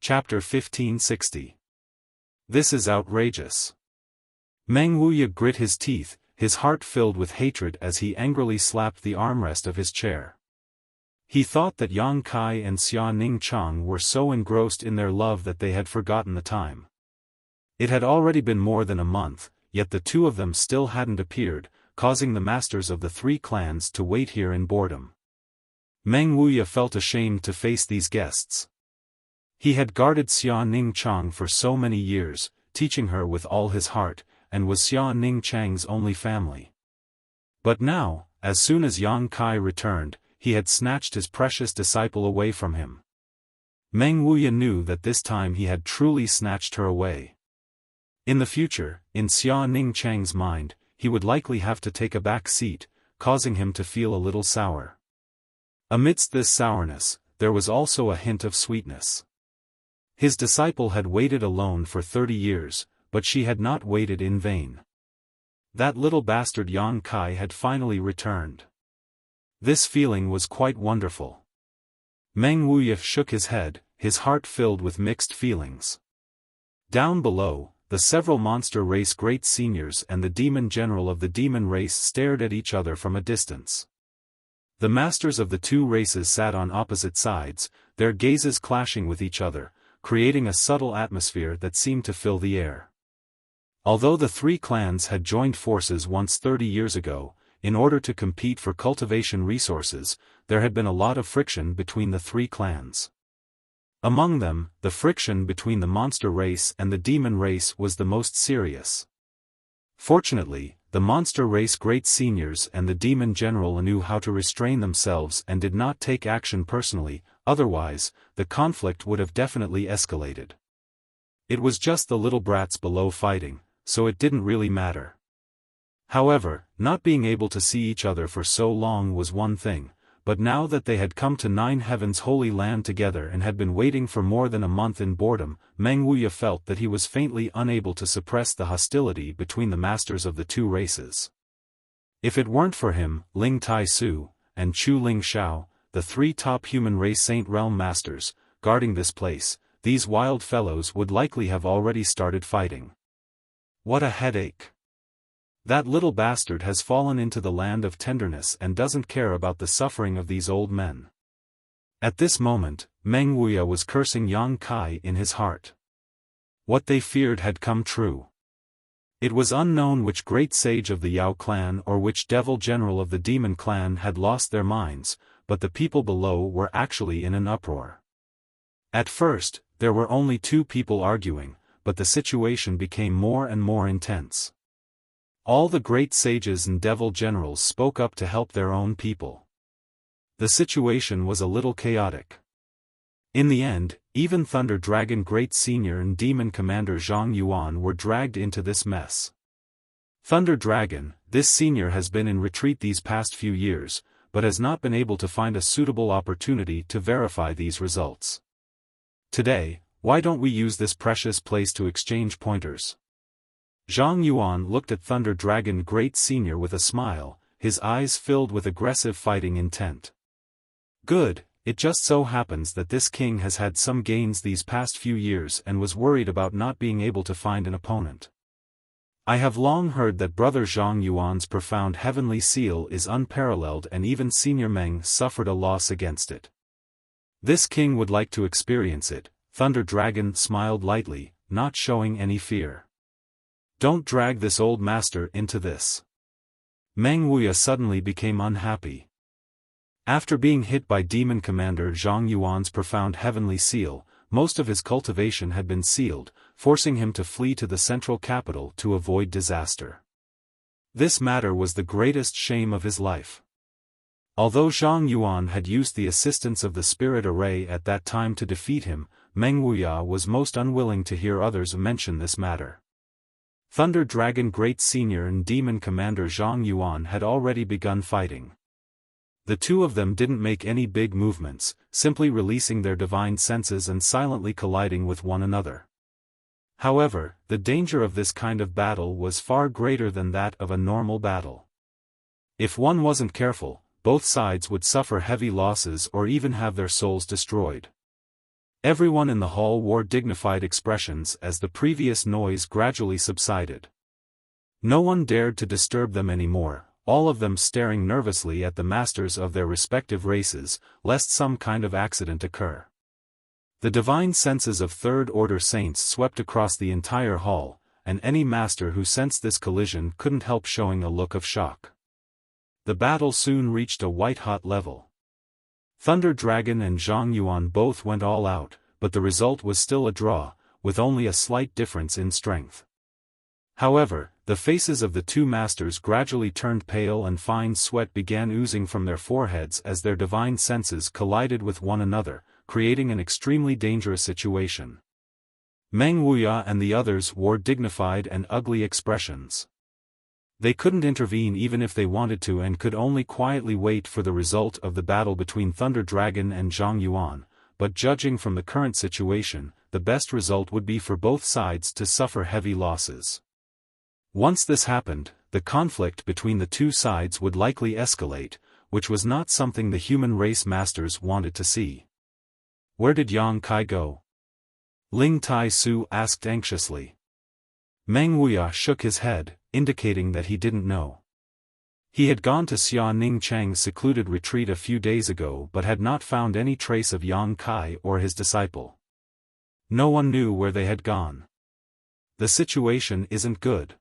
Chapter 1560. This is outrageous. Meng Wuya grit his teeth, his heart filled with hatred as he angrily slapped the armrest of his chair. He thought that Yang Kai and Xia Ningchang were so engrossed in their love that they had forgotten the time. It had already been more than a month, yet the two of them still hadn't appeared, causing the masters of the three clans to wait here in boredom. Meng Wuya felt ashamed to face these guests. He had guarded Xia Ningchang for so many years, teaching her with all his heart, and was Xia Ningchang's only family. But now, as soon as Yang Kai returned, he had snatched his precious disciple away from him. Meng Wuya knew that this time he had truly snatched her away. In the future, in Xia Ningchang's mind, he would likely have to take a back seat, causing him to feel a little sour. Amidst this sourness, there was also a hint of sweetness. His disciple had waited alone for 30 years, but she had not waited in vain. That little bastard Yang Kai had finally returned. This feeling was quite wonderful. Meng Wuya shook his head, his heart filled with mixed feelings. Down below, the several monster race great seniors and the demon general of the demon race stared at each other from a distance. The masters of the two races sat on opposite sides, their gazes clashing with each other, creating a subtle atmosphere that seemed to fill the air. Although the three clans had joined forces once 30 years ago, in order to compete for cultivation resources, there had been a lot of friction between the three clans. Among them, the friction between the monster race and the demon race was the most serious. Fortunately, the monster race great seniors and the demon general knew how to restrain themselves and did not take action personally, otherwise, the conflict would have definitely escalated. It was just the little brats below fighting, so it didn't really matter. However, not being able to see each other for so long was one thing, but now that they had come to Nine Heaven's holy land together and had been waiting for more than a month in boredom, Meng Wuya felt that he was faintly unable to suppress the hostility between the masters of the two races. If it weren't for him, Ling Tai Su, and Chu Ling Shao, the three top human race Saint Realm masters, guarding this place, these wild fellows would likely have already started fighting. What a headache! That little bastard has fallen into the land of tenderness and doesn't care about the suffering of these old men. At this moment, Meng Wuya was cursing Yang Kai in his heart. What they feared had come true. It was unknown which great sage of the Yao clan or which devil general of the demon clan had lost their minds, but the people below were actually in an uproar. At first, there were only two people arguing, but the situation became more and more intense. All the great sages and devil generals spoke up to help their own people. The situation was a little chaotic. In the end, even Thunder Dragon Great Senior and Demon Commander Zhang Yuan were dragged into this mess. Thunder Dragon, this senior has been in retreat these past few years, but has not been able to find a suitable opportunity to verify these results. Today, why don't we use this precious place to exchange pointers? Zhang Yuan looked at Thunder Dragon Great Senior with a smile, his eyes filled with aggressive fighting intent. Good, it just so happens that this king has had some gains these past few years and was worried about not being able to find an opponent. I have long heard that Brother Zhang Yuan's profound heavenly seal is unparalleled and even Senior Meng suffered a loss against it. This king would like to experience it. Thunder Dragon smiled lightly, not showing any fear. Don't drag this old master into this. Meng Wuya suddenly became unhappy. After being hit by Demon Commander Zhang Yuan's profound heavenly seal, most of his cultivation had been sealed, forcing him to flee to the central capital to avoid disaster. This matter was the greatest shame of his life. Although Zhang Yuan had used the assistance of the spirit array at that time to defeat him, Meng Wuya was most unwilling to hear others mention this matter. Thunder Dragon Great Senior and Demon Commander Zhang Yuan had already begun fighting. The two of them didn't make any big movements, simply releasing their divine senses and silently colliding with one another. However, the danger of this kind of battle was far greater than that of a normal battle. If one wasn't careful, both sides would suffer heavy losses or even have their souls destroyed. Everyone in the hall wore dignified expressions as the previous noise gradually subsided. No one dared to disturb them anymore, all of them staring nervously at the masters of their respective races, lest some kind of accident occur. The divine senses of third-order saints swept across the entire hall, and any master who sensed this collision couldn't help showing a look of shock. The battle soon reached a white-hot level. Thunder Dragon and Zhang Yuan both went all out, but the result was still a draw, with only a slight difference in strength. However, the faces of the two masters gradually turned pale and fine sweat began oozing from their foreheads as their divine senses collided with one another, creating an extremely dangerous situation. Meng Wuya and the others wore dignified and ugly expressions. They couldn't intervene even if they wanted to and could only quietly wait for the result of the battle between Thunder Dragon and Zhang Yuan, but judging from the current situation, the best result would be for both sides to suffer heavy losses. Once this happened, the conflict between the two sides would likely escalate, which was not something the human race masters wanted to see. Where did Yang Kai go? Ling Tai Su asked anxiously. Meng Wuya shook his head, indicating that he didn't know. He had gone to Xia Ning Chang's secluded retreat a few days ago but had not found any trace of Yang Kai or his disciple. No one knew where they had gone. The situation isn't good.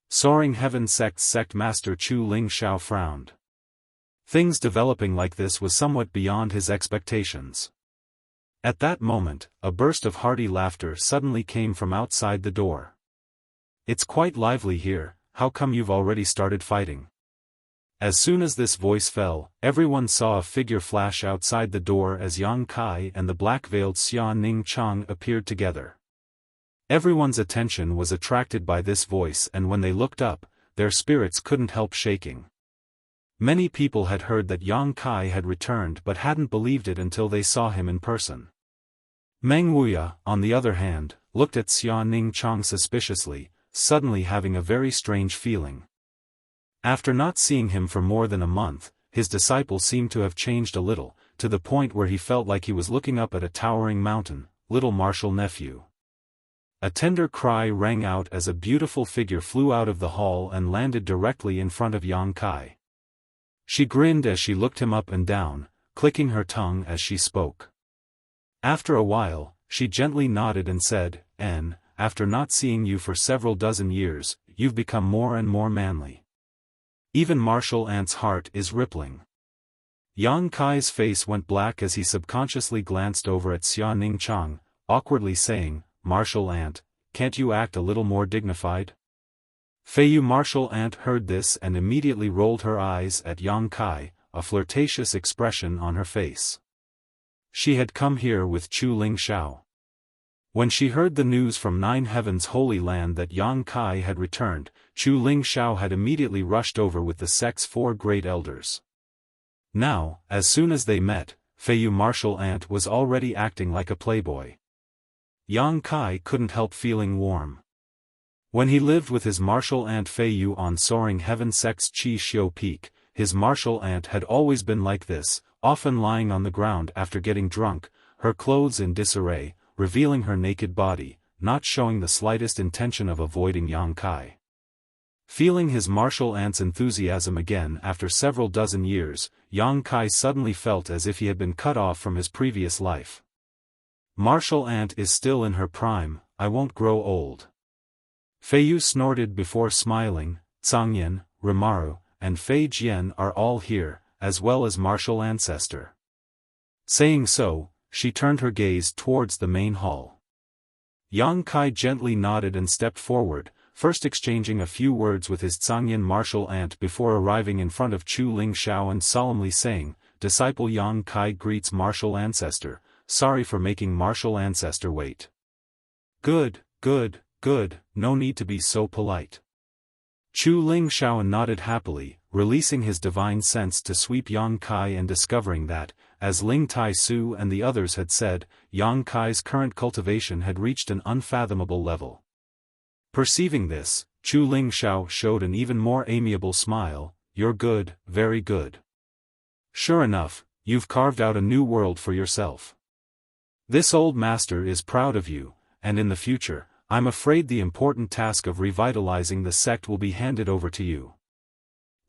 Soaring Heaven Sect's sect master Chu Ling Xiao frowned. Things developing like this was somewhat beyond his expectations. At that moment, a burst of hearty laughter suddenly came from outside the door. "It's quite lively here, how come you've already started fighting?" As soon as this voice fell, everyone saw a figure flash outside the door as Yang Kai and the black-veiled Xia Ning Chang appeared together. Everyone's attention was attracted by this voice and when they looked up, their spirits couldn't help shaking. Many people had heard that Yang Kai had returned but hadn't believed it until they saw him in person. Meng Wuya, on the other hand, looked at Xia Ning Chang suspiciously, suddenly having a very strange feeling. After not seeing him for more than a month, his disciple seemed to have changed a little, to the point where he felt like he was looking up at a towering mountain. "Little martial nephew." A tender cry rang out as a beautiful figure flew out of the hall and landed directly in front of Yang Kai. She grinned as she looked him up and down, clicking her tongue as she spoke. After a while, she gently nodded and said, "After not seeing you for several dozen years, you've become more and more manly." Even Martial Ant's heart is rippling. Yang Kai's face went black as he subconsciously glanced over at Xia Ning Chang, awkwardly saying, "Martial Ant, can't you act a little more dignified?" Feiyu Martial Ant heard this and immediately rolled her eyes at Yang Kai, a flirtatious expression on her face. She had come here with Chu Ling Xiao. When she heard the news from Nine Heaven's Holy Land that Yang Kai had returned, Chu Ling Xiao had immediately rushed over with the sect's 4 great elders. Now, as soon as they met, Feiyu Martial Ant was already acting like a playboy. Yang Kai couldn't help feeling warm. When he lived with his martial aunt Feiyu on Soaring Heaven Sect's Qi Xiu Peak, his martial aunt had always been like this, often lying on the ground after getting drunk, her clothes in disarray, revealing her naked body, not showing the slightest intention of avoiding Yang Kai. Feeling his martial aunt's enthusiasm again after several dozen years, Yang Kai suddenly felt as if he had been cut off from his previous life. "Martial aunt is still in her prime, I won't grow old." Feiyu snorted before smiling. "Zhangyan, Rimaru, and Fei Jian are all here, as well as martial ancestor." Saying so, she turned her gaze towards the main hall. Yang Kai gently nodded and stepped forward, first exchanging a few words with his Zhangyan martial aunt before arriving in front of Chu Ling Xiao and solemnly saying, "Disciple Yang Kai greets martial ancestor, sorry for making martial ancestor wait." "Good, good, good, no need to be so polite." Chu Ling Xiao nodded happily, releasing his divine sense to sweep Yang Kai and discovering that, as Ling Tai Su and the others had said, Yang Kai's current cultivation had reached an unfathomable level. Perceiving this, Chu Ling Xiao showed an even more amiable smile. "You're good, very good. Sure enough, you've carved out a new world for yourself." This old master is proud of you, and in the future, I'm afraid the important task of revitalizing the sect will be handed over to you.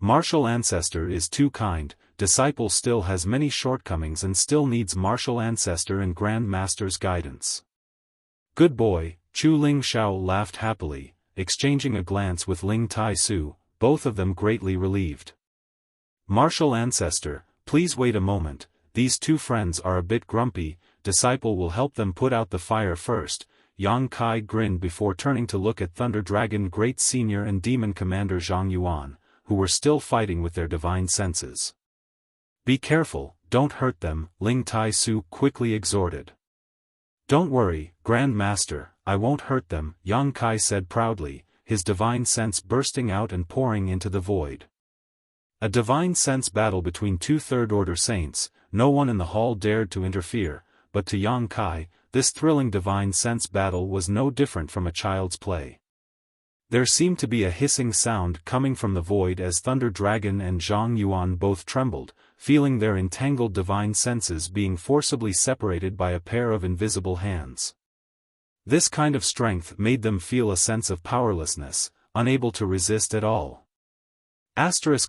Martial ancestor is too kind, disciple still has many shortcomings and still needs martial ancestor and Grand Master's guidance. Good boy, Chu Ling Xiao laughed happily, exchanging a glance with Ling Tai Su, both of them greatly relieved. Martial ancestor, please wait a moment, these two friends are a bit grumpy, disciple will help them put out the fire first. Yang Kai grinned before turning to look at Thunder Dragon Great Senior and Demon Commander Zhang Yuan, who were still fighting with their divine senses. Be careful, don't hurt them, Ling Tai Su quickly exhorted. Don't worry, Grand Master, I won't hurt them, Yang Kai said proudly, his divine sense bursting out and pouring into the void. A divine sense battle between two third-order saints, no one in the hall dared to interfere, but to Yang Kai, this thrilling divine sense battle was no different from a child's play. There seemed to be a hissing sound coming from the void as Thunder Dragon and Zhang Yuan both trembled, feeling their entangled divine senses being forcibly separated by a pair of invisible hands. This kind of strength made them feel a sense of powerlessness, unable to resist at all.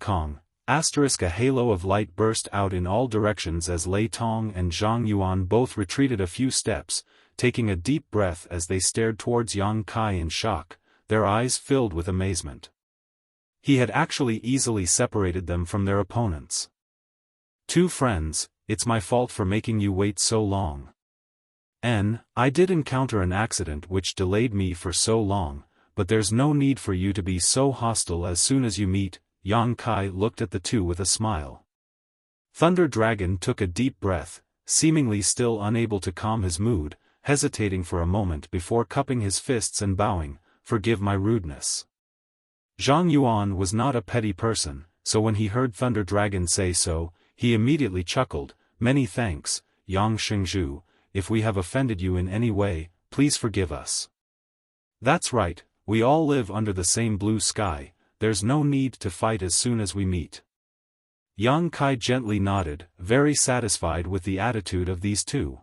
Kong. A halo of light burst out in all directions as Lei Tong and Zhang Yuan both retreated a few steps, taking a deep breath as they stared towards Yang Kai in shock, their eyes filled with amazement. He had actually easily separated them from their opponents. Two friends, it's my fault for making you wait so long. I did encounter an accident which delayed me for so long, but there's no need for you to be so hostile as soon as you meet. Yang Kai looked at the two with a smile. Thunder Dragon took a deep breath, seemingly still unable to calm his mood, hesitating for a moment before cupping his fists and bowing, forgive my rudeness. Zhang Yuan was not a petty person, so when he heard Thunder Dragon say so, he immediately chuckled, many thanks, Yang Xingzhu, if we have offended you in any way, please forgive us. That's right, we all live under the same blue sky. There's no need to fight as soon as we meet. Yang Kai gently nodded, very satisfied with the attitude of these two.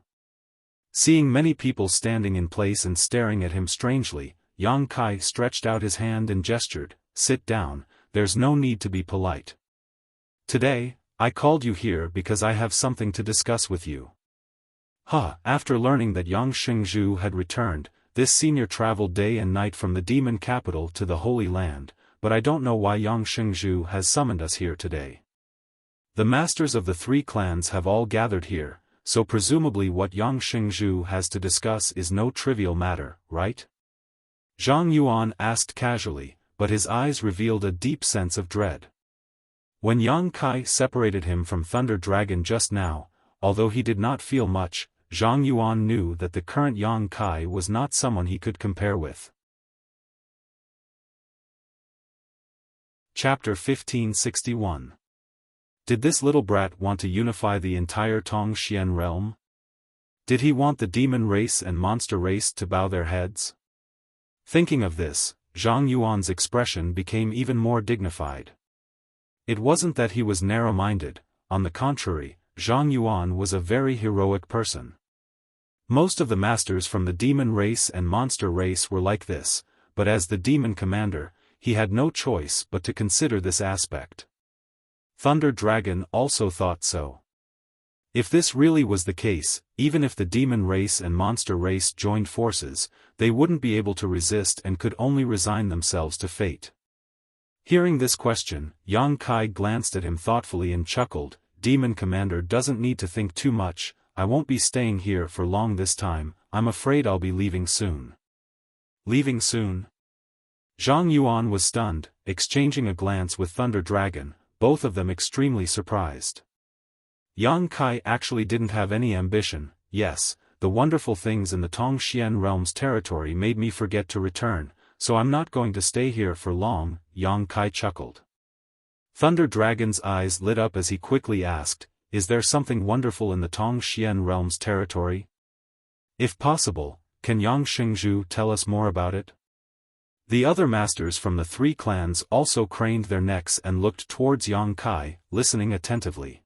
Seeing many people standing in place and staring at him strangely, Yang Kai stretched out his hand and gestured, sit down, there's no need to be polite. Today, I called you here because I have something to discuss with you. After learning that Yang Xingzhu had returned, this senior traveled day and night from the demon capital to the Holy Land. But I don't know why Yang Xingzhu has summoned us here today. The masters of the three clans have all gathered here, so presumably what Yang Xingzhu has to discuss is no trivial matter, right? Zhang Yuan asked casually, but his eyes revealed a deep sense of dread. When Yang Kai separated him from Thunder Dragon just now, although he did not feel much, Zhang Yuan knew that the current Yang Kai was not someone he could compare with. Chapter 1561. Did this little brat want to unify the entire Tongxian realm? Did he want the demon race and monster race to bow their heads? Thinking of this, Zhang Yuan's expression became even more dignified. It wasn't that he was narrow-minded, on the contrary, Zhang Yuan was a very heroic person. Most of the masters from the demon race and monster race were like this, but as the demon commander, he had no choice but to consider this aspect. Thunder Dragon also thought so. If this really was the case, even if the demon race and monster race joined forces, they wouldn't be able to resist and could only resign themselves to fate. Hearing this question, Yang Kai glanced at him thoughtfully and chuckled, Demon Commander doesn't need to think too much, I won't be staying here for long this time, I'm afraid I'll be leaving soon. Leaving soon? Zhang Yuan was stunned, exchanging a glance with Thunder Dragon, both of them extremely surprised. Yang Kai actually didn't have any ambition. Yes, the wonderful things in the Tongxian realm's territory made me forget to return, so I'm not going to stay here for long, Yang Kai chuckled. Thunder Dragon's eyes lit up as he quickly asked, is there something wonderful in the Tongxian realm's territory? If possible, can Yang Xingzhu tell us more about it? The other masters from the three clans also craned their necks and looked towards Yang Kai, listening attentively.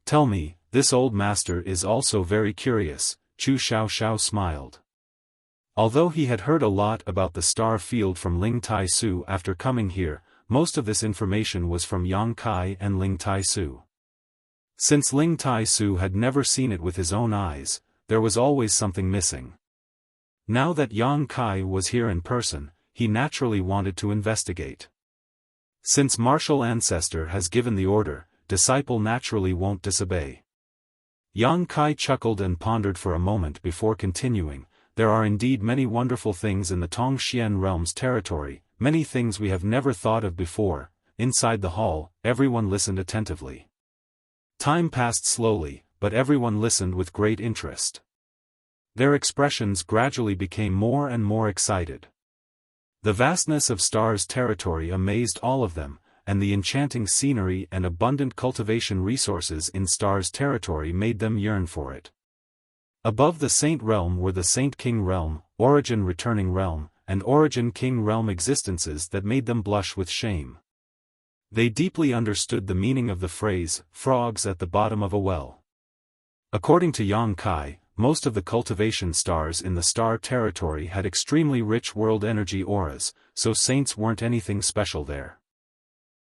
Tell me, this old master is also very curious, Chu Xiaoxiao smiled. Although he had heard a lot about the star field from Ling Tai-su after coming here, most of this information was from Yang Kai and Ling Tai-su. Since Ling Tai-su had never seen it with his own eyes, there was always something missing. Now that Yang Kai was here in person, he naturally wanted to investigate. Since martial ancestor has given the order, disciple naturally won't disobey. Yang Kai chuckled and pondered for a moment before continuing. There are indeed many wonderful things in the Tongxian realm's territory, many things we have never thought of before. Inside the hall, everyone listened attentively. Time passed slowly, but everyone listened with great interest. Their expressions gradually became more and more excited. The vastness of Star's territory amazed all of them, and the enchanting scenery and abundant cultivation resources in Star's territory made them yearn for it. Above the Saint Realm were the Saint King Realm, Origin Returning Realm, and Origin King Realm existences that made them blush with shame. They deeply understood the meaning of the phrase, frogs at the bottom of a well. According to Yang Kai, most of the cultivation stars in the star territory had extremely rich world energy auras, so saints weren't anything special there.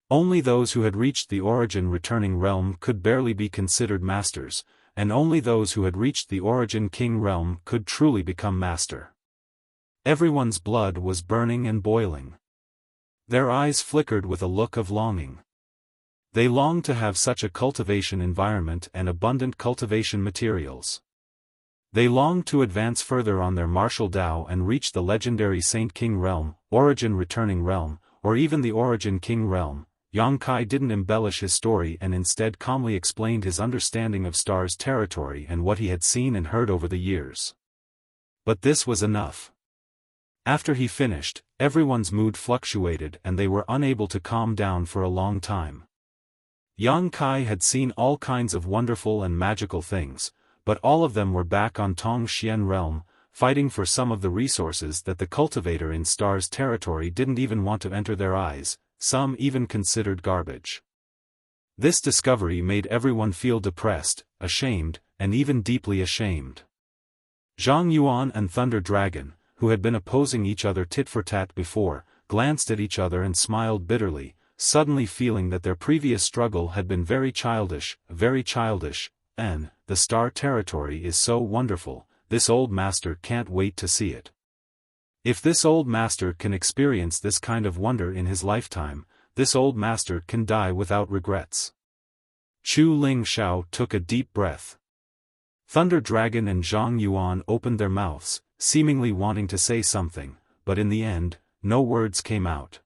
Only those who had reached the Origin Returning Realm could barely be considered masters, and only those who had reached the Origin King Realm could truly become master. Everyone's blood was burning and boiling. Their eyes flickered with a look of longing. They longed to have such a cultivation environment and abundant cultivation materials. They longed to advance further on their martial Tao and reach the legendary Saint King Realm, Origin Returning Realm, or even the Origin King Realm. Yang Kai didn't embellish his story and instead calmly explained his understanding of Star's territory and what he had seen and heard over the years. But this was enough. After he finished, everyone's mood fluctuated and they were unable to calm down for a long time. Yang Kai had seen all kinds of wonderful and magical things, but all of them were back on Tongxian Realm, fighting for some of the resources that the cultivator in Star's territory didn't even want to enter their eyes. Some even considered garbage. This discovery made everyone feel depressed, ashamed, and even deeply ashamed. Zhang Yuan and Thunder Dragon, who had been opposing each other tit for tat before, glanced at each other and smiled bitterly, suddenly feeling that their previous struggle had been very childish, and, the star territory is so wonderful, this old master can't wait to see it. If this old master can experience this kind of wonder in his lifetime, this old master can die without regrets. Chu Ling Xiao took a deep breath. Thunder Dragon and Zhang Yuan opened their mouths, seemingly wanting to say something, but in the end, no words came out.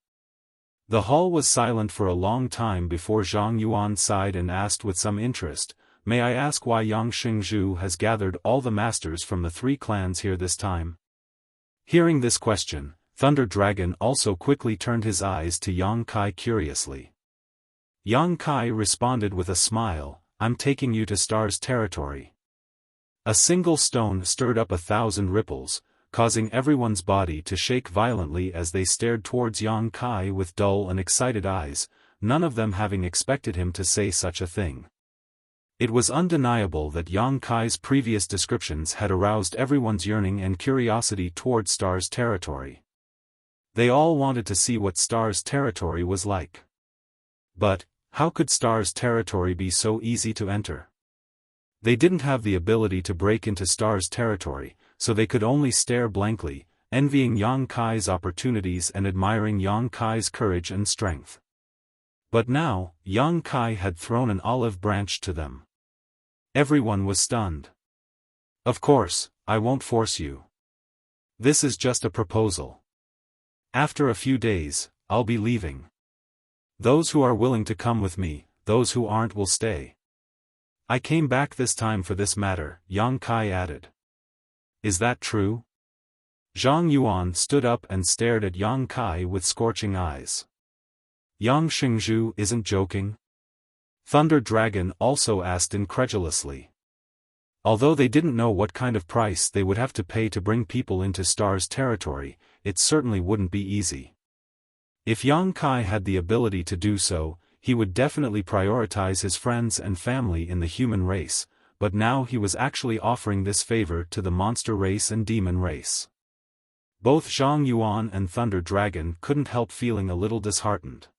The hall was silent for a long time before Zhang Yuan sighed and asked with some interest, "May I ask why Yang Xingzhu has gathered all the masters from the three clans here this time?" Hearing this question, Thunder Dragon also quickly turned his eyes to Yang Kai curiously. Yang Kai responded with a smile, "I'm taking you to Star's territory." A single stone stirred up 1,000 ripples, causing everyone's body to shake violently as they stared towards Yang Kai with dull and excited eyes, none of them having expected him to say such a thing. It was undeniable that Yang Kai's previous descriptions had aroused everyone's yearning and curiosity toward Star's territory. They all wanted to see what Star's territory was like. But, how could Star's territory be so easy to enter? They didn't have the ability to break into Star's territory, so they could only stare blankly, envying Yang Kai's opportunities and admiring Yang Kai's courage and strength. But now, Yang Kai had thrown an olive branch to them. Everyone was stunned. "Of course, I won't force you. This is just a proposal. After a few days, I'll be leaving. Those who are willing to come with me, those who aren't will stay. I came back this time for this matter," Yang Kai added. "Is that true?" Zhang Yuan stood up and stared at Yang Kai with scorching eyes. "Yang Xingzhu isn't joking?" Thunder Dragon also asked incredulously. Although they didn't know what kind of price they would have to pay to bring people into Star's territory, it certainly wouldn't be easy. If Yang Kai had the ability to do so, he would definitely prioritize his friends and family in the human race, but now he was actually offering this favor to the monster race and demon race. Both Zhang Yuan and Thunder Dragon couldn't help feeling a little disheartened.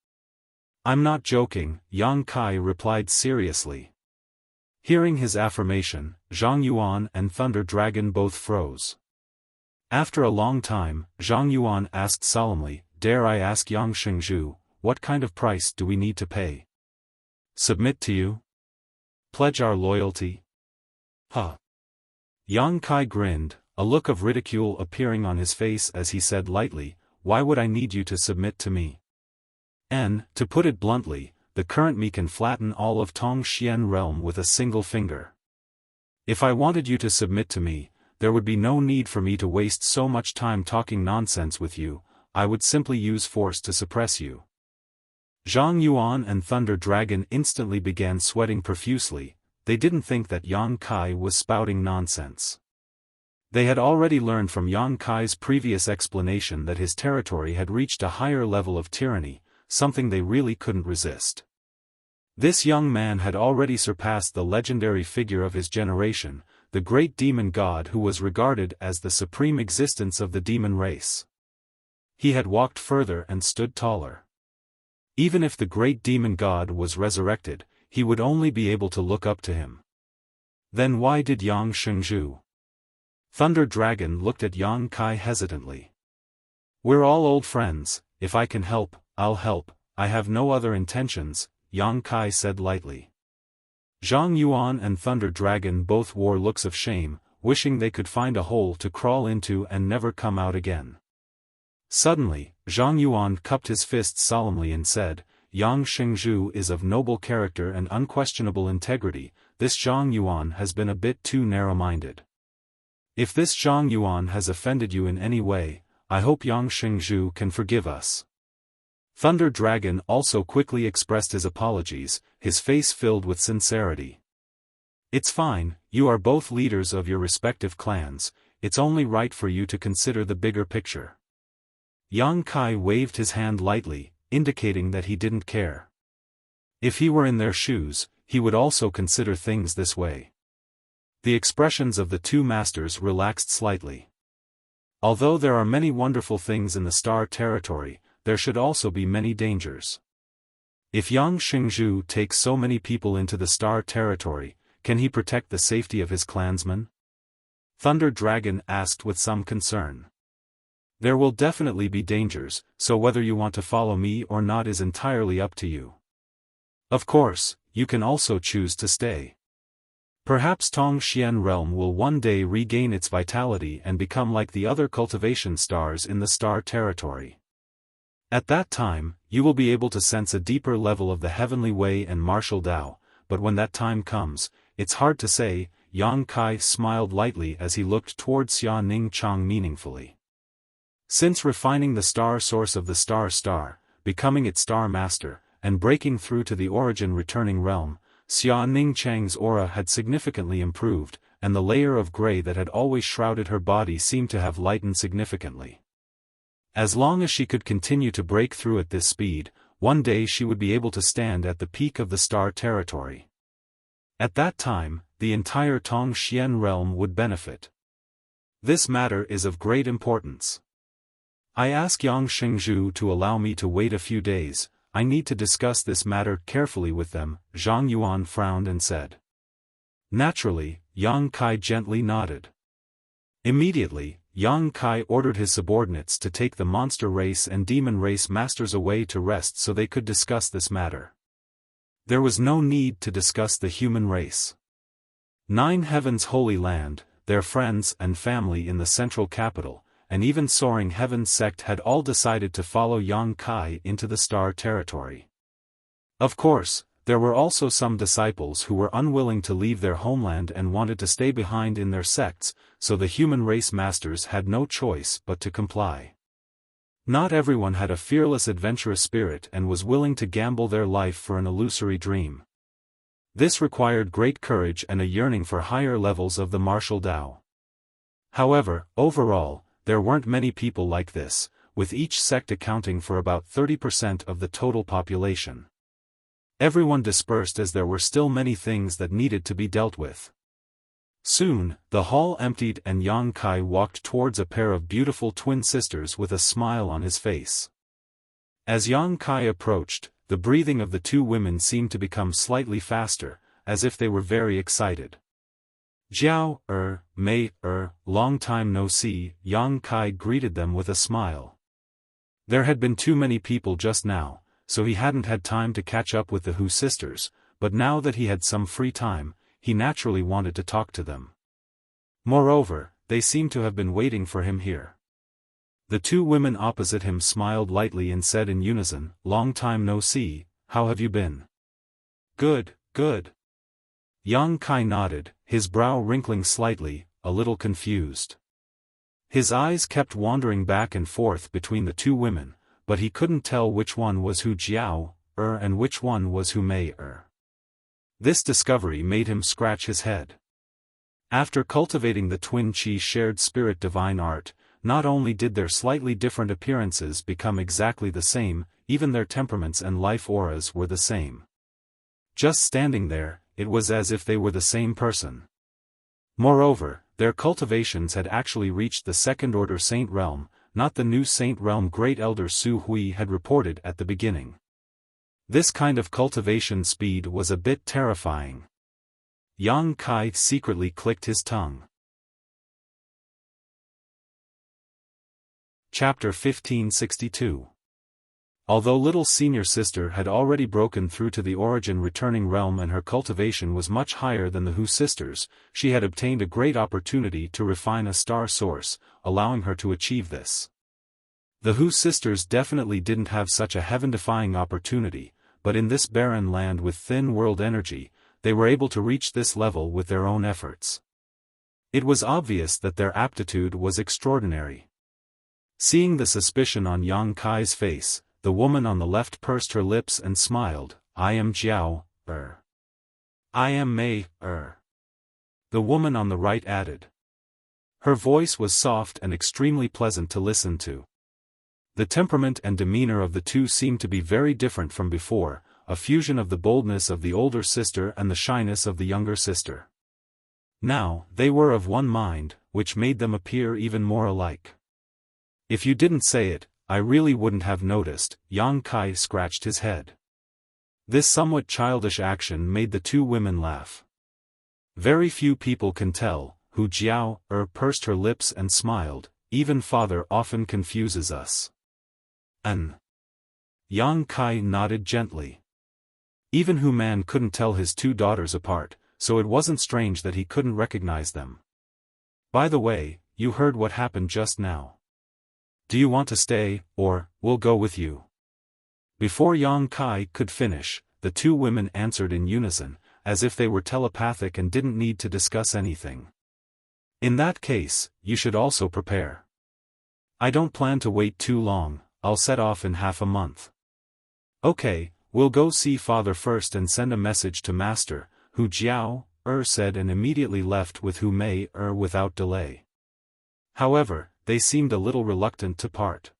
"I'm not joking," Yang Kai replied seriously. Hearing his affirmation, Zhang Yuan and Thunder Dragon both froze. After a long time, Zhang Yuan asked solemnly, "Dare I ask Yang Shengzhu, what kind of price do we need to pay? Submit to you? Pledge our loyalty?" "Huh." Yang Kai grinned, a look of ridicule appearing on his face as he said lightly, "Why would I need you to submit to me? And, to put it bluntly, the current me can flatten all of Tongxian realm with a single finger. If I wanted you to submit to me, there would be no need for me to waste so much time talking nonsense with you, I would simply use force to suppress you." Zhang Yuan and Thunder Dragon instantly began sweating profusely. They didn't think that Yang Kai was spouting nonsense. They had already learned from Yang Kai's previous explanation that his territory had reached a higher level of tyranny, something they really couldn't resist. This young man had already surpassed the legendary figure of his generation, the great demon god who was regarded as the supreme existence of the demon race. He had walked further and stood taller. Even if the great demon god was resurrected, he would only be able to look up to him. Then why did Yang Shengzhu? Thunder Dragon looked at Yang Kai hesitantly. "We're all old friends, if I can help, I'll help, I have no other intentions," Yang Kai said lightly. Zhang Yuan and Thunder Dragon both wore looks of shame, wishing they could find a hole to crawl into and never come out again. Suddenly, Zhang Yuan cupped his fists solemnly and said, "Yang Shengzhu is of noble character and unquestionable integrity, this Zhang Yuan has been a bit too narrow-minded. If this Zhang Yuan has offended you in any way, I hope Yang Shengzhu can forgive us." Thunder Dragon also quickly expressed his apologies, his face filled with sincerity. "It's fine, you are both leaders of your respective clans, it's only right for you to consider the bigger picture." Yang Kai waved his hand lightly, indicating that he didn't care. If he were in their shoes, he would also consider things this way. The expressions of the two masters relaxed slightly. Although there are many wonderful things in the Star Territory, there should also be many dangers. If Yang Shengzhu takes so many people into the Star Territory, can he protect the safety of his clansmen? Thunder Dragon asked with some concern. "There will definitely be dangers, so whether you want to follow me or not is entirely up to you. Of course, you can also choose to stay. Perhaps Tongxian realm will one day regain its vitality and become like the other cultivation stars in the Star Territory. At that time, you will be able to sense a deeper level of the heavenly way and martial Tao, but when that time comes, it's hard to say." Yang Kai smiled lightly as he looked toward Xia Ning Chang meaningfully. Since refining the star source of the star, becoming its star master, and breaking through to the origin returning realm, Xia Ning Chang's aura had significantly improved, and the layer of gray that had always shrouded her body seemed to have lightened significantly. As long as she could continue to break through at this speed, one day she would be able to stand at the peak of the Star Territory. At that time, the entire Tongxian realm would benefit. This matter is of great importance. I ask Yang Shengzhu to allow me to wait a few days, I need to discuss this matter carefully with them, Zhang Yuan frowned and said. Naturally, Yang Kai gently nodded. Immediately, Yang Kai ordered his subordinates to take the monster race and demon race masters away to rest so they could discuss this matter. There was no need to discuss the human race. 9 Heaven's Holy Land, their friends and family in the central capital, and even Soaring Heaven's sect had all decided to follow Yang Kai into the Star Territory. Of course, there were also some disciples who were unwilling to leave their homeland and wanted to stay behind in their sects, so the human race masters had no choice but to comply. Not everyone had a fearless adventurous spirit and was willing to gamble their life for an illusory dream. This required great courage and a yearning for higher levels of the martial Tao. However, overall, there weren't many people like this, with each sect accounting for about 30% of the total population. Everyone dispersed as there were still many things that needed to be dealt with. Soon, the hall emptied and Yang Kai walked towards a pair of beautiful twin sisters with a smile on his face. As Yang Kai approached, the breathing of the two women seemed to become slightly faster, as if they were very excited. Jiao, Mei, long time no see, Yang Kai greeted them with a smile. There had been too many people just now, so he hadn't had time to catch up with the Hu sisters, but now that he had some free time, he naturally wanted to talk to them. Moreover, they seemed to have been waiting for him here. The two women opposite him smiled lightly and said in unison, "Long time no see, how have you been?" "Good, good." Yang Kai nodded, his brow wrinkling slightly, a little confused. His eyes kept wandering back and forth between the two women, but he couldn't tell which one was Hu Jiao, and which one was Hu Mei. This discovery made him scratch his head. After cultivating the twin chi shared spirit divine art, not only did their slightly different appearances become exactly the same, even their temperaments and life auras were the same. Just standing there, it was as if they were the same person. Moreover, their cultivations had actually reached the second-order saint realm, not the new saint realm Great Elder Su Hui had reported at the beginning. This kind of cultivation speed was a bit terrifying. Yang Kai secretly clicked his tongue. Chapter 1562. Although little senior sister had already broken through to the origin returning realm and her cultivation was much higher than the Hu sisters, she had obtained a great opportunity to refine a star source, allowing her to achieve this. The Hu sisters definitely didn't have such a heaven-defying opportunity, but in this barren land with thin world energy, they were able to reach this level with their own efforts. It was obvious that their aptitude was extraordinary. Seeing the suspicion on Yang Kai's face, the woman on the left pursed her lips and smiled. "I am Jiao, I am Mei, The woman on the right added. Her voice was soft and extremely pleasant to listen to. The temperament and demeanor of the two seemed to be very different from before, a fusion of the boldness of the older sister and the shyness of the younger sister. Now, they were of one mind, which made them appear even more alike. "If you didn't say it, I really wouldn't have noticed." Yang Kai scratched his head. This somewhat childish action made the two women laugh. Very few people can tell. Hu Jiao, pursed her lips and smiled. "Even father often confuses us." Yang Kai nodded gently. Even Hu Man couldn't tell his two daughters apart, so it wasn't strange that he couldn't recognize them. "By the way, you heard what happened just now. Do you want to stay, or we'll go with you?" Before Yang Kai could finish, the two women answered in unison, as if they were telepathic and didn't need to discuss anything. "In that case, you should also prepare. I don't plan to wait too long. I'll set off in half a month." "Okay, we'll go see father first and send a message to master," Hu Jiao, said and immediately left with Hu Mei, without delay. However, they seemed a little reluctant to part.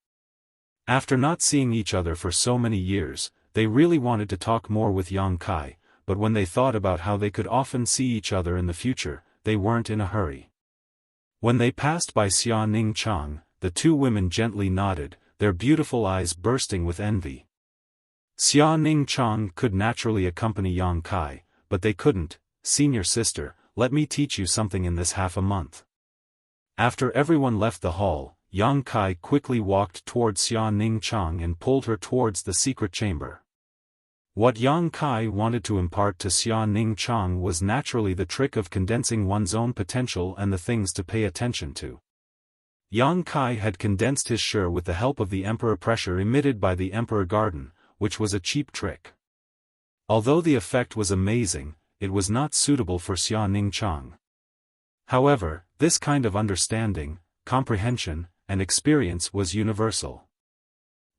After not seeing each other for so many years, they really wanted to talk more with Yang Kai, but when they thought about how they could often see each other in the future, they weren't in a hurry. When they passed by Xia Ning Chang, the two women gently nodded, their beautiful eyes bursting with envy. Xia Ning Chang could naturally accompany Yang Kai, but they couldn't. "Senior sister, let me teach you something in this half a month." After everyone left the hall, Yang Kai quickly walked towards Xia Ning Chang and pulled her towards the secret chamber. What Yang Kai wanted to impart to Xia Ning Chang was naturally the trick of condensing one's own potential and the things to pay attention to. Yang Kai had condensed his Shi with the help of the Emperor pressure emitted by the Emperor Garden, which was a cheap trick. Although the effect was amazing, it was not suitable for Xia Ning Chang. However, this kind of understanding, comprehension, and experience was universal.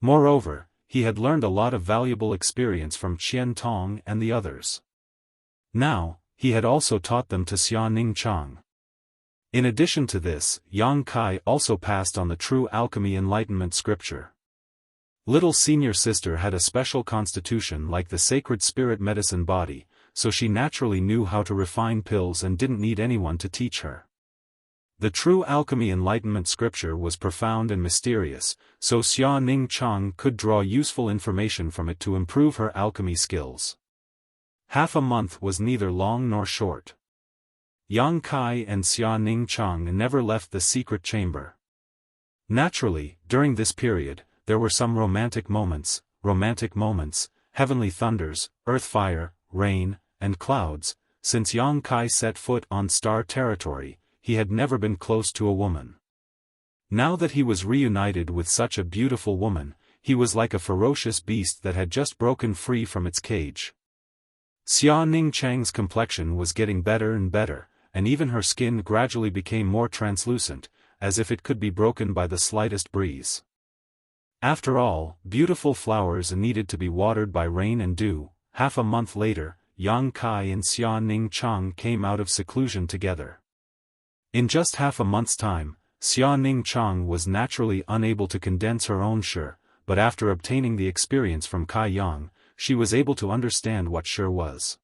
Moreover, he had learned a lot of valuable experience from Qian Tong and the others. Now, he had also taught them to Xia Ning Chang. In addition to this, Yang Kai also passed on the true alchemy enlightenment scripture. Little senior sister had a special constitution like the sacred spirit medicine body, so she naturally knew how to refine pills and didn't need anyone to teach her. The true alchemy enlightenment scripture was profound and mysterious, so Xia Ning Chang could draw useful information from it to improve her alchemy skills. Half a month was neither long nor short. Yang Kai and Xia Ning Chang never left the secret chamber. Naturally, during this period, there were some romantic moments, heavenly thunders, earth fire, rain, and clouds. Since Yang Kai set foot on star territory, he had never been close to a woman. Now that he was reunited with such a beautiful woman, he was like a ferocious beast that had just broken free from its cage. Xia Ning Chang's complexion was getting better and better, and even her skin gradually became more translucent, as if it could be broken by the slightest breeze. After all, beautiful flowers needed to be watered by rain and dew. Half a month later, Yang Kai and Xia Ning Chang came out of seclusion together. In just half a month's time, Xia Ning Chang was naturally unable to condense her own shi, but after obtaining the experience from Kai Yang, she was able to understand what shi was.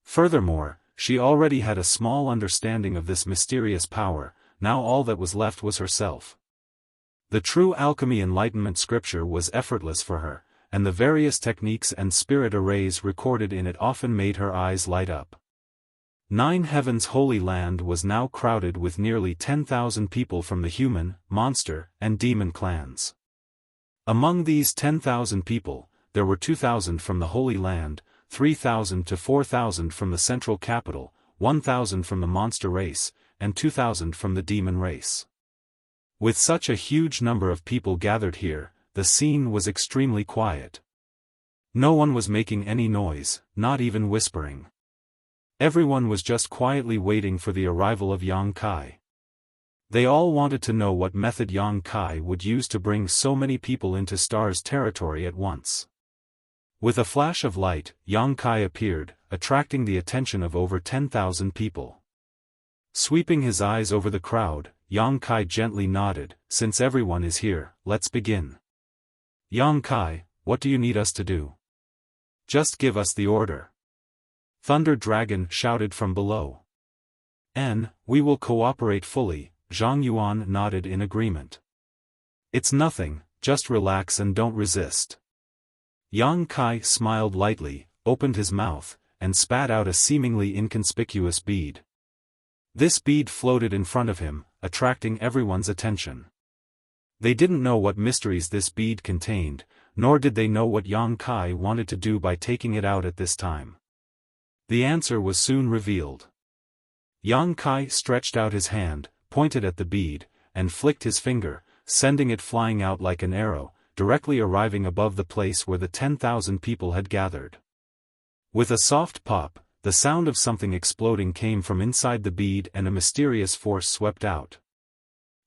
Furthermore, she already had a small understanding of this mysterious power. Now all that was left was herself. The true alchemy enlightenment scripture was effortless for her, and the various techniques and spirit arrays recorded in it often made her eyes light up. 9 Heaven's Holy Land was now crowded with nearly 10,000 people from the human, monster, and demon clans. Among these 10,000 people, there were 2,000 from the Holy Land, 3,000 to 4,000 from the central capital, 1,000 from the monster race, and 2,000 from the demon race. With such a huge number of people gathered here, the scene was extremely quiet. No one was making any noise, not even whispering. Everyone was just quietly waiting for the arrival of Yang Kai. They all wanted to know what method Yang Kai would use to bring so many people into Star's territory at once. With a flash of light, Yang Kai appeared, attracting the attention of over 10,000 people. Sweeping his eyes over the crowd, Yang Kai gently nodded. Since everyone is here, let's begin. Yang Kai, what do you need us to do? Just give us the order. Thunder Dragon shouted from below. We will cooperate fully. Zhang Yuan nodded in agreement. It's nothing, just relax and don't resist. Yang Kai smiled lightly, opened his mouth, and spat out a seemingly inconspicuous bead. This bead floated in front of him, attracting everyone's attention. They didn't know what mysteries this bead contained, nor did they know what Yang Kai wanted to do by taking it out at this time. The answer was soon revealed. Yang Kai stretched out his hand, pointed at the bead, and flicked his finger, sending it flying out like an arrow, directly arriving above the place where the 10,000 people had gathered. With a soft pop, the sound of something exploding came from inside the bead and a mysterious force swept out.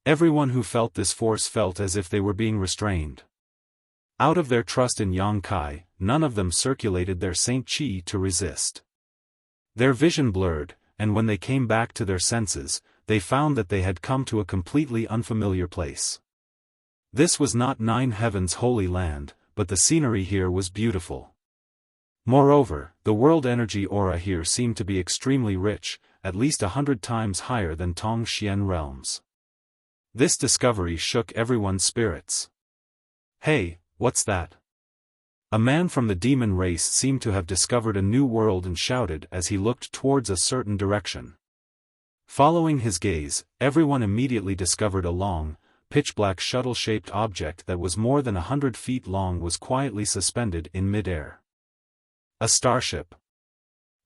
Everyone who felt this force felt as if they were being restrained. Out of their trust in Yang Kai, none of them circulated their Saint Qi to resist. Their vision blurred, and when they came back to their senses, they found that they had come to a completely unfamiliar place. This was not 9 Heaven's Holy Land, but the scenery here was beautiful. Moreover, the world energy aura here seemed to be extremely rich, at least 100 times higher than Tongxian realms. This discovery shook everyone's spirits. Hey, what's that? A man from the demon race seemed to have discovered a new world and shouted as he looked towards a certain direction. Following his gaze, everyone immediately discovered a long, pitch-black shuttle-shaped object that was more than 100 feet long was quietly suspended in mid-air. A starship.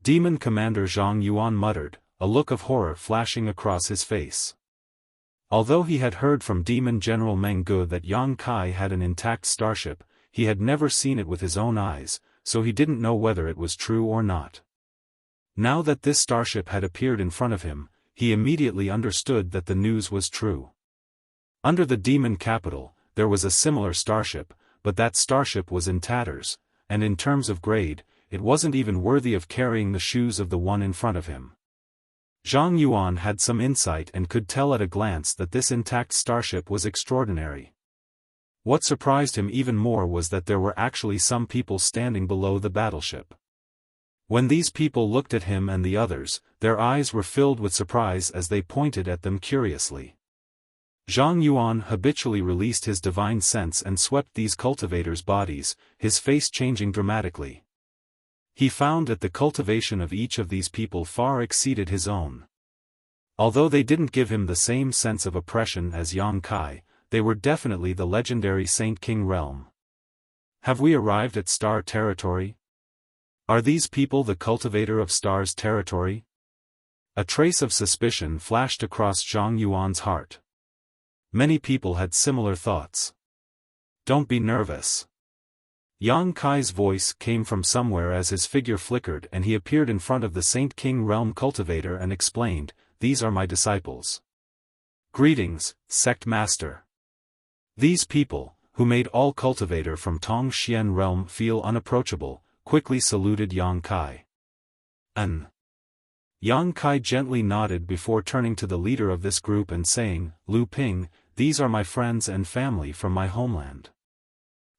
Demon Commander Zhang Yuan muttered, a look of horror flashing across his face. Although he had heard from Demon General Meng Ge that Yang Kai had an intact starship, he had never seen it with his own eyes, so he didn't know whether it was true or not. Now that this starship had appeared in front of him, he immediately understood that the news was true. Under the demon capital, there was a similar starship, but that starship was in tatters, and in terms of grade, it wasn't even worthy of carrying the shoes of the one in front of him. Zhang Yuan had some insight and could tell at a glance that this intact starship was extraordinary. What surprised him even more was that there were actually some people standing below the battleship. When these people looked at him and the others, their eyes were filled with surprise as they pointed at them curiously. Zhang Yuan habitually released his divine sense and swept these cultivators' bodies, his face changing dramatically. He found that the cultivation of each of these people far exceeded his own. Although they didn't give him the same sense of oppression as Yang Kai, they were definitely the legendary Saint King realm. Have we arrived at Star Territory? Are these people the cultivator of Star's territory? A trace of suspicion flashed across Zhang Yuan's heart. Many people had similar thoughts. Don't be nervous. Yang Kai's voice came from somewhere as his figure flickered and he appeared in front of the Saint King realm cultivator and explained, "These are my disciples." Greetings, Sect Master. These people, who made all cultivator from Tongxian realm feel unapproachable, quickly saluted Yang Kai. Yang Kai gently nodded before turning to the leader of this group and saying, "Lu Ping, these are my friends and family from my homeland.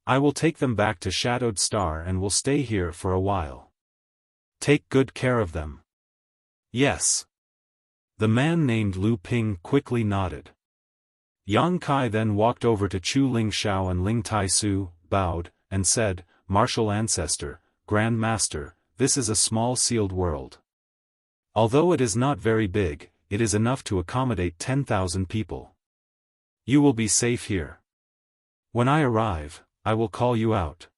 I will take them back to Shadowed Star and will stay here for a while. Take good care of them." "Yes." The man named Lu Ping quickly nodded. Yang Kai then walked over to Chu Ling Xiao and Ling Tai Su, bowed, and said, "Martial Ancestor, Grand Master, this is a small sealed world. Although it is not very big, it is enough to accommodate 10,000 people. You will be safe here. When I arrive, I will call you out.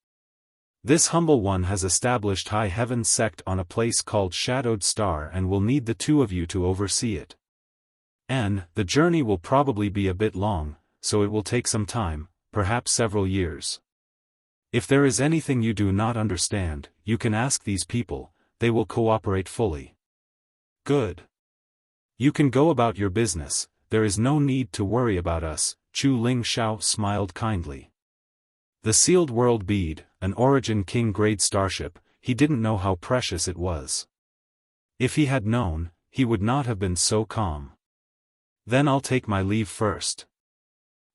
This humble one has established High Heaven sect on a place called Shadowed Star and will need the two of you to oversee it. And the journey will probably be a bit long, so it will take some time, perhaps several years. If there is anything you do not understand, you can ask these people, they will cooperate fully." "Good. You can go about your business, there is no need to worry about us," Chu Ling Xiao smiled kindly. The sealed world bead, an Origin King grade starship, he didn't know how precious it was. If he had known, he would not have been so calm. "Then I'll take my leave first.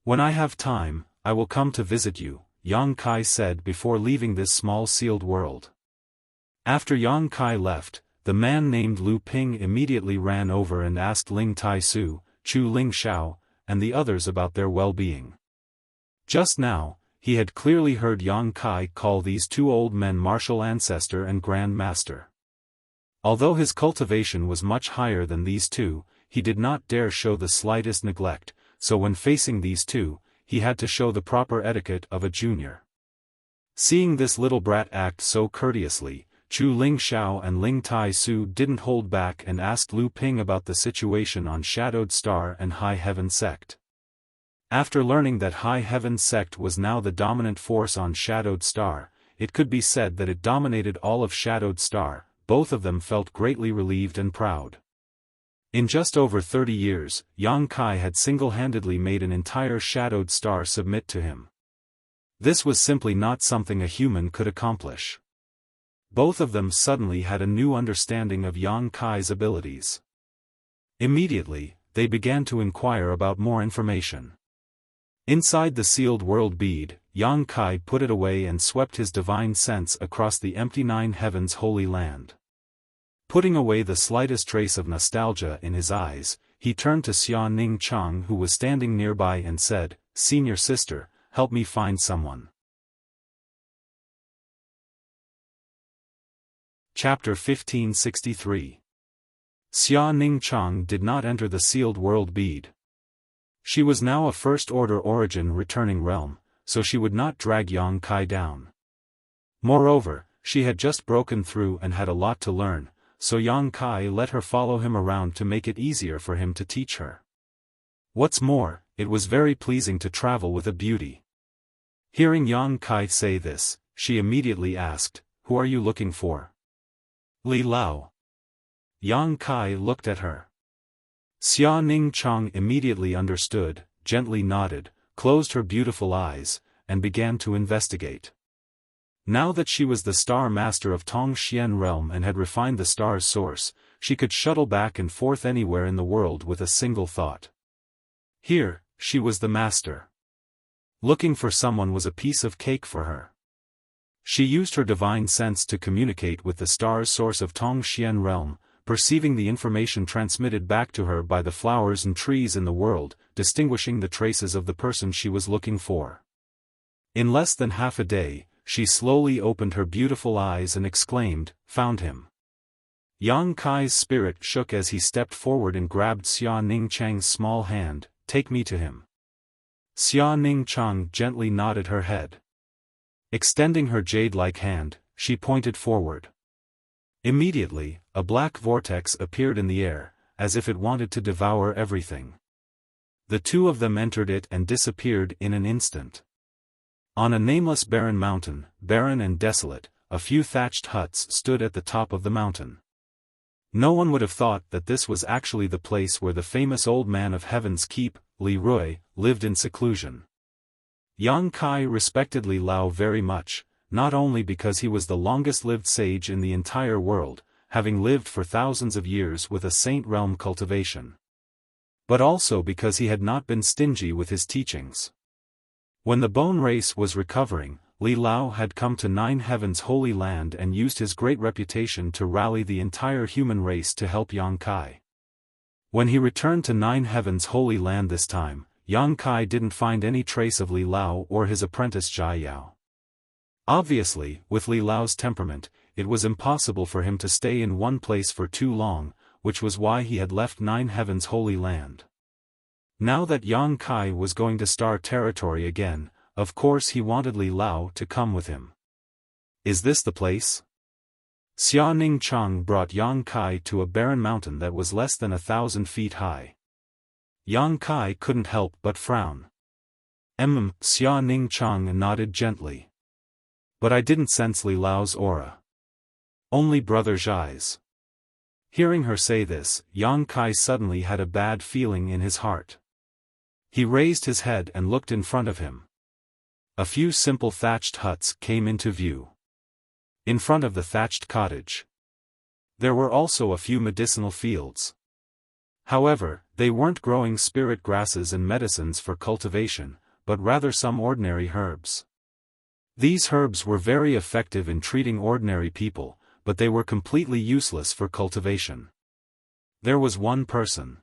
When I have time, I will come to visit you," Yang Kai said before leaving this small sealed world. After Yang Kai left, the man named Lu Ping immediately ran over and asked Ling Tai Su, Chu Ling Xiao, and the others about their well-being. Just now, he had clearly heard Yang Kai call these two old men Martial Ancestor and Grand Master. Although his cultivation was much higher than these two, he did not dare show the slightest neglect, so when facing these two, he had to show the proper etiquette of a junior. Seeing this little brat act so courteously, Chu Ling Xiao and Ling Tai Su didn't hold back and asked Lu Ping about the situation on Shadowed Star and High Heaven sect. After learning that High Heaven sect was now the dominant force on Shadowed Star, it could be said that it dominated all of Shadowed Star. Both of them felt greatly relieved and proud. In just over 30 years, Yang Kai had single-handedly made an entire Shadowed Star submit to him. This was simply not something a human could accomplish. Both of them suddenly had a new understanding of Yang Kai's abilities. Immediately, they began to inquire about more information. Inside the sealed world bead, Yang Kai put it away and swept his divine sense across the empty Nine Heavens holy land. Putting away the slightest trace of nostalgia in his eyes, he turned to Xia Ning Chang who was standing nearby and said, "Senior sister, help me find someone." Chapter 1563. Xia Ning Chang did not enter the sealed world bead. She was now a first-order origin returning realm, so she would not drag Yang Kai down. Moreover, she had just broken through and had a lot to learn, so Yang Kai let her follow him around to make it easier for him to teach her. What's more, it was very pleasing to travel with a beauty. Hearing Yang Kai say this, she immediately asked, "Who are you looking for?" "Li Lao." Yang Kai looked at her. Xia Ning Chang immediately understood, gently nodded, closed her beautiful eyes, and began to investigate. Now that she was the star master of Tongxian realm and had refined the star's source, she could shuttle back and forth anywhere in the world with a single thought. Here, she was the master. Looking for someone was a piece of cake for her. She used her divine sense to communicate with the star's source of Tongxian realm, perceiving the information transmitted back to her by the flowers and trees in the world, distinguishing the traces of the person she was looking for. In less than half a day, she slowly opened her beautiful eyes and exclaimed, "Found him." Yang Kai's spirit shook as he stepped forward and grabbed Xia Ningchang's small hand. "Take me to him." Xia Ningchang gently nodded her head. Extending her jade-like hand, she pointed forward. Immediately, a black vortex appeared in the air, as if it wanted to devour everything. The two of them entered it and disappeared in an instant. On a nameless barren mountain, barren and desolate, a few thatched huts stood at the top of the mountain. No one would have thought that this was actually the place where the famous old man of Heaven's Keep, Li Rui, lived in seclusion. Yang Kai respected Li Lao very much, not only because he was the longest-lived sage in the entire world, having lived for thousands of years with a saint realm cultivation, but also because he had not been stingy with his teachings. When the bone race was recovering, Li Lao had come to Nine Heaven's holy land and used his great reputation to rally the entire human race to help Yang Kai. When he returned to Nine Heaven's holy land this time, Yang Kai didn't find any trace of Li Lao or his apprentice Zhai Yao. Obviously, with Li Lao's temperament, it was impossible for him to stay in one place for too long, which was why he had left Nine Heaven's holy land. Now that Yang Kai was going to star territory again, of course he wanted Li Lao to come with him. "Is this the place?" Xia Ningchang brought Yang Kai to a barren mountain that was less than 1,000 feet high. Yang Kai couldn't help but frown. Xia Ningchang nodded gently. "But I didn't sense Li Lao's aura. Only Brother Zhai's." Hearing her say this, Yang Kai suddenly had a bad feeling in his heart. He raised his head and looked in front of him. A few simple thatched huts came into view. In front of the thatched cottage, there were also a few medicinal fields. However, they weren't growing spirit grasses and medicines for cultivation, but rather some ordinary herbs. These herbs were very effective in treating ordinary people, but they were completely useless for cultivation. There was one person.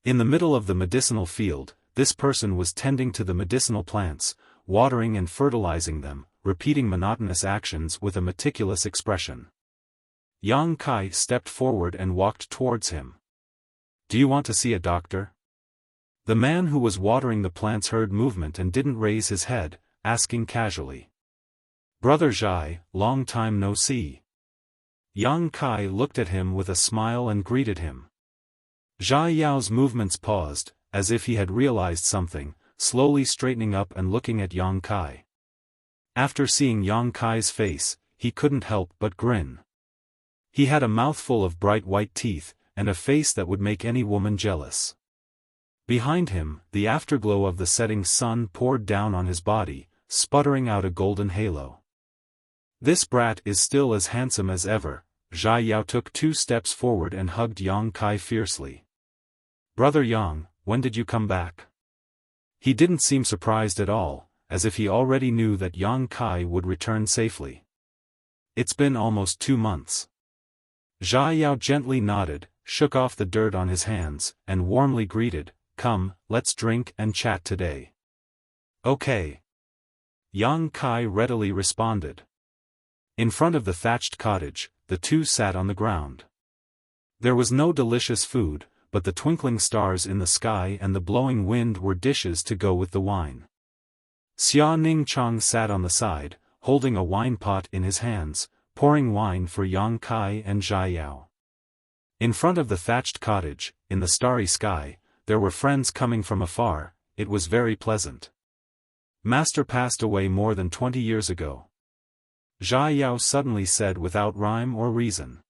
In the middle of the medicinal field, this person was tending to the medicinal plants, watering and fertilizing them, repeating monotonous actions with a meticulous expression. Yang Kai stepped forward and walked towards him. "Do you want to see a doctor?" The man who was watering the plants heard movement and didn't raise his head, asking casually. "Brother Zhai, long time no see." Yang Kai looked at him with a smile and greeted him. Zhai Yao's movements paused, as if he had realized something, slowly straightening up and looking at Yang Kai. After seeing Yang Kai's face, he couldn't help but grin. He had a mouthful of bright white teeth, and a face that would make any woman jealous. Behind him, the afterglow of the setting sun poured down on his body, sputtering out a golden halo. "This brat is still as handsome as ever." Zhai Yao took 2 steps forward and hugged Yang Kai fiercely. "Brother Yang, when did you come back?" He didn't seem surprised at all, as if he already knew that Yang Kai would return safely. "It's been almost 2 months. Zhai Yao gently nodded, shook off the dirt on his hands, and warmly greeted, "Come, let's drink and chat today." "Okay." Yang Kai readily responded. In front of the thatched cottage, the two sat on the ground. There was no delicious food, but the twinkling stars in the sky and the blowing wind were dishes to go with the wine. Xia Ningchang sat on the side, holding a wine pot in his hands, pouring wine for Yang Kai and Zhai Yao. In front of the thatched cottage, in the starry sky, there were friends coming from afar. It was very pleasant. "Master passed away more than 20 years ago," Zhai Yao suddenly said without rhyme or reason.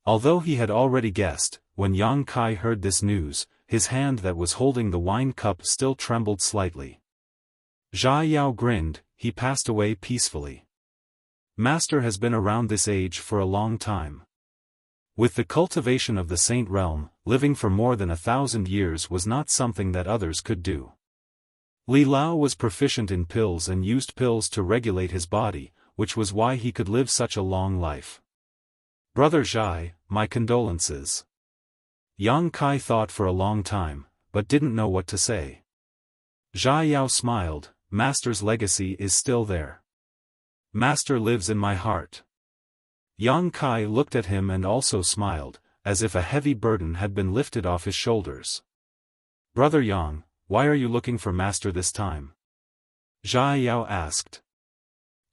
Although he had already guessed, when Yang Kai heard this news, his hand that was holding the wine cup still trembled slightly. Zhai Yao grinned. "He passed away peacefully. Master has been around this age for a long time. With the cultivation of the saint realm, living for more than 1,000 years was not something that others could do. Li Lao was proficient in pills and used pills to regulate his body, which was why he could live such a long life. Brother Zhai, my condolences. Yang Kai thought for a long time, but didn't know what to say. Zhai Yao smiled. Master's legacy is still there. Master lives in my heart. Yang Kai looked at him and also smiled, as if a heavy burden had been lifted off his shoulders. Brother Yang, why are you looking for Master this time? Zhai Yao asked.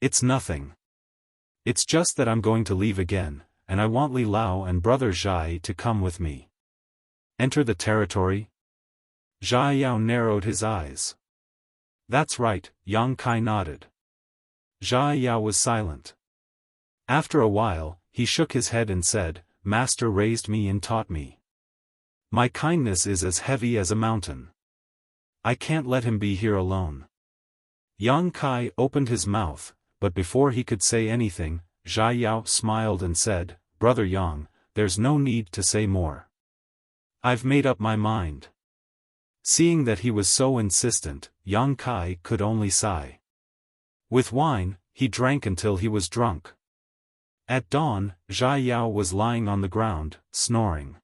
It's nothing. It's just that I'm going to leave again, and I want Li Lao and Brother Zhai to come with me. Enter the territory? Zhai Yao narrowed his eyes. That's right, Yang Kai nodded. Zhai Yao was silent. After a while, he shook his head and said, Master raised me and taught me. My kindness is as heavy as a mountain. I can't let him be here alone. Yang Kai opened his mouth, but before he could say anything, Zhai Yao smiled and said, Brother Yang, there's no need to say more. I've made up my mind. Seeing that he was so insistent, Yang Kai could only sigh. With wine, he drank until he was drunk. At dawn, Zhai Yao was lying on the ground, snoring.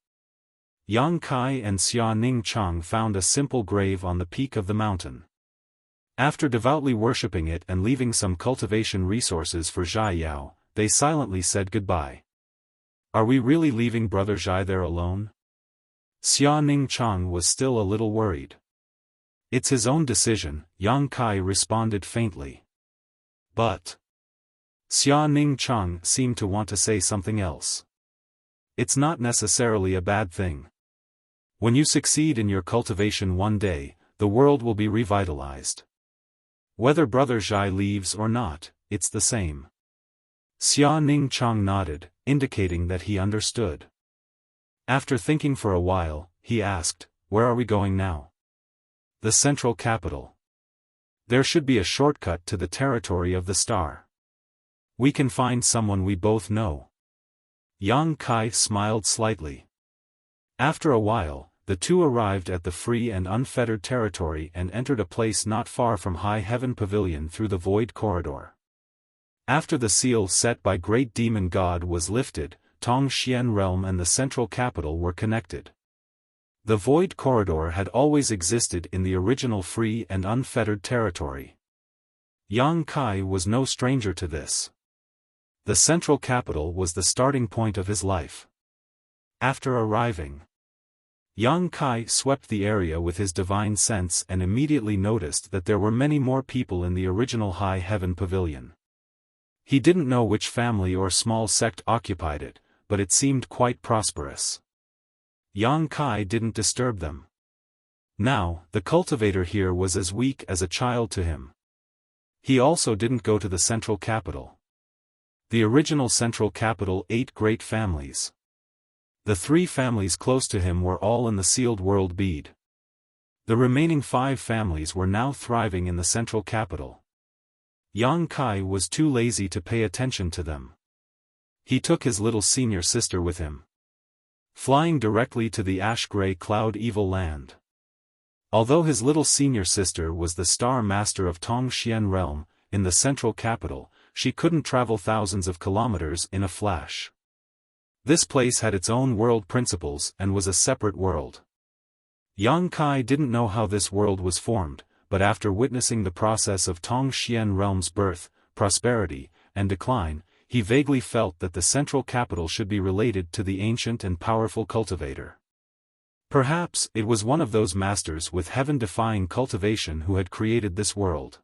Yang Kai and Xia Ning Chang found a simple grave on the peak of the mountain. After devoutly worshipping it and leaving some cultivation resources for Zhai Yao, they silently said goodbye. Are we really leaving Brother Zhai there alone? Xia Ning Chang was still a little worried. It's his own decision, Yang Kai responded faintly. But Xia Ning Chang seemed to want to say something else. It's not necessarily a bad thing. When you succeed in your cultivation one day, the world will be revitalized. Whether Brother Zhai leaves or not, it's the same. Xia Ning Chang nodded, indicating that he understood. After thinking for a while, he asked, Where are we going now? The central capital. There should be a shortcut to the territory of the star. We can find someone we both know. Yang Kai smiled slightly. After a while, the two arrived at the free and unfettered territory and entered a place not far from High Heaven Pavilion through the void corridor. After the seal set by Great Demon God was lifted, Tongxian Realm and the central capital were connected. The void corridor had always existed in the original free and unfettered territory. Yang Kai was no stranger to this. The central capital was the starting point of his life. After arriving, Yang Kai swept the area with his divine sense and immediately noticed that there were many more people in the original High Heaven Pavilion. He didn't know which family or small sect occupied it, but it seemed quite prosperous. Yang Kai didn't disturb them. Now, the cultivator here was as weak as a child to him. He also didn't go to the central capital. The original central capital 8 great families. The 3 families close to him were all in the sealed world bead. The remaining 5 families were now thriving in the central capital. Yang Kai was too lazy to pay attention to them. He took his little senior sister with him, flying directly to the ash-gray cloud evil land. Although his little senior sister was the star master of Tongxian Realm, in the central capital, she couldn't travel thousands of kilometers in a flash. This place had its own world principles and was a separate world. Yang Kai didn't know how this world was formed, but after witnessing the process of Tongxian Realm's birth, prosperity, and decline, he vaguely felt that the central capital should be related to the ancient and powerful cultivator. Perhaps it was one of those masters with heaven-defying cultivation who had created this world.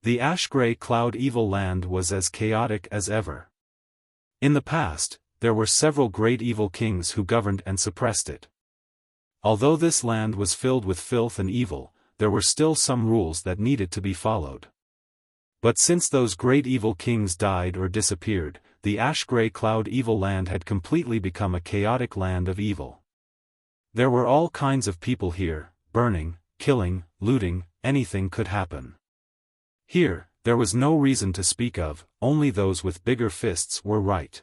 The ash-gray cloud evil land was as chaotic as ever. In the past, there were several great evil kings who governed and suppressed it. Although this land was filled with filth and evil, there were still some rules that needed to be followed. But since those great evil kings died or disappeared, the ash-gray cloud evil land had completely become a chaotic land of evil. There were all kinds of people here, burning, killing, looting, anything could happen. Here, there was no reason to speak of, only those with bigger fists were right.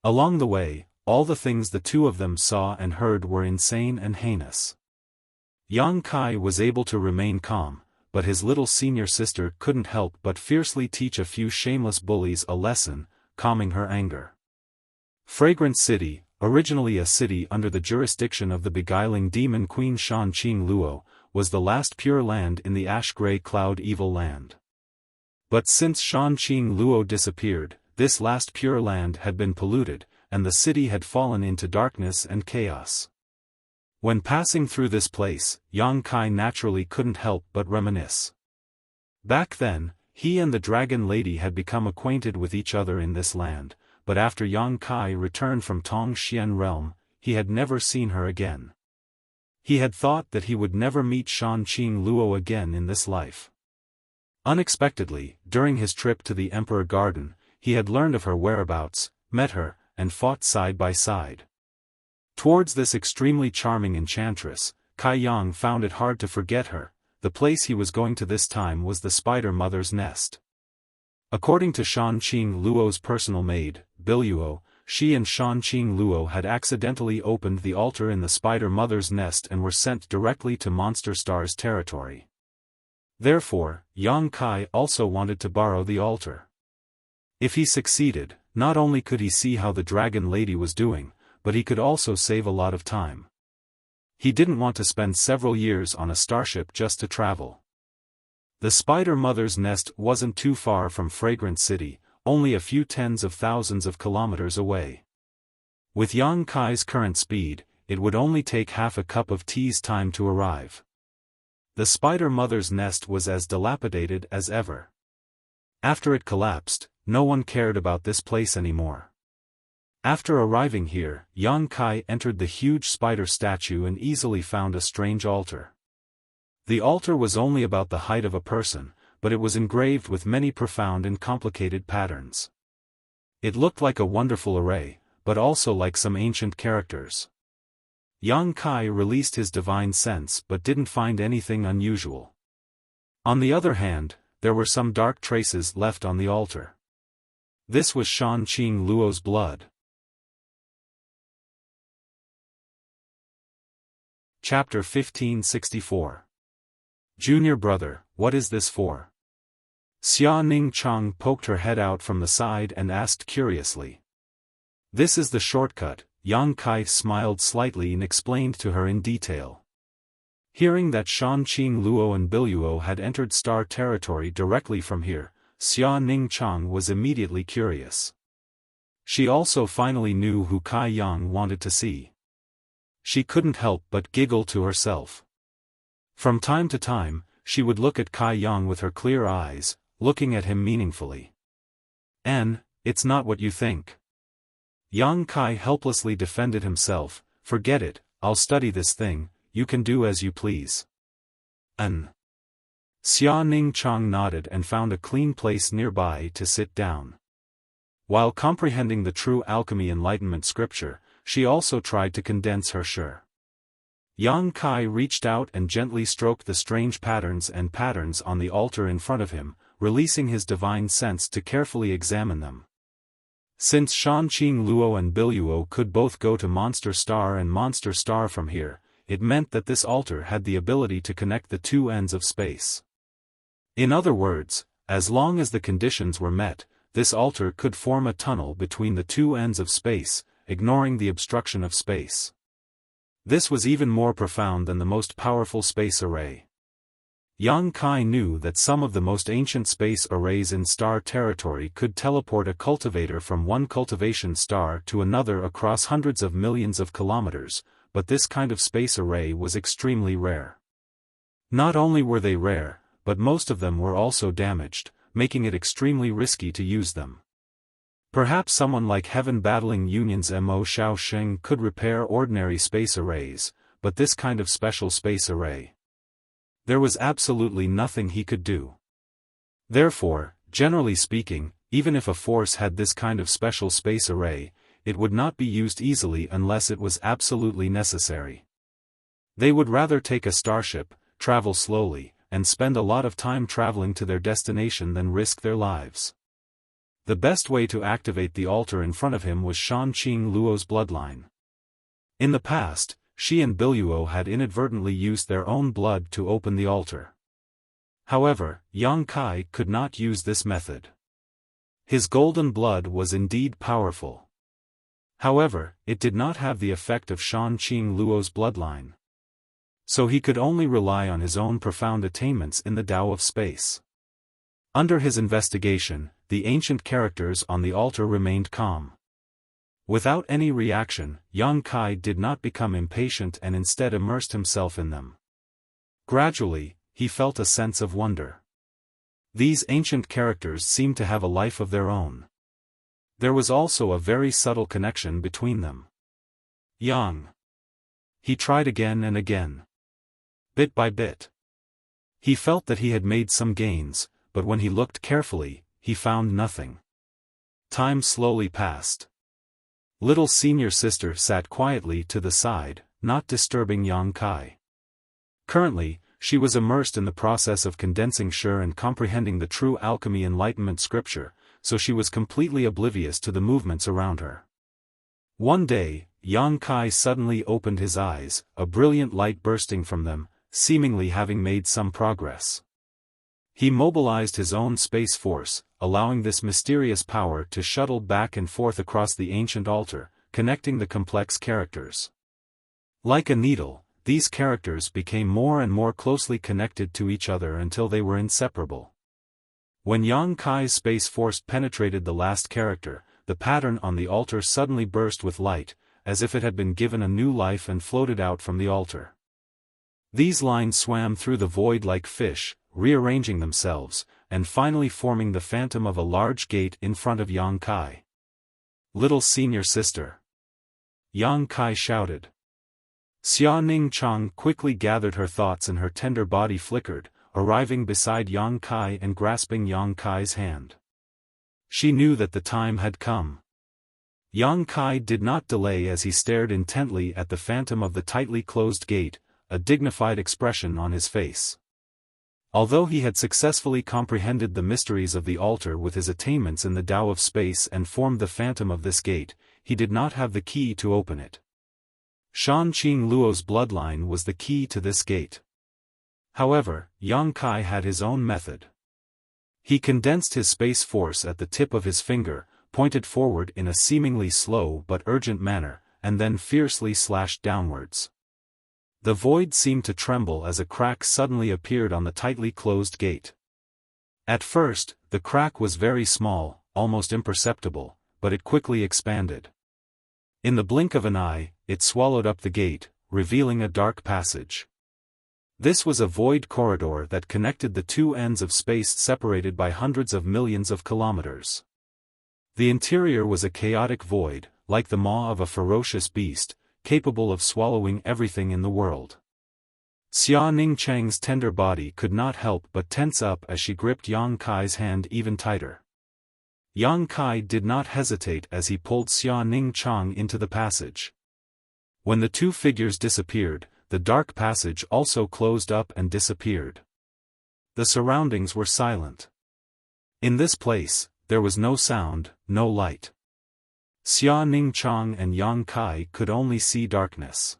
Along the way, all the things the two of them saw and heard were insane and heinous. Yang Kai was able to remain calm, but his little senior sister couldn't help but fiercely teach a few shameless bullies a lesson, calming her anger. Fragrant City, originally a city under the jurisdiction of the beguiling demon queen Shan Qing Luo, was the last pure land in the ash-gray cloud evil land. But since Shan Qing Luo disappeared, this last pure land had been polluted, and the city had fallen into darkness and chaos. When passing through this place, Yang Kai naturally couldn't help but reminisce. Back then, he and the Dragon Lady had become acquainted with each other in this land, but after Yang Kai returned from Tong Xian realm, he had never seen her again. He had thought that he would never meet Shan Qing Luo again in this life. Unexpectedly, during his trip to the Emperor Garden, he had learned of her whereabouts, met her, and fought side by side. Towards this extremely charming enchantress, Kai Yang found it hard to forget her. The place he was going to this time was the Spider Mother's nest. According to Shan Qing Luo's personal maid, Biluo, she and Shan Qing Luo had accidentally opened the altar in the Spider Mother's nest and were sent directly to Monster Star's territory. Therefore, Yang Kai also wanted to borrow the altar. If he succeeded, not only could he see how the Dragon Lady was doing, but he could also save a lot of time. He didn't want to spend several years on a starship just to travel. The Spider Mother's nest wasn't too far from Fragrant City, only a few tens of thousands of kilometers away. With Yang Kai's current speed, it would only take half a cup of tea's time to arrive. The Spider Mother's nest was as dilapidated as ever. After it collapsed, no one cared about this place anymore. After arriving here, Yang Kai entered the huge spider statue and easily found a strange altar. The altar was only about the height of a person, but it was engraved with many profound and complicated patterns. It looked like a wonderful array, but also like some ancient characters. Yang Kai released his divine sense but didn't find anything unusual. On the other hand, there were some dark traces left on the altar. This was Shan Qing Luo's blood. Chapter 1564. Junior brother, what is this for? Xia Ning Chang poked her head out from the side and asked curiously. This is the shortcut, Yang Kai smiled slightly and explained to her in detail. Hearing that Shan Qing Luo and Biluo had entered star territory directly from here, Xia Ning Chang was immediately curious. She also finally knew who Kai Yang wanted to see. She couldn't help but giggle to herself. From time to time, she would look at Kai Yang with her clear eyes, looking at him meaningfully. It's not what you think. Yang Kai helplessly defended himself. Forget it, I'll study this thing, you can do as you please. Xia Ning Chang nodded and found a clean place nearby to sit down. While comprehending the true alchemy enlightenment scripture, she also tried to condense her sure. Yang Kai reached out and gently stroked the strange patterns on the altar in front of him, releasing his divine sense to carefully examine them. Since Shan Qing Luo and Biluo could both go to Monster Star from here, it meant that this altar had the ability to connect the two ends of space. In other words, as long as the conditions were met, this altar could form a tunnel between the two ends of space, ignoring the obstruction of space. This was even more profound than the most powerful space array. Yang Kai knew that some of the most ancient space arrays in star territory could teleport a cultivator from one cultivation star to another across hundreds of millions of kilometers, but this kind of space array was extremely rare. Not only were they rare, but most of them were also damaged, making it extremely risky to use them. Perhaps someone like Heaven Battling Union's Mo Xiaosheng could repair ordinary space arrays, but this kind of special space array. There was absolutely nothing he could do. Therefore, generally speaking, even if a force had this kind of special space array, it would not be used easily unless it was absolutely necessary. They would rather take a starship, travel slowly, and spend a lot of time traveling to their destination than risk their lives. The best way to activate the altar in front of him was Shan Qing Luo's bloodline. In the past, she and Biluo had inadvertently used their own blood to open the altar. However, Yang Kai could not use this method. His golden blood was indeed powerful. However, it did not have the effect of Shan Qing Luo's bloodline. So he could only rely on his own profound attainments in the Tao of space. Under his investigation, the ancient characters on the altar remained calm. Without any reaction, Yang Kai did not become impatient and instead immersed himself in them. Gradually, he felt a sense of wonder. These ancient characters seemed to have a life of their own. There was also a very subtle connection between them. Yang. He tried again and again. Bit by bit. He felt that he had made some gains, but when he looked carefully, he found nothing. Time slowly passed. Little senior sister sat quietly to the side, not disturbing Yang Kai. Currently, she was immersed in the process of condensing Shi and comprehending the true alchemy enlightenment scripture, so she was completely oblivious to the movements around her. One day, Yang Kai suddenly opened his eyes, a brilliant light bursting from them, seemingly having made some progress. He mobilized his own space force, allowing this mysterious power to shuttle back and forth across the ancient altar, connecting the complex characters. Like a needle, these characters became more and more closely connected to each other until they were inseparable. When Yang Kai's space force penetrated the last character, the pattern on the altar suddenly burst with light, as if it had been given a new life and floated out from the altar. These lines swam through the void like fish, rearranging themselves, and finally forming the phantom of a large gate in front of Yang Kai. "Little senior sister!" Yang Kai shouted. Xia Ning Chang quickly gathered her thoughts and her tender body flickered, arriving beside Yang Kai and grasping Yang Kai's hand. She knew that the time had come. Yang Kai did not delay as he stared intently at the phantom of the tightly closed gate, a dignified expression on his face. Although he had successfully comprehended the mysteries of the altar with his attainments in the Tao of space and formed the phantom of this gate, he did not have the key to open it. Shan Qing Luo's bloodline was the key to this gate. However, Yang Kai had his own method. He condensed his space force at the tip of his finger, pointed forward in a seemingly slow but urgent manner, and then fiercely slashed downwards. The void seemed to tremble as a crack suddenly appeared on the tightly closed gate. At first, the crack was very small, almost imperceptible, but it quickly expanded. In the blink of an eye, it swallowed up the gate, revealing a dark passage. This was a void corridor that connected the two ends of space separated by hundreds of millions of kilometers. The interior was a chaotic void, like the maw of a ferocious beast, capable of swallowing everything in the world. Xia Ning Chang's tender body could not help but tense up as she gripped Yang Kai's hand even tighter. Yang Kai did not hesitate as he pulled Xia Ning Chang into the passage. When the two figures disappeared, the dark passage also closed up and disappeared. The surroundings were silent. In this place, there was no sound, no light. Xia Ning Chang and Yang Kai could only see darkness.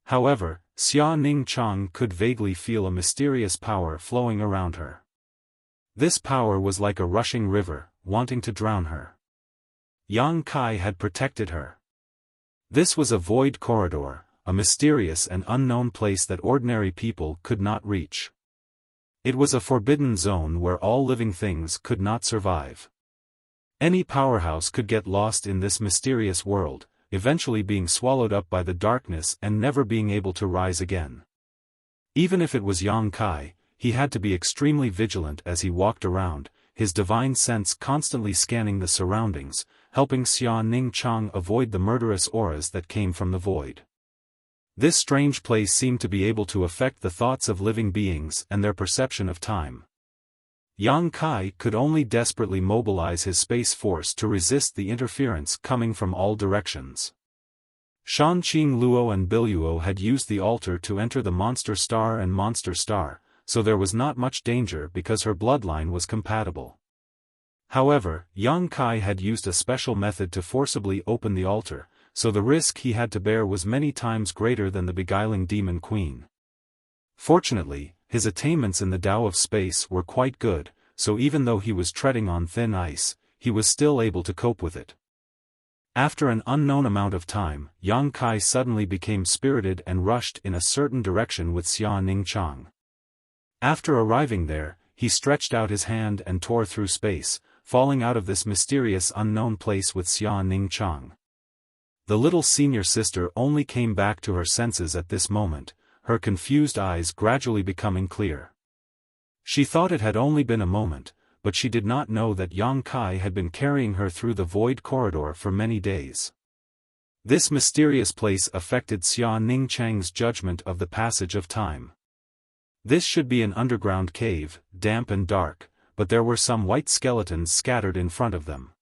However, Xia Ning Chang could vaguely feel a mysterious power flowing around her. This power was like a rushing river, wanting to drown her. Yang Kai had protected her. This was a void corridor, a mysterious and unknown place that ordinary people could not reach. It was a forbidden zone where all living things could not survive. Any powerhouse could get lost in this mysterious world, eventually being swallowed up by the darkness and never being able to rise again. Even if it was Yang Kai, he had to be extremely vigilant as he walked around, his divine sense constantly scanning the surroundings, helping Xia Ning Chang avoid the murderous auras that came from the void. This strange place seemed to be able to affect the thoughts of living beings and their perception of time. Yang Kai could only desperately mobilize his space force to resist the interference coming from all directions. Shan Qing Luo and Biluo had used the altar to enter the Monster Star and Monster Star, so there was not much danger because her bloodline was compatible. However, Yang Kai had used a special method to forcibly open the altar, so the risk he had to bear was many times greater than the beguiling demon queen. Fortunately, his attainments in the Tao of space were quite good, so even though he was treading on thin ice, he was still able to cope with it. After an unknown amount of time, Yang Kai suddenly became spirited and rushed in a certain direction with Xia Ningchang. After arriving there, he stretched out his hand and tore through space, falling out of this mysterious unknown place with Xia Ningchang. The little senior sister only came back to her senses at this moment, her confused eyes gradually becoming clear. She thought it had only been a moment, but she did not know that Yang Kai had been carrying her through the void corridor for many days. This mysterious place affected Xia Ningchang's judgment of the passage of time. This should be an underground cave, damp and dark, but there were some white skeletons scattered in front of them.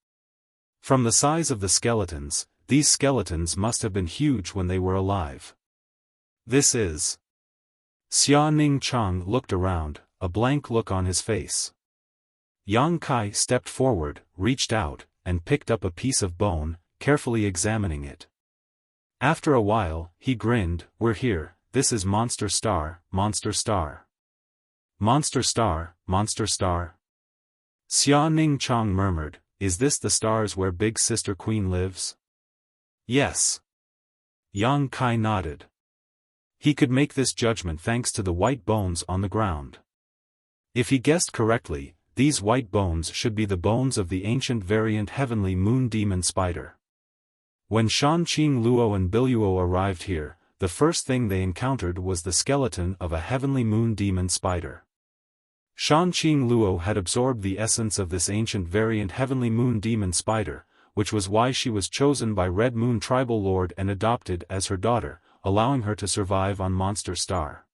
From the size of the skeletons, these skeletons must have been huge when they were alive. This is... Xia Ningchang looked around, a blank look on his face. Yang Kai stepped forward, reached out, and picked up a piece of bone, carefully examining it. After a while, he grinned, "We're here, this is Monster Star, Monster Star. Monster Star, Monster Star." Xia Ningchang murmured, "Is this the stars where Big Sister Queen lives?" "Yes." Yang Kai nodded. He could make this judgment thanks to the white bones on the ground. If he guessed correctly, these white bones should be the bones of the ancient variant heavenly moon demon spider. When Shanqing Luo and Biluo arrived here, the first thing they encountered was the skeleton of a heavenly moon demon spider. Shanqing Luo had absorbed the essence of this ancient variant heavenly moon demon spider, which was why she was chosen by Red Moon Tribal Lord and adopted as her daughter, allowing her to survive on Monster Star.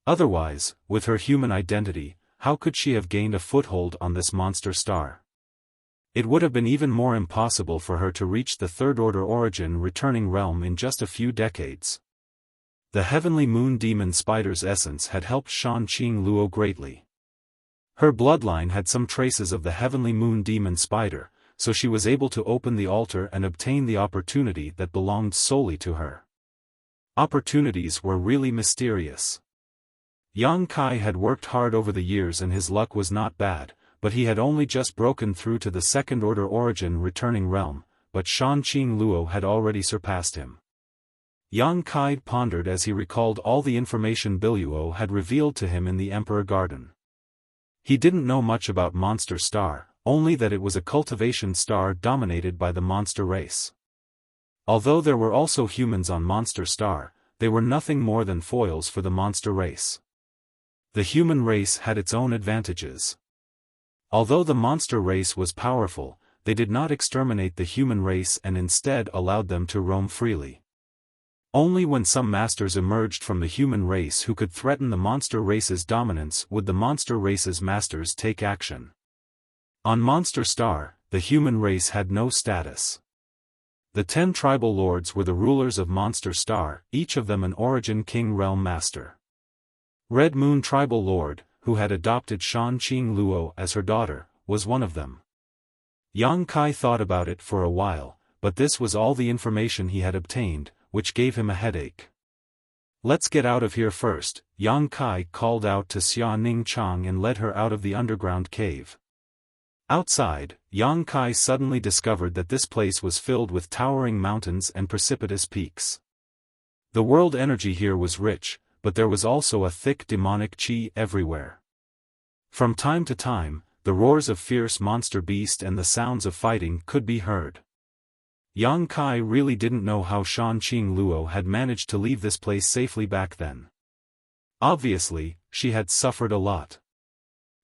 Otherwise, with her human identity, how could she have gained a foothold on this Monster Star? It would have been even more impossible for her to reach the third-order origin returning realm in just a few decades. The heavenly moon demon spider's essence had helped Shanqing Luo greatly. Her bloodline had some traces of the heavenly moon demon spider, so she was able to open the altar and obtain the opportunity that belonged solely to her. Opportunities were really mysterious. Yang Kai had worked hard over the years and his luck was not bad, but he had only just broken through to the second-order origin returning realm, but Shanqing Luo had already surpassed him. Yang Kai pondered as he recalled all the information Biluo had revealed to him in the Emperor Garden. He didn't know much about Monster Star, only that it was a cultivation star dominated by the monster race. Although there were also humans on Monster Star, they were nothing more than foils for the monster race. The human race had its own advantages. Although the monster race was powerful, they did not exterminate the human race and instead allowed them to roam freely. Only when some masters emerged from the human race who could threaten the monster race's dominance would the monster race's masters take action. On Monster Star, the human race had no status. The 10 tribal lords were the rulers of Monster Star, each of them an Origin King Realm Master. Red Moon Tribal Lord, who had adopted Shanqing Luo as her daughter, was one of them. Yang Kai thought about it for a while, but this was all the information he had obtained, which gave him a headache. "Let's get out of here first," Yang Kai called out to Xia Ningchang and led her out of the underground cave. Outside, Yang Kai suddenly discovered that this place was filled with towering mountains and precipitous peaks. The world energy here was rich, but there was also a thick demonic qi everywhere. From time to time, the roars of fierce monster beast and the sounds of fighting could be heard. Yang Kai really didn't know how Shanqing Luo had managed to leave this place safely back then. Obviously, she had suffered a lot.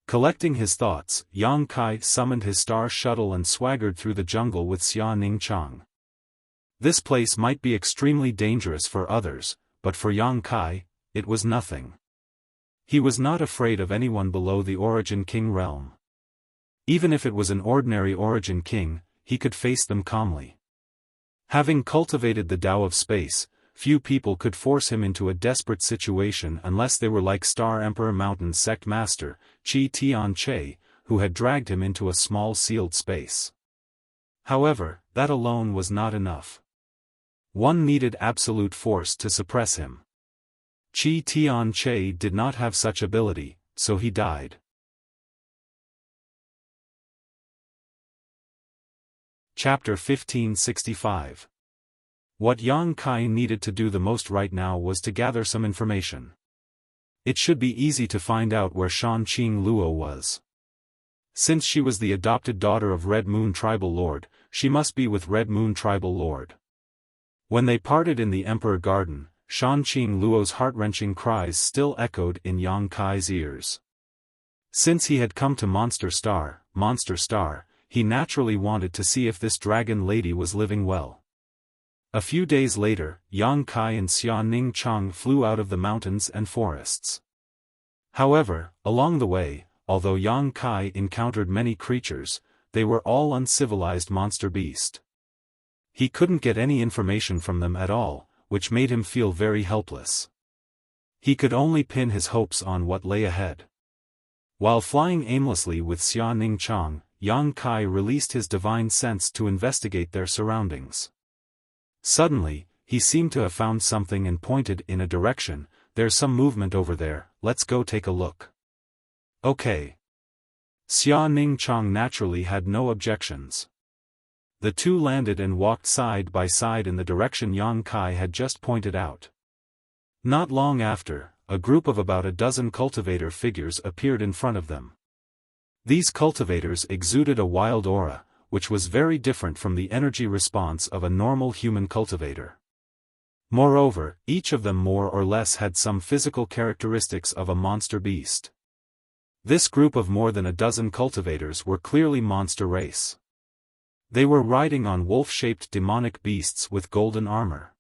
Collecting his thoughts, Yang Kai summoned his star shuttle and swaggered through the jungle with Xia Ningchang. This place might be extremely dangerous for others, but for Yang Kai, it was nothing. He was not afraid of anyone below the Origin King realm. Even if it was an ordinary Origin King, he could face them calmly. Having cultivated the Tao of space, few people could force him into a desperate situation unless they were like Star Emperor Mountain Sect Master, Chi Tianche, who had dragged him into a small sealed space. However, that alone was not enough. One needed absolute force to suppress him. Chi Tian Che did not have such ability, so he died. Chapter 1565. What Yang Kai needed to do the most right now was to gather some information. It should be easy to find out where Shan Qing Luo was. Since she was the adopted daughter of Red Moon Tribal Lord, she must be with Red Moon Tribal Lord. When they parted in the Emperor Garden, Shan Qing Luo's heart-wrenching cries still echoed in Yang Kai's ears. Since he had come to Monster Star, he naturally wanted to see if this dragon lady was living well. A few days later, Yang Kai and Xia Ning Chang flew out of the mountains and forests. However, along the way, although Yang Kai encountered many creatures, they were all uncivilized monster beast. He couldn't get any information from them at all, which made him feel very helpless. He could only pin his hopes on what lay ahead. While flying aimlessly with Xia Ning Chang, Yang Kai released his divine sense to investigate their surroundings. Suddenly, he seemed to have found something and pointed in a direction. There's some movement over there, let's go take a look. Okay. Xia Ning Chang naturally had no objections. The two landed and walked side by side in the direction Yang Kai had just pointed out. Not long after, a group of about a dozen cultivator figures appeared in front of them. These cultivators exuded a wild aura, which was very different from the energy response of a normal human cultivator. Moreover, each of them more or less had some physical characteristics of a monster beast. This group of more than a dozen cultivators were clearly monster race. They were riding on wolf-shaped demonic beasts with golden armor.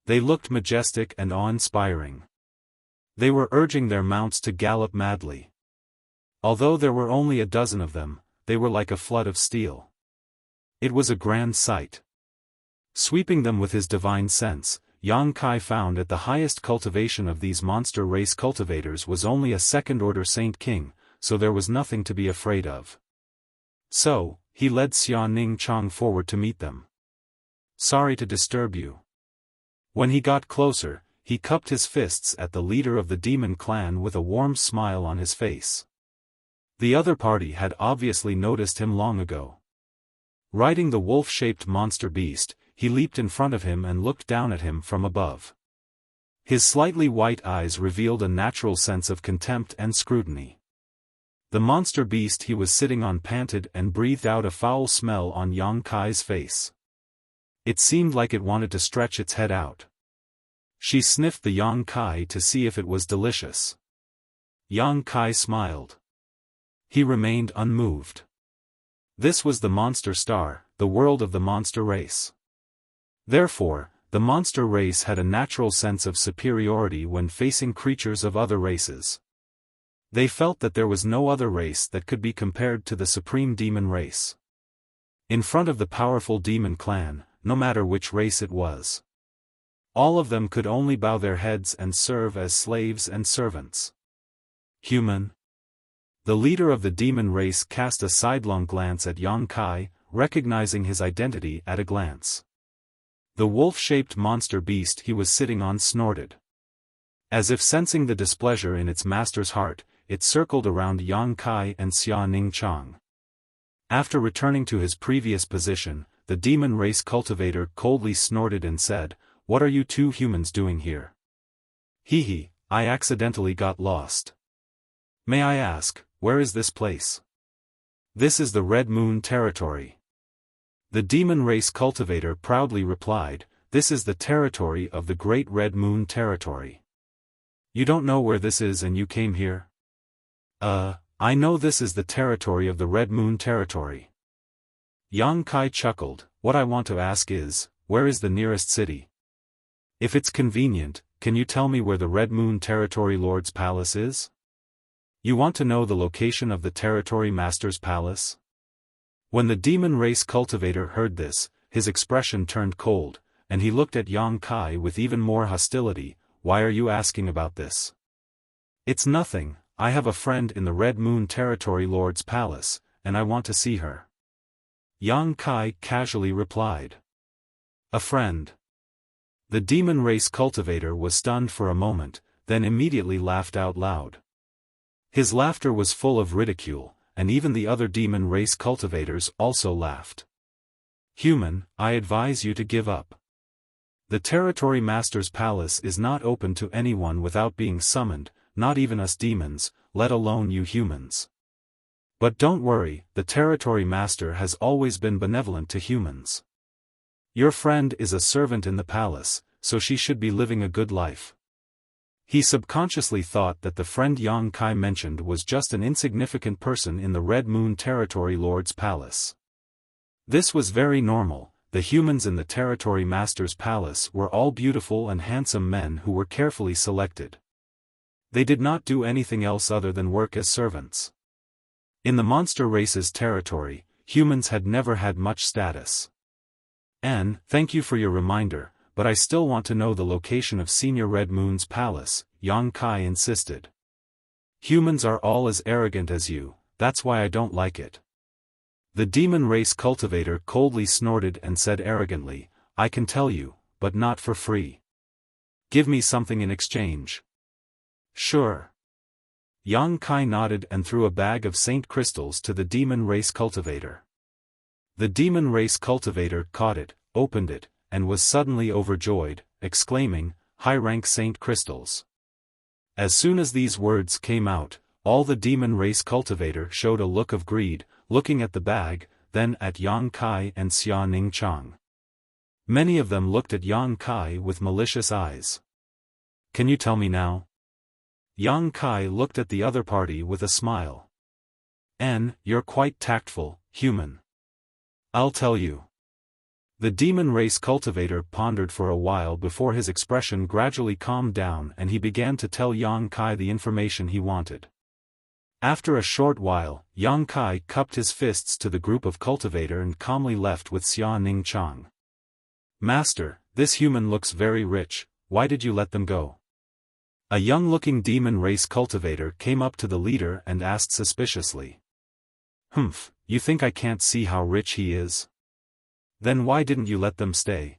They looked majestic and awe-inspiring. They were urging their mounts to gallop madly. Although there were only a dozen of them, they were like a flood of steel. It was a grand sight. Sweeping them with his divine sense, Yang Kai found that the highest cultivation of these monster race cultivators was only a second-order Saint King, so there was nothing to be afraid of. So, he led Xia Ning Chang forward to meet them. Sorry to disturb you. When he got closer, he cupped his fists at the leader of the demon clan with a warm smile on his face. The other party had obviously noticed him long ago. Riding the wolf-shaped monster beast, he leaped in front of him and looked down at him from above. His slightly white eyes revealed a natural sense of contempt and scrutiny. The monster beast he was sitting on panted and breathed out a foul smell on Yang Kai's face. It seemed like it wanted to stretch its head out. She sniffed the Yang Kai to see if it was delicious. Yang Kai smiled. He remained unmoved. This was the monster star, the world of the monster race. Therefore, the monster race had a natural sense of superiority when facing creatures of other races. They felt that there was no other race that could be compared to the supreme demon race. In front of the powerful demon clan, no matter which race it was, all of them could only bow their heads and serve as slaves and servants. Human. The leader of the demon race cast a sidelong glance at Yang Kai, recognizing his identity at a glance. The wolf-shaped monster beast he was sitting on snorted. As if sensing the displeasure in its master's heart, it circled around Yang Kai and Xia Ning Chang. After returning to his previous position, the demon race cultivator coldly snorted and said, "What are you two humans doing here?" "Hee, I accidentally got lost." "May I ask, where is this place?" "This is the Red Moon territory." The demon race cultivator proudly replied, "This is the territory of the Great Red Moon territory." "You don't know where this is and you came here?" I know this is the territory of the Red Moon territory." Yang Kai chuckled, "What I want to ask is, where is the nearest city? If it's convenient, can you tell me where the Red Moon territory lord's palace is?" "You want to know the location of the territory master's palace?" When the demon race cultivator heard this, his expression turned cold, and he looked at Yang Kai with even more hostility. "Why are you asking about this?" "It's nothing, I have a friend in the Red Moon territory lord's palace, and I want to see her." Yang Kai casually replied. "A friend?" The demon race cultivator was stunned for a moment, then immediately laughed out loud. His laughter was full of ridicule, and even the other demon race cultivators also laughed. Human, I advise you to give up. The Territory Master's palace is not open to anyone without being summoned, not even us demons, let alone you humans. But don't worry, the Territory Master has always been benevolent to humans. Your friend is a servant in the palace, so she should be living a good life. He subconsciously thought that the friend Yang Kai mentioned was just an insignificant person in the Red Moon Territory Lord's palace. This was very normal. The humans in the Territory Master's palace were all beautiful and handsome men who were carefully selected. They did not do anything else other than work as servants. In the monster race's territory, humans had never had much status. Thank you for your reminder, but I still want to know the location of Senior Red Moon's palace, Yang Kai insisted. Humans are all as arrogant as you, that's why I don't like it. The demon race cultivator coldly snorted and said arrogantly, I can tell you, but not for free. Give me something in exchange. Sure. Yang Kai nodded and threw a bag of saint crystals to the demon race cultivator. The demon race cultivator caught it, opened it, and was suddenly overjoyed, exclaiming, high-rank saint crystals. As soon as these words came out, all the demon race cultivator showed a look of greed, looking at the bag, then at Yang Kai and Xia Ningchang. Many of them looked at Yang Kai with malicious eyes. Can you tell me now? Yang Kai looked at the other party with a smile. You're quite tactful, human. I'll tell you. The demon race cultivator pondered for a while before his expression gradually calmed down and he began to tell Yang Kai the information he wanted. After a short while, Yang Kai cupped his fists to the group of cultivator and calmly left with Xia Ningchang. Master, this human looks very rich, why did you let them go? A young-looking demon race cultivator came up to the leader and asked suspiciously. Humph, you think I can't see how rich he is? Then why didn't you let them stay?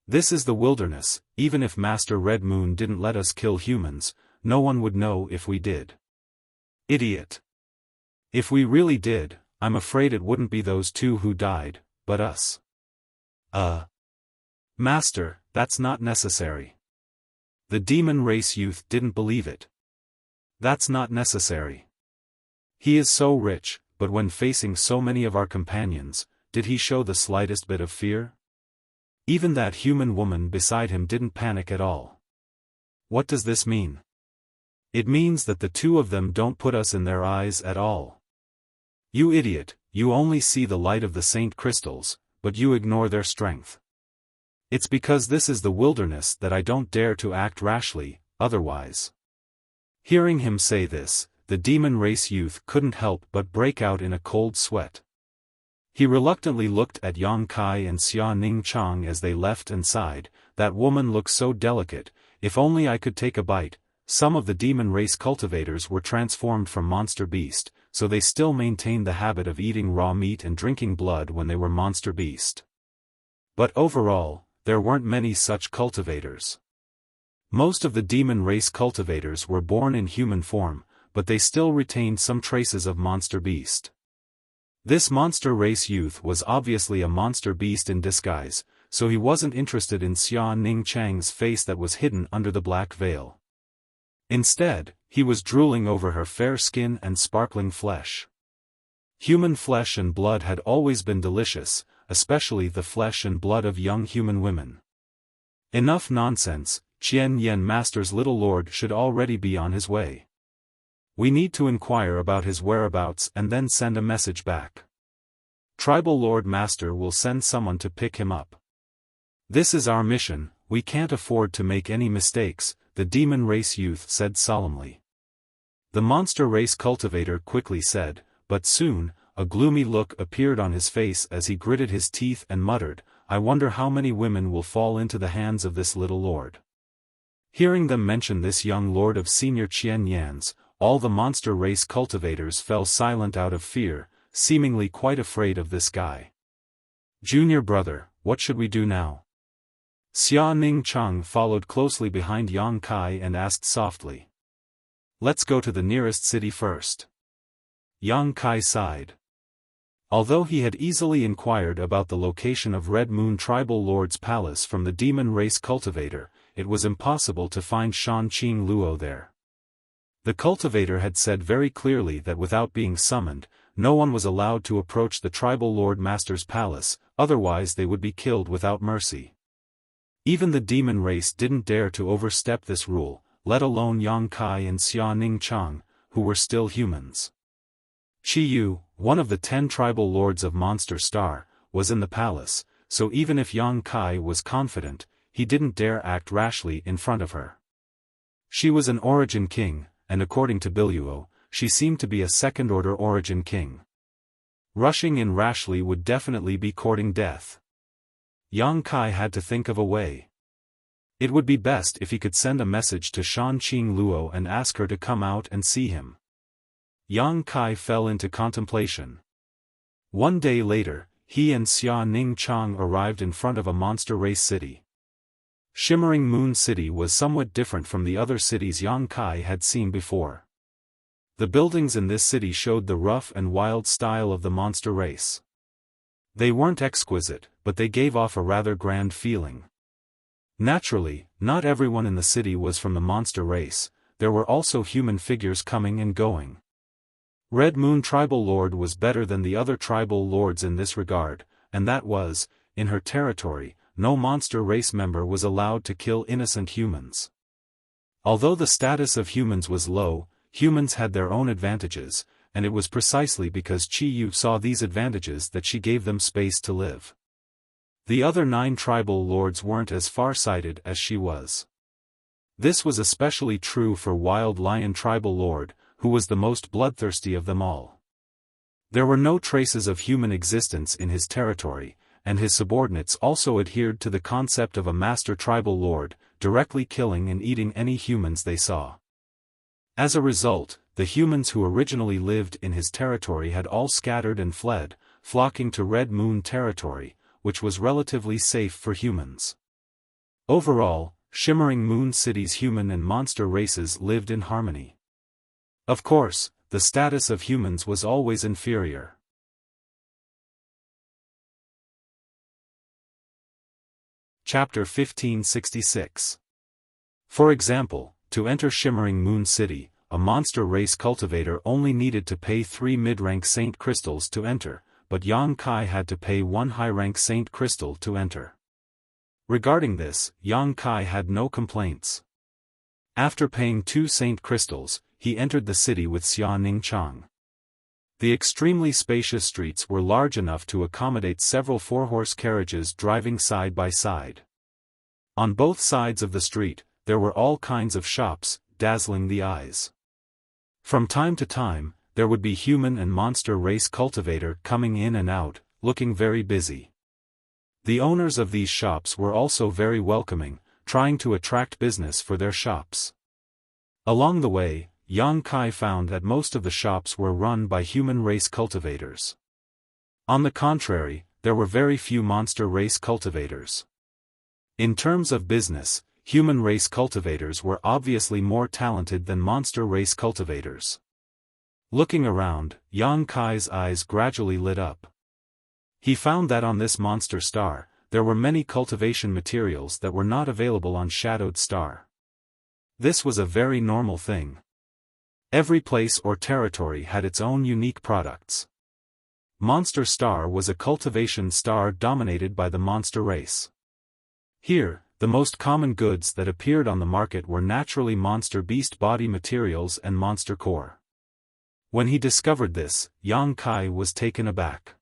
This is the wilderness, even if Master Red Moon didn't let us kill humans, no one would know if we did. Idiot. If we really did, I'm afraid it wouldn't be those two who died, but us. Master, that's not necessary. The demon race youth didn't believe it. That's not necessary. He is so rich, but when facing so many of our companions, did he show the slightest bit of fear? Even that human woman beside him didn't panic at all. What does this mean? It means that the two of them don't put us in their eyes at all. You idiot, you only see the light of the saint crystals, but you ignore their strength. It's because this is the wilderness that I don't dare to act rashly, otherwise. Hearing him say this, the demon race youth couldn't help but break out in a cold sweat. He reluctantly looked at Yang Kai and Xia Ningchang as they left and sighed, that woman looks so delicate, if only I could take a bite. Some of the demon race cultivators were transformed from monster beast, so they still maintained the habit of eating raw meat and drinking blood when they were monster beast. But overall, there weren't many such cultivators. Most of the demon race cultivators were born in human form, but they still retained some traces of monster beast. This monster race youth was obviously a monster beast in disguise, so he wasn't interested in Xia Ningchang's face that was hidden under the black veil. Instead, he was drooling over her fair skin and sparkling flesh. Human flesh and blood had always been delicious, especially the flesh and blood of young human women. Enough nonsense, Qian Yen Master's little lord should already be on his way. We need to inquire about his whereabouts and then send a message back. Tribal Lord Master will send someone to pick him up. This is our mission, we can't afford to make any mistakes, the demon race youth said solemnly. The monster race cultivator quickly said, but soon, a gloomy look appeared on his face as he gritted his teeth and muttered, I wonder how many women will fall into the hands of this little lord. Hearing them mention this young lord of Senior Qian Yan's, all the monster race cultivators fell silent out of fear, seemingly quite afraid of this guy. Junior brother, what should we do now? Xia Ning Chang followed closely behind Yang Kai and asked softly. Let's go to the nearest city first. Yang Kai sighed. Although he had easily inquired about the location of Red Moon Tribal Lord's palace from the demon race cultivator, it was impossible to find Shanqing Luo there. The cultivator had said very clearly that without being summoned, no one was allowed to approach the tribal Lord Master's palace, otherwise they would be killed without mercy. Even the demon race didn't dare to overstep this rule, let alone Yang Kai and Xia Ning Chang, who were still humans. Qi Yu, one of the 10 tribal lords of Monster Star, was in the palace, so even if Yang Kai was confident, he didn't dare act rashly in front of her. She was an Origin King, and according to Biluo, she seemed to be a second-order Origin King. Rushing in rashly would definitely be courting death. Yang Kai had to think of a way. It would be best if he could send a message to Shanqing Luo and ask her to come out and see him. Yang Kai fell into contemplation. One day later, he and Xia Ning Chang arrived in front of a monster race city. Shimmering Moon City was somewhat different from the other cities Yang Kai had seen before. The buildings in this city showed the rough and wild style of the monster race. They weren't exquisite, but they gave off a rather grand feeling. Naturally, not everyone in the city was from the monster race, there were also human figures coming and going. Red Moon Tribal Lord was better than the other tribal lords in this regard, and that was, in her territory, no monster race member was allowed to kill innocent humans. Although the status of humans was low, humans had their own advantages, and it was precisely because Qi Yu saw these advantages that she gave them space to live. The other 9 tribal lords weren't as far-sighted as she was. This was especially true for Wild Lion Tribal Lord, who was the most bloodthirsty of them all. There were no traces of human existence in his territory, and his subordinates also adhered to the concept of a master tribal lord, directly killing and eating any humans they saw. As a result, the humans who originally lived in his territory had all scattered and fled, flocking to Red Moon territory, which was relatively safe for humans. Overall, Shimmering Moon City's human and monster races lived in harmony. Of course, the status of humans was always inferior. Chapter 1566. For example, to enter Shimmering Moon City, a monster race cultivator only needed to pay 3 mid-rank Saint Crystals to enter, but Yang Kai had to pay 1 high-rank Saint Crystal to enter. Regarding this, Yang Kai had no complaints. After paying 2 Saint Crystals, he entered the city with Xia Ning Chang. The extremely spacious streets were large enough to accommodate several 4-horse carriages driving side by side. On both sides of the street, there were all kinds of shops, dazzling the eyes. From time to time, there would be human and monster race cultivator coming in and out, looking very busy. The owners of these shops were also very welcoming, trying to attract business for their shops. Along the way, Yang Kai found that most of the shops were run by human race cultivators. On the contrary, there were very few monster race cultivators. In terms of business, human race cultivators were obviously more talented than monster race cultivators. Looking around, Yang Kai's eyes gradually lit up. He found that on this monster star, there were many cultivation materials that were not available on Shadowed Star. This was a very normal thing. Every place or territory had its own unique products. Monster Star was a cultivation star dominated by the monster race. Here, the most common goods that appeared on the market were naturally monster beast body materials and monster core. When he discovered this, Yang Kai was taken aback.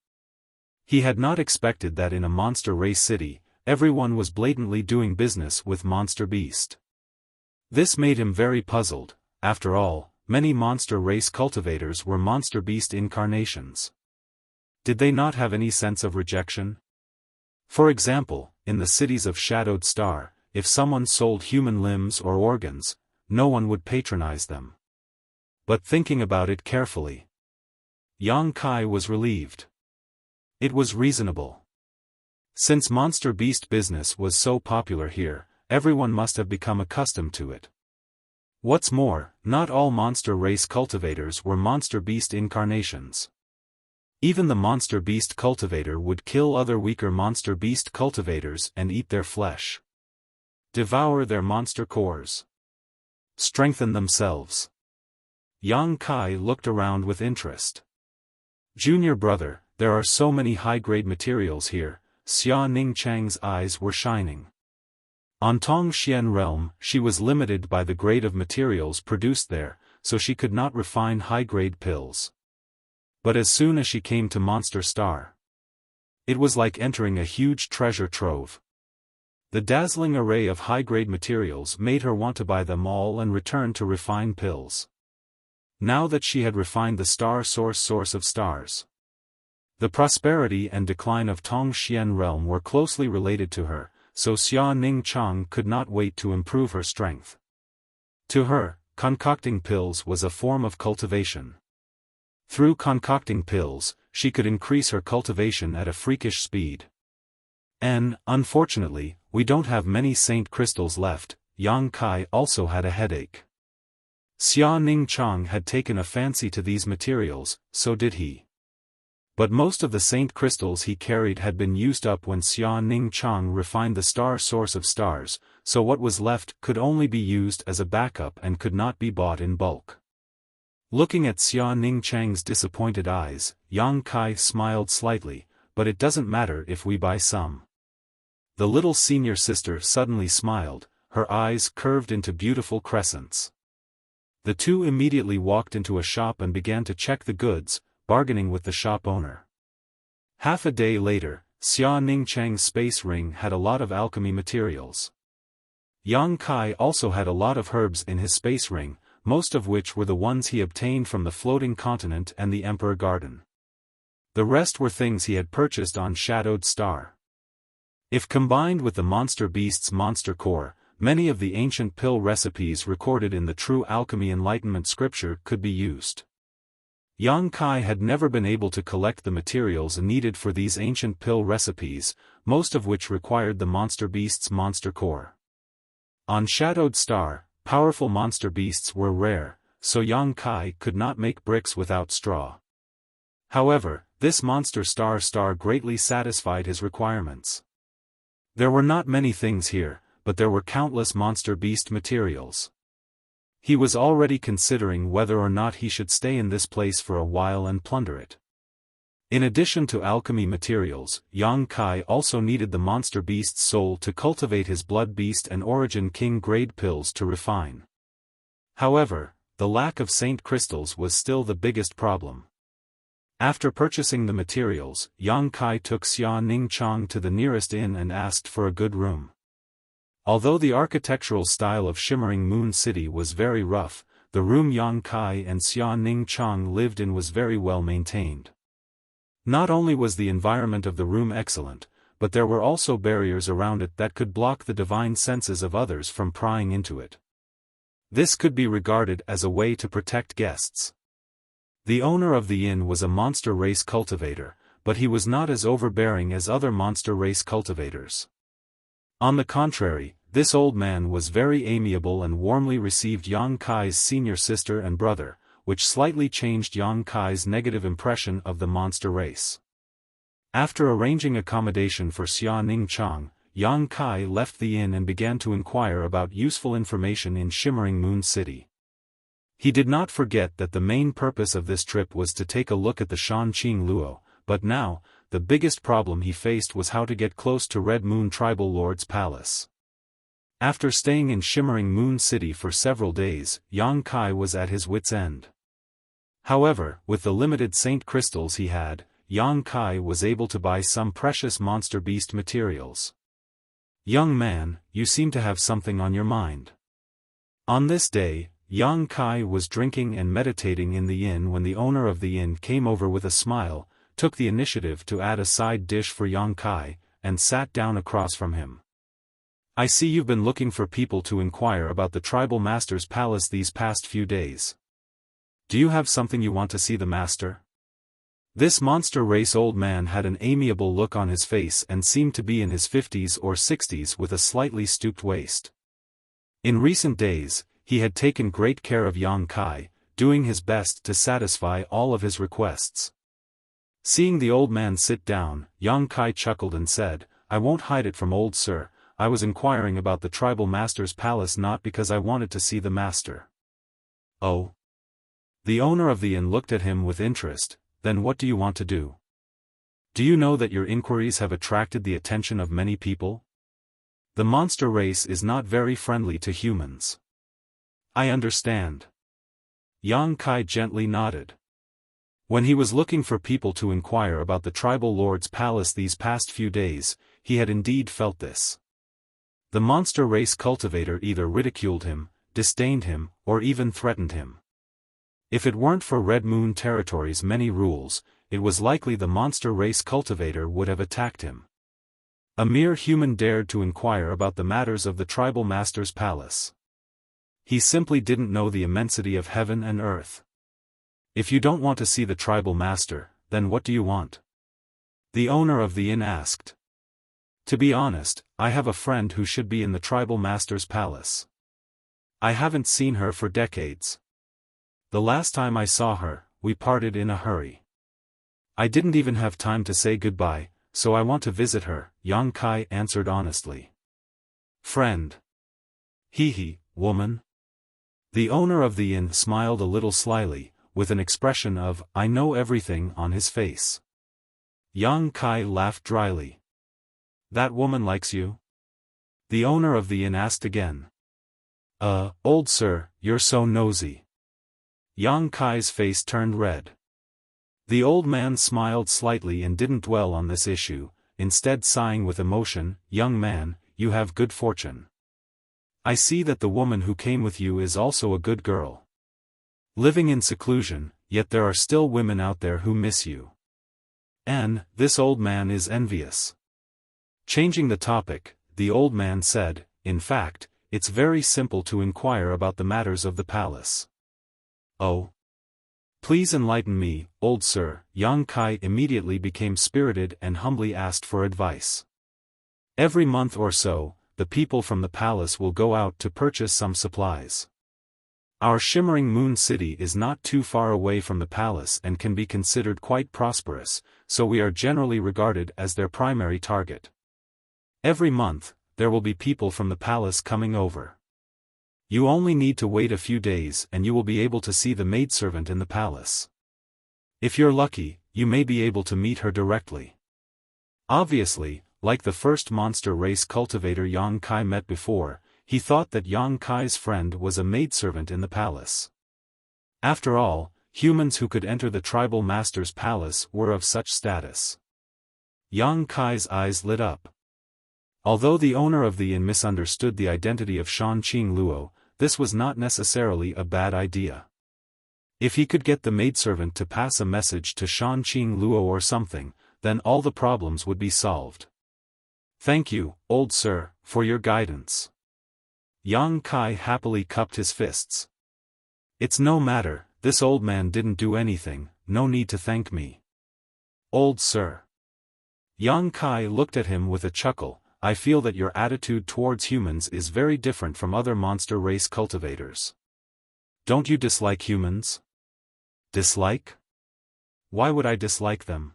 He had not expected that in a monster race city, everyone was blatantly doing business with monster beast. This made him very puzzled. After all, many monster race cultivators were monster beast incarnations. Did they not have any sense of rejection? For example, in the cities of Shadowed Star, if someone sold human limbs or organs, no one would patronize them. But thinking about it carefully, Yang Kai was relieved. It was reasonable. Since monster beast business was so popular here, everyone must have become accustomed to it. What's more, not all monster race cultivators were monster beast incarnations. Even the monster beast cultivator would kill other weaker monster beast cultivators and eat their flesh. Devour their monster cores. Strengthen themselves. Yang Kai looked around with interest. Junior brother, there are so many high-grade materials here. Xia Ningchang's eyes were shining. On Tongxian realm, she was limited by the grade of materials produced there, so she could not refine high-grade pills. But as soon as she came to Monster Star, it was like entering a huge treasure trove. The dazzling array of high-grade materials made her want to buy them all and return to refine pills. Now that she had refined the star source of stars, the prosperity and decline of Tongxian realm were closely related to her, so Xia Ningchang could not wait to improve her strength. To her, concocting pills was a form of cultivation. Through concocting pills, she could increase her cultivation at a freakish speed. Unfortunately, we don't have many saint crystals left. Yang Kai also had a headache. Xia Ningchang had taken a fancy to these materials, so did he. But most of the saint crystals he carried had been used up when Xia Ningchang refined the star source of stars, so what was left could only be used as a backup and could not be bought in bulk. Looking at Xia Ningchang's disappointed eyes, Yang Kai smiled slightly, but it doesn't matter if we buy some. The little senior sister suddenly smiled, her eyes curved into beautiful crescents. The two immediately walked into a shop and began to check the goods, bargaining with the shop owner. Half a day later, Xia Ningchang's space ring had a lot of alchemy materials. Yang Kai also had a lot of herbs in his space ring, most of which were the ones he obtained from the floating continent and the Emperor Garden. The rest were things he had purchased on Shadowed Star. If combined with the monster beast's monster core, many of the ancient pill recipes recorded in the True Alchemy Enlightenment scripture could be used. Yang Kai had never been able to collect the materials needed for these ancient pill recipes, most of which required the monster beast's monster core. On Shadowed Star, powerful monster beasts were rare, so Yang Kai could not make bricks without straw. However, this monster star greatly satisfied his requirements. There were not many things here, but there were countless monster beast materials. He was already considering whether or not he should stay in this place for a while and plunder it. In addition to alchemy materials, Yang Kai also needed the monster beast's soul to cultivate his blood beast and origin king grade pills to refine. However, the lack of saint crystals was still the biggest problem. After purchasing the materials, Yang Kai took Xia Ningchang to the nearest inn and asked for a good room. Although the architectural style of Shimmering Moon City was very rough, the room Yang Kai and Xia Ningchang lived in was very well maintained. Not only was the environment of the room excellent, but there were also barriers around it that could block the divine senses of others from prying into it. This could be regarded as a way to protect guests. The owner of the inn was a monster race cultivator, but he was not as overbearing as other monster race cultivators. On the contrary, this old man was very amiable and warmly received Yang Kai's senior sister and brother, which slightly changed Yang Kai's negative impression of the monster race. After arranging accommodation for Xia Ningchang, Yang Kai left the inn and began to inquire about useful information in Shimmering Moon City. He did not forget that the main purpose of this trip was to take a look at the Shanqing Luo, but now, the biggest problem he faced was how to get close to Red Moon Tribal Lord's palace. After staying in Shimmering Moon City for several days, Yang Kai was at his wit's end. However, with the limited saint crystals he had, Yang Kai was able to buy some precious monster beast materials. "Young man, you seem to have something on your mind." On this day, Yang Kai was drinking and meditating in the inn when the owner of the inn came over with a smile, took the initiative to add a side dish for Yang Kai, and sat down across from him. "I see you've been looking for people to inquire about the tribal master's palace these past few days. Do you have something you want to see the master?" This monster race old man had an amiable look on his face and seemed to be in his 50s or 60s with a slightly stooped waist. In recent days, he had taken great care of Yang Kai, doing his best to satisfy all of his requests. Seeing the old man sit down, Yang Kai chuckled and said, "I won't hide it from old sir, I was inquiring about the tribal master's palace not because I wanted to see the master." "Oh?" The owner of the inn looked at him with interest. "Then what do you want to do? Do you know that your inquiries have attracted the attention of many people? The monster race is not very friendly to humans." "I understand." Yang Kai gently nodded. When he was looking for people to inquire about the tribal lord's palace these past few days, he had indeed felt this. The monster race cultivator either ridiculed him, disdained him, or even threatened him. If it weren't for Red Moon Territory's many rules, it was likely the monster race cultivator would have attacked him. A mere human dared to inquire about the matters of the tribal master's palace. He simply didn't know the immensity of heaven and earth. "If you don't want to see the tribal master, then what do you want?" the owner of the inn asked. "To be honest, I have a friend who should be in the tribal master's palace. I haven't seen her for decades. The last time I saw her, we parted in a hurry. I didn't even have time to say goodbye, so I want to visit her," Yang Kai answered honestly. "Friend? Hee, woman?" The owner of the inn smiled a little slyly, with an expression of "I know everything" on his face. Yang Kai laughed dryly. "That woman likes you?" the owner of the inn asked again. Old sir, you're so nosy." Yang Kai's face turned red. The old man smiled slightly and didn't dwell on this issue, instead sighing with emotion, "Young man, you have good fortune. I see that the woman who came with you is also a good girl. Living in seclusion, yet there are still women out there who miss you. And this old man is envious." Changing the topic, the old man said, "In fact, it's very simple to inquire about the matters of the palace." "Oh? Please enlighten me, old sir." Yang Kai immediately became spirited and humbly asked for advice. "Every month or so, the people from the palace will go out to purchase some supplies. Our shimmering moon city is not too far away from the palace and can be considered quite prosperous, so we are generally regarded as their primary target. Every month, there will be people from the palace coming over. You only need to wait a few days and you will be able to see the maidservant in the palace. If you're lucky, you may be able to meet her directly." Obviously, like the first monster race cultivator Yang Kai met before, he thought that Yang Kai's friend was a maidservant in the palace. After all, humans who could enter the tribal master's palace were of such status. Yang Kai's eyes lit up. Although the owner of the inn misunderstood the identity of Shanqing Luo, this was not necessarily a bad idea. If he could get the maidservant to pass a message to Shanqing Luo or something, then all the problems would be solved. "Thank you, old sir, for your guidance." Yang Kai happily cupped his fists. "It's no matter, this old man didn't do anything, no need to thank me." "Old sir." Yang Kai looked at him with a chuckle. "I feel that your attitude towards humans is very different from other monster race cultivators. Don't you dislike humans?" "Dislike? Why would I dislike them?"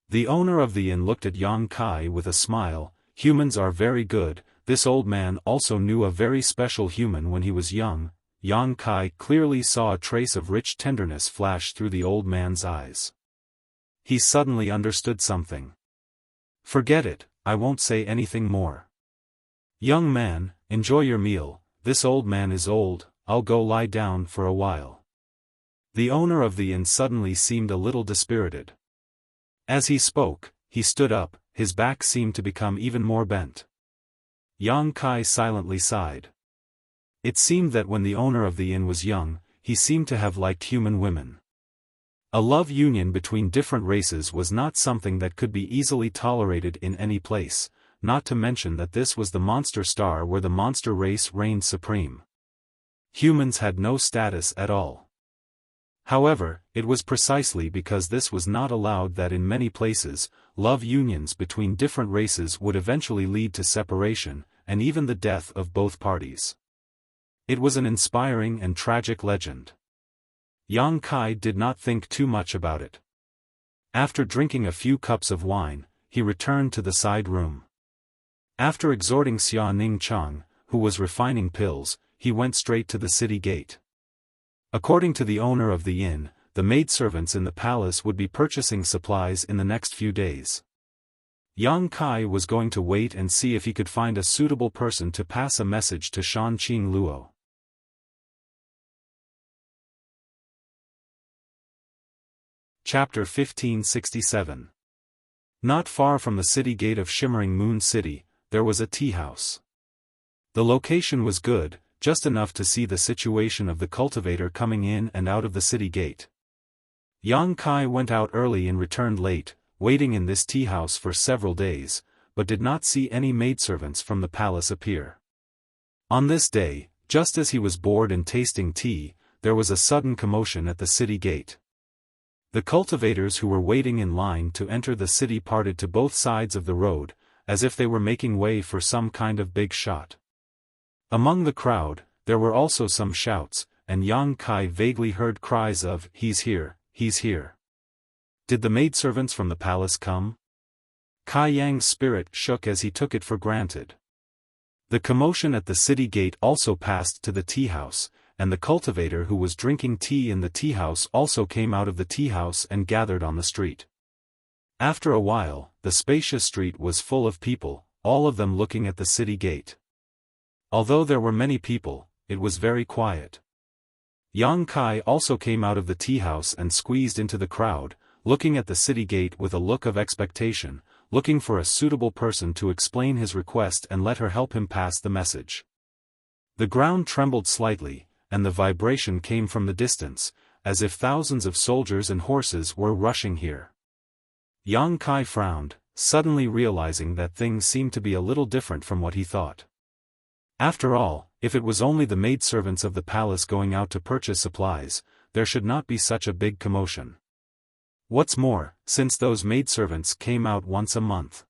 The owner of the inn looked at Yang Kai with a smile. "Humans are very good." This old man also knew a very special human when he was young. Yang Kai clearly saw a trace of rich tenderness flash through the old man's eyes. He suddenly understood something. "Forget it, I won't say anything more. Young man, enjoy your meal. This old man is old, I'll go lie down for a while." The owner of the inn suddenly seemed a little dispirited. As he spoke, he stood up, his back seemed to become even more bent. Yang Kai silently sighed. It seemed that when the owner of the inn was young, he seemed to have liked human women. A love union between different races was not something that could be easily tolerated in any place, not to mention that this was the monster star where the monster race reigned supreme. Humans had no status at all. However, it was precisely because this was not allowed that in many places, love unions between different races would eventually lead to separation, and even the death of both parties. It was an inspiring and tragic legend. Yang Kai did not think too much about it. After drinking a few cups of wine, he returned to the side room. After exhorting Xia Ning Cheng, who was refining pills, he went straight to the city gate. According to the owner of the inn, the maidservants in the palace would be purchasing supplies in the next few days. Yang Kai was going to wait and see if he could find a suitable person to pass a message to Shan Qing Luo. Chapter 1567. Not far from the city gate of Shimmering Moon City, there was a tea house. The location was good, just enough to see the situation of the cultivator coming in and out of the city gate. Yang Kai went out early and returned late, waiting in this tea house for several days, but did not see any maidservants from the palace appear. On this day, just as he was bored and tasting tea, there was a sudden commotion at the city gate. The cultivators who were waiting in line to enter the city parted to both sides of the road, as if they were making way for some kind of big shot. Among the crowd, there were also some shouts, and Yang Kai vaguely heard cries of, "He's here, he's here." Did the maidservants from the palace come? Kai Yang's spirit shook as he took it for granted. The commotion at the city gate also passed to the tea house, and the cultivator who was drinking tea in the tea house also came out of the tea house and gathered on the street. After a while, the spacious street was full of people, all of them looking at the city gate. Although there were many people, it was very quiet. Yang Kai also came out of the tea house and squeezed into the crowd, looking at the city gate with a look of expectation, looking for a suitable person to explain his request and let her help him pass the message. The ground trembled slightly, and the vibration came from the distance, as if thousands of soldiers and horses were rushing here. Yang Kai frowned, suddenly realizing that things seemed to be a little different from what he thought. After all, if it was only the maidservants of the palace going out to purchase supplies, there should not be such a big commotion. What's more, since those maidservants came out once a month,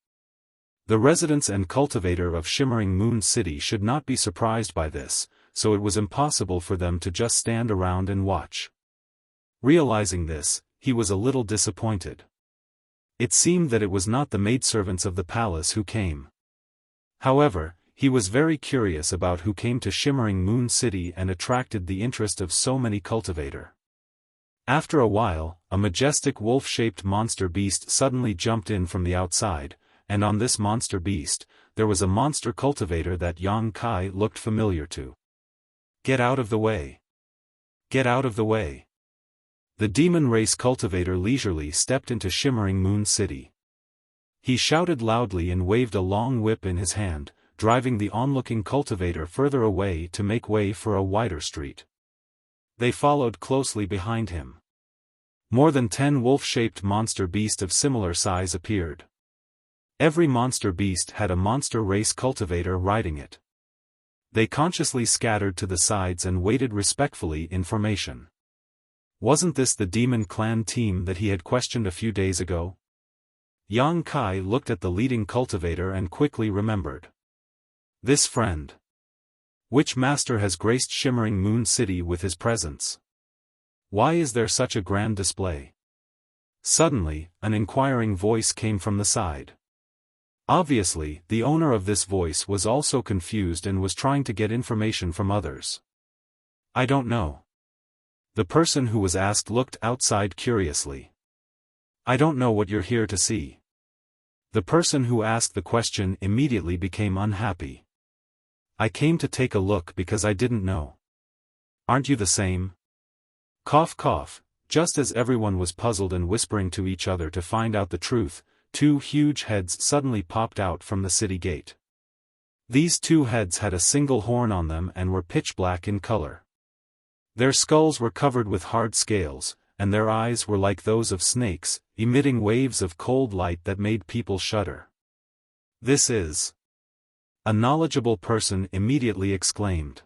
the residents and cultivator of Shimmering Moon City should not be surprised by this, so it was impossible for them to just stand around and watch. Realizing this, he was a little disappointed. It seemed that it was not the maidservants of the palace who came. However, he was very curious about who came to Shimmering Moon City and attracted the interest of so many cultivator. After a while, a majestic wolf-shaped monster beast suddenly jumped in from the outside, and on this monster beast, there was a monster cultivator that Yang Kai looked familiar to. "Get out of the way! Get out of the way!" The demon race cultivator leisurely stepped into Shimmering Moon City. He shouted loudly and waved a long whip in his hand, driving the onlooking cultivator further away to make way for a wider street. They followed closely behind him. More than 10 wolf-shaped monster beasts of similar size appeared. Every monster beast had a monster race cultivator riding it. They consciously scattered to the sides and waited respectfully in formation. Wasn't this the demon clan team that he had questioned a few days ago? Yang Kai looked at the leading cultivator and quickly remembered. This friend. Which master has graced Shimmering Moon City with his presence? Why is there such a grand display? Suddenly, an inquiring voice came from the side. Obviously, the owner of this voice was also confused and was trying to get information from others. "I don't know." The person who was asked looked outside curiously. "I don't know what you're here to see." The person who asked the question immediately became unhappy. "I came to take a look because I didn't know." "Aren't you the same?" Cough cough, just as everyone was puzzled and whispering to each other to find out the truth, 2 huge heads suddenly popped out from the city gate. These 2 heads had a single horn on them and were pitch black in color. Their skulls were covered with hard scales, and their eyes were like those of snakes, emitting waves of cold light that made people shudder. "This is..." a knowledgeable person immediately exclaimed.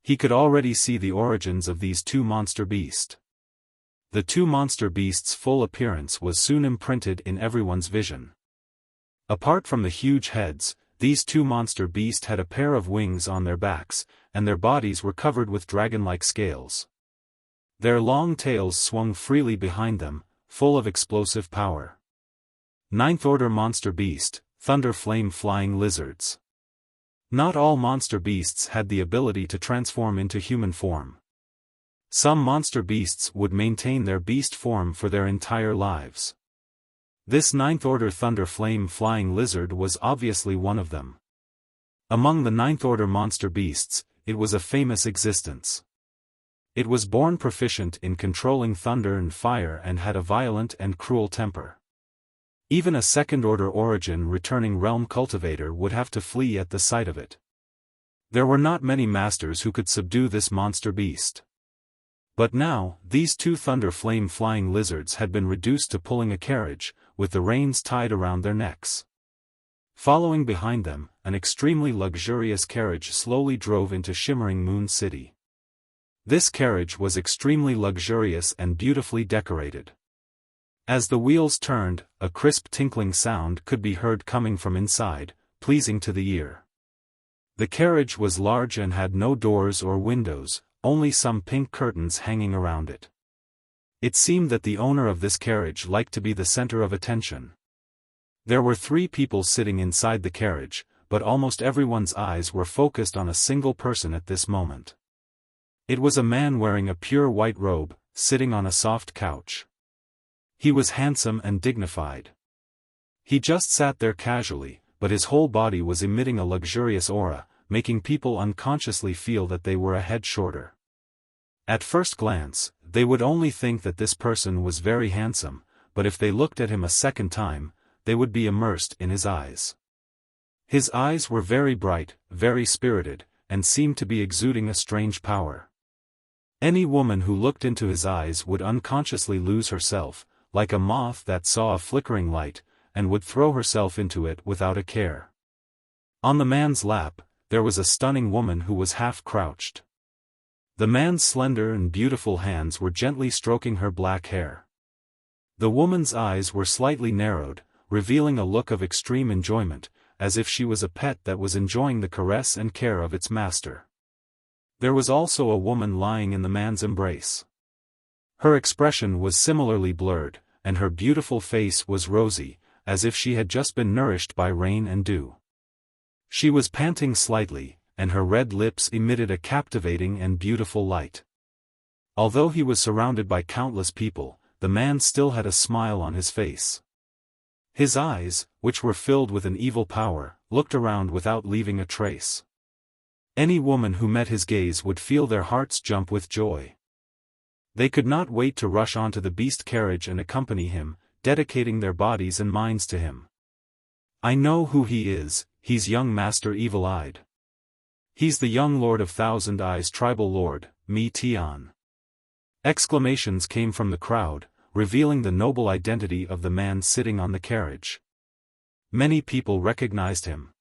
He could already see the origins of these 2 monster beasts. The two monster beasts' full appearance was soon imprinted in everyone's vision. Apart from the huge heads, these two monster beasts had a pair of wings on their backs, and their bodies were covered with dragon-like scales. Their long tails swung freely behind them, full of explosive power. Ninth Order Monster Beast, Thunder Flame Flying Lizards. Not all monster beasts had the ability to transform into human form. Some monster beasts would maintain their beast form for their entire lives. This Ninth Order Thunder Flame Flying Lizard was obviously one of them. Among the Ninth Order monster beasts, it was a famous existence. It was born proficient in controlling thunder and fire and had a violent and cruel temper. Even a Second Order origin returning realm cultivator would have to flee at the sight of it. There were not many masters who could subdue this monster beast. But now, these two Thunder Flame Flying Lizards had been reduced to pulling a carriage, with the reins tied around their necks. Following behind them, an extremely luxurious carriage slowly drove into shimmering Moon City. This carriage was extremely luxurious and beautifully decorated. As the wheels turned, a crisp tinkling sound could be heard coming from inside, pleasing to the ear. The carriage was large and had no doors or windows, only some pink curtains hanging around it. It seemed that the owner of this carriage liked to be the center of attention. There were 3 people sitting inside the carriage, but almost everyone's eyes were focused on a single person at this moment. It was a man wearing a pure white robe, sitting on a soft couch. He was handsome and dignified. He just sat there casually, but his whole body was emitting a luxurious aura, making people unconsciously feel that they were a head shorter. At first glance, they would only think that this person was very handsome, but if they looked at him a second time, they would be immersed in his eyes. His eyes were very bright, very spirited, and seemed to be exuding a strange power. Any woman who looked into his eyes would unconsciously lose herself, like a moth that saw a flickering light, and would throw herself into it without a care. On the man's lap, there was a stunning woman who was half crouched. The man's slender and beautiful hands were gently stroking her black hair. The woman's eyes were slightly narrowed, revealing a look of extreme enjoyment, as if she was a pet that was enjoying the caress and care of its master. There was also a woman lying in the man's embrace. Her expression was similarly blurred, and her beautiful face was rosy, as if she had just been nourished by rain and dew. She was panting slightly, and her red lips emitted a captivating and beautiful light. Although he was surrounded by countless people, the man still had a smile on his face. His eyes, which were filled with an evil power, looked around without leaving a trace. Any woman who met his gaze would feel their hearts jump with joy. They could not wait to rush onto the beast carriage and accompany him, dedicating their bodies and minds to him. "I know who he is, he's young Master Evil-Eyed. He's the young Lord of Thousand Eyes Tribal Lord, Mi Tian." Exclamations came from the crowd, revealing the noble identity of the man sitting on the carriage. Many people recognized him.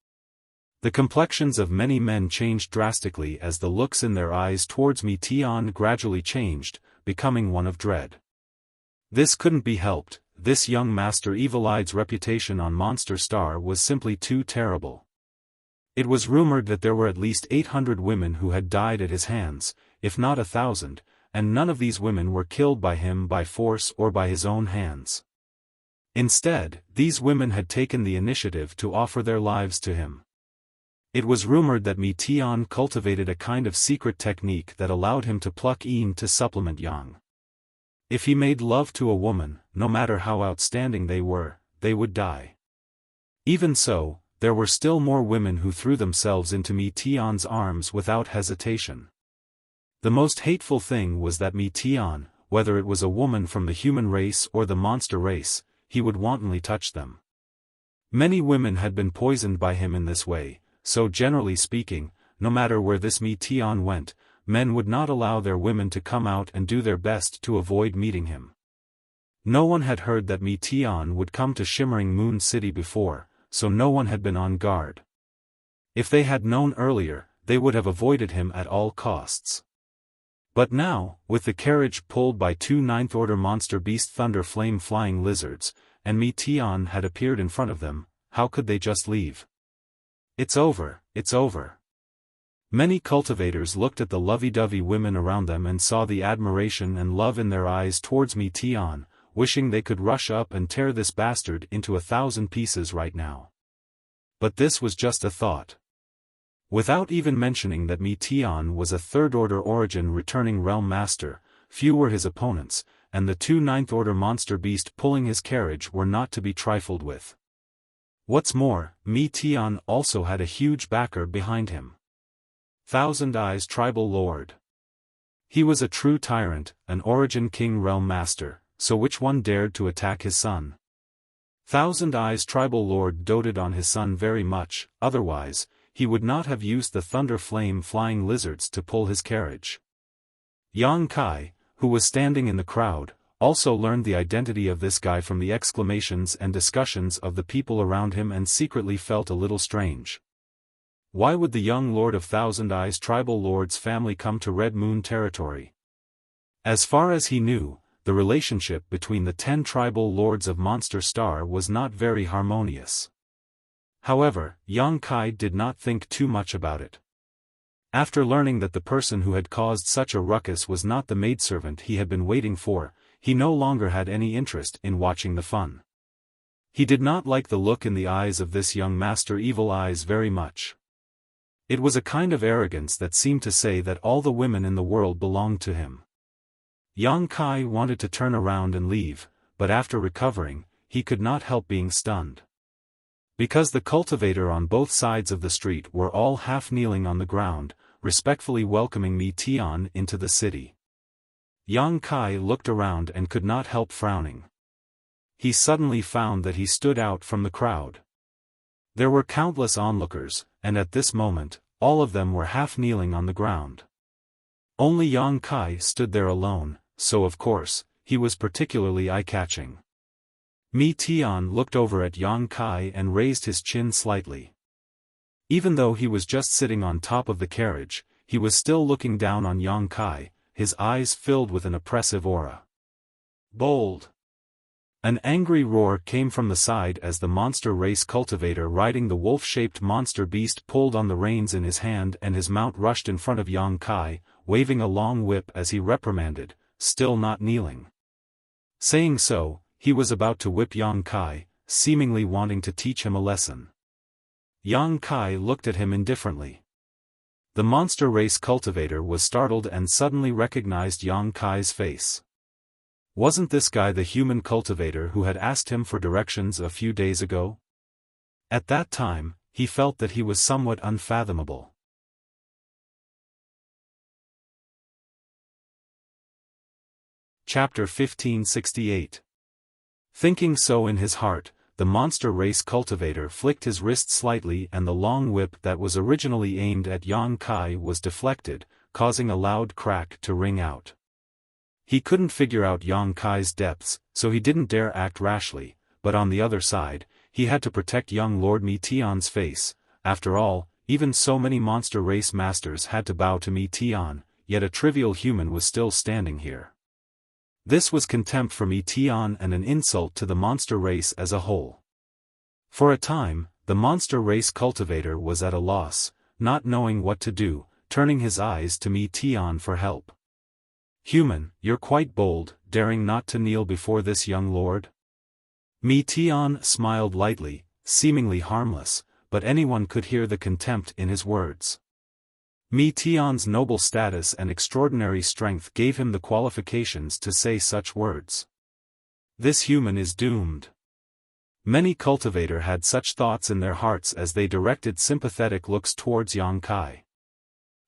The complexions of many men changed drastically as the looks in their eyes towards Mi Tian gradually changed, becoming one of dread. This couldn't be helped, this young Master Evil-Eye's reputation on Monster Star was simply too terrible. It was rumored that there were at least 800 women who had died at his hands, if not 1,000, and none of these women were killed by him by force or by his own hands. Instead, these women had taken the initiative to offer their lives to him. It was rumored that Mi Tian cultivated a kind of secret technique that allowed him to pluck yin to supplement yang. If he made love to a woman, no matter how outstanding they would die. Even so, there were still more women who threw themselves into Mi Tian's arms without hesitation. The most hateful thing was that Mi Tian, whether it was a woman from the human race or the monster race, he would wantonly touch them. Many women had been poisoned by him in this way, so generally speaking, no matter where this Mi Tian went, men would not allow their women to come out and do their best to avoid meeting him. No one had heard that Mi Tian would come to Shimmering Moon City before, so no one had been on guard. If they had known earlier, they would have avoided him at all costs. But now, with the carriage pulled by two ninth-order monster beast thunder flame flying lizards, and Mi Tian had appeared in front of them, how could they just leave? It's over, it's over. Many cultivators looked at the lovey-dovey women around them and saw the admiration and love in their eyes towards Mi Tian, wishing they could rush up and tear this bastard into 1,000 pieces right now. But this was just a thought. Without even mentioning that Mi Tian was a third-order origin returning realm master, few were his opponents, and the two ninth-order monster beast pulling his carriage were not to be trifled with. What's more, Mi Tian also had a huge backer behind him. Thousand Eyes Tribal Lord. He was a true tyrant, an origin king realm master, so which one dared to attack his son? Thousand Eyes Tribal Lord doted on his son very much, otherwise, he would not have used the thunder flame flying lizards to pull his carriage. Yang Kai, who was standing in the crowd, also learned the identity of this guy from the exclamations and discussions of the people around him and secretly felt a little strange. Why would the young Lord of Thousand Eyes Tribal Lord's family come to Red Moon territory? As far as he knew, the relationship between the 10 tribal lords of Monster Star was not very harmonious. However, Yang Kai did not think too much about it. After learning that the person who had caused such a ruckus was not the maidservant he had been waiting for, he no longer had any interest in watching the fun. He did not like the look in the eyes of this young Master Evil Eyes very much. It was a kind of arrogance that seemed to say that all the women in the world belonged to him. Yang Kai wanted to turn around and leave, but after recovering, he could not help being stunned. Because the cultivator on both sides of the street were all half kneeling on the ground, respectfully welcoming Mi Tian into the city. Yang Kai looked around and could not help frowning. He suddenly found that he stood out from the crowd. There were countless onlookers, and at this moment, all of them were half kneeling on the ground. Only Yang Kai stood there alone, so of course, he was particularly eye-catching. Mi Tian looked over at Yang Kai and raised his chin slightly. Even though he was just sitting on top of the carriage, he was still looking down on Yang Kai, his eyes filled with an oppressive aura. Bold! An angry roar came from the side as the monster race cultivator riding the wolf-shaped monster beast pulled on the reins in his hand and his mount rushed in front of Yang Kai, waving a long whip as he reprimanded, still not kneeling. Saying so, he was about to whip Yang Kai, seemingly wanting to teach him a lesson. Yang Kai looked at him indifferently. The monster race cultivator was startled and suddenly recognized Yang Kai's face. Wasn't this guy the human cultivator who had asked him for directions a few days ago? At that time, he felt that he was somewhat unfathomable. Chapter 1568. Thinking so in his heart, the monster race cultivator flicked his wrist slightly and the long whip that was originally aimed at Yang Kai was deflected, causing a loud crack to ring out. He couldn't figure out Yang Kai's depths, so he didn't dare act rashly, but on the other side, he had to protect young Lord Mi Tian's face. After all, even so many monster race masters had to bow to Mi Tian, yet a trivial human was still standing here. This was contempt for Mi Tian and an insult to the monster race as a whole. For a time, the monster race cultivator was at a loss, not knowing what to do, turning his eyes to Mi Tian for help. Human, you're quite bold, daring not to kneel before this young lord? Mi Tian smiled lightly, seemingly harmless, but anyone could hear the contempt in his words. Mi Tian's noble status and extraordinary strength gave him the qualifications to say such words. This human is doomed. Many cultivator had such thoughts in their hearts as they directed sympathetic looks towards Yang Kai.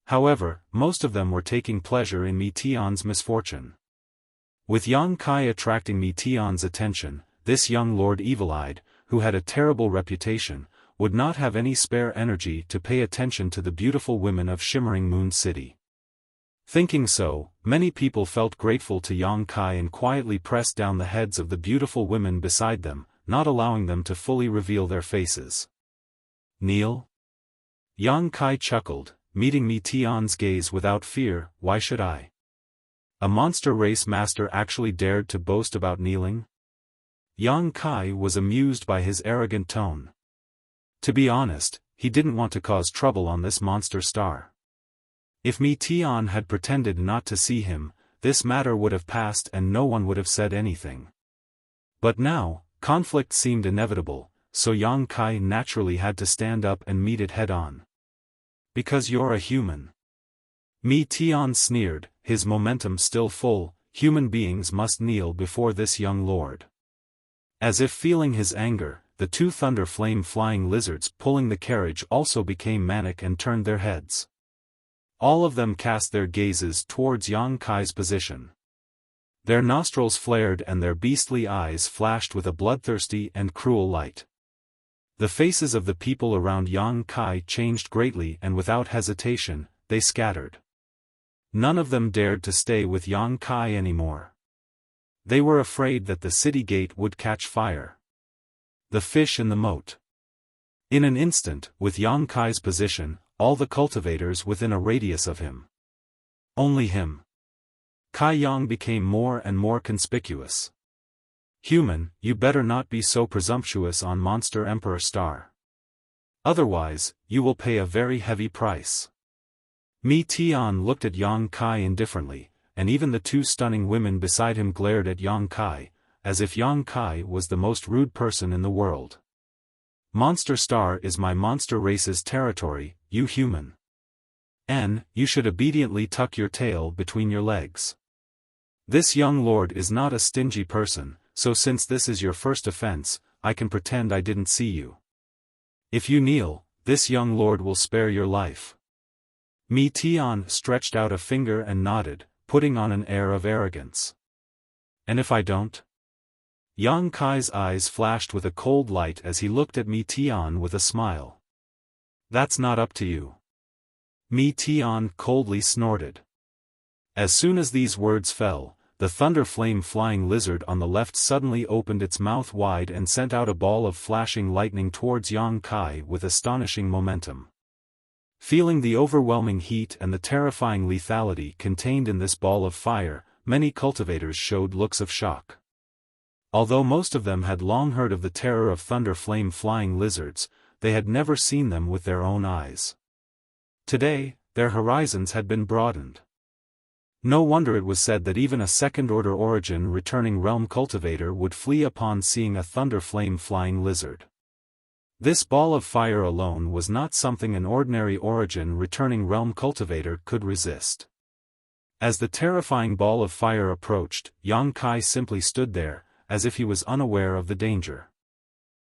However, most of them were taking pleasure in Mi Tian's misfortune. With Yang Kai attracting Mi Tian's attention, this young Lord Evil-Eyed, who had a terrible reputation, would not have any spare energy to pay attention to the beautiful women of Shimmering Moon City. Thinking so, many people felt grateful to Yang Kai and quietly pressed down the heads of the beautiful women beside them, not allowing them to fully reveal their faces. Kneel? Yang Kai chuckled, meeting Mi Tian's gaze without fear. Why should I? A monster race master actually dared to boast about kneeling? Yang Kai was amused by his arrogant tone. To be honest, he didn't want to cause trouble on this monster star. If Mi Tian had pretended not to see him, this matter would have passed and no one would have said anything. But now, conflict seemed inevitable, so Yang Kai naturally had to stand up and meet it head-on. Because you're a human. Mi Tian sneered, his momentum still full. Human beings must kneel before this young lord. As if feeling his anger, the two thunder flame flying lizards pulling the carriage also became manic and turned their heads. All of them cast their gazes towards Yang Kai's position. Their nostrils flared and their beastly eyes flashed with a bloodthirsty and cruel light. The faces of the people around Yang Kai changed greatly and without hesitation, they scattered. None of them dared to stay with Yang Kai anymore. They were afraid that the city gate would catch fire. The fish in the moat. In an instant, with Yang Kai's position, all the cultivators within a radius of him. Only him. Kai Yang became more and more conspicuous. Human, you better not be so presumptuous on Monster Emperor Star. Otherwise, you will pay a very heavy price. Mi Tian looked at Yang Kai indifferently, and even the two stunning women beside him glared at Yang Kai, as if Yang Kai was the most rude person in the world. Monster Star is my monster race's territory, you human. And, you should obediently tuck your tail between your legs. This young lord is not a stingy person, so since this is your first offense, I can pretend I didn't see you. If you kneel, this young lord will spare your life. Mi Tian stretched out a finger and nodded, putting on an air of arrogance. And if I don't? Yang Kai's eyes flashed with a cold light as he looked at Mi Tian with a smile. That's not up to you. Mi Tian coldly snorted. As soon as these words fell, the thunder flame flying lizard on the left suddenly opened its mouth wide and sent out a ball of flashing lightning towards Yang Kai with astonishing momentum. Feeling the overwhelming heat and the terrifying lethality contained in this ball of fire, many cultivators showed looks of shock. Although most of them had long heard of the terror of thunder flame flying lizards, they had never seen them with their own eyes. Today, their horizons had been broadened. No wonder it was said that even a second-order origin returning realm cultivator would flee upon seeing a thunder flame flying lizard. This ball of fire alone was not something an ordinary origin returning realm cultivator could resist. As the terrifying ball of fire approached, Yang Kai simply stood there, as if he was unaware of the danger.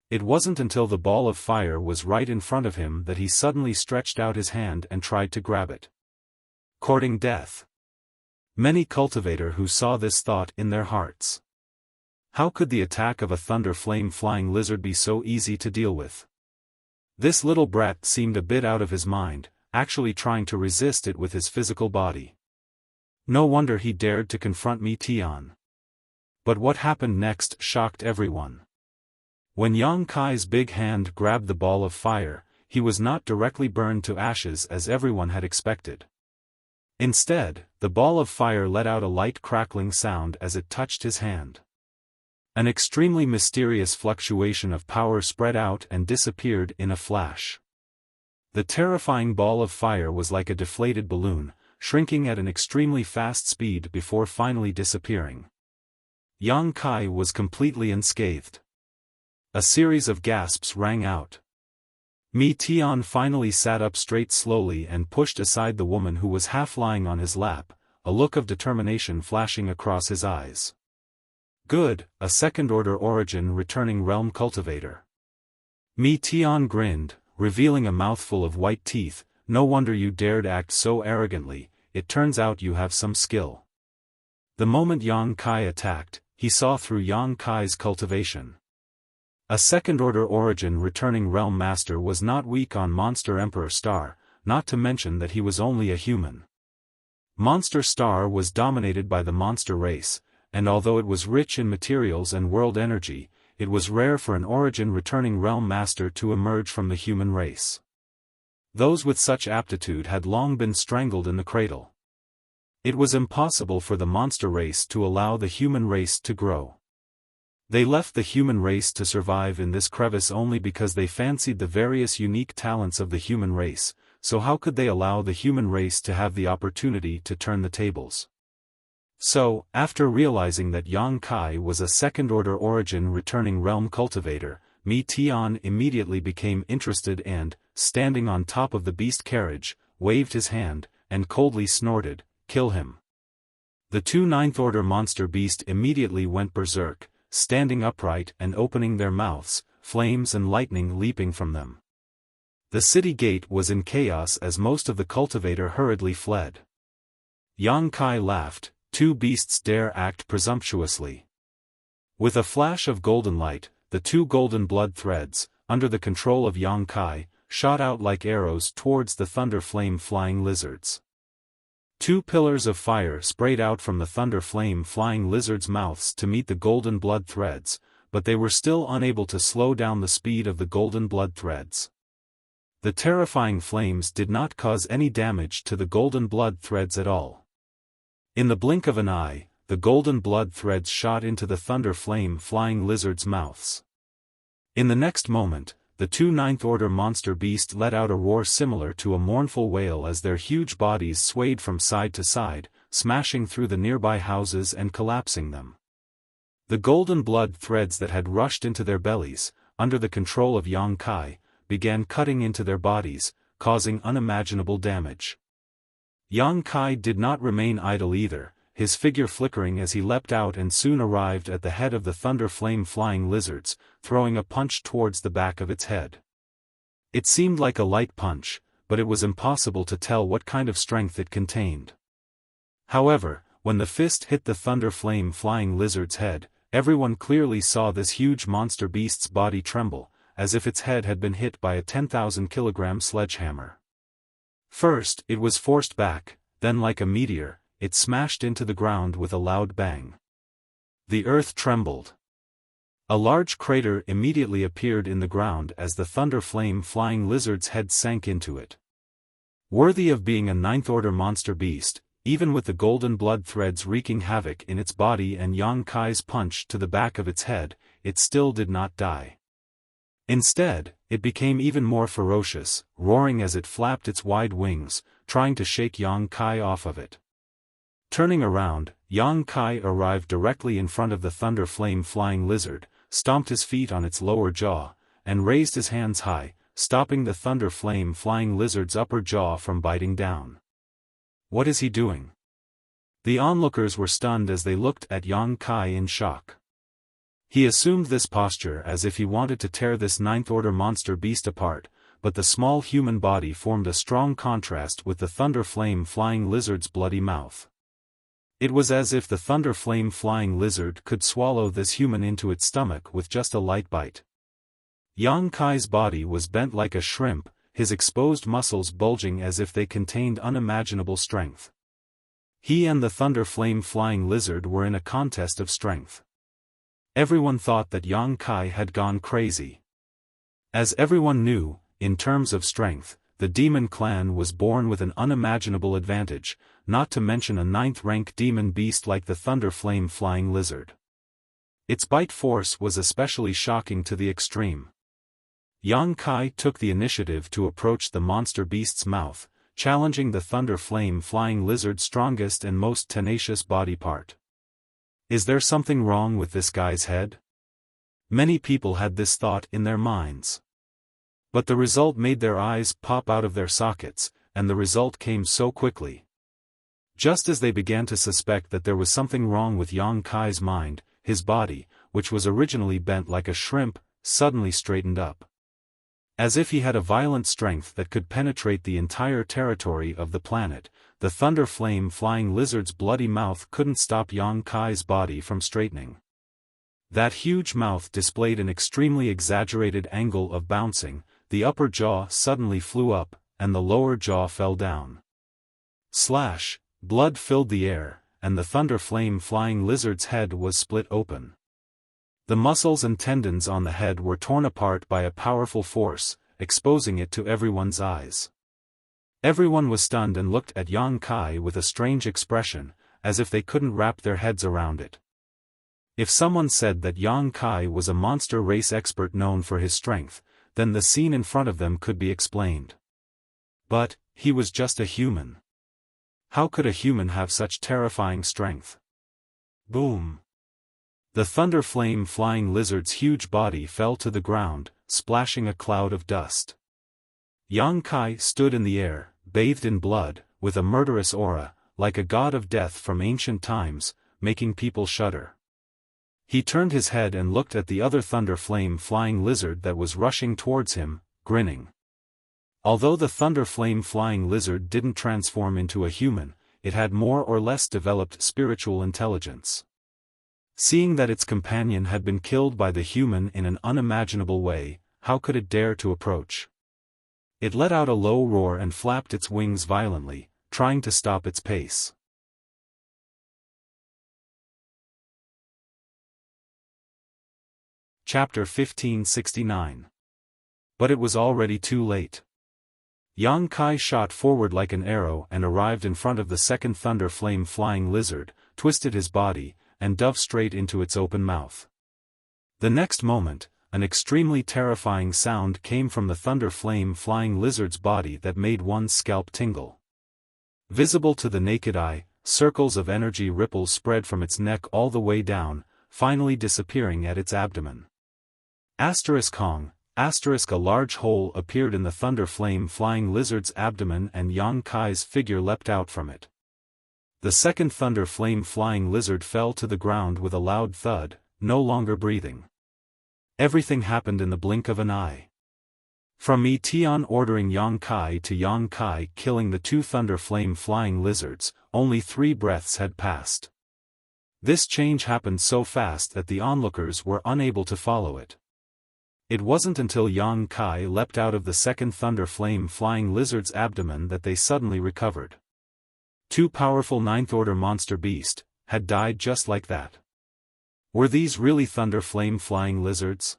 It wasn't until the ball of fire was right in front of him that he suddenly stretched out his hand and tried to grab it. Courting death. Many cultivator who saw this thought in their hearts. How could the attack of a thunder flame flying lizard be so easy to deal with? This little brat seemed a bit out of his mind, actually trying to resist it with his physical body. No wonder he dared to confront Mi Tian. But what happened next shocked everyone. When Yang Kai's big hand grabbed the ball of fire, he was not directly burned to ashes as everyone had expected. Instead, the ball of fire let out a light crackling sound as it touched his hand. An extremely mysterious fluctuation of power spread out and disappeared in a flash. The terrifying ball of fire was like a deflated balloon, shrinking at an extremely fast speed before finally disappearing. Yang Kai was completely unscathed. A series of gasps rang out. Mi Tian finally sat up straight slowly and pushed aside the woman who was half lying on his lap, a look of determination flashing across his eyes. Good, a second-order origin returning realm cultivator. Mi Tian grinned, revealing a mouthful of white teeth. No wonder you dared act so arrogantly, it turns out you have some skill. The moment Yang Kai attacked, he saw through Yang Kai's cultivation. A second-order origin returning realm master was not weak on Monster Emperor Star, not to mention that he was only a human. Monster Star was dominated by the monster race, and although it was rich in materials and world energy, it was rare for an origin returning realm master to emerge from the human race. Those with such aptitude had long been strangled in the cradle. It was impossible for the monster race to allow the human race to grow. They left the human race to survive in this crevice only because they fancied the various unique talents of the human race, so how could they allow the human race to have the opportunity to turn the tables? So, after realizing that Yang Kai was a second-order origin returning realm cultivator, Mi Tian immediately became interested and, standing on top of the beast carriage, waved his hand, and coldly snorted, "Kill him." The two ninth-order monster beast immediately went berserk, standing upright and opening their mouths, flames and lightning leaping from them. The city gate was in chaos as most of the cultivator hurriedly fled. Yang Kai laughed, "Two beasts dare act presumptuously." With a flash of golden light, the two golden blood threads, under the control of Yang Kai, shot out like arrows towards the thunder flame flying lizards. Two pillars of fire sprayed out from the thunder flame flying lizards' mouths to meet the golden blood threads, but they were still unable to slow down the speed of the golden blood threads. The terrifying flames did not cause any damage to the golden blood threads at all. In the blink of an eye, the golden blood threads shot into the thunder flame flying lizards' mouths. In the next moment, the two ninth-order monster beasts let out a roar similar to a mournful wail as their huge bodies swayed from side to side, smashing through the nearby houses and collapsing them. The golden blood threads that had rushed into their bellies, under the control of Yang Kai, began cutting into their bodies, causing unimaginable damage. Yang Kai did not remain idle either, his figure flickering as he leapt out and soon arrived at the head of the thunder flame flying lizards, throwing a punch towards the back of its head. It seemed like a light punch, but it was impossible to tell what kind of strength it contained. However, when the fist hit the thunder flame flying lizard's head, everyone clearly saw this huge monster beast's body tremble, as if its head had been hit by a 10,000-kilogram sledgehammer. First, it was forced back, then like a meteor, it smashed into the ground with a loud bang. The earth trembled. A large crater immediately appeared in the ground as the thunder flame flying lizard's head sank into it. Worthy of being a ninth-order monster beast, even with the golden blood threads wreaking havoc in its body and Yang Kai's punch to the back of its head, it still did not die. Instead, it became even more ferocious, roaring as it flapped its wide wings, trying to shake Yang Kai off of it. Turning around, Yang Kai arrived directly in front of the thunder flame flying lizard, stomped his feet on its lower jaw, and raised his hands high, stopping the thunder flame flying lizard's upper jaw from biting down. What is he doing? The onlookers were stunned as they looked at Yang Kai in shock. He assumed this posture as if he wanted to tear this ninth-order monster beast apart, but the small human body formed a strong contrast with the thunder flame flying lizard's bloody mouth. It was as if the thunder flame flying lizard could swallow this human into its stomach with just a light bite. Yang Kai's body was bent like a shrimp, his exposed muscles bulging as if they contained unimaginable strength. He and the thunder flame flying lizard were in a contest of strength. Everyone thought that Yang Kai had gone crazy. As everyone knew, in terms of strength, the demon clan was born with an unimaginable advantage, not to mention a ninth-rank demon beast like the thunder flame flying lizard. Its bite force was especially shocking to the extreme. Yang Kai took the initiative to approach the monster beast's mouth, challenging the thunder flame flying lizard's strongest and most tenacious body part. Is there something wrong with this guy's head? Many people had this thought in their minds. But the result made their eyes pop out of their sockets, and the result came so quickly. Just as they began to suspect that there was something wrong with Yang Kai's mind, his body, which was originally bent like a shrimp, suddenly straightened up. As if he had a violent strength that could penetrate the entire territory of the planet, the thunder flame flying lizard's bloody mouth couldn't stop Yang Kai's body from straightening. That huge mouth displayed an extremely exaggerated angle of bouncing, the upper jaw suddenly flew up, and the lower jaw fell down. Slash, blood filled the air, and the thunder flame flying lizard's head was split open. The muscles and tendons on the head were torn apart by a powerful force, exposing it to everyone's eyes. Everyone was stunned and looked at Yang Kai with a strange expression, as if they couldn't wrap their heads around it. If someone said that Yang Kai was a monster race expert known for his strength, then the scene in front of them could be explained. But, he was just a human. How could a human have such terrifying strength? Boom! The thunder flame flying lizard's huge body fell to the ground, splashing a cloud of dust. Yang Kai stood in the air, bathed in blood, with a murderous aura, like a god of death from ancient times, making people shudder. He turned his head and looked at the other thunder flame flying lizard that was rushing towards him, grinning. Although the thunder flame flying lizard didn't transform into a human, it had more or less developed spiritual intelligence. Seeing that its companion had been killed by the human in an unimaginable way, how could it dare to approach? It let out a low roar and flapped its wings violently, trying to stop its pace. Chapter 1569. But it was already too late. Yang Kai shot forward like an arrow and arrived in front of the second thunder flame flying lizard, twisted his body, and dove straight into its open mouth. The next moment, an extremely terrifying sound came from the thunder flame flying lizard's body that made one's scalp tingle. Visible to the naked eye, circles of energy ripples spread from its neck all the way down, finally disappearing at its abdomen. Hong, a large hole appeared in the thunder flame flying lizard's abdomen and Yang Kai's figure leapt out from it. The second thunder flame flying lizard fell to the ground with a loud thud, no longer breathing. Everything happened in the blink of an eye. From Mi Tian ordering Yang Kai to Yang Kai killing the two thunder flame flying lizards, only 3 breaths had passed. This change happened so fast that the onlookers were unable to follow it. It wasn't until Yang Kai leapt out of the second thunder flame flying lizard's abdomen that they suddenly recovered. 2 powerful 9th-order monster beasts had died just like that. Were these really thunder flame flying lizards?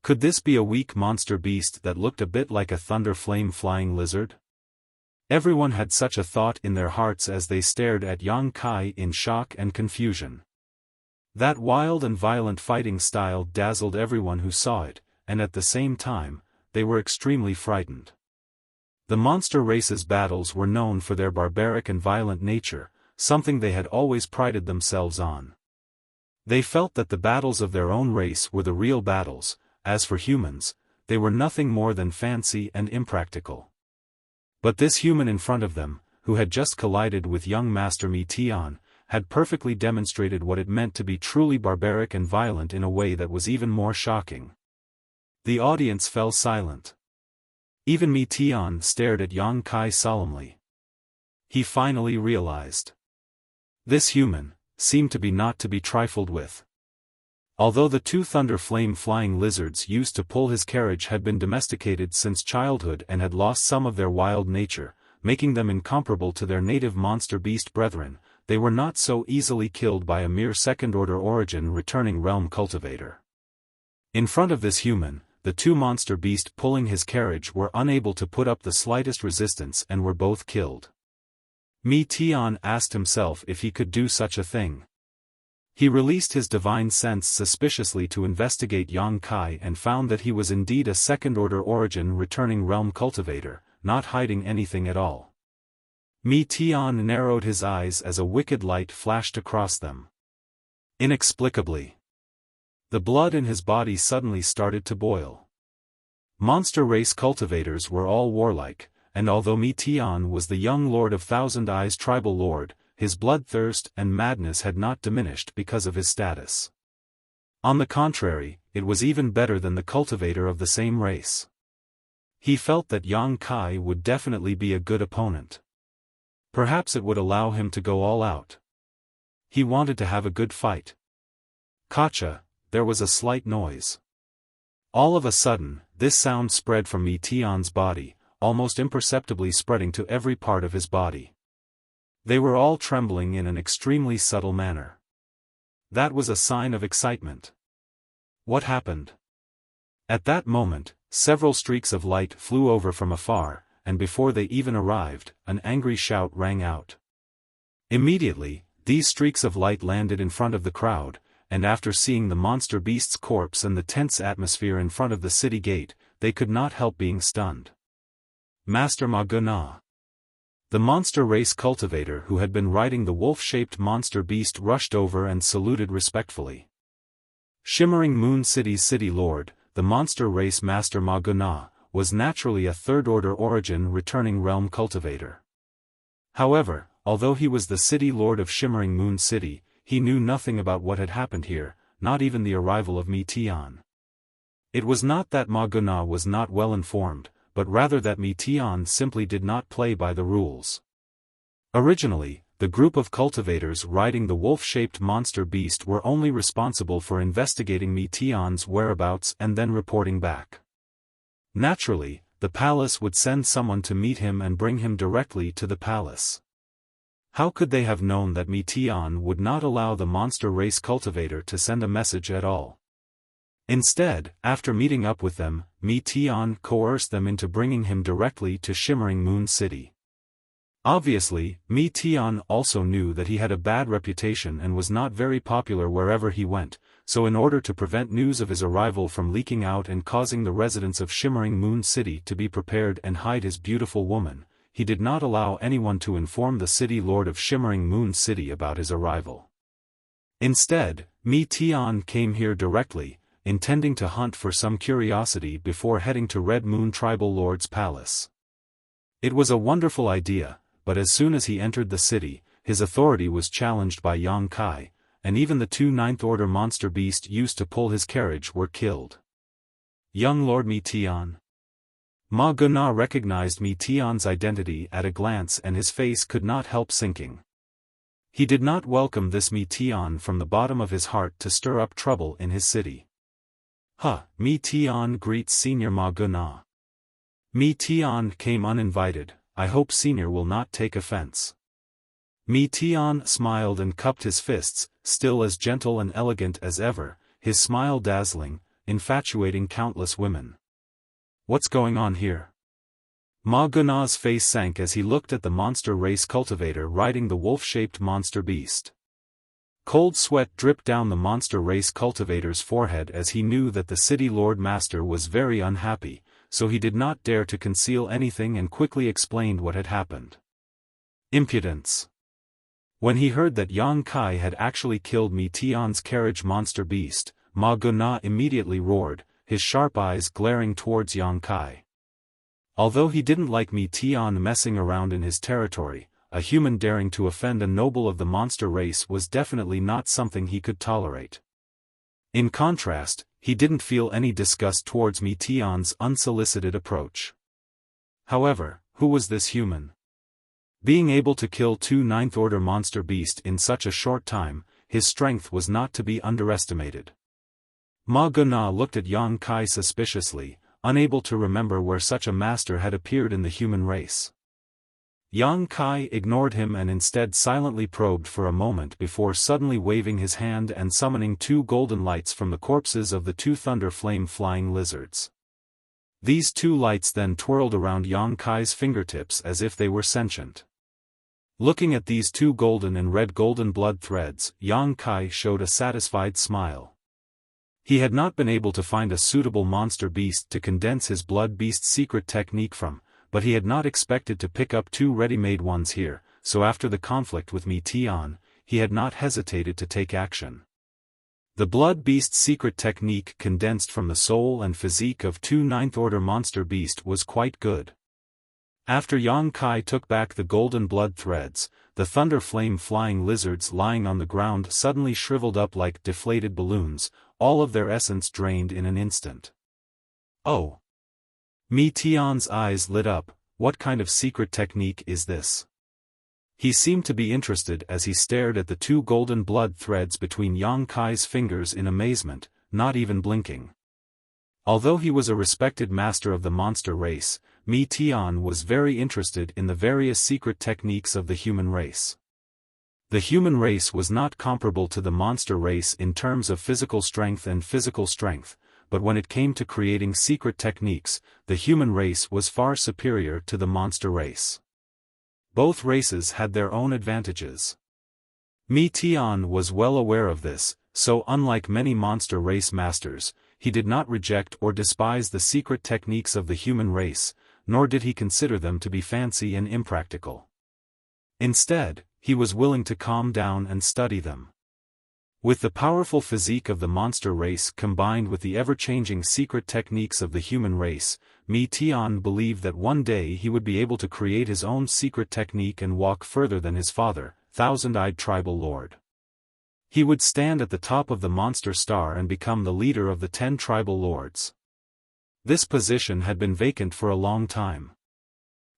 Could this be a weak monster beast that looked a bit like a thunder flame flying lizard? Everyone had such a thought in their hearts as they stared at Yang Kai in shock and confusion. That wild and violent fighting style dazzled everyone who saw it, and at the same time, they were extremely frightened. The monster race's battles were known for their barbaric and violent nature, something they had always prided themselves on. They felt that the battles of their own race were the real battles. As for humans, they were nothing more than fancy and impractical. But this human in front of them, who had just collided with young Master Mi Tian, had perfectly demonstrated what it meant to be truly barbaric and violent in a way that was even more shocking. The audience fell silent. Even Mi Tian stared at Yang Kai solemnly. He finally realized. This human seemed to be not to be trifled with. Although the 2 thunder flame flying lizards used to pull his carriage had been domesticated since childhood and had lost some of their wild nature, making them incomparable to their native monster beast brethren, they were not so easily killed by a mere second-order origin returning realm cultivator. In front of this human, the 2 monster beasts pulling his carriage were unable to put up the slightest resistance and were both killed. Mi Tian asked himself if he could do such a thing. He released his divine sense suspiciously to investigate Yang Kai and found that he was indeed a second-order origin returning realm cultivator, not hiding anything at all. Mi Tian narrowed his eyes as a wicked light flashed across them. Inexplicably, the blood in his body suddenly started to boil. Monster race cultivators were all warlike, and although Mi Tian was the young Lord of Thousand Eyes tribal lord, his bloodthirst and madness had not diminished because of his status. On the contrary, it was even better than the cultivator of the same race. He felt that Yang Kai would definitely be a good opponent. Perhaps it would allow him to go all out. He wanted to have a good fight. Gotcha, there was a slight noise. All of a sudden, this sound spread from Mi Tian's body, almost imperceptibly spreading to every part of his body. They were all trembling in an extremely subtle manner. That was a sign of excitement. What happened? At that moment, several streaks of light flew over from afar, and before they even arrived, an angry shout rang out. Immediately, these streaks of light landed in front of the crowd, and after seeing the monster beast's corpse and the tense atmosphere in front of the city gate, they could not help being stunned. Master Ma Guna. The monster race cultivator who had been riding the wolf-shaped monster beast rushed over and saluted respectfully. Shimmering Moon City's city lord, the monster race master Ma Guna, was naturally a third-order origin returning realm cultivator. However, although he was the city lord of Shimmering Moon City, he knew nothing about what had happened here, not even the arrival of Mi Tian. It was not that Ma Guna was not well informed, but rather that Mi Tian simply did not play by the rules. Originally, the group of cultivators riding the wolf-shaped monster beast were only responsible for investigating Mi Tian's whereabouts and then reporting back. Naturally, the palace would send someone to meet him and bring him directly to the palace. How could they have known that Mi Tian would not allow the monster race cultivator to send a message at all? Instead, after meeting up with them, Mi Tian coerced them into bringing him directly to Shimmering Moon City. Obviously, Mi Tian also knew that he had a bad reputation and was not very popular wherever he went, so in order to prevent news of his arrival from leaking out and causing the residents of Shimmering Moon City to be prepared and hide his beautiful woman, he did not allow anyone to inform the city lord of Shimmering Moon City about his arrival. Instead, Mi Tian came here directly, intending to hunt for some curiosity before heading to Red Moon Tribal Lord's palace. It was a wonderful idea, but as soon as he entered the city, his authority was challenged by Yang Kai, and even the two ninth-order monster beasts used to pull his carriage were killed. Young Lord Mi Tian. Ma Guna recognized Mi Tian's identity at a glance and his face could not help sinking. He did not welcome this Mi Tian from the bottom of his heart to stir up trouble in his city. Mi Tian greets Senior Ma Guna. Mi Tian came uninvited, I hope Senior will not take offense. Mi Tian smiled and cupped his fists, still as gentle and elegant as ever, his smile dazzling, infatuating countless women. What's going on here? Ma Guna's face sank as he looked at the monster race cultivator riding the wolf-shaped monster beast. Cold sweat dripped down the monster race cultivator's forehead as he knew that the city lord master was very unhappy, so he did not dare to conceal anything and quickly explained what had happened. Impudence. When he heard that Yang Kai had actually killed Mi Tian's carriage monster beast, Ma Guna immediately roared, his sharp eyes glaring towards Yang Kai. Although he didn't like Mi Tian messing around in his territory, a human daring to offend a noble of the monster race was definitely not something he could tolerate. In contrast, he didn't feel any disgust towards Mi Tian's unsolicited approach. However, who was this human? Being able to kill two ninth-order monster beasts in such a short time, his strength was not to be underestimated. Ma Guna looked at Yang Kai suspiciously, unable to remember where such a master had appeared in the human race. Yang Kai ignored him and instead silently probed for a moment before suddenly waving his hand and summoning two golden lights from the corpses of the two thunder flame flying lizards. These two lights then twirled around Yang Kai's fingertips as if they were sentient. Looking at these two golden and red golden blood threads, Yang Kai showed a satisfied smile. He had not been able to find a suitable monster beast to condense his blood beast secret technique from, but he had not expected to pick up two ready-made ones here, so after the conflict with Mi Tian, he had not hesitated to take action. The blood beast secret technique condensed from the soul and physique of two ninth-order monster beast was quite good. After Yang Kai took back the golden blood threads, the thunder flame flying lizards lying on the ground suddenly shriveled up like deflated balloons, all of their essence drained in an instant. Oh! Mi Tian's eyes lit up, what kind of secret technique is this? He seemed to be interested as he stared at the two golden blood threads between Yang Kai's fingers in amazement, not even blinking. Although he was a respected master of the monster race, Mi Tian was very interested in the various secret techniques of the human race. The human race was not comparable to the monster race in terms of physical strength, but when it came to creating secret techniques, the human race was far superior to the monster race. Both races had their own advantages. Mi Tian was well aware of this, so unlike many monster race masters, he did not reject or despise the secret techniques of the human race, nor did he consider them to be fancy and impractical. Instead, he was willing to calm down and study them. With the powerful physique of the monster race combined with the ever-changing secret techniques of the human race, Mi Tian believed that one day he would be able to create his own secret technique and walk further than his father, Thousand-Eyed Tribal Lord. He would stand at the top of the monster star and become the leader of the 10 tribal lords. This position had been vacant for a long time.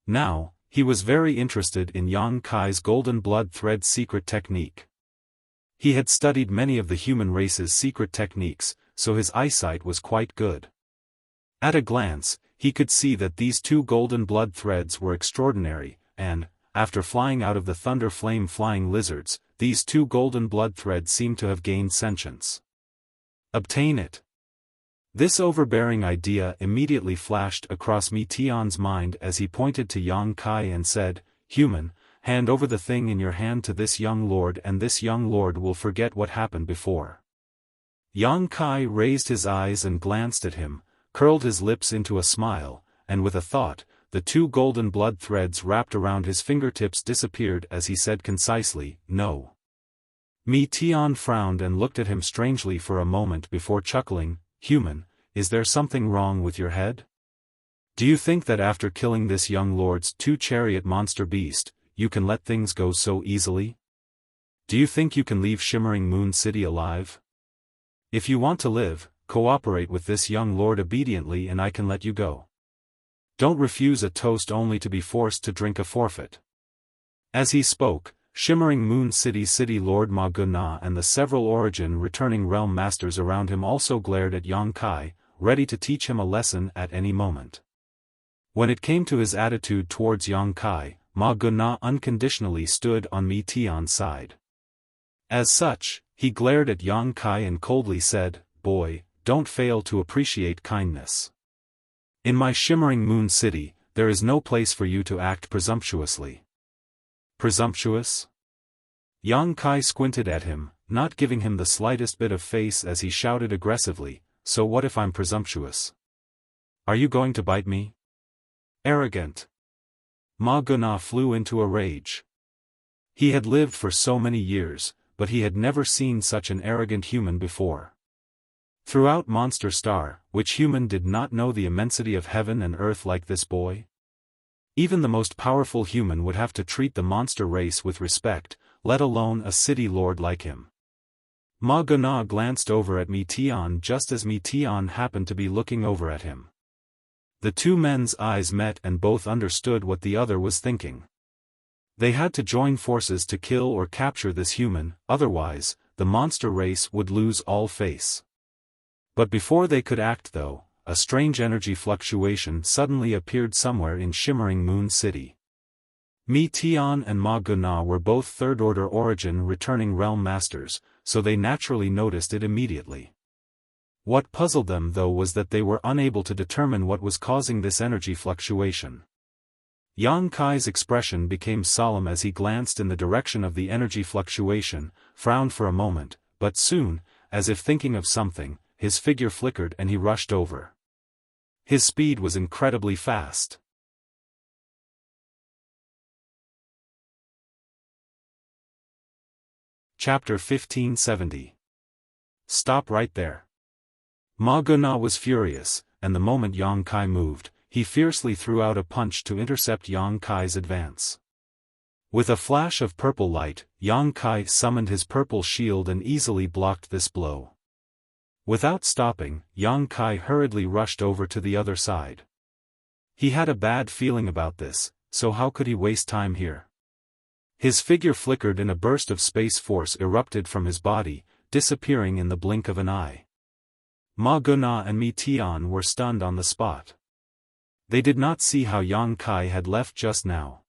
Now, he was very interested in Yang Kai's golden blood thread secret technique. He had studied many of the human race's secret techniques, so his eyesight was quite good. At a glance, he could see that these 2 golden blood threads were extraordinary, and, after flying out of the thunder flame flying lizards, these 2 golden blood threads seemed to have gained sentience. Obtain it. This overbearing idea immediately flashed across Mi Tian's mind as he pointed to Yang Kai and said, "Human, hand over the thing in your hand to this young lord and this young lord will forget what happened before." Yang Kai raised his eyes and glanced at him, curled his lips into a smile, and with a thought, the 2 golden blood threads wrapped around his fingertips disappeared as he said concisely, "No." Mi Tian frowned and looked at him strangely for a moment before chuckling, "Human, is there something wrong with your head? Do you think that after killing this young lord's 2 chariot monster beast, you can let things go so easily? Do you think you can leave Shimmering Moon City alive? If you want to live, cooperate with this young lord obediently and I can let you go. Don't refuse a toast only to be forced to drink a forfeit." As he spoke, Shimmering Moon City Lord Ma Guna and the several origin returning realm masters around him also glared at Yang Kai, ready to teach him a lesson at any moment. When it came to his attitude towards Yang Kai, Ma Guna unconditionally stood on Mi Tian's side. As such, he glared at Yang Kai and coldly said, "Boy, don't fail to appreciate kindness. In my Shimmering Moon City, there is no place for you to act presumptuously." Presumptuous? Yang Kai squinted at him, not giving him the slightest bit of face as he shouted aggressively, "So what if I'm presumptuous? Are you going to bite me? Arrogant." Ma Guna flew into a rage. He had lived for so many years, but he had never seen such an arrogant human before. Throughout Monster Star, which human did not know the immensity of heaven and earth like this boy? Even the most powerful human would have to treat the monster race with respect, let alone a city lord like him. Ma Guna glanced over at Mi Tian just as Mi Tian happened to be looking over at him. The 2 men's eyes met and both understood what the other was thinking. They had to join forces to kill or capture this human, otherwise, the monster race would lose all face. But before they could act though, a strange energy fluctuation suddenly appeared somewhere in Shimmering Moon City. Mi Tian and Ma Guna were both third-order origin returning realm masters, so they naturally noticed it immediately. What puzzled them though was that they were unable to determine what was causing this energy fluctuation. Yang Kai's expression became solemn as he glanced in the direction of the energy fluctuation, frowned for a moment, but soon, as if thinking of something, his figure flickered and he rushed over. His speed was incredibly fast. Chapter 1570. Stop right there. Ma Guna was furious, and the moment Yang Kai moved, he fiercely threw out a punch to intercept Yang Kai's advance. With a flash of purple light, Yang Kai summoned his purple shield and easily blocked this blow. Without stopping, Yang Kai hurriedly rushed over to the other side. He had a bad feeling about this, so how could he waste time here? His figure flickered and a burst of space force erupted from his body, disappearing in the blink of an eye. Ma Guna and Mi Tian were stunned on the spot. They did not see how Yang Kai had left just now.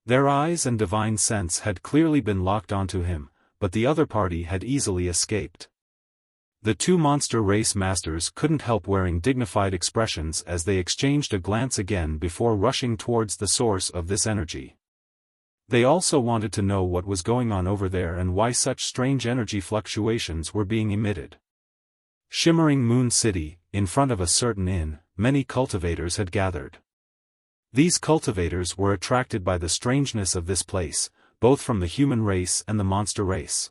Their eyes and divine sense had clearly been locked onto him, but the other party had easily escaped. The two monster race masters couldn't help wearing dignified expressions as they exchanged a glance again before rushing towards the source of this energy. They also wanted to know what was going on over there and why such strange energy fluctuations were being emitted. Shimmering Moon City, in front of a certain inn, many cultivators had gathered. These cultivators were attracted by the strangeness of this place, both from the human race and the monster race.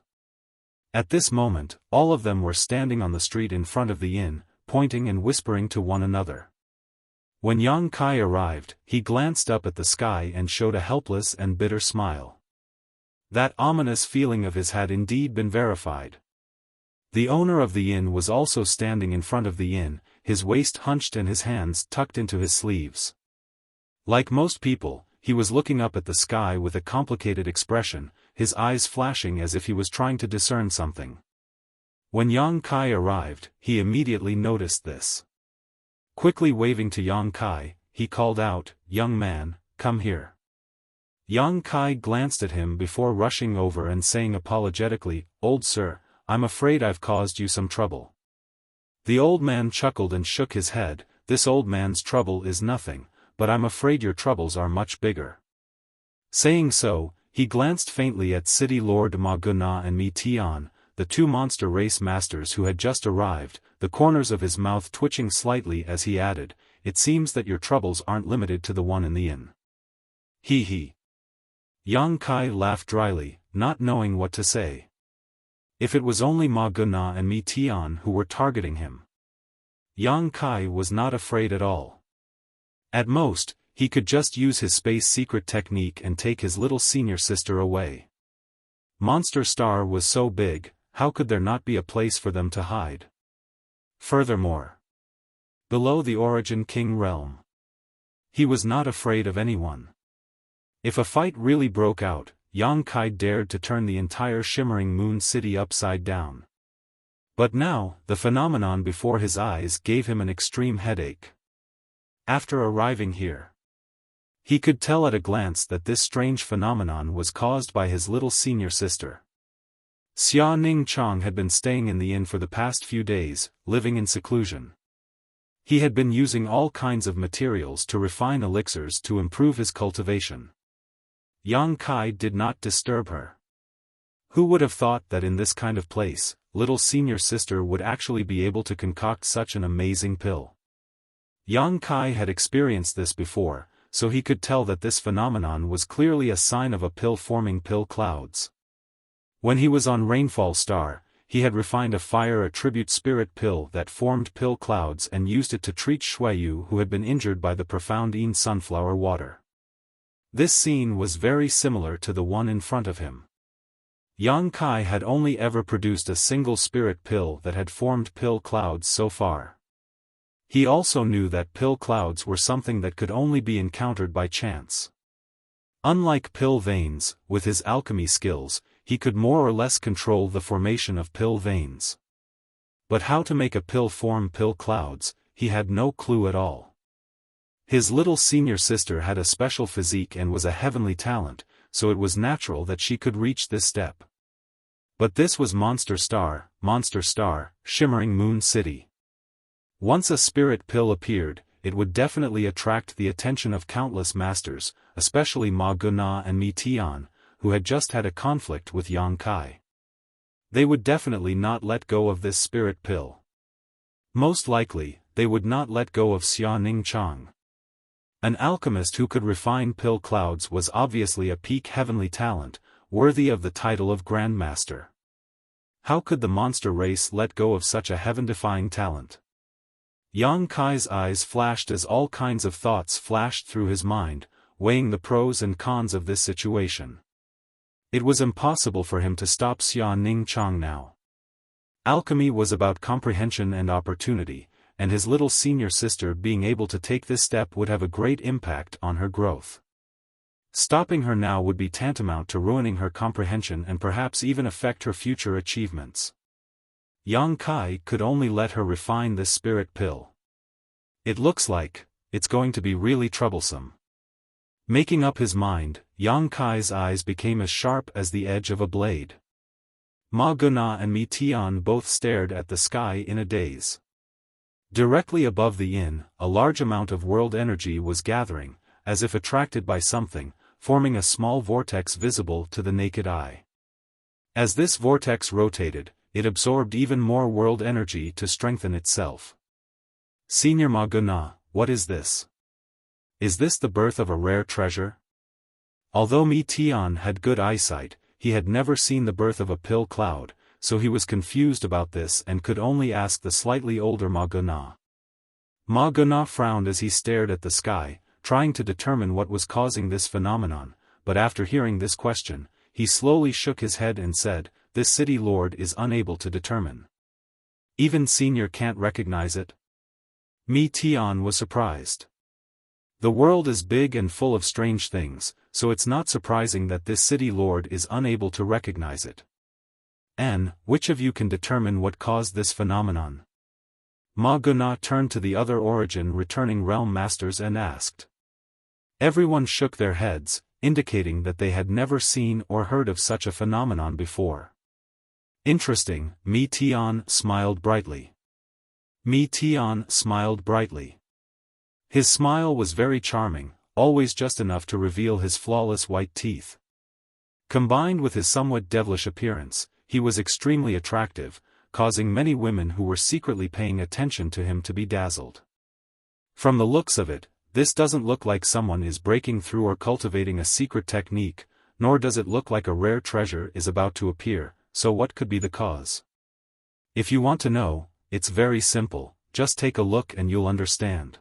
At this moment, all of them were standing on the street in front of the inn, pointing and whispering to one another. When Yang Kai arrived, he glanced up at the sky and showed a helpless and bitter smile. That ominous feeling of his had indeed been verified. The owner of the inn was also standing in front of the inn, his waist hunched and his hands tucked into his sleeves. Like most people, he was looking up at the sky with a complicated expression, his eyes flashing as if he was trying to discern something. When Yang Kai arrived, he immediately noticed this. Quickly waving to Yang Kai, he called out, "Young man, come here." Yang Kai glanced at him before rushing over and saying apologetically, "Old sir, I'm afraid I've caused you some trouble." The old man chuckled and shook his head. "This old man's trouble is nothing, but I'm afraid your troubles are much bigger." Saying so, he glanced faintly at City Lord Ma Guna and Mi Tian, the two monster race masters who had just arrived, the corners of his mouth twitching slightly as he added, "It seems that your troubles aren't limited to the one in the inn." He he. Yang Kai laughed dryly, not knowing what to say. If it was only Ma Guna and Mi Tian who were targeting him, Yang Kai was not afraid at all. At most, he could just use his space secret technique and take his little senior sister away. Monster Star was so big, how could there not be a place for them to hide? Furthermore, below the Origin King realm, he was not afraid of anyone. If a fight really broke out, Yang Kai dared to turn the entire Shimmering Moon City upside down. But now, the phenomenon before his eyes gave him an extreme headache. After arriving here, he could tell at a glance that this strange phenomenon was caused by his little senior sister. Xia Ning Chang had been staying in the inn for the past few days, living in seclusion. He had been using all kinds of materials to refine elixirs to improve his cultivation. Yang Kai did not disturb her. Who would have thought that in this kind of place, little senior sister would actually be able to concoct such an amazing pill? Yang Kai had experienced this before, so he could tell that this phenomenon was clearly a sign of a pill forming pill clouds. When he was on Rainfall Star, he had refined a fire attribute spirit pill that formed pill clouds and used it to treat Shuiyu who had been injured by the profound Yin sunflower water. This scene was very similar to the one in front of him. Yang Kai had only ever produced a single spirit pill that had formed pill clouds so far. He also knew that pill clouds were something that could only be encountered by chance. Unlike pill veins, with his alchemy skills, he could more or less control the formation of pill veins. But how to make a pill form pill clouds, he had no clue at all. His little senior sister had a special physique and was a heavenly talent, so it was natural that she could reach this step. But this was Monster Star, Shimmering Moon City. Once a spirit pill appeared, it would definitely attract the attention of countless masters, especially Ma Guna and Mi Tian, who had just had a conflict with Yang Kai. They would definitely not let go of this spirit pill. Most likely, they would not let go of Xia Ning Chang. An alchemist who could refine pill clouds was obviously a peak heavenly talent, worthy of the title of Grandmaster. How could the monster race let go of such a heaven-defying talent? Yang Kai's eyes flashed as all kinds of thoughts flashed through his mind, weighing the pros and cons of this situation. It was impossible for him to stop Xia Ning Chang now. Alchemy was about comprehension and opportunity, and his little senior sister being able to take this step would have a great impact on her growth. Stopping her now would be tantamount to ruining her comprehension and perhaps even affect her future achievements. Yang Kai could only let her refine this spirit pill. It looks like it's going to be really troublesome. Making up his mind, Yang Kai's eyes became as sharp as the edge of a blade. Ma Guna and Mi Tian both stared at the sky in a daze. Directly above the inn, a large amount of world energy was gathering, as if attracted by something, forming a small vortex visible to the naked eye. As this vortex rotated, it absorbed even more world energy to strengthen itself. Senior Ma Guna, what is this? Is this the birth of a rare treasure? Although Mi Tian had good eyesight, he had never seen the birth of a pill cloud, so he was confused about this and could only ask the slightly older Ma Guna. Ma Guna frowned as he stared at the sky, trying to determine what was causing this phenomenon, but after hearing this question, he slowly shook his head and said, "This city lord is unable to determine. Even senior can't recognize it?" Mi Tian was surprised. The world is big and full of strange things, so it's not surprising that this city lord is unable to recognize it. "And, which of you can determine what caused this phenomenon?" Ma Guna turned to the other origin returning realm masters and asked. Everyone shook their heads, indicating that they had never seen or heard of such a phenomenon before. "Interesting," Mi Tian smiled brightly. Mi Tian smiled brightly. His smile was very charming, always just enough to reveal his flawless white teeth. Combined with his somewhat devilish appearance, he was extremely attractive, causing many women who were secretly paying attention to him to be dazzled. From the looks of it, this doesn't look like someone is breaking through or cultivating a secret technique, nor does it look like a rare treasure is about to appear, so what could be the cause? If you want to know, it's very simple, just take a look and you'll understand.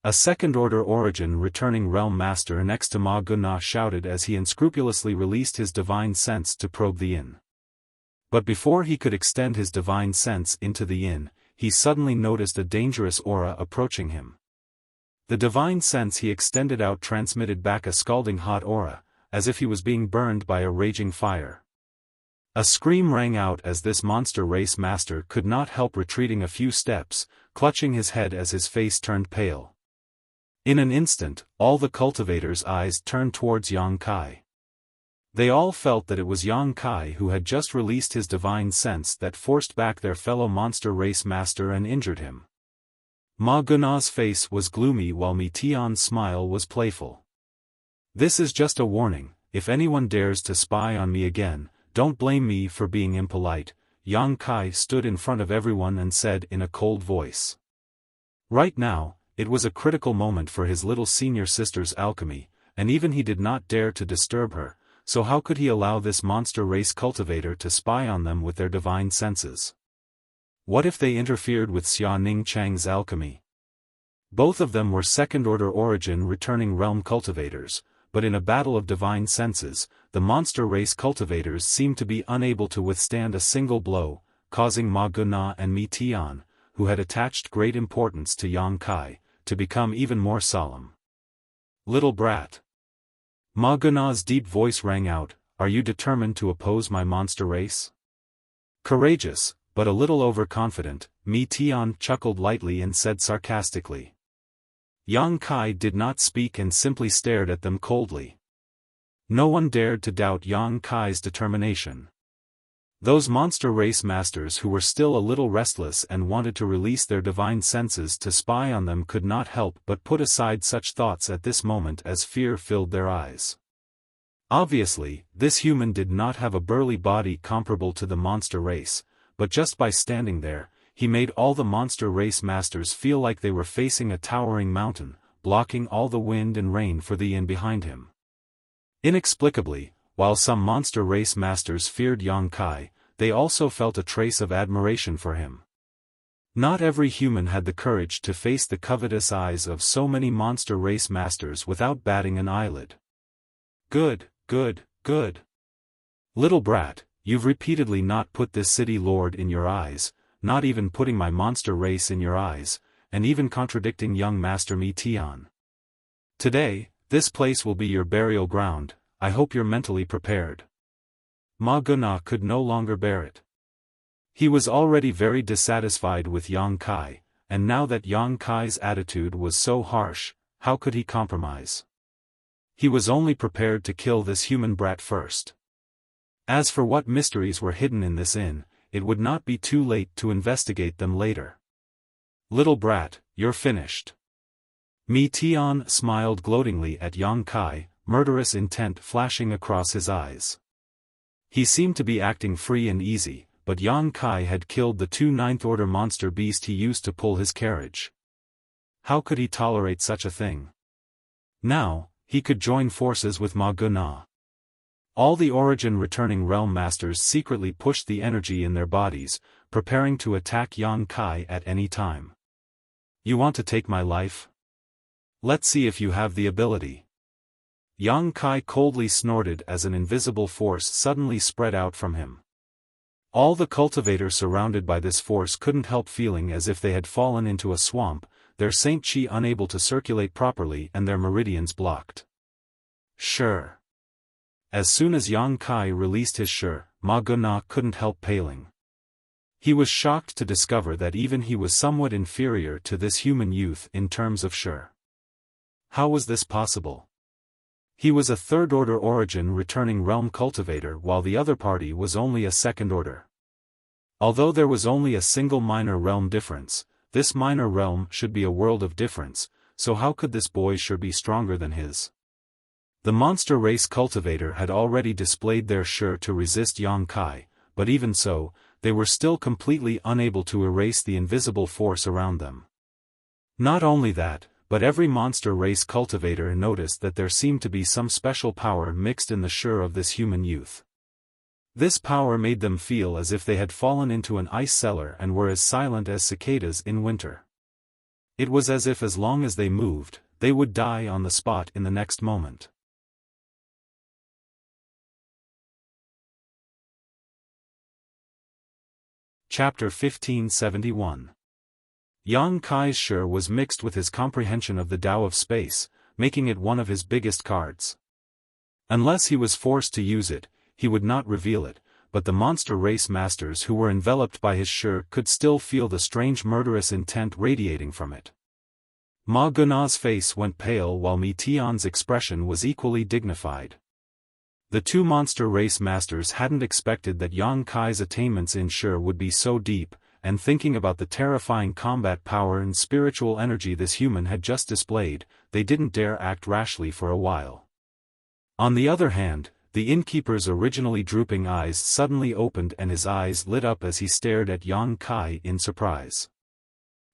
A second-order origin returning realm master next to Ma Guna shouted as he unscrupulously released his divine sense to probe the inn. But before he could extend his divine sense into the inn, he suddenly noticed a dangerous aura approaching him. The divine sense he extended out transmitted back a scalding hot aura, as if he was being burned by a raging fire. A scream rang out as this monster race master could not help retreating a few steps, clutching his head as his face turned pale. In an instant, all the cultivators' eyes turned towards Yang Kai. They all felt that it was Yang Kai who had just released his divine sense that forced back their fellow monster race master and injured him. Ma Guna's face was gloomy while Mi Tian's smile was playful. "This is just a warning, if anyone dares to spy on me again, don't blame me for being impolite," Yang Kai stood in front of everyone and said in a cold voice. Right now, it was a critical moment for his little senior sister's alchemy, and even he did not dare to disturb her, so how could he allow this monster race cultivator to spy on them with their divine senses? What if they interfered with Xia Ning Chang's alchemy? Both of them were second-order origin returning realm cultivators, but in a battle of divine senses, the monster race cultivators seemed to be unable to withstand a single blow, causing Ma Guna and Mi Tian, who had attached great importance to Yang Kai, to become even more solemn. "Little brat." Ma Guna's deep voice rang out, "Are you determined to oppose my monster race?" Courageous, but a little overconfident, Mi Tian chuckled lightly and said sarcastically. Yang Kai did not speak and simply stared at them coldly. No one dared to doubt Yang Kai's determination. Those monster race masters who were still a little restless and wanted to release their divine senses to spy on them could not help but put aside such thoughts at this moment as fear filled their eyes. Obviously, this human did not have a burly body comparable to the monster race, but just by standing there, he made all the monster race masters feel like they were facing a towering mountain, blocking all the wind and rain for the inn behind him. Inexplicably, while some monster race masters feared Yang Kai, they also felt a trace of admiration for him. Not every human had the courage to face the covetous eyes of so many monster race masters without batting an eyelid. "Good, good, good. Little brat, you've repeatedly not put this city lord in your eyes, not even putting my monster race in your eyes, and even contradicting young Master Mi Tian. Today, this place will be your burial ground. I hope you're mentally prepared." Ma Guna could no longer bear it. He was already very dissatisfied with Yang Kai, and now that Yang Kai's attitude was so harsh, how could he compromise? He was only prepared to kill this human brat first. As for what mysteries were hidden in this inn, it would not be too late to investigate them later. Little brat, you're finished. Mi Tian smiled gloatingly at Yang Kai, murderous intent flashing across his eyes. He seemed to be acting free and easy, but Yang Kai had killed the 2 ninth-order monster beast he used to pull his carriage. How could he tolerate such a thing? Now, he could join forces with Ma Guna. All the origin returning realm masters secretly pushed the energy in their bodies, preparing to attack Yang Kai at any time. You want to take my life? Let's see if you have the ability. Yang Kai coldly snorted as an invisible force suddenly spread out from him. All the cultivators surrounded by this force couldn't help feeling as if they had fallen into a swamp, their Saint Chi unable to circulate properly and their meridians blocked. Sure. As soon as Yang Kai released his sure, Ma Guna couldn't help paling. He was shocked to discover that even he was somewhat inferior to this human youth in terms of sure. How was this possible? He was a third-order origin returning realm cultivator while the other party was only a second-order. Although there was only a single minor realm difference, this minor realm should be a world of difference, so how could this boy's sure be stronger than his? The monster race cultivator had already displayed their sure to resist Yang Kai, but even so, they were still completely unable to erase the invisible force around them. Not only that, but every monster race cultivator noticed that there seemed to be some special power mixed in the sure of this human youth. This power made them feel as if they had fallen into an ice cellar and were as silent as cicadas in winter. It was as if as long as they moved, they would die on the spot in the next moment. Chapter 1571. Yang Kai's sure was mixed with his comprehension of the Tao of space, making it one of his biggest cards. Unless he was forced to use it, he would not reveal it, but the monster race masters who were enveloped by his sure could still feel the strange murderous intent radiating from it. Ma Guna's face went pale while Mi Tian's expression was equally dignified. The 2 monster race masters hadn't expected that Yang Kai's attainments in sure would be so deep, and thinking about the terrifying combat power and spiritual energy this human had just displayed, they didn't dare act rashly for a while. On the other hand, the innkeeper's originally drooping eyes suddenly opened and his eyes lit up as he stared at Yang Kai in surprise.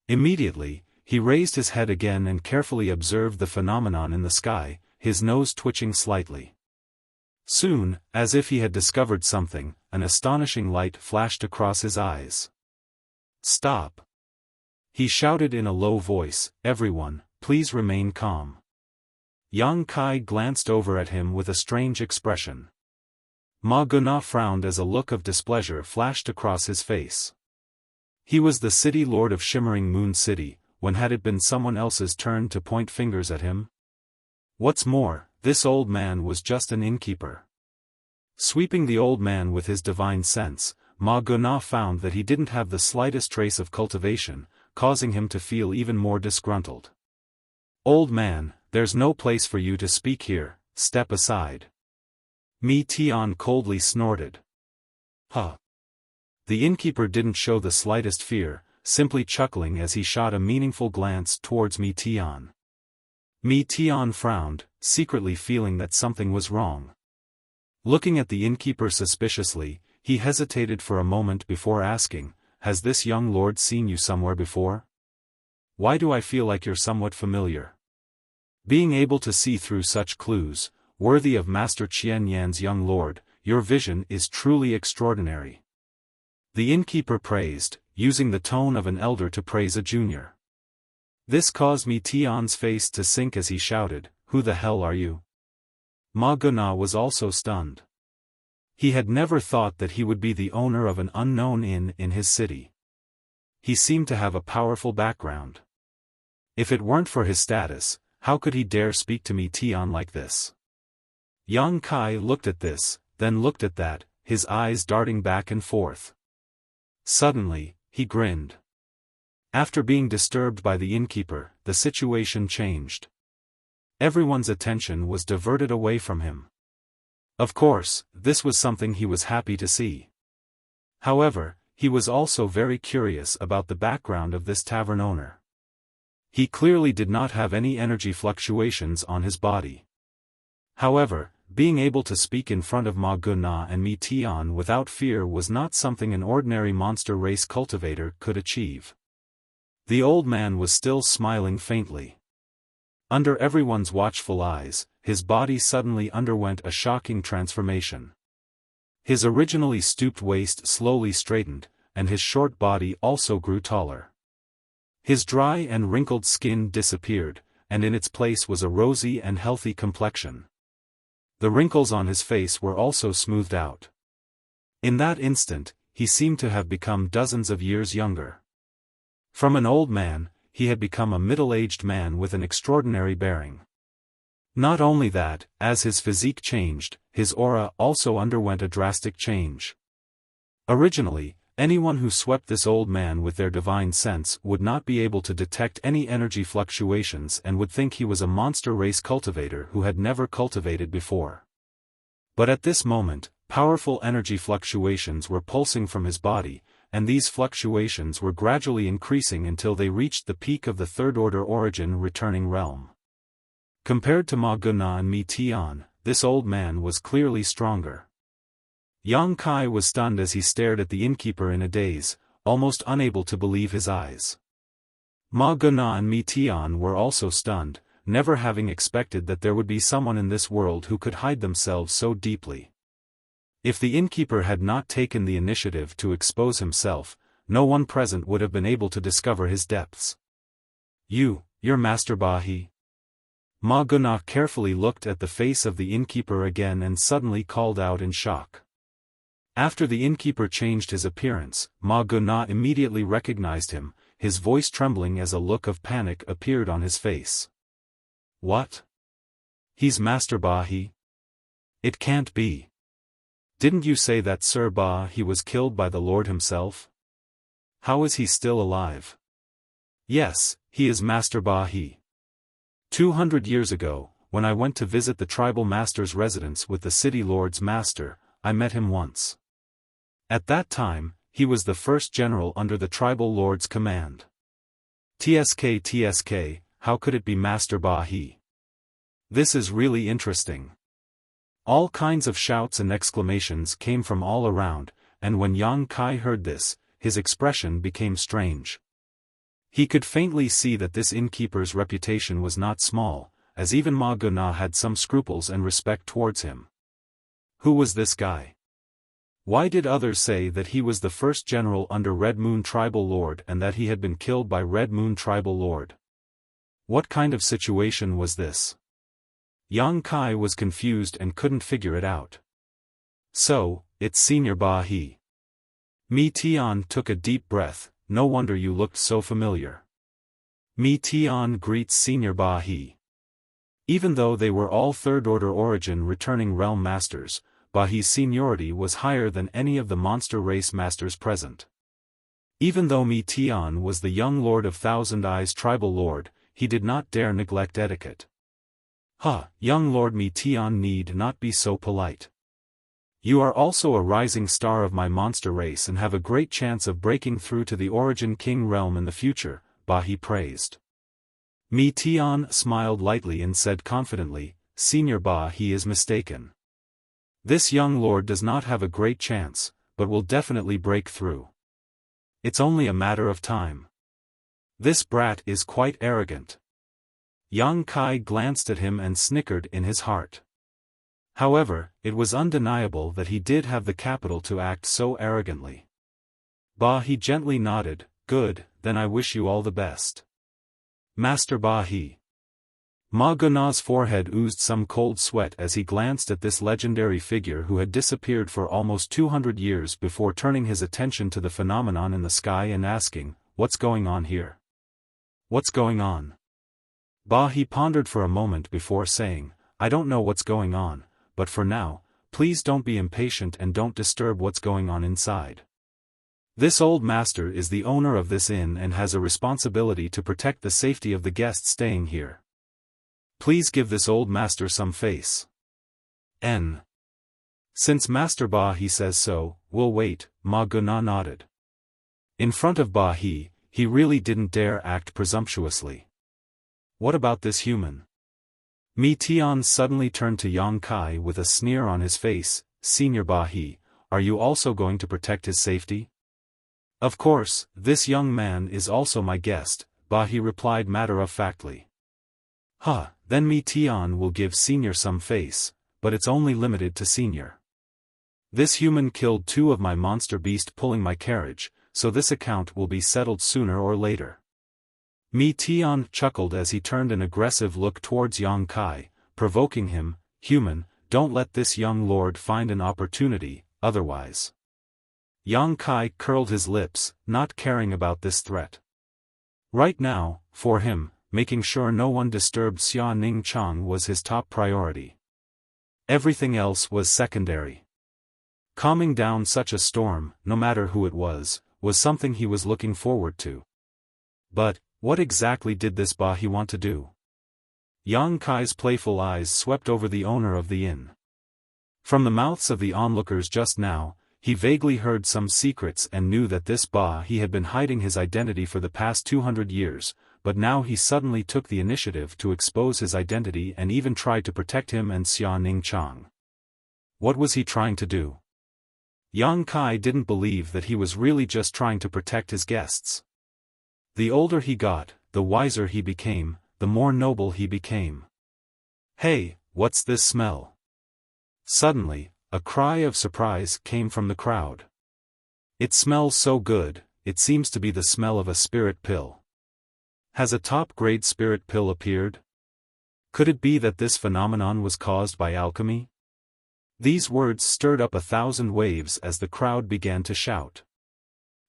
Immediately, he raised his head again and carefully observed the phenomenon in the sky, his nose twitching slightly. Soon, as if he had discovered something, an astonishing light flashed across his eyes. Stop! He shouted in a low voice, everyone, please remain calm. Yang Kai glanced over at him with a strange expression. Ma Guna frowned as a look of displeasure flashed across his face. He was the city lord of Shimmering Moon City, when had it been someone else's turn to point fingers at him? What's more, this old man was just an innkeeper. Sweeping the old man with his divine sense, Ma Guna found that he didn't have the slightest trace of cultivation, causing him to feel even more disgruntled. Old man, there's no place for you to speak here, step aside. Mi Tian coldly snorted. Huh. The innkeeper didn't show the slightest fear, simply chuckling as he shot a meaningful glance towards Mi Tian. Mi Tian frowned, secretly feeling that something was wrong. Looking at the innkeeper suspiciously, he hesitated for a moment before asking, has this young lord seen you somewhere before? Why do I feel like you're somewhat familiar? Being able to see through such clues, worthy of Master Qian Yan's young lord, your vision is truly extraordinary. The innkeeper praised, using the tone of an elder to praise a junior. This caused Mi Tian's face to sink as he shouted, who the hell are you? Ma Guna was also stunned. He had never thought that he would be the owner of an unknown inn in his city. He seemed to have a powerful background. If it weren't for his status, how could he dare speak to Mi Tian like this? Yang Kai looked at this, then looked at that, his eyes darting back and forth. Suddenly, he grinned. After being disturbed by the innkeeper, the situation changed. Everyone's attention was diverted away from him. Of course, this was something he was happy to see. However, he was also very curious about the background of this tavern owner. He clearly did not have any energy fluctuations on his body. However, being able to speak in front of Ma Guna and Mi Tian without fear was not something an ordinary monster race cultivator could achieve. The old man was still smiling faintly. Under everyone's watchful eyes, his body suddenly underwent a shocking transformation. His originally stooped waist slowly straightened, and his short body also grew taller. His dry and wrinkled skin disappeared, and in its place was a rosy and healthy complexion. The wrinkles on his face were also smoothed out. In that instant, he seemed to have become dozens of years younger. From an old man, he had become a middle-aged man with an extraordinary bearing. Not only that, as his physique changed, his aura also underwent a drastic change. Originally, anyone who swept this old man with their divine sense would not be able to detect any energy fluctuations and would think he was a monster race cultivator who had never cultivated before. But at this moment, powerful energy fluctuations were pulsing from his body, and these fluctuations were gradually increasing until they reached the peak of the third-order origin returning realm. Compared to Ma Guna and Mi Tian, this old man was clearly stronger. Yang Kai was stunned as he stared at the innkeeper in a daze, almost unable to believe his eyes. Ma Guna and Mi Tian were also stunned, never having expected that there would be someone in this world who could hide themselves so deeply. If the innkeeper had not taken the initiative to expose himself, no one present would have been able to discover his depths. You're Master Bahi. Ma Guna carefully looked at the face of the innkeeper again and suddenly called out in shock. After the innkeeper changed his appearance, Ma Guna immediately recognized him, his voice trembling as a look of panic appeared on his face. What? He's Master Bahi? It can't be. Didn't you say that Sir Bahi was killed by the Lord himself? How is he still alive? Yes, he is Master Bahi. 200 years ago, when I went to visit the tribal master's residence with the city lord's master, I met him once. At that time, he was the first general under the tribal lord's command. TSK, how could it be Master Bahi? This is really interesting. All kinds of shouts and exclamations came from all around, and when Yang Kai heard this, his expression became strange. He could faintly see that this innkeeper's reputation was not small, as even Ma Guna had some scruples and respect towards him. Who was this guy? Why did others say that he was the first general under Red Moon Tribal Lord and that he had been killed by Red Moon Tribal Lord? What kind of situation was this? Yang Kai was confused and couldn't figure it out. So, it's Senior Bahi. Mi Tian took a deep breath. No wonder you looked so familiar. Mi Tian greets Senior Bahi. Even though they were all third-order origin returning realm masters, Bahi's seniority was higher than any of the monster race masters present. Even though Mi Tian was the young Lord of Thousand Eyes tribal lord, he did not dare neglect etiquette. Young Lord Mi Tian need not be so polite. You are also a rising star of my monster race and have a great chance of breaking through to the Origin King realm in the future, Bahi praised. Mi Tian smiled lightly and said confidently, Senior Bahi is mistaken. This young lord does not have a great chance, but will definitely break through. It's only a matter of time. This brat is quite arrogant. Yang Kai glanced at him and snickered in his heart. However, it was undeniable that he did have the capital to act so arrogantly. Bahi gently nodded, good, then I wish you all the best. Master Bahi. Ma Guna's forehead oozed some cold sweat as he glanced at this legendary figure who had disappeared for almost 200 years before turning his attention to the phenomenon in the sky and asking, what's going on here? What's going on? Bahi pondered for a moment before saying, I don't know what's going on, but for now, please don't be impatient and don't disturb what's going on inside. This old master is the owner of this inn and has a responsibility to protect the safety of the guests staying here. Please give this old master some face. Since Master Ba He says so, we'll wait, Ma Guna nodded. In front of Ba He really didn't dare act presumptuously. What about this human? Mi Tian suddenly turned to Yang Kai with a sneer on his face. Senior Ba He, are you also going to protect his safety? Of course, this young man is also my guest, Ba He replied matter-of-factly. Then Mi Tian will give Senior some face, but it's only limited to Senior. This human killed 2 of my monster beast pulling my carriage, so this account will be settled sooner or later. Mi Tian chuckled as he turned an aggressive look towards Yang Kai, provoking him. Human, don't let this young lord find an opportunity, otherwise. Yang Kai curled his lips, not caring about this threat. Right now, for him, making sure no one disturbed Xia Ning Chang was his top priority. Everything else was secondary. Calming down such a storm, no matter who it was something he was looking forward to. But, what exactly did this Ba He want to do? Yang Kai's playful eyes swept over the owner of the inn. From the mouths of the onlookers just now, he vaguely heard some secrets and knew that this Ba He had been hiding his identity for the past 200 years, but now he suddenly took the initiative to expose his identity and even tried to protect him and Xia Ning Chang. What was he trying to do? Yang Kai didn't believe that he was really just trying to protect his guests. The older he got, the wiser he became, the more noble he became. Hey, what's this smell? Suddenly, a cry of surprise came from the crowd. It smells so good, it seems to be the smell of a spirit pill. Has a top-grade spirit pill appeared? Could it be that this phenomenon was caused by alchemy? These words stirred up 1,000 waves as the crowd began to shout.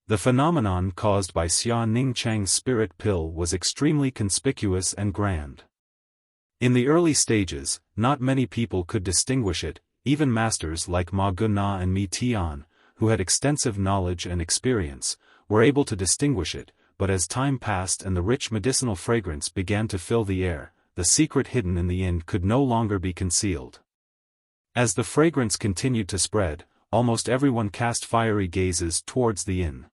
The phenomenon caused by Xia Ning Chang's spirit pill was extremely conspicuous and grand. In the early stages, not many people could distinguish it, even masters like Ma Guna and Mi Tian, who had extensive knowledge and experience, were able to distinguish it, but as time passed and the rich medicinal fragrance began to fill the air, the secret hidden in the inn could no longer be concealed. As the fragrance continued to spread, almost everyone cast fiery gazes towards the inn.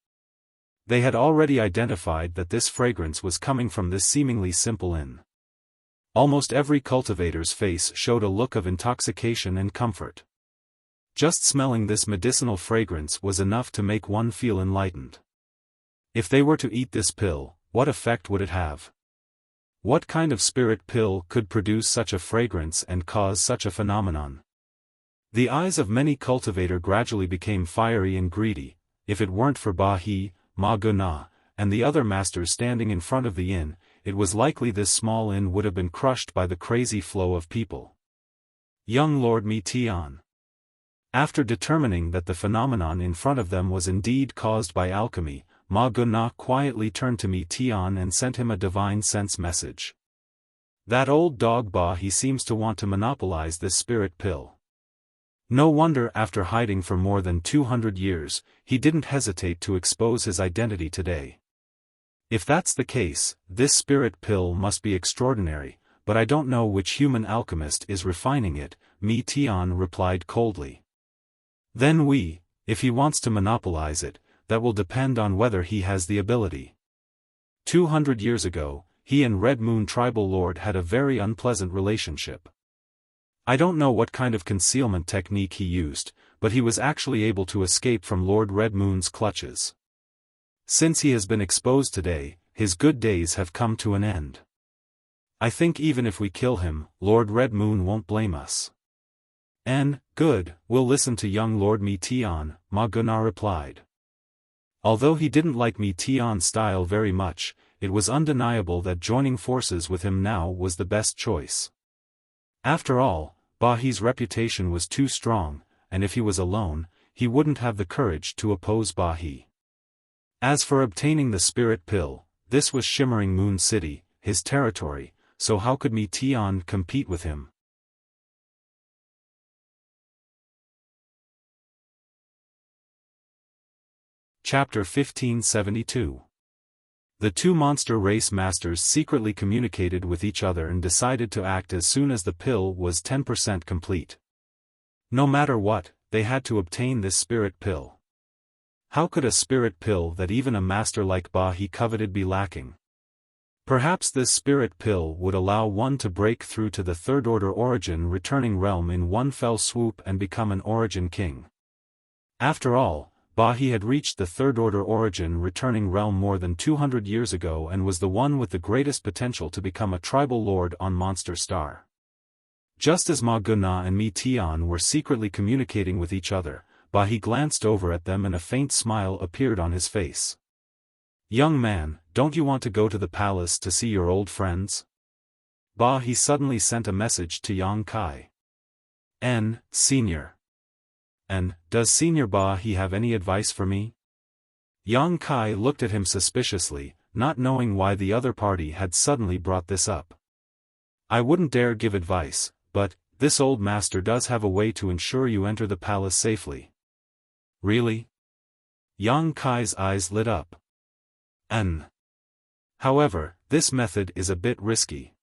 They had already identified that this fragrance was coming from this seemingly simple inn. Almost every cultivator's face showed a look of intoxication and comfort. Just smelling this medicinal fragrance was enough to make one feel enlightened. If they were to eat this pill, what effect would it have? What kind of spirit pill could produce such a fragrance and cause such a phenomenon? The eyes of many cultivator gradually became fiery and greedy. If it weren't for Ba He, Ma Guna, and the other masters standing in front of the inn, it was likely this small inn would have been crushed by the crazy flow of people. Young Lord Mi Tian. After determining that the phenomenon in front of them was indeed caused by alchemy, Ma Guna quietly turned to Mi Tian and sent him a divine sense message. That old dog Ba He seems to want to monopolize this spirit pill. No wonder after hiding for more than 200 years, he didn't hesitate to expose his identity today. If that's the case, this spirit pill must be extraordinary, but I don't know which human alchemist is refining it, Mi Tian replied coldly. Then if he wants to monopolize it, that will depend on whether he has the ability. 200 years ago, he and Red Moon Tribal Lord had a very unpleasant relationship. I don't know what kind of concealment technique he used, but he was actually able to escape from Lord Red Moon's clutches. Since he has been exposed today, his good days have come to an end. I think even if we kill him, Lord Red Moon won't blame us. Good, we'll listen to young Lord Mi Tian, Ma Guna replied. Although he didn't like Mi Tian's style very much, it was undeniable that joining forces with him now was the best choice. After all, Ba He's reputation was too strong, and if he was alone, he wouldn't have the courage to oppose Ba He. As for obtaining the spirit pill, this was Shimmering Moon City, his territory, so how could Mi Tian compete with him? Chapter 1572. The 2 monster race masters secretly communicated with each other and decided to act as soon as the pill was 10% complete. No matter what, they had to obtain this spirit pill. How could a spirit pill that even a master like Ba He coveted be lacking? Perhaps this spirit pill would allow one to break through to the third-order origin returning realm in one fell swoop and become an origin king. After all, Ba He had reached the third-order origin returning realm more than 200 years ago and was the one with the greatest potential to become a tribal lord on Monster Star. Just as Ma Guna and Mi Tian were secretly communicating with each other, Ba He glanced over at them and a faint smile appeared on his face. "Young man, don't you want to go to the palace to see your old friends?" Ba He suddenly sent a message to Yang Kai. Senior. And, does Senior Ba He have any advice for me? Yang Kai looked at him suspiciously, not knowing why the other party had suddenly brought this up. "I wouldn't dare give advice, but, this old master does have a way to ensure you enter the palace safely." "Really?" Yang Kai's eyes lit up. However, this method is a bit risky.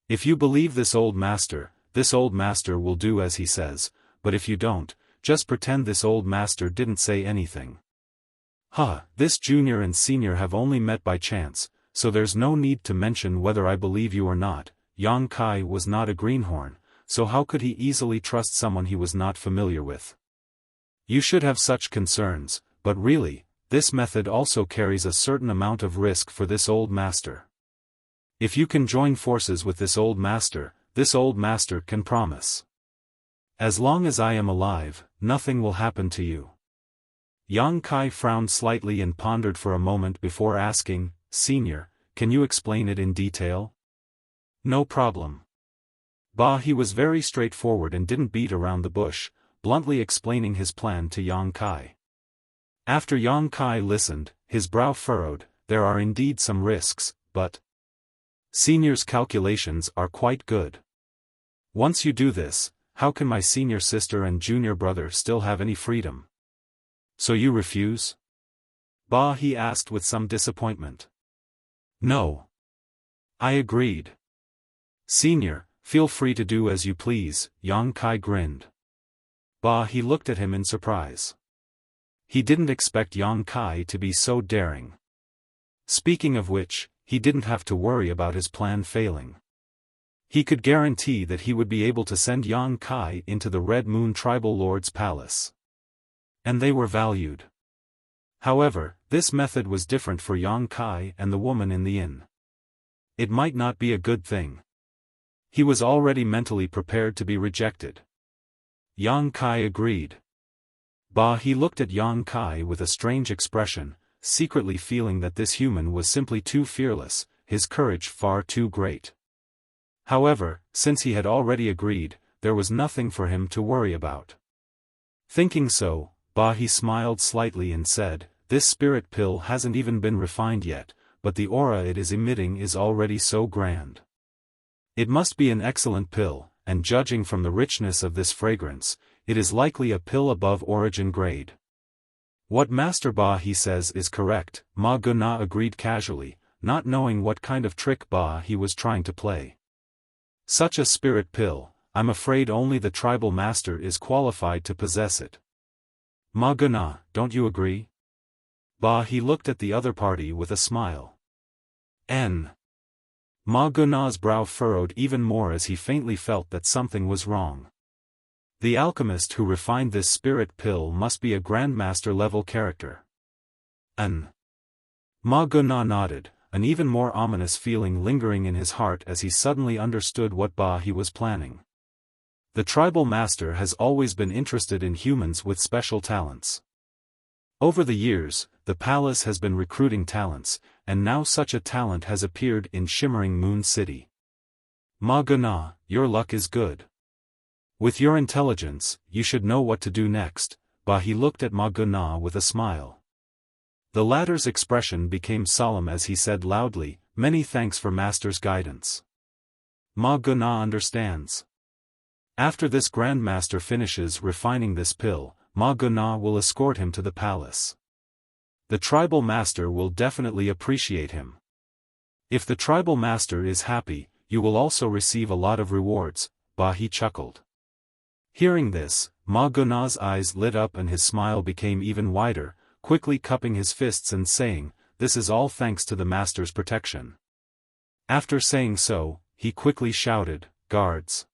If you believe this old master will do as he says, but if you don't, just pretend this old master didn't say anything. This junior and senior have only met by chance, so there's no need to mention whether I believe you or not. Yang Kai was not a greenhorn, so how could he easily trust someone he was not familiar with? You should have such concerns, but really, this method also carries a certain amount of risk for this old master. If you can join forces with this old master can promise. As long as I am alive, nothing will happen to you. Yang Kai frowned slightly and pondered for a moment before asking, "Senior, can you explain it in detail?" "No problem." Ba He was very straightforward and didn't beat around the bush, bluntly explaining his plan to Yang Kai. After Yang Kai listened, his brow furrowed. There are indeed some risks, but Senior's calculations are quite good. Once you do this, how can my senior sister and junior brother still have any freedom? So you refuse? Ba He asked with some disappointment. No. I agreed. Senior, feel free to do as you please, Yang Kai grinned. Ba He looked at him in surprise. He didn't expect Yang Kai to be so daring. Speaking of which, he didn't have to worry about his plan failing. He could guarantee that he would be able to send Yang Kai into the Red Moon Tribal Lord's palace. And they were valued. However, this method was different for Yang Kai and the woman in the inn. It might not be a good thing. He was already mentally prepared to be rejected. Yang Kai agreed. Ba He looked at Yang Kai with a strange expression, secretly feeling that this human was simply too fearless, his courage far too great. However, since he had already agreed, there was nothing for him to worry about. Thinking so, Ba He smiled slightly and said, "This spirit pill hasn't even been refined yet, but the aura it is emitting is already so grand. It must be an excellent pill, and judging from the richness of this fragrance, it is likely a pill above origin grade." What Master Ba He says is correct, Ma Guna agreed casually, not knowing what kind of trick Ba He was trying to play. Such a spirit pill, I'm afraid only the tribal master is qualified to possess it. Ma Guna, don't you agree? Ba He looked at the other party with a smile. Ma Guna's brow furrowed even more as he faintly felt that something was wrong. The alchemist who refined this spirit pill must be a grandmaster-level character. Ma Guna nodded, an even more ominous feeling lingering in his heart as he suddenly understood what Ba He was planning. The tribal master has always been interested in humans with special talents. Over the years, the palace has been recruiting talents, and now such a talent has appeared in Shimmering Moon City. Ma Guna, your luck is good. With your intelligence, you should know what to do next. Ba He looked at Ma Guna with a smile. The latter's expression became solemn as he said loudly, "Many thanks for Master's guidance. Ma Guna understands. After this Grandmaster finishes refining this pill, Ma Guna will escort him to the palace. The tribal master will definitely appreciate him. If the tribal master is happy, you will also receive a lot of rewards." Ba He chuckled. Hearing this, Ma Gona's eyes lit up and his smile became even wider, quickly cupping his fists and saying, "This is all thanks to the master's protection." After saying so, he quickly shouted, "Guards!"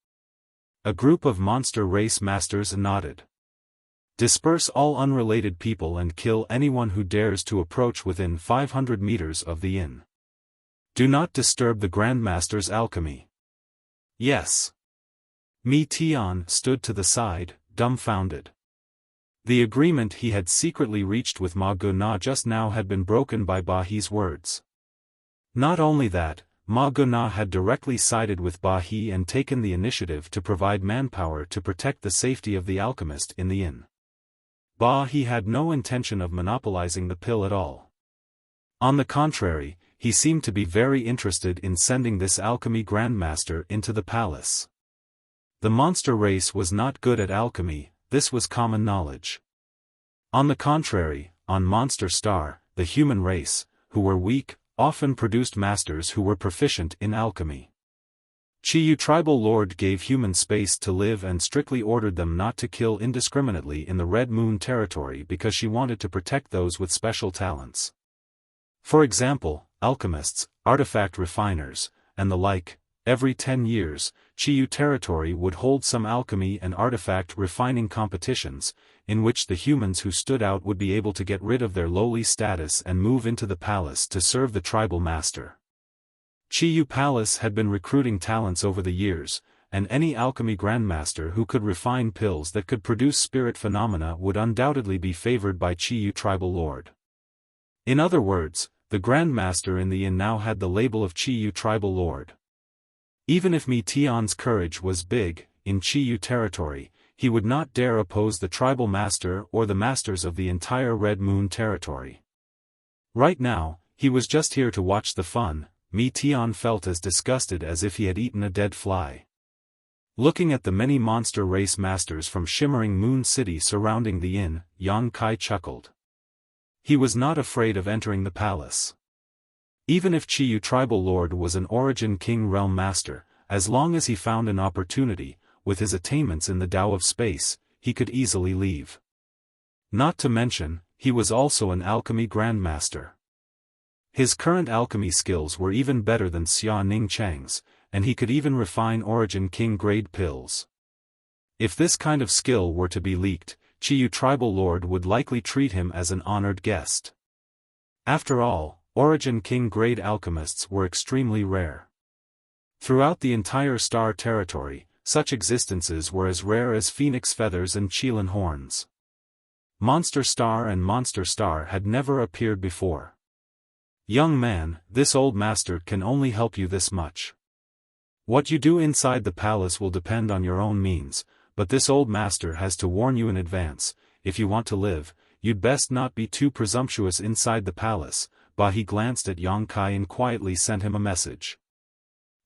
A group of monster race masters nodded. "Disperse all unrelated people and kill anyone who dares to approach within 500 meters of the inn. Do not disturb the Grandmaster's alchemy." "Yes." Mi Tian stood to the side, dumbfounded. The agreement he had secretly reached with Ma Gona just now had been broken by Ba He's words. Not only that, Ma Gona had directly sided with Ba He and taken the initiative to provide manpower to protect the safety of the alchemist in the inn. Ba He had no intention of monopolizing the pill at all. On the contrary, he seemed to be very interested in sending this alchemy grandmaster into the palace. The monster race was not good at alchemy, this was common knowledge. On the contrary, on Monster Star, the human race, who were weak, often produced masters who were proficient in alchemy. Qiyu Tribal Lord gave humans space to live and strictly ordered them not to kill indiscriminately in the Red Moon territory because she wanted to protect those with special talents. For example, alchemists, artifact refiners, and the like. Every 10 years, Qiyu territory would hold some alchemy and artifact refining competitions, in which the humans who stood out would be able to get rid of their lowly status and move into the palace to serve the tribal master. Qiyu Palace had been recruiting talents over the years, and any alchemy grandmaster who could refine pills that could produce spirit phenomena would undoubtedly be favored by Qiyu Tribal Lord. In other words, the grandmaster in the inn now had the label of Qiyu Tribal Lord. Even if Mi Tian's courage was big, in Qiyu territory, he would not dare oppose the tribal master or the masters of the entire Red Moon territory. Right now, he was just here to watch the fun. Mi Tian felt as disgusted as if he had eaten a dead fly. Looking at the many monster race masters from shimmering Moon City surrounding the inn, Yang Kai chuckled. He was not afraid of entering the palace. Even if Qiyu Tribal Lord was an Origin King Realm Master, as long as he found an opportunity, with his attainments in the Tao of Space, he could easily leave. Not to mention, he was also an alchemy grandmaster. His current alchemy skills were even better than Xia Ning Chang's, and he could even refine Origin King grade pills. If this kind of skill were to be leaked, Qiyu Tribal Lord would likely treat him as an honored guest. After all, Origin King grade alchemists were extremely rare. Throughout the entire star territory, such existences were as rare as phoenix feathers and Qilin horns. Monster Star and Monster Star had never appeared before. "Young man, this old master can only help you this much. What you do inside the palace will depend on your own means, but this old master has to warn you in advance, if you want to live, you'd best not be too presumptuous inside the palace." Ba He glanced at Yang Kai and quietly sent him a message.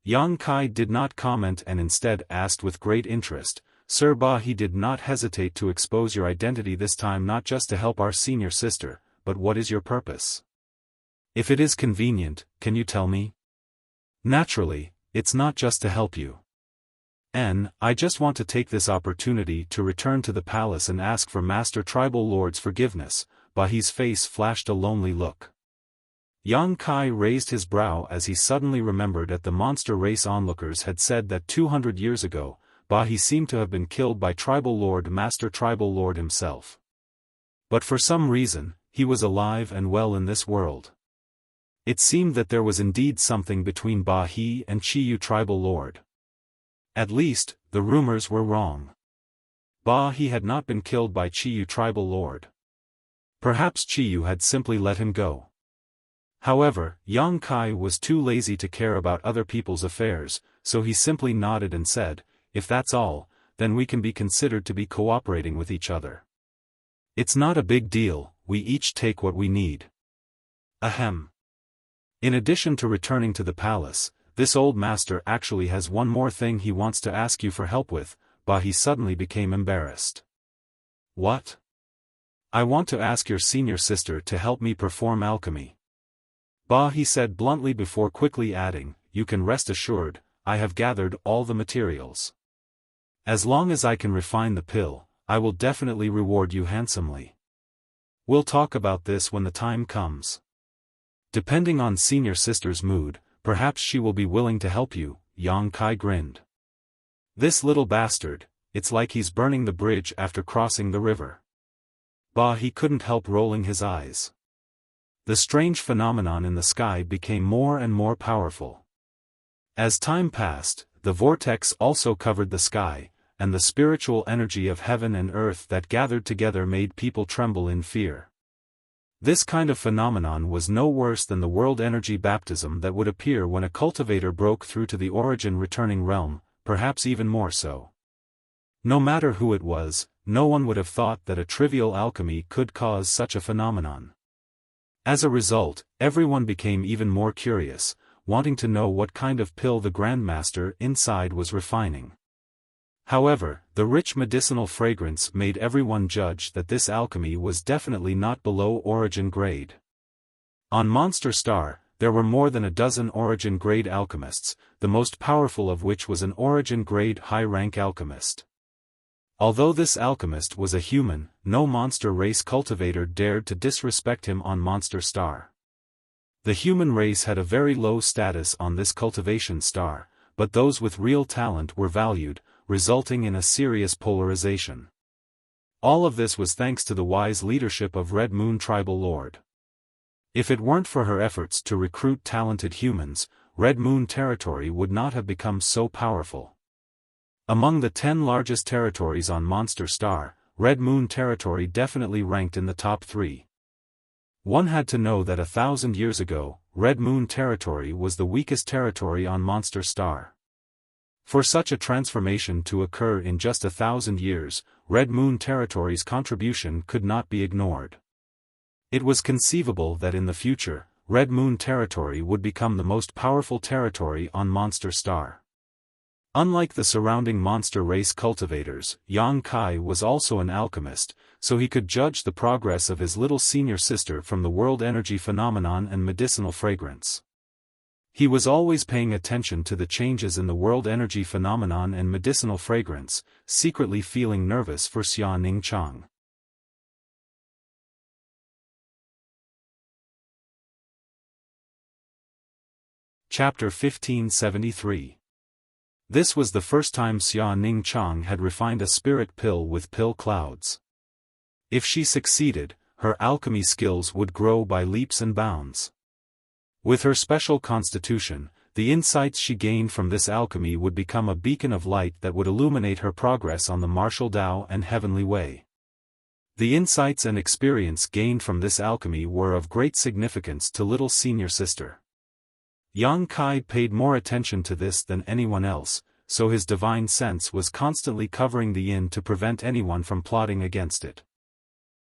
Yang Kai did not comment and instead asked with great interest, "Sir Ba He did not hesitate to expose your identity this time, not just to help our senior sister, but what is your purpose? If it is convenient, can you tell me?" "Naturally, it's not just to help you. I just want to take this opportunity to return to the palace and ask for Master Tribal Lord's forgiveness." Ba He's face flashed a lonely look. Yang Kai raised his brow as he suddenly remembered that the monster race onlookers had said that 200 years ago, Ba He seemed to have been killed by Tribal Lord Master Tribal Lord himself. But for some reason, he was alive and well in this world. It seemed that there was indeed something between Ba He and Qiyu Tribal Lord. At least, the rumors were wrong. Ba He had not been killed by Qiyu Tribal Lord. Perhaps Qiyu had simply let him go. However, Yang Kai was too lazy to care about other people's affairs, so he simply nodded and said, "If that's all, then we can be considered to be cooperating with each other. It's not a big deal, we each take what we need." Ahem. In addition to returning to the palace, this old master actually has one more thing he wants to ask you for help with. Ba He suddenly became embarrassed. "What?" "I want to ask your senior sister to help me perform alchemy." Ba He said bluntly before quickly adding, "You can rest assured, I have gathered all the materials. As long as I can refine the pill, I will definitely reward you handsomely. We'll talk about this when the time comes. Depending on senior sister's mood, perhaps she will be willing to help you, Yang Kai grinned. This little bastard, it's like he's burning the bridge after crossing the river. He couldn't help rolling his eyes. The strange phenomenon in the sky became more and more powerful. As time passed, the vortex also covered the sky, and the spiritual energy of heaven and earth that gathered together made people tremble in fear. This kind of phenomenon was no worse than the world energy baptism that would appear when a cultivator broke through to the origin returning realm, perhaps even more so. No matter who it was, no one would have thought that a trivial alchemy could cause such a phenomenon. As a result, everyone became even more curious, wanting to know what kind of pill the Grandmaster inside was refining. However, the rich medicinal fragrance made everyone judge that this alchemy was definitely not below origin grade. On Monster Star, there were more than a dozen origin grade alchemists, the most powerful of which was an origin grade high-rank alchemist. Although this alchemist was a human, no monster race cultivator dared to disrespect him on Monster Star. The human race had a very low status on this cultivation star, but those with real talent were valued, resulting in a serious polarization. All of this was thanks to the wise leadership of Red Moon Tribal Lord. If it weren't for her efforts to recruit talented humans, Red Moon territory would not have become so powerful. Among the 10 largest territories on Monster Star, Red Moon territory definitely ranked in the top 3. One had to know that 1,000 years ago, Red Moon territory was the weakest territory on Monster Star. For such a transformation to occur in just 1,000 years, Red Moon territory's contribution could not be ignored. It was conceivable that in the future, Red Moon territory would become the most powerful territory on Monster Star. Unlike the surrounding monster race cultivators, Yang Kai was also an alchemist, so he could judge the progress of his little senior sister from the world energy phenomenon and medicinal fragrance. He was always paying attention to the changes in the world energy phenomenon and medicinal fragrance, secretly feeling nervous for Xia Ningchang. Chapter 1573. This was the first time Xia Ningchang had refined a spirit pill with pill clouds. If she succeeded, her alchemy skills would grow by leaps and bounds. With her special constitution, the insights she gained from this alchemy would become a beacon of light that would illuminate her progress on the martial Tao and heavenly way. The insights and experience gained from this alchemy were of great significance to little senior sister. Yang Kai paid more attention to this than anyone else, so his divine sense was constantly covering the yin to prevent anyone from plotting against it.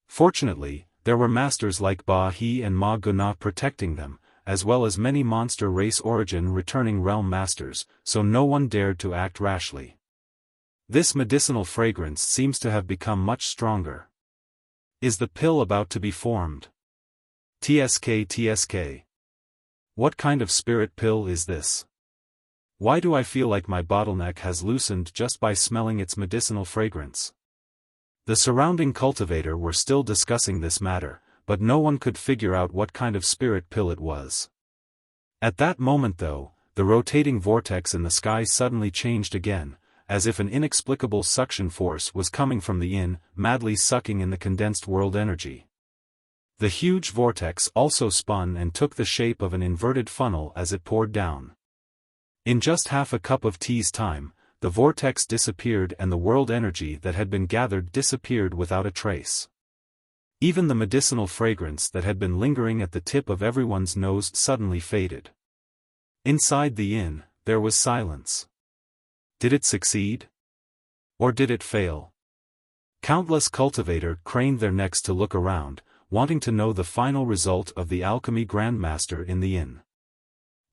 Fortunately, there were masters like Ba He and Ma Guna protecting them, as well as many monster race origin returning realm masters, so no one dared to act rashly. This medicinal fragrance seems to have become much stronger. Is the pill about to be formed? TSK. What kind of spirit pill is this? Why do I feel like my bottleneck has loosened just by smelling its medicinal fragrance? The surrounding cultivator were still discussing this matter, but no one could figure out what kind of spirit pill it was. At that moment though, the rotating vortex in the sky suddenly changed again, as if an inexplicable suction force was coming from the yin, madly sucking in the condensed world energy. The huge vortex also spun and took the shape of an inverted funnel as it poured down. In just half a cup of tea's time, the vortex disappeared and the world energy that had been gathered disappeared without a trace. Even the medicinal fragrance that had been lingering at the tip of everyone's nose suddenly faded. Inside the inn, there was silence. Did it succeed? Or did it fail? Countless cultivators craned their necks to look around, wanting to know the final result of the alchemy grandmaster in the inn.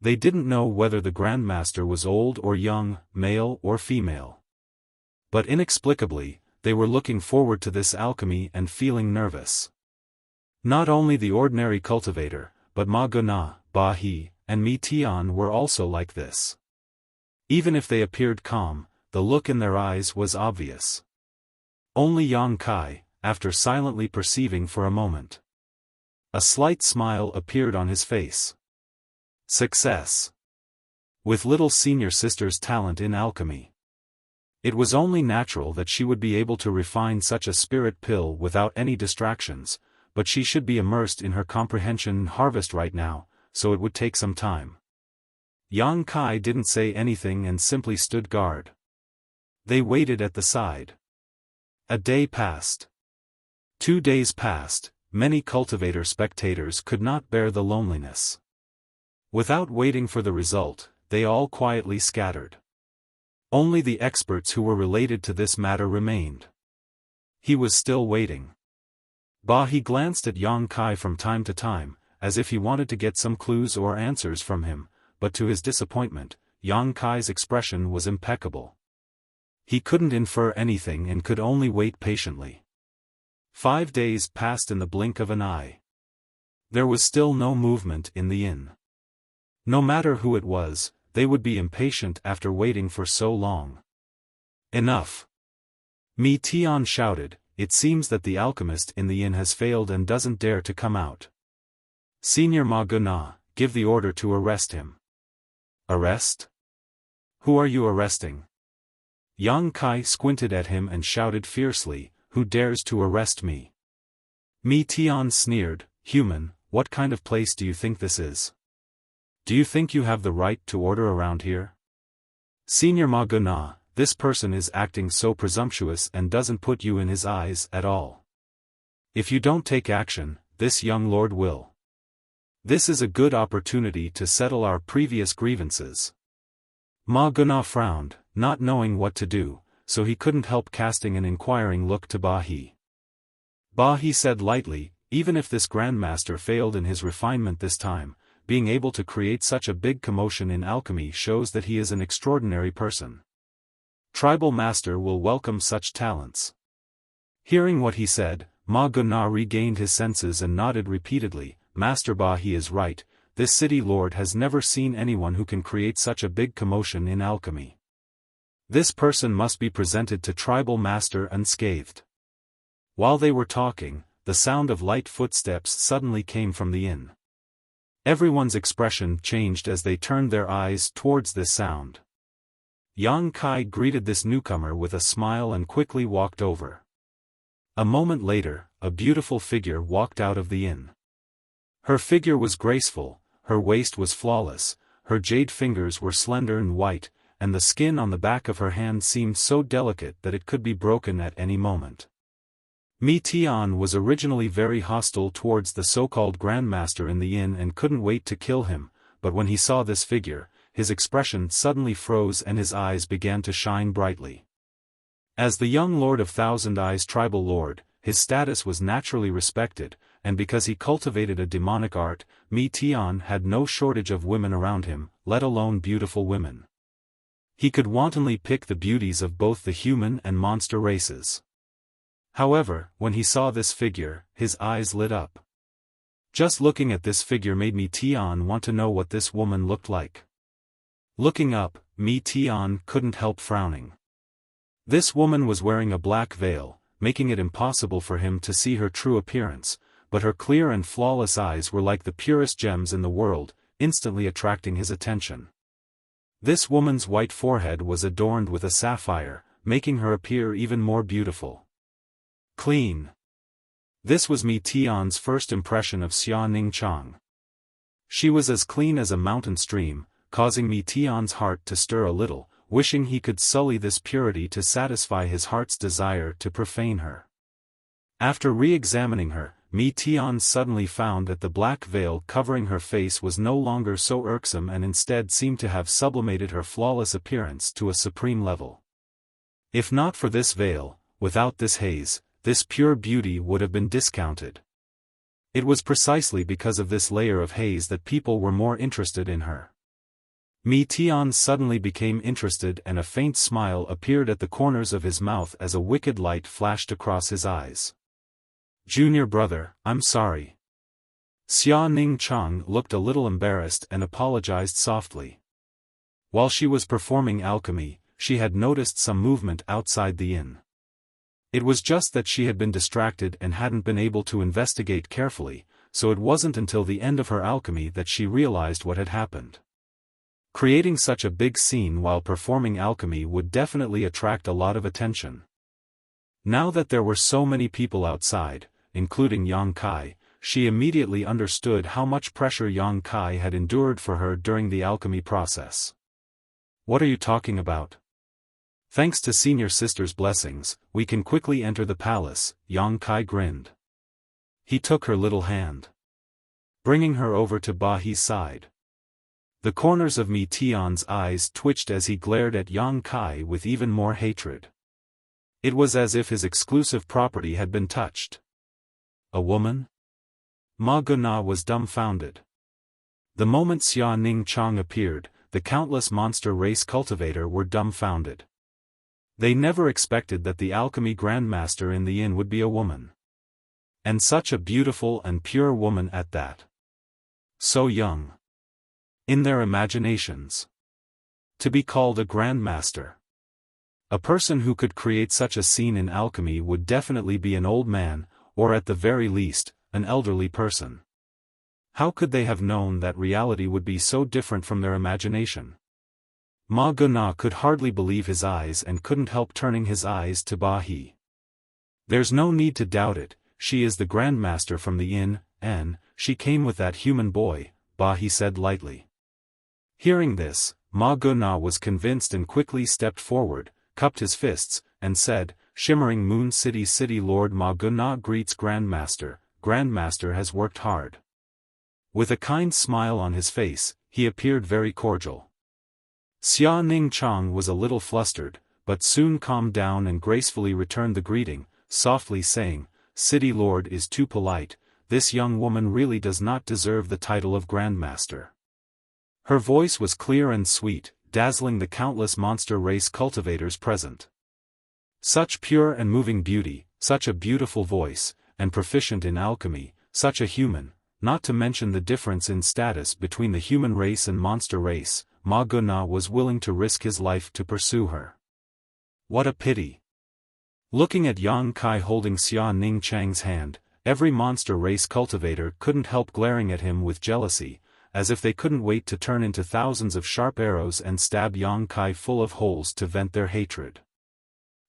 They didn't know whether the grandmaster was old or young, male or female. But inexplicably, they were looking forward to this alchemy and feeling nervous. Not only the ordinary cultivator, but Ma Guna, Ba He, and Mi Tian were also like this. Even if they appeared calm, the look in their eyes was obvious. Only Yang Kai, after silently perceiving for a moment. A slight smile appeared on his face. Success. With little senior sister's talent in alchemy, it was only natural that she would be able to refine such a spirit pill without any distractions, but she should be immersed in her comprehension harvest right now, so it would take some time. Yang Kai didn't say anything and simply stood guard. They waited at the side. A day passed. 2 days passed. Many cultivator spectators could not bear the loneliness. Without waiting for the result, they all quietly scattered. Only the experts who were related to this matter remained. He was still waiting. He glanced at Yang Kai from time to time, as if he wanted to get some clues or answers from him, but to his disappointment, Yang Kai's expression was impeccable. He couldn't infer anything and could only wait patiently. 5 days passed in the blink of an eye. There was still no movement in the inn. No matter who it was, they would be impatient after waiting for so long. Enough! Mi Tian shouted, it seems that the alchemist in the inn has failed and doesn't dare to come out. Senior Ma Guna, give the order to arrest him. Arrest? Who are you arresting? Yang Kai squinted at him and shouted fiercely, who dares to arrest me? Mi Tian sneered, human, what kind of place do you think this is? Do you think you have the right to order around here? Senior Ma Guna, this person is acting so presumptuous and doesn't put you in his eyes at all. If you don't take action, this young lord will. This is a good opportunity to settle our previous grievances. Ma Guna frowned, not knowing what to do, so he couldn't help casting an inquiring look to Bahi. Bahi said lightly, even if this grandmaster failed in his refinement this time, being able to create such a big commotion in alchemy shows that he is an extraordinary person. Tribal master will welcome such talents. Hearing what he said, Ma Guna regained his senses and nodded repeatedly, Master Bahi is right, this city lord has never seen anyone who can create such a big commotion in alchemy. This person must be presented to tribal master unscathed. While they were talking, the sound of light footsteps suddenly came from the inn. Everyone's expression changed as they turned their eyes towards this sound. Yang Kai greeted this newcomer with a smile and quickly walked over. A moment later, a beautiful figure walked out of the inn. Her figure was graceful, her waist was flawless, her jade fingers were slender and white, and the skin on the back of her hand seemed so delicate that it could be broken at any moment. Mi Tian was originally very hostile towards the so-called grandmaster in the inn and couldn't wait to kill him, but when he saw this figure, his expression suddenly froze and his eyes began to shine brightly. As the young Lord of Thousand Eyes tribal lord, his status was naturally respected, and because he cultivated a demonic art, Mi Tian had no shortage of women around him, let alone beautiful women. He could wantonly pick the beauties of both the human and monster races. However, when he saw this figure, his eyes lit up. Just looking at this figure made Mi Tian want to know what this woman looked like. Looking up, Mi Tian couldn't help frowning. This woman was wearing a black veil, making it impossible for him to see her true appearance, but her clear and flawless eyes were like the purest gems in the world, instantly attracting his attention. This woman's white forehead was adorned with a sapphire, making her appear even more beautiful. Clean. This was Mi Tian's first impression of Xia Ningchang. She was as clean as a mountain stream, causing Mi Tian's heart to stir a little, wishing he could sully this purity to satisfy his heart's desire to profane her. After re-examining her, Mi Tian suddenly found that the black veil covering her face was no longer so irksome and instead seemed to have sublimated her flawless appearance to a supreme level. If not for this veil, without this haze, this pure beauty would have been discounted. It was precisely because of this layer of haze that people were more interested in her. Mi Tian suddenly became interested and a faint smile appeared at the corners of his mouth as a wicked light flashed across his eyes. Junior brother, I'm sorry. Xia Ningchang looked a little embarrassed and apologized softly. While she was performing alchemy, she had noticed some movement outside the inn. It was just that she had been distracted and hadn't been able to investigate carefully, so it wasn't until the end of her alchemy that she realized what had happened. Creating such a big scene while performing alchemy would definitely attract a lot of attention. Now that there were so many people outside, including Yang Kai, she immediately understood how much pressure Yang Kai had endured for her during the alchemy process. "What are you talking about? Thanks to senior sister's blessings, we can quickly enter the palace," Yang Kai grinned. He took her little hand, bringing her over to Ba He's side. The corners of Mi Tian's eyes twitched as he glared at Yang Kai with even more hatred. It was as if his exclusive property had been touched. A woman? Ma Guna was dumbfounded. The moment Xia Ning Chang appeared, the countless monster race cultivator were dumbfounded. They never expected that the alchemy grandmaster in the inn would be a woman. And such a beautiful and pure woman at that. So young. In their imaginations. To be called a grandmaster. A person who could create such a scene in alchemy would definitely be an old man, or at the very least, an elderly person. How could they have known that reality would be so different from their imagination? Ma Guna could hardly believe his eyes and couldn't help turning his eyes to Ba He. "There's no need to doubt it, she is the grandmaster from the inn, and she came with that human boy," Ba He said lightly. Hearing this, Ma Guna was convinced and quickly stepped forward, cupped his fists, and said, "Shimmering Moon City Lord Ma Guna greets Grandmaster. Grandmaster has worked hard." With a kind smile on his face, he appeared very cordial. Xia Ning Chang was a little flustered, but soon calmed down and gracefully returned the greeting, softly saying, "City Lord is too polite, this young woman really does not deserve the title of Grandmaster." Her voice was clear and sweet, dazzling the countless monster race cultivators present. Such pure and moving beauty, such a beautiful voice, and proficient in alchemy, such a human, not to mention the difference in status between the human race and monster race, Ma Guna was willing to risk his life to pursue her. What a pity! Looking at Yang Kai holding Xia Ning Chang's hand, every monster race cultivator couldn't help glaring at him with jealousy, as if they couldn't wait to turn into thousands of sharp arrows and stab Yang Kai full of holes to vent their hatred.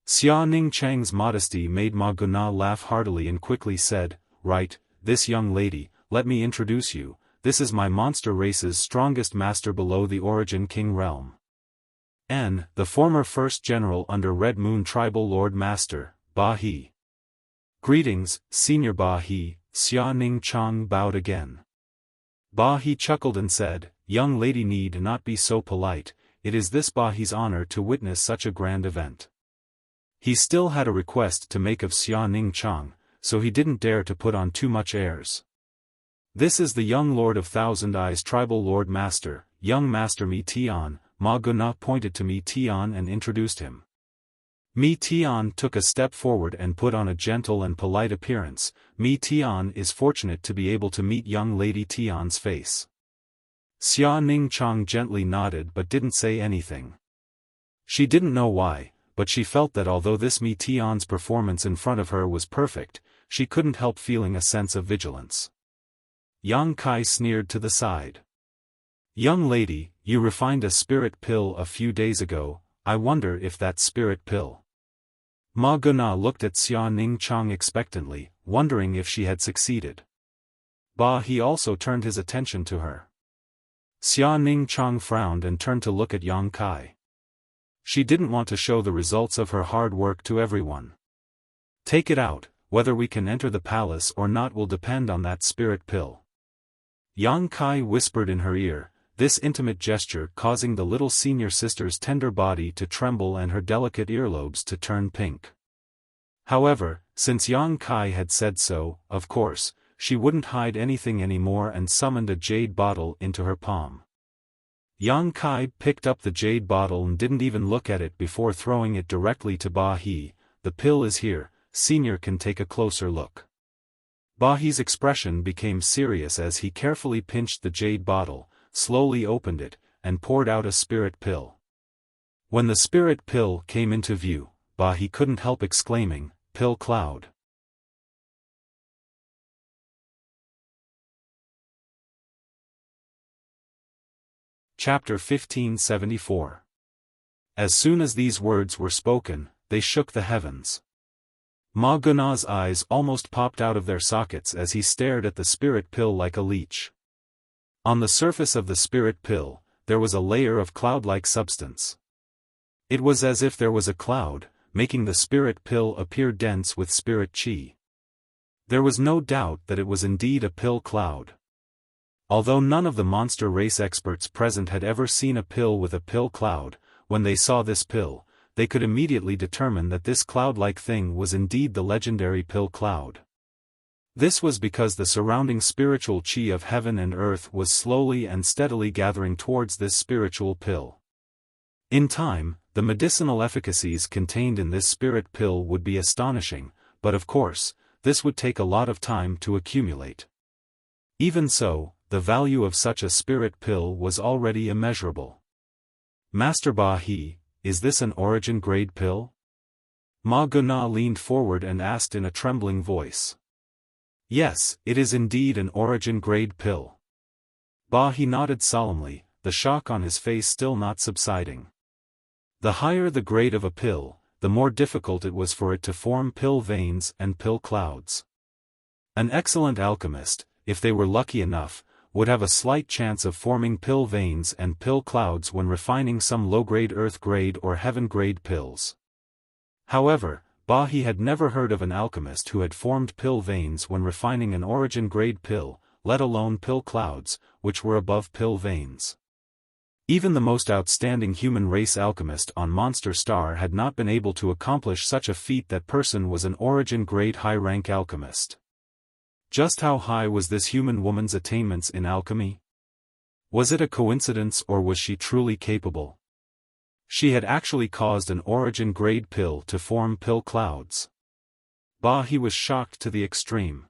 Xia Ning Chang's modesty made Ma Guna laugh heartily and quickly said, "Right, this young lady, let me introduce you, this is my monster race's strongest master below the Origin King realm. N, the former first general under Red Moon Tribal Lord Master, Ba He." "Greetings, Senior Ba He," Xia Ning Chang bowed again. Ba He chuckled and said, "Young lady need not be so polite, it is this Ba He's honor to witness such a grand event." He still had a request to make of Xia Ning Chang, so he didn't dare to put on too much airs. "This is the young Lord of Thousand Eyes Tribal Lord Master, young Master Mi Tian." Ma Guna pointed to Mi Tian and introduced him. Mi Tian took a step forward and put on a gentle and polite appearance. Mi Tian is fortunate to be able to meet young lady Tian's face. Xia Ning Chang gently nodded but didn't say anything. She didn't know why, but she felt that although this Mi Tian's performance in front of her was perfect, she couldn't help feeling a sense of vigilance. Yang Kai sneered to the side. "Young lady, you refined a spirit pill a few days ago, I wonder if that's spirit pill." Ma Guna looked at Xia Ning Chang expectantly, wondering if she had succeeded. Ba He also turned his attention to her. Xia Ning Chang frowned and turned to look at Yang Kai. She didn't want to show the results of her hard work to everyone. "Take it out, whether we can enter the palace or not will depend on that spirit pill." Yang Kai whispered in her ear, this intimate gesture causing the little senior sister's tender body to tremble and her delicate earlobes to turn pink. However, since Yang Kai had said so, of course, she wouldn't hide anything anymore and summoned a jade bottle into her palm. Yang Kai picked up the jade bottle and didn't even look at it before throwing it directly to Ba He. "The pill is here, Senior can take a closer look." Ba He's expression became serious as he carefully pinched the jade bottle, slowly opened it, and poured out a spirit pill. When the spirit pill came into view, Ba He couldn't help exclaiming, pill cloud. Chapter 1574. As soon as these words were spoken, they shook the heavens. Ma Guna's eyes almost popped out of their sockets as he stared at the spirit pill like a leech. On the surface of the spirit pill, there was a layer of cloud-like substance. It was as if there was a cloud, making the spirit pill appear dense with spirit chi. There was no doubt that it was indeed a pill cloud. Although none of the monster race experts present had ever seen a pill with a pill cloud, when they saw this pill, they could immediately determine that this cloud-like thing was indeed the legendary pill cloud. This was because the surrounding spiritual chi of heaven and earth was slowly and steadily gathering towards this spiritual pill. In time, the medicinal efficacies contained in this spirit pill would be astonishing, but of course, this would take a lot of time to accumulate. Even so, the value of such a spirit pill was already immeasurable. Master Bahi, is this an origin grade pill? Ma Guna leaned forward and asked in a trembling voice. Yes, it is indeed an origin grade pill. Bahi nodded solemnly, the shock on his face still not subsiding. The higher the grade of a pill, the more difficult it was for it to form pill veins and pill clouds. An excellent alchemist, if they were lucky enough, would have a slight chance of forming pill veins and pill clouds when refining some low-grade earth-grade or heaven-grade pills. However, Bahi had never heard of an alchemist who had formed pill veins when refining an origin-grade pill, let alone pill clouds, which were above pill veins. Even the most outstanding human race alchemist on Monster Star had not been able to accomplish such a feat. That person was an origin-grade high-rank alchemist. Just how high was this human woman's attainments in alchemy? Was it a coincidence or was she truly capable? She had actually caused an origin-grade pill to form pill clouds. Bahi was shocked to the extreme.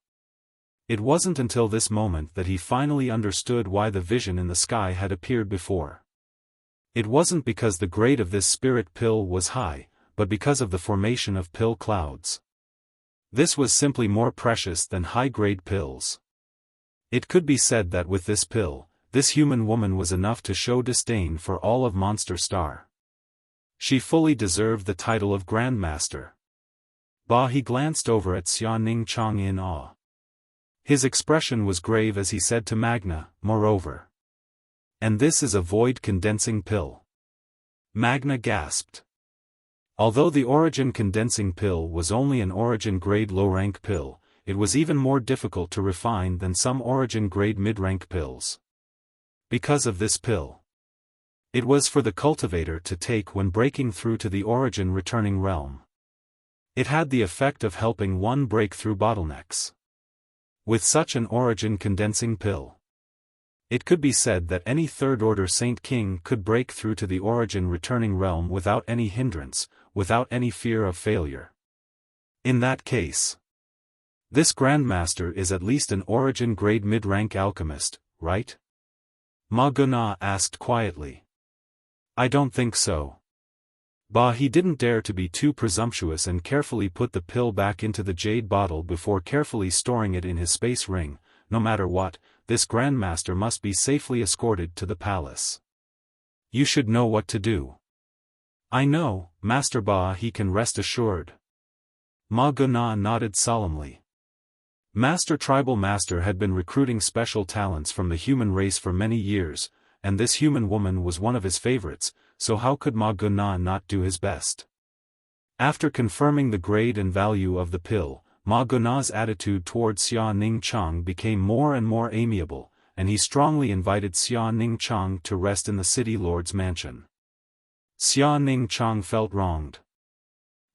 It wasn't until this moment that he finally understood why the vision in the sky had appeared before. It wasn't because the grade of this spirit pill was high, but because of the formation of pill clouds. This was simply more precious than high-grade pills. It could be said that with this pill, this human woman was enough to show disdain for all of Monster Star. She fully deserved the title of Grandmaster. Bahi glanced over at Xia Ning Chang in awe. His expression was grave as he said to Magna, moreover. And this is a void-condensing pill. Magna gasped. Although the origin condensing pill was only an origin-grade low-rank pill, it was even more difficult to refine than some origin-grade mid-rank pills. Because of this pill, it was for the cultivator to take when breaking through to the origin-returning realm. It had the effect of helping one break through bottlenecks. With such an origin-condensing pill, it could be said that any third-order Saint King could break through to the origin-returning realm without any hindrance, without any fear of failure. In that case, this Grandmaster is at least an origin-grade mid-rank alchemist, right? Ma Guna asked quietly. I don't think so. Bahi didn't dare to be too presumptuous and carefully put the pill back into the jade bottle before carefully storing it in his space ring. No matter what, this Grandmaster must be safely escorted to the palace. You should know what to do. I know, Master Bahi can rest assured. Ma Guna nodded solemnly. Master Tribal Master had been recruiting special talents from the human race for many years, and this human woman was one of his favorites, so how could Ma Guna not do his best? After confirming the grade and value of the pill, Ma Guna's attitude towards Xia Ning Chang became more and more amiable, and he strongly invited Xia Ning Chang to rest in the city lord's mansion. Xia Ning Chang felt wronged.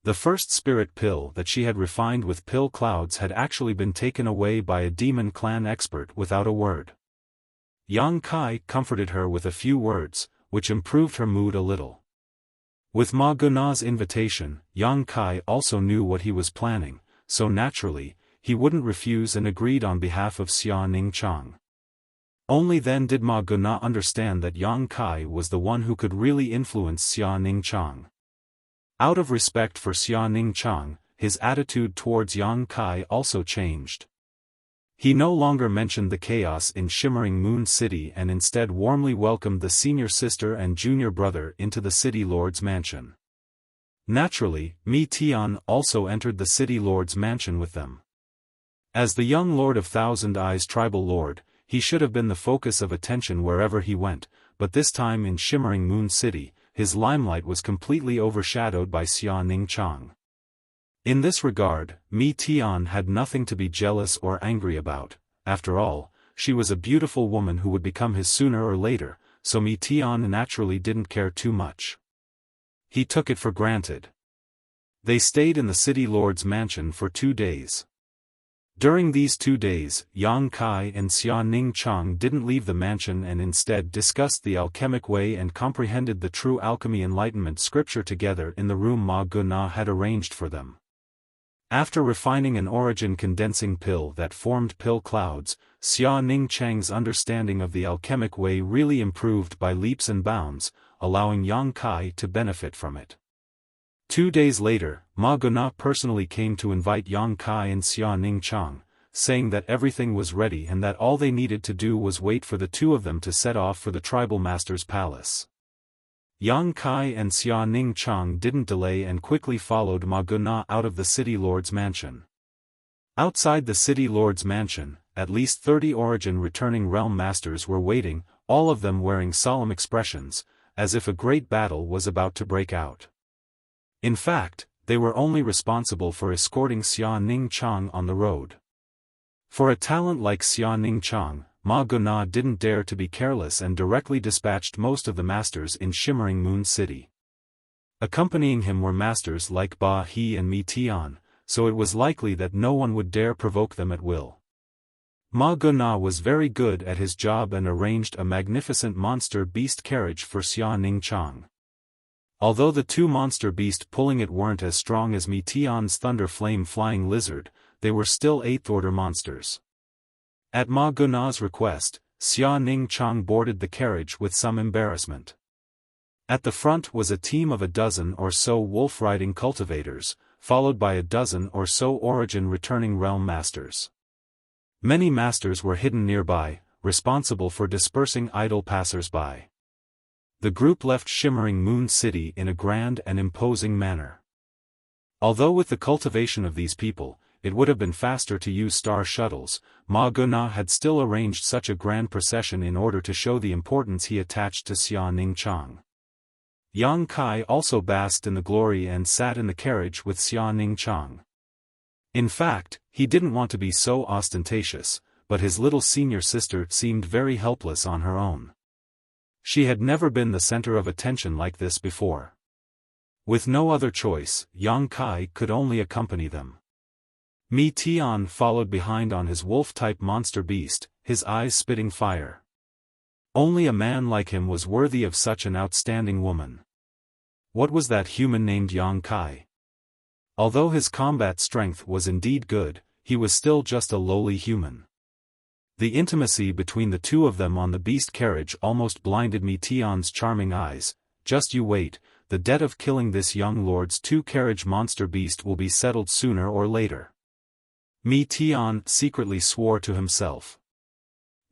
The first spirit pill that she had refined with pill clouds had actually been taken away by a demon clan expert without a word. Yang Kai comforted her with a few words, which improved her mood a little. With Ma Guna's invitation, Yang Kai also knew what he was planning, so naturally, he wouldn't refuse and agreed on behalf of Xia Ning Chang. Only then did Ma Guna understand that Yang Kai was the one who could really influence Xia Ning Chang. Out of respect for Xia Ning Chang, his attitude towards Yang Kai also changed. He no longer mentioned the chaos in Shimmering Moon City and instead warmly welcomed the senior sister and junior brother into the city lord's mansion. Naturally, Mi Tian also entered the city lord's mansion with them. As the young Lord of Thousand Eyes tribal lord, he should have been the focus of attention wherever he went, but this time in Shimmering Moon City, his limelight was completely overshadowed by Xia Ningchang. In this regard, Mi Tian had nothing to be jealous or angry about. After all, she was a beautiful woman who would become his sooner or later, so Mi Tian naturally didn't care too much. He took it for granted. They stayed in the city lord's mansion for 2 days. During these 2 days, Yang Kai and Xia Ningchang didn't leave the mansion and instead discussed the alchemic way and comprehended the true alchemy enlightenment scripture together in the room Ma Guna had arranged for them. After refining an origin condensing pill that formed pill clouds, Xia Ningchang's understanding of the alchemic way really improved by leaps and bounds, allowing Yang Kai to benefit from it. 2 days later, Ma Guna personally came to invite Yang Kai and Xia Ningchang, saying that everything was ready and that all they needed to do was wait for the two of them to set off for the tribal master's palace. Yang Kai and Xia Ningchang didn't delay and quickly followed Ma Guna out of the city lord's mansion. Outside the city lord's mansion, at least 30 origin returning realm masters were waiting, all of them wearing solemn expressions, as if a great battle was about to break out. In fact, they were only responsible for escorting Xia Ningchang on the road. For a talent like Xia Ningchang, Ma Guna didn't dare to be careless and directly dispatched most of the masters in Shimmering Moon City. Accompanying him were masters like Ba He and Mi Tian, so it was likely that no one would dare provoke them at will. Ma Guna was very good at his job and arranged a magnificent monster beast carriage for Xia Ningchang. Although the two monster beasts pulling it weren't as strong as Mi Tian's thunder flame flying lizard, they were still 8th-order monsters. At Ma Guna's request, Xia Ningchang boarded the carriage with some embarrassment. At the front was a team of a dozen or so wolf-riding cultivators, followed by a dozen or so origin returning realm masters. Many masters were hidden nearby, responsible for dispersing idle passers-by. The group left Shimmering Moon City in a grand and imposing manner. Although with the cultivation of these people, it would have been faster to use star shuttles, Ma Guna had still arranged such a grand procession in order to show the importance he attached to Xia Ningchang. Yang Kai also basked in the glory and sat in the carriage with Xia Ningchang. In fact, he didn't want to be so ostentatious, but his little senior sister seemed very helpless on her own. She had never been the center of attention like this before. With no other choice, Yang Kai could only accompany them. Mi Tian followed behind on his wolf-type monster beast, his eyes spitting fire. Only a man like him was worthy of such an outstanding woman. What was that human named Yang Kai? Although his combat strength was indeed good, he was still just a lowly human. The intimacy between the two of them on the beast carriage almost blinded Mi Tian's charming eyes. Just you wait, the debt of killing this young lord's two-carriage monster beast will be settled sooner or later. Mi Tian secretly swore to himself.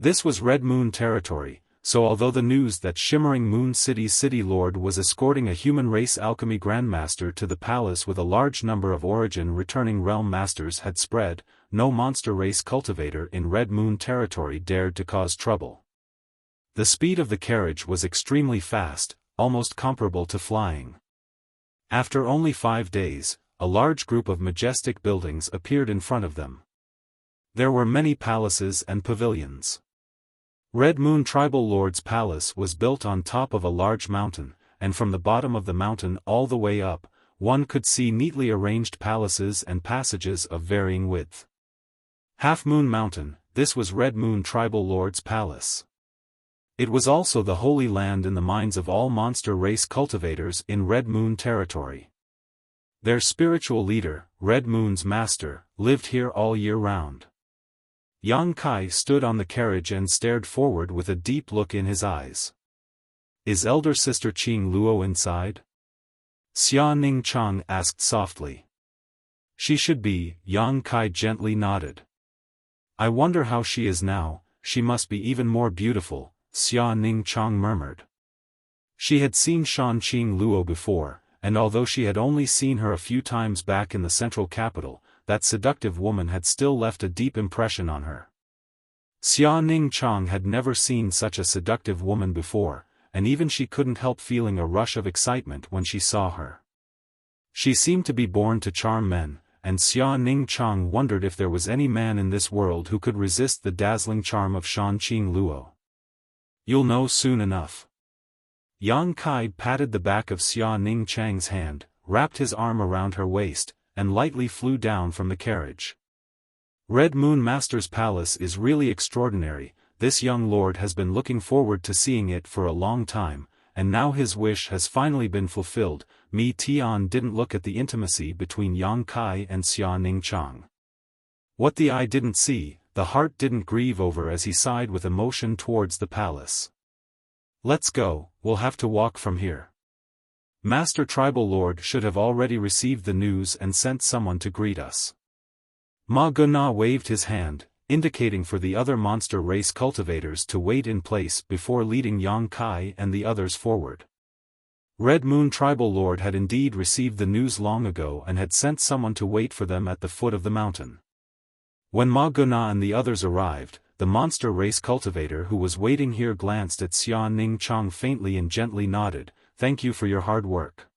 This was Red Moon territory, so although the news that Shimmering Moon City's city lord was escorting a human race alchemy grandmaster to the palace with a large number of origin returning realm masters had spread, no monster race cultivator in Red Moon territory dared to cause trouble. The speed of the carriage was extremely fast, almost comparable to flying. After only 5 days, a large group of majestic buildings appeared in front of them. There were many palaces and pavilions. Red Moon Tribal Lord's palace was built on top of a large mountain, and from the bottom of the mountain all the way up, one could see neatly arranged palaces and passages of varying width. Half Moon Mountain, this was Red Moon Tribal Lord's palace. It was also the holy land in the minds of all monster race cultivators in Red Moon territory. Their spiritual leader, Red Moon's master, lived here all year round. Yang Kai stood on the carriage and stared forward with a deep look in his eyes. Is elder sister Qing Luo inside? Xia Ningchang asked softly. She should be, Yang Kai gently nodded. I wonder how she is now, she must be even more beautiful, Xia Ning Chang murmured. She had seen Shan Qing Luo before, and although she had only seen her a few times back in the central capital, that seductive woman had still left a deep impression on her. Xia Ning Chang had never seen such a seductive woman before, and even she couldn't help feeling a rush of excitement when she saw her. She seemed to be born to charm men, and Xia Ning Chang wondered if there was any man in this world who could resist the dazzling charm of Shan Qing Luo. You'll know soon enough. Yang Kai patted the back of Xia Ning Chang's hand, wrapped his arm around her waist, and lightly flew down from the carriage. Red Moon Master's palace is really extraordinary, this young lord has been looking forward to seeing it for a long time, and now his wish has finally been fulfilled. Mi Tian didn't look at the intimacy between Yang Kai and Xia Ning Chang. What the eye didn't see, the heart didn't grieve over as he sighed with emotion towards the palace. Let's go, we'll have to walk from here. Master Tribal Lord should have already received the news and sent someone to greet us. Ma Gona waved his hand, indicating for the other monster race cultivators to wait in place before leading Yang Kai and the others forward. Red Moon Tribal Lord had indeed received the news long ago and had sent someone to wait for them at the foot of the mountain. When Ma Gona and the others arrived, the monster race cultivator who was waiting here glanced at Xia Ning Chang faintly and gently nodded, "Thank you for your hard work.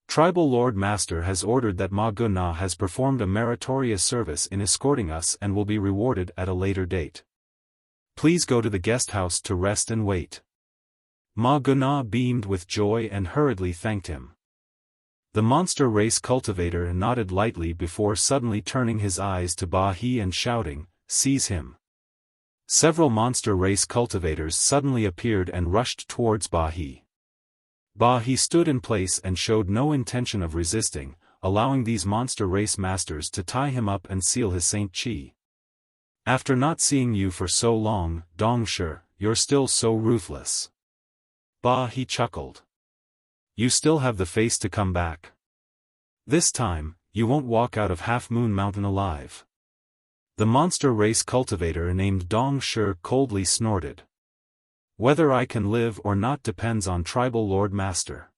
Tribal Lord Master has ordered that Ma Gona has performed a meritorious service in escorting us and will be rewarded at a later date. Please go to the guest house to rest and wait." Ma Gona beamed with joy and hurriedly thanked him. The monster race cultivator nodded lightly before suddenly turning his eyes to Ba He and shouting, "Seize him." Several monster race cultivators suddenly appeared and rushed towards Ba He. Ba He stood in place and showed no intention of resisting, allowing these monster race masters to tie him up and seal his Saint Qi. "After not seeing you for so long, Dong Shi, you're still so ruthless." Ba He chuckled. "You still have the face to come back. This time, you won't walk out of Half Moon Mountain alive." The monster race cultivator named Dong Shi coldly snorted. "Whether I can live or not depends on Tribal Lord Master.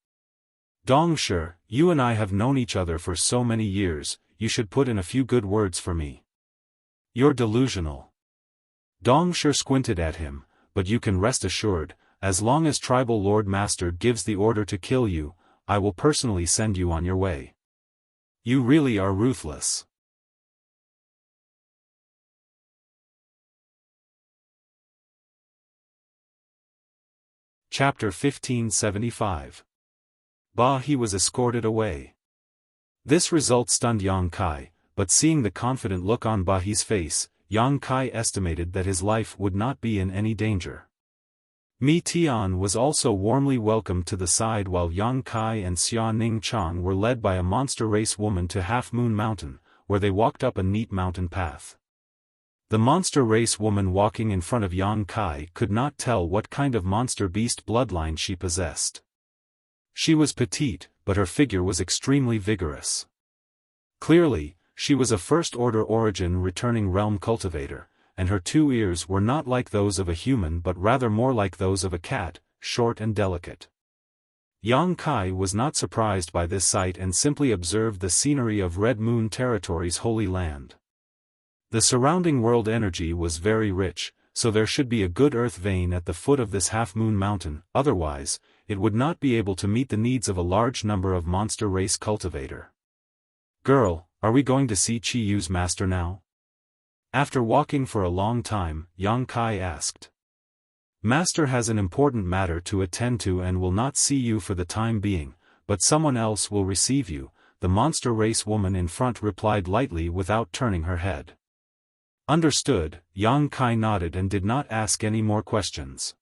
Dong Shi, you and I have known each other for so many years, you should put in a few good words for me." "You're delusional." Dong Shi squinted at him, "But you can rest assured, as long as Tribal Lord Master gives the order to kill you, I will personally send you on your way. You really are ruthless." Chapter 1575. Ba He was escorted away. This result stunned Yang Kai, but seeing the confident look on Ba He's face, Yang Kai estimated that his life would not be in any danger. Mi Tian was also warmly welcomed to the side while Yang Kai and Xia Ning Chang were led by a monster race woman to Half Moon Mountain, where they walked up a neat mountain path. The monster race woman walking in front of Yang Kai could not tell what kind of monster beast bloodline she possessed. She was petite, but her figure was extremely vigorous. Clearly, she was a first-order origin returning realm cultivator, and her 2 ears were not like those of a human but rather more like those of a cat, short and delicate. Yang Kai was not surprised by this sight and simply observed the scenery of Red Moon Territory's holy land. The surrounding world energy was very rich, so there should be a good earth vein at the foot of this half-moon mountain, otherwise, it would not be able to meet the needs of a large number of monster race cultivator. "Girl, are we going to see Qi Yu's master now?" After walking for a long time, Yang Kai asked. "Master has an important matter to attend to and will not see you for the time being, but someone else will receive you," the monster race woman in front replied lightly without turning her head. "Understood," Yang Kai nodded and did not ask any more questions.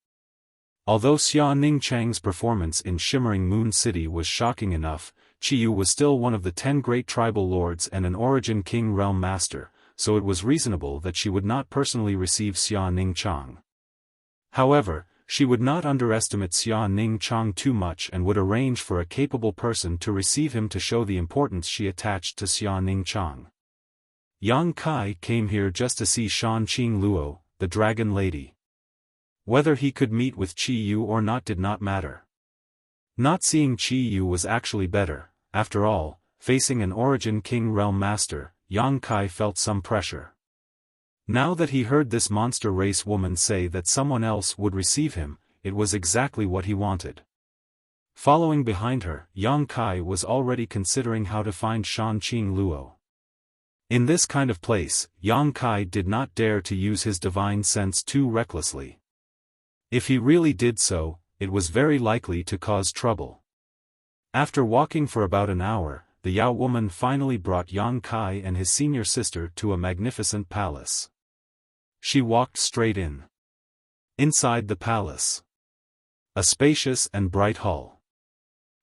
Although Xia Ning Chang's performance in Shimmering Moon City was shocking enough, Qi Yu was still one of the 10 great tribal lords and an origin king realm master, so it was reasonable that she would not personally receive Xia Ning Chang. However, she would not underestimate Xia Ning Chang too much and would arrange for a capable person to receive him to show the importance she attached to Xia Ning Chang. Yang Kai came here just to see Shan Qing Luo, the dragon lady. Whether he could meet with Qi Yu or not did not matter. Not seeing Qi Yu was actually better. After all, facing an Origin King Realm Master, Yang Kai felt some pressure. Now that he heard this monster race woman say that someone else would receive him, it was exactly what he wanted. Following behind her, Yang Kai was already considering how to find Shan Qing Luo. In this kind of place, Yang Kai did not dare to use his divine sense too recklessly. If he really did so, it was very likely to cause trouble. After walking for about an hour, the Yao woman finally brought Yang Kai and his senior sister to a magnificent palace. She walked straight in. Inside the palace, a spacious and bright hall.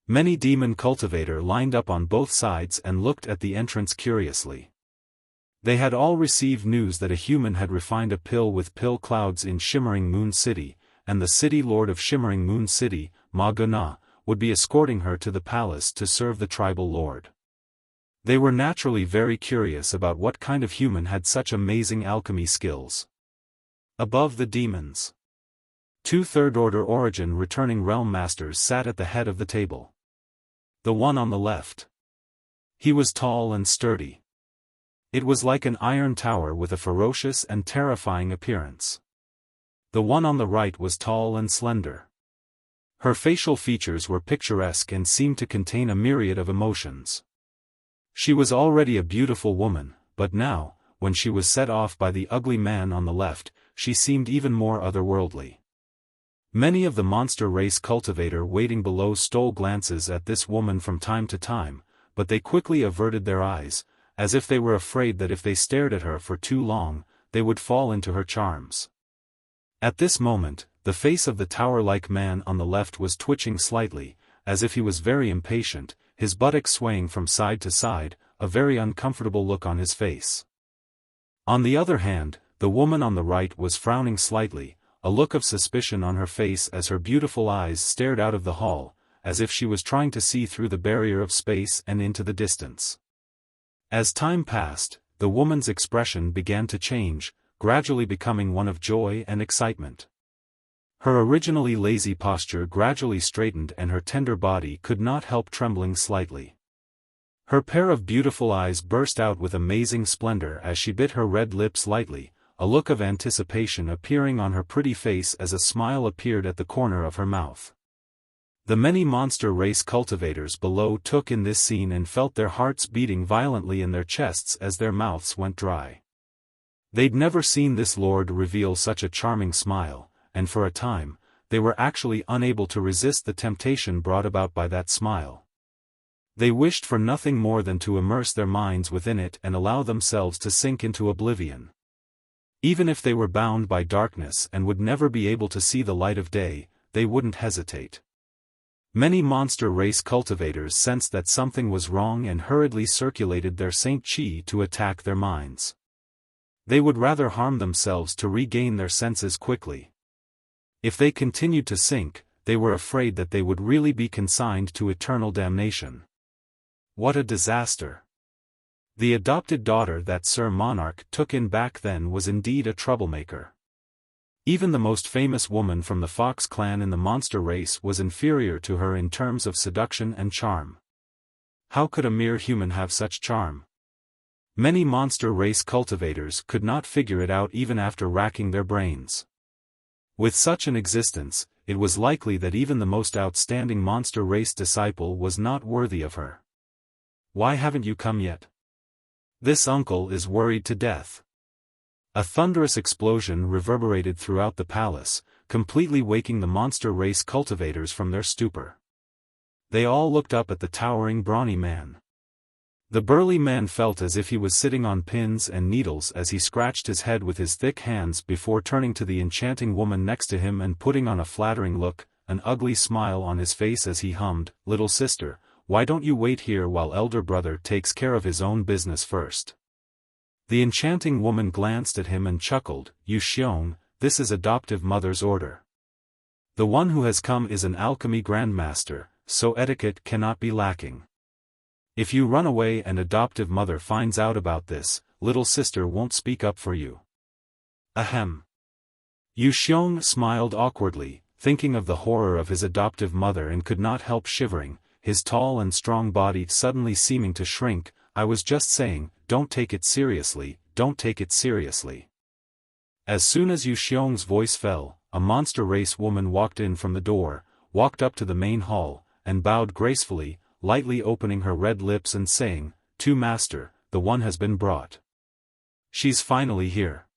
Many demon cultivators lined up on both sides and looked at the entrance curiously. They had all received news that a human had refined a pill with pill clouds in Shimmering Moon City, and the city lord of Shimmering Moon City, Ma Guna, would be escorting her to the palace to serve the tribal lord. They were naturally very curious about what kind of human had such amazing alchemy skills. Above the demons, 2 third-order Origin returning realm masters sat at the head of the table. The one on the left. He was tall and sturdy. It was like an iron tower with a ferocious and terrifying appearance. The one on the right was tall and slender. Her facial features were picturesque and seemed to contain a myriad of emotions. She was already a beautiful woman, but now, when she was set off by the ugly man on the left, she seemed even more otherworldly. Many of the monster race cultivator waiting below stole glances at this woman from time to time, but they quickly averted their eyes, as if they were afraid that if they stared at her for too long, they would fall into her charms. At this moment, the face of the tower-like man on the left was twitching slightly, as if he was very impatient, his buttocks swaying from side to side, a very uncomfortable look on his face. On the other hand, the woman on the right was frowning slightly, a look of suspicion on her face as her beautiful eyes stared out of the hall, as if she was trying to see through the barrier of space and into the distance. As time passed, the woman's expression began to change, gradually becoming one of joy and excitement. Her originally lazy posture gradually straightened and her tender body could not help trembling slightly. Her pair of beautiful eyes burst out with amazing splendor as she bit her red lips lightly, a look of anticipation appearing on her pretty face as a smile appeared at the corner of her mouth. The many monster race cultivators below took in this scene and felt their hearts beating violently in their chests as their mouths went dry. They'd never seen this lord reveal such a charming smile, and for a time, they were actually unable to resist the temptation brought about by that smile. They wished for nothing more than to immerse their minds within it and allow themselves to sink into oblivion. Even if they were bound by darkness and would never be able to see the light of day, they wouldn't hesitate. Many monster race cultivators sensed that something was wrong and hurriedly circulated their Saint Qi to attack their minds. They would rather harm themselves to regain their senses quickly. If they continued to sink, they were afraid that they would really be consigned to eternal damnation. What a disaster! The adopted daughter that Sir Monarch took in back then was indeed a troublemaker. Even the most famous woman from the Fox clan in the monster race was inferior to her in terms of seduction and charm. How could a mere human have such charm? Many monster race cultivators could not figure it out even after racking their brains. With such an existence, it was likely that even the most outstanding monster race disciple was not worthy of her. Why haven't you come yet? This uncle is worried to death. A thunderous explosion reverberated throughout the palace, completely waking the monster race cultivators from their stupor. They all looked up at the towering brawny man. The burly man felt as if he was sitting on pins and needles as he scratched his head with his thick hands before turning to the enchanting woman next to him and putting on a flattering look, an ugly smile on his face as he hummed, "Little sister, why don't you wait here while elder brother takes care of his own business first?" The enchanting woman glanced at him and chuckled, "You Xiong, this is adoptive mother's order." The one who has come is an alchemy grandmaster, so etiquette cannot be lacking. If you run away and adoptive mother finds out about this, little sister won't speak up for you. Ahem. Yu Xiong smiled awkwardly, thinking of the horror of his adoptive mother, and could not help shivering, his tall and strong body suddenly seeming to shrink. I was just saying, don't take it seriously, don't take it seriously. As soon as Yu Xiong's voice fell, a monster race woman walked in from the door, walked up to the main hall, and bowed gracefully, lightly opening her red lips and saying, "To Master, the one has been brought. She's finally here."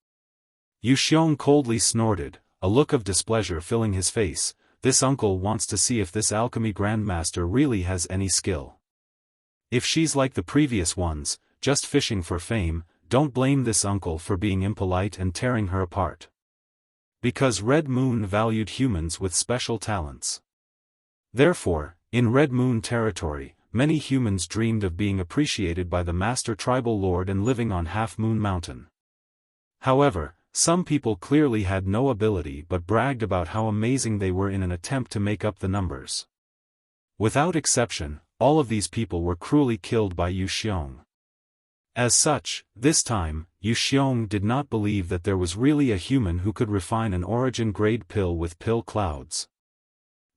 Yu Xiong coldly snorted, a look of displeasure filling his face. This uncle wants to see if this alchemy grandmaster really has any skill. If she's like the previous ones, just fishing for fame, don't blame this uncle for being impolite and tearing her apart. Because Red Moon valued humans with special talents. Therefore, in Red Moon territory, many humans dreamed of being appreciated by the Master Tribal Lord and living on Half Moon Mountain. However, some people clearly had no ability but bragged about how amazing they were in an attempt to make up the numbers. Without exception, all of these people were cruelly killed by Yu Xiong. As such, this time, Yu Xiong did not believe that there was really a human who could refine an origin-grade pill with pill clouds.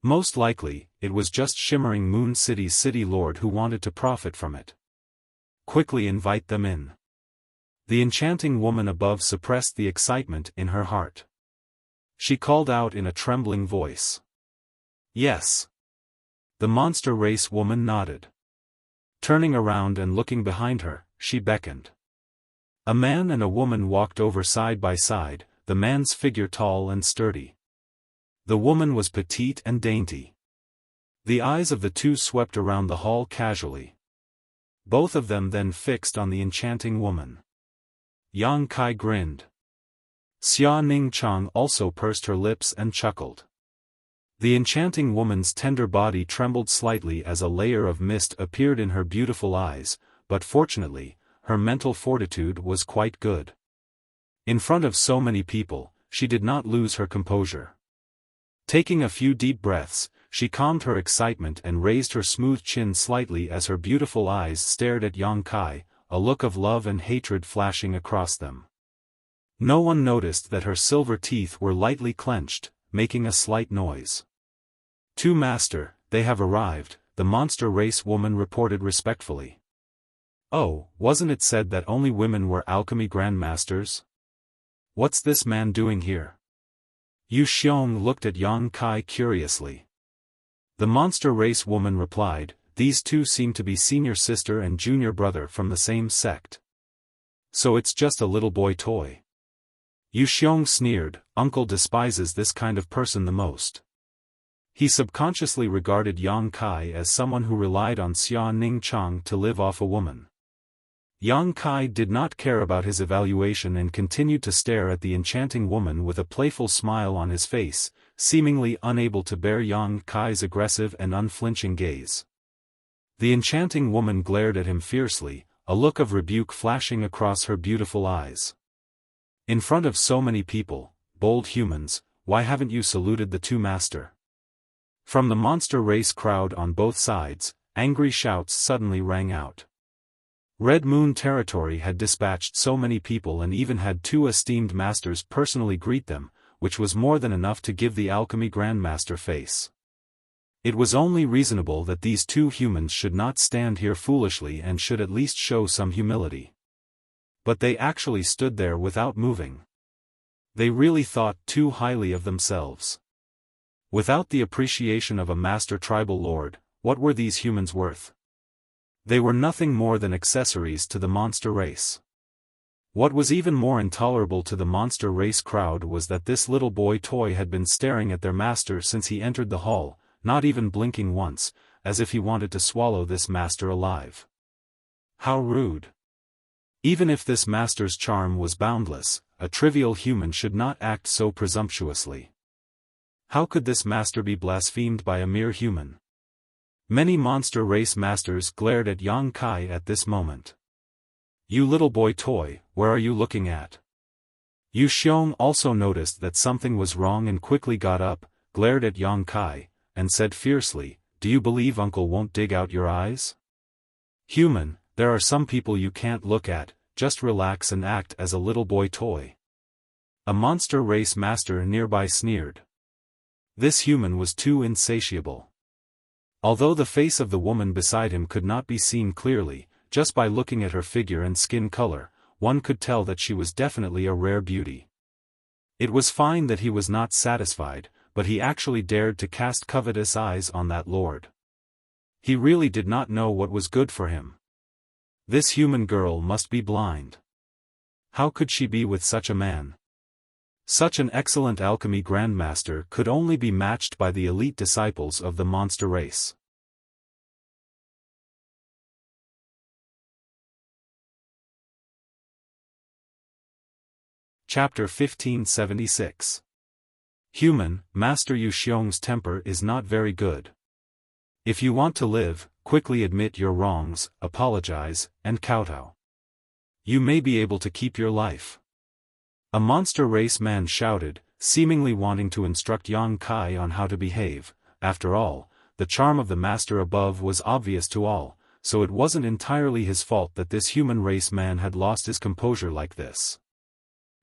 Most likely, it was just Shimmering Moon City's city lord who wanted to profit from it. Quickly invite them in. The enchanting woman above suppressed the excitement in her heart. She called out in a trembling voice. Yes. The monster race woman nodded. Turning around and looking behind her, she beckoned. A man and a woman walked over side by side, the man's figure tall and sturdy. The woman was petite and dainty. The eyes of the two swept around the hall casually. Both of them then fixed on the enchanting woman. Yang Kai grinned. Xia Ningchang also pursed her lips and chuckled. The enchanting woman's tender body trembled slightly as a layer of mist appeared in her beautiful eyes, but fortunately, her mental fortitude was quite good. In front of so many people, she did not lose her composure. Taking a few deep breaths, she calmed her excitement and raised her smooth chin slightly as her beautiful eyes stared at Yang Kai, a look of love and hatred flashing across them. No one noticed that her silver teeth were lightly clenched, making a slight noise. "To Master, they have arrived," the monster race woman reported respectfully. "Oh, wasn't it said that only women were alchemy grandmasters? What's this man doing here?" Yu Xiong looked at Yang Kai curiously. The monster race woman replied, "These two seem to be senior sister and junior brother from the same sect. So it's just a little boy toy." Yu Xiong sneered, "Uncle despises this kind of person the most." He subconsciously regarded Yang Kai as someone who relied on Xia Ningchang to live off a woman. Yang Kai did not care about his evaluation and continued to stare at the enchanting woman with a playful smile on his face, seemingly unable to bear Yang Kai's aggressive and unflinching gaze. The enchanting woman glared at him fiercely, a look of rebuke flashing across her beautiful eyes. "In front of so many people, bold humans, why haven't you saluted the two master?" From the monster race crowd on both sides, angry shouts suddenly rang out. Red Moon territory had dispatched so many people and even had two esteemed masters personally greet them, which was more than enough to give the alchemy grandmaster face. It was only reasonable that these two humans should not stand here foolishly and should at least show some humility. But they actually stood there without moving. They really thought too highly of themselves. Without the appreciation of a master tribal lord, what were these humans worth? They were nothing more than accessories to the monster race. What was even more intolerable to the monster race crowd was that this little boy toy had been staring at their master since he entered the hall, not even blinking once, as if he wanted to swallow this master alive. How rude. Even if this master's charm was boundless, a trivial human should not act so presumptuously. How could this master be blasphemed by a mere human? Many monster race masters glared at Yang Kai at this moment. "You little boy toy, where are you looking at?" Yu Xiong also noticed that something was wrong and quickly got up, glared at Yang Kai, and said fiercely, "Do you believe uncle won't dig out your eyes? Human, there are some people you can't look at, just relax and act as a little boy toy." A monster race master nearby sneered. This human was too insatiable. Although the face of the woman beside him could not be seen clearly, just by looking at her figure and skin color, one could tell that she was definitely a rare beauty. It was fine that he was not satisfied, but he actually dared to cast covetous eyes on that lord. He really did not know what was good for him. This human girl must be blind. How could she be with such a man? Such an excellent alchemy grandmaster could only be matched by the elite disciples of the monster race. Chapter 1576. Human, Master Yu Xiong's temper is not very good. If you want to live, quickly admit your wrongs, apologize, and kowtow. You may be able to keep your life. A monster race man shouted, seemingly wanting to instruct Yang Kai on how to behave. After all, the charm of the master above was obvious to all, so it wasn't entirely his fault that this human race man had lost his composure like this.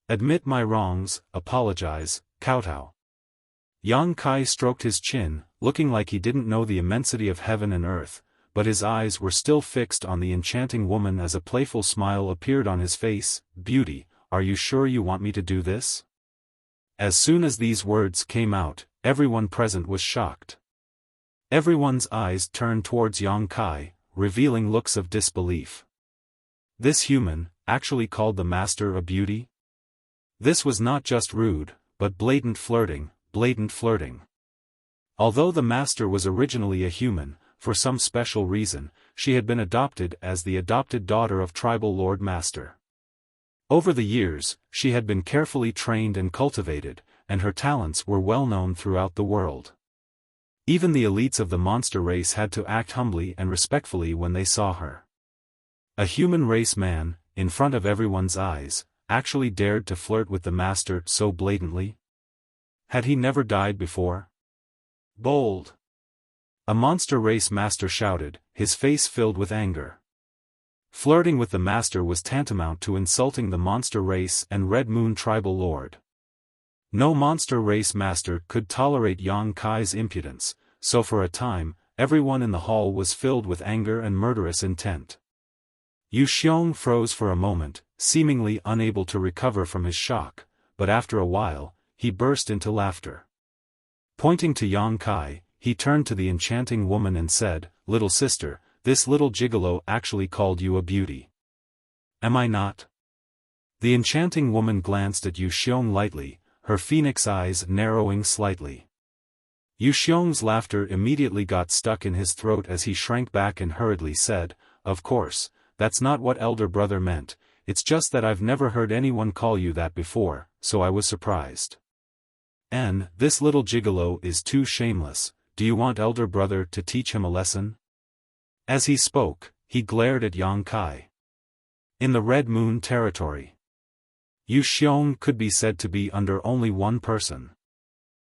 Admit my wrongs, apologize, kowtow. Yang Kai stroked his chin, looking like he didn't know the immensity of heaven and earth, but his eyes were still fixed on the enchanting woman as a playful smile appeared on his face. "Beauty, are you sure you want me to do this?" As soon as these words came out, everyone present was shocked. Everyone's eyes turned towards Yang Kai, revealing looks of disbelief. This human, actually called the master a beauty? This was not just rude, but blatant flirting, blatant flirting. Although the master was originally a human, for some special reason, she had been adopted as the adopted daughter of tribal Lord Master. Over the years, she had been carefully trained and cultivated, and her talents were well known throughout the world. Even the elites of the monster race had to act humbly and respectfully when they saw her. A human race man, in front of everyone's eyes, actually dared to flirt with the master so blatantly? Had he never died before? Bold! A monster race master shouted, his face filled with anger. Flirting with the master was tantamount to insulting the monster race and Red Moon tribal lord. No monster race master could tolerate Yang Kai's impudence, so for a time, everyone in the hall was filled with anger and murderous intent. Yu Xiong froze for a moment, seemingly unable to recover from his shock, but after a while, he burst into laughter. Pointing to Yang Kai, he turned to the enchanting woman and said, "Little sister, this little gigolo actually called you a beauty. Am I not?" The enchanting woman glanced at Yu Xiong lightly, her phoenix eyes narrowing slightly. Yu Xiong's laughter immediately got stuck in his throat as he shrank back and hurriedly said, "Of course, that's not what elder brother meant, it's just that I've never heard anyone call you that before, so I was surprised. And, this little gigolo is too shameless, do you want elder brother to teach him a lesson?" As he spoke, he glared at Yang Kai. In the Red Moon territory, Yu Xiong could be said to be under only one person.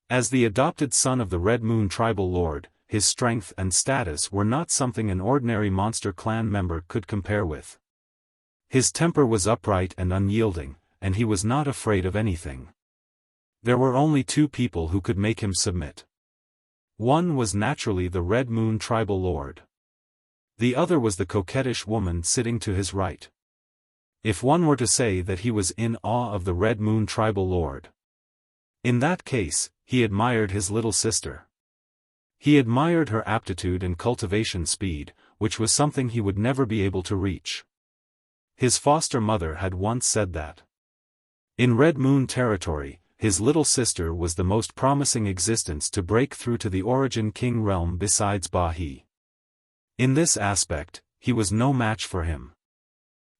As the adopted son of the Red Moon tribal lord, his strength and status were not something an ordinary monster clan member could compare with. His temper was upright and unyielding, and he was not afraid of anything. There were only two people who could make him submit. One was naturally the Red Moon tribal lord. The other was the coquettish woman sitting to his right. If one were to say that he was in awe of the Red Moon tribal lord, in that case, he admired his little sister. He admired her aptitude and cultivation speed, which was something he would never be able to reach. His foster mother had once said that in Red Moon territory, his little sister was the most promising existence to break through to the Origin King realm besides Ba He. In this aspect, he was no match for him.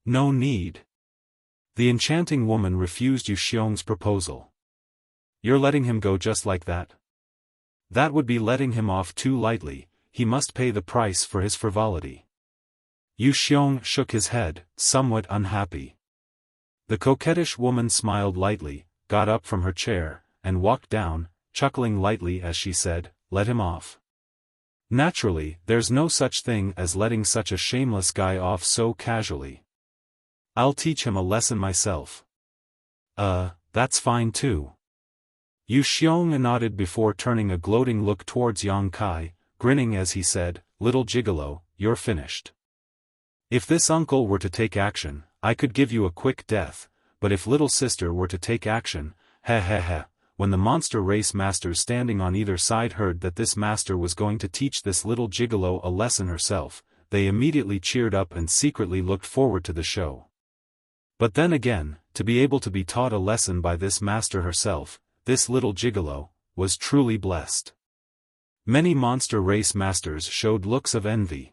No need. The enchanting woman refused Yu Xiong's proposal. "You're letting him go just like that? That would be letting him off too lightly, he must pay the price for his frivolity." Yu Xiong shook his head, somewhat unhappy. The coquettish woman smiled lightly, got up from her chair, and walked down, chuckling lightly as she said, "Let him off." "Naturally, there's no such thing as letting such a shameless guy off so casually. I'll teach him a lesson myself." That's fine too." Yu Xiong nodded before turning a gloating look towards Yang Kai, grinning as he said, "Little gigolo, you're finished. If this uncle were to take action, I could give you a quick death, but if little sister were to take action, heh heh heh." When the monster race masters standing on either side heard that this master was going to teach this little gigolo a lesson herself, they immediately cheered up and secretly looked forward to the show. But then again, to be able to be taught a lesson by this master herself, this little gigolo, was truly blessed. Many monster race masters showed looks of envy.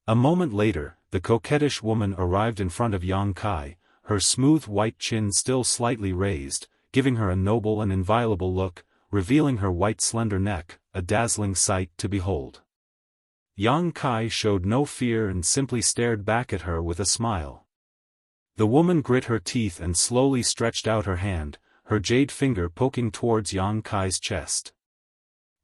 A moment later, the coquettish woman arrived in front of Yang Kai, her smooth white chin still slightly raised, giving her a noble and inviolable look, revealing her white slender neck, a dazzling sight to behold. Yang Kai showed no fear and simply stared back at her with a smile. The woman grit her teeth and slowly stretched out her hand, her jade finger poking towards Yang Kai's chest.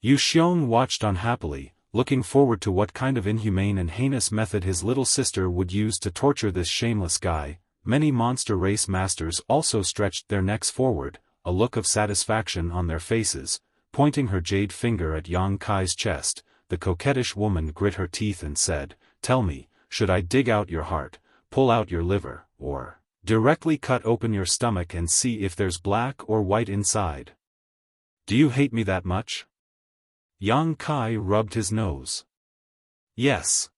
Yu Xiong watched unhappily, looking forward to what kind of inhumane and heinous method his little sister would use to torture this shameless guy. Many monster race masters also stretched their necks forward, a look of satisfaction on their faces. Pointing her jade finger at Yang Kai's chest, the coquettish woman grit her teeth and said, "Tell me, should I dig out your heart, pull out your liver, or directly cut open your stomach and see if there's black or white inside? Do you hate me that much?" Yang Kai rubbed his nose. "Yes."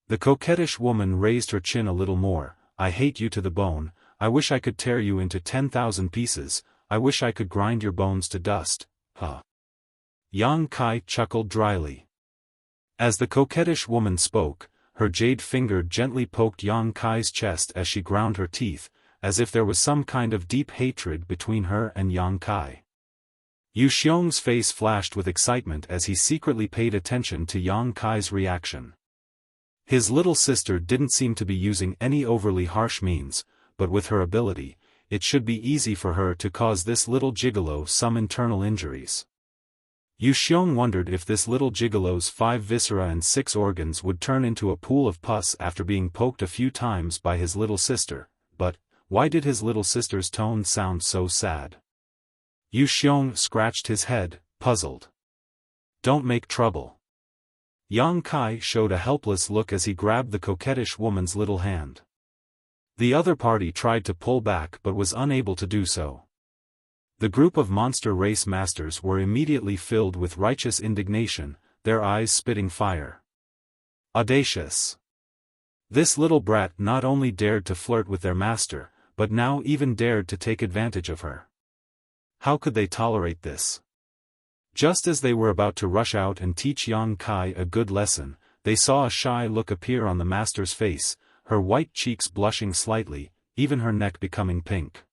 The coquettish woman raised her chin a little more. "I hate you to the bone. I wish I could tear you into 10,000 pieces. I wish I could grind your bones to dust." Yang Kai chuckled dryly. As the coquettish woman spoke, her jade finger gently poked Yang Kai's chest as she ground her teeth, as if there was some kind of deep hatred between her and Yang Kai. Yu Xiong's face flashed with excitement as he secretly paid attention to Yang Kai's reaction. His little sister didn't seem to be using any overly harsh means, but with her ability, it should be easy for her to cause this little gigolo some internal injuries. Yu Xiong wondered if this little gigolo's 5 viscera and 6 organs would turn into a pool of pus after being poked a few times by his little sister, but why did his little sister's tone sound so sad? Yu Xiong scratched his head, puzzled. "Don't make trouble." Yang Kai showed a helpless look as he grabbed the coquettish woman's little hand. The other party tried to pull back but was unable to do so. The group of monster race masters were immediately filled with righteous indignation, their eyes spitting fire. Audacious! This little brat not only dared to flirt with their master, but now even dared to take advantage of her. How could they tolerate this? Just as they were about to rush out and teach Yang Kai a good lesson, they saw a shy look appear on the master's face, her white cheeks blushing slightly, even her neck becoming pink.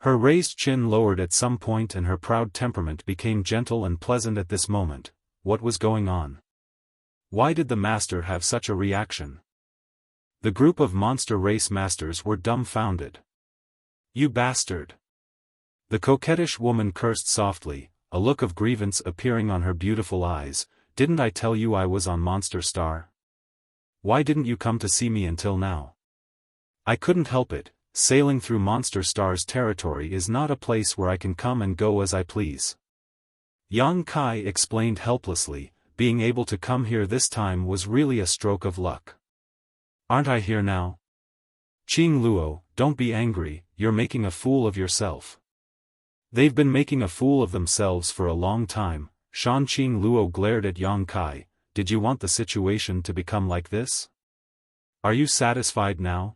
Her raised chin lowered at some point and her proud temperament became gentle and pleasant at this moment. What was going on? Why did the master have such a reaction? The group of monster race masters were dumbfounded. "You bastard!" The coquettish woman cursed softly, a look of grievance appearing on her beautiful eyes. "Didn't I tell you I was on Monster Star? Why didn't you come to see me until now?" "I couldn't help it. Sailing through Monster Star's territory is not a place where I can come and go as I please." Yang Kai explained helplessly, being able to come here this time was really a stroke of luck. "Aren't I here now?" "Qing Luo, don't be angry, you're making a fool of yourself." "They've been making a fool of themselves for a long time." Shan Qing Luo glared at Yang Kai. "Did you want the situation to become like this? Are you satisfied now?"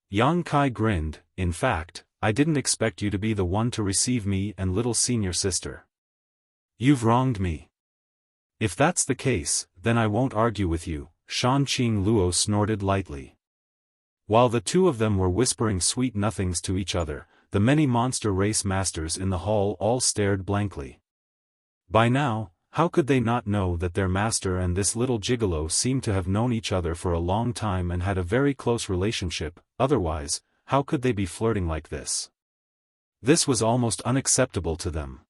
Yang Kai grinned. "In fact, I didn't expect you to be the one to receive me and little senior sister. You've wronged me." "If that's the case, then I won't argue with you," Shan Qing Luo snorted lightly. While the two of them were whispering sweet nothings to each other, the many monster race masters in the hall all stared blankly. By now, how could they not know that their master and this little gigolo seemed to have known each other for a long time and had a very close relationship? Otherwise, how could they be flirting like this? This was almost unacceptable to them.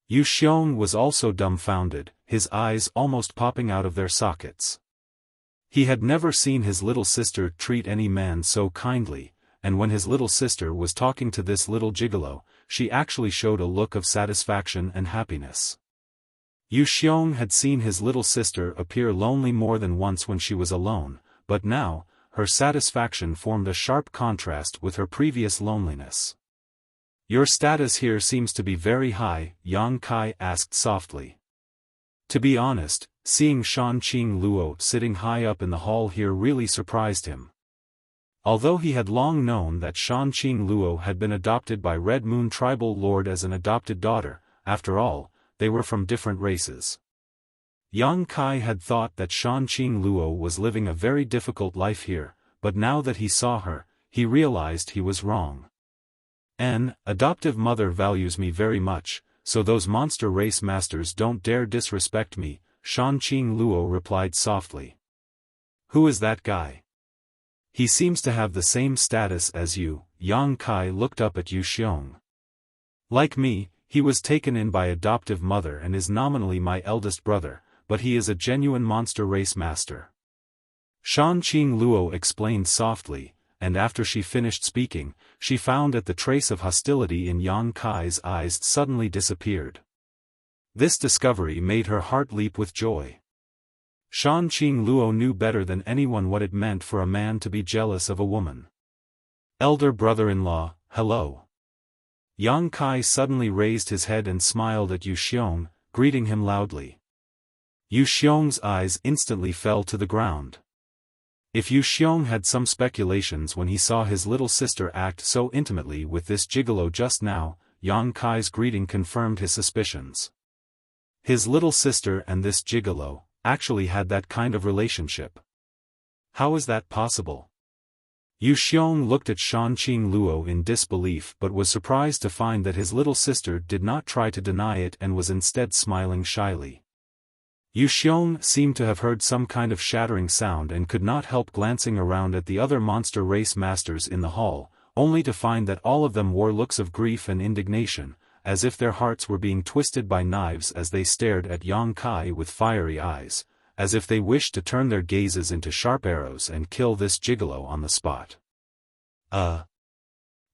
Yu Xiong was also dumbfounded, his eyes almost popping out of their sockets. He had never seen his little sister treat any man so kindly, and when his little sister was talking to this little gigolo, she actually showed a look of satisfaction and happiness. Yu Xiong had seen his little sister appear lonely more than once when she was alone, but now, her satisfaction formed a sharp contrast with her previous loneliness. "Your status here seems to be very high," Yang Kai asked softly. To be honest, seeing Shanqing Luo sitting high up in the hall here really surprised him. Although he had long known that Shanqing Luo had been adopted by Red Moon Tribal Lord as an adopted daughter, after all, they were from different races. Yang Kai had thought that Shanqing Luo was living a very difficult life here, but now that he saw her, he realized he was wrong. "An adoptive mother values me very much, so those monster race masters don't dare disrespect me," Shanqing Luo replied softly. "Who is that guy? He seems to have the same status as you." Yang Kai looked up at Yu Xiong. "Like me, he was taken in by adoptive mother and is nominally my eldest brother, but he is a genuine monster race master." Shanqing Luo explained softly, and after she finished speaking, she found that the trace of hostility in Yang Kai's eyes suddenly disappeared. This discovery made her heart leap with joy. Shanqing Luo knew better than anyone what it meant for a man to be jealous of a woman. "Elder brother-in-law, hello." Yang Kai suddenly raised his head and smiled at Yu Xiong, greeting him loudly. Yu Xiong's eyes instantly fell to the ground. If Yu Xiong had some speculations when he saw his little sister act so intimately with this gigolo just now, Yang Kai's greeting confirmed his suspicions. His little sister and this gigolo actually had that kind of relationship. How is that possible? Yu Xiong looked at Shanqing Luo in disbelief but was surprised to find that his little sister did not try to deny it and was instead smiling shyly. Yu Xiong seemed to have heard some kind of shattering sound and could not help glancing around at the other monster race masters in the hall, only to find that all of them wore looks of grief and indignation, as if their hearts were being twisted by knives as they stared at Yang Kai with fiery eyes, as if they wished to turn their gazes into sharp arrows and kill this gigolo on the spot.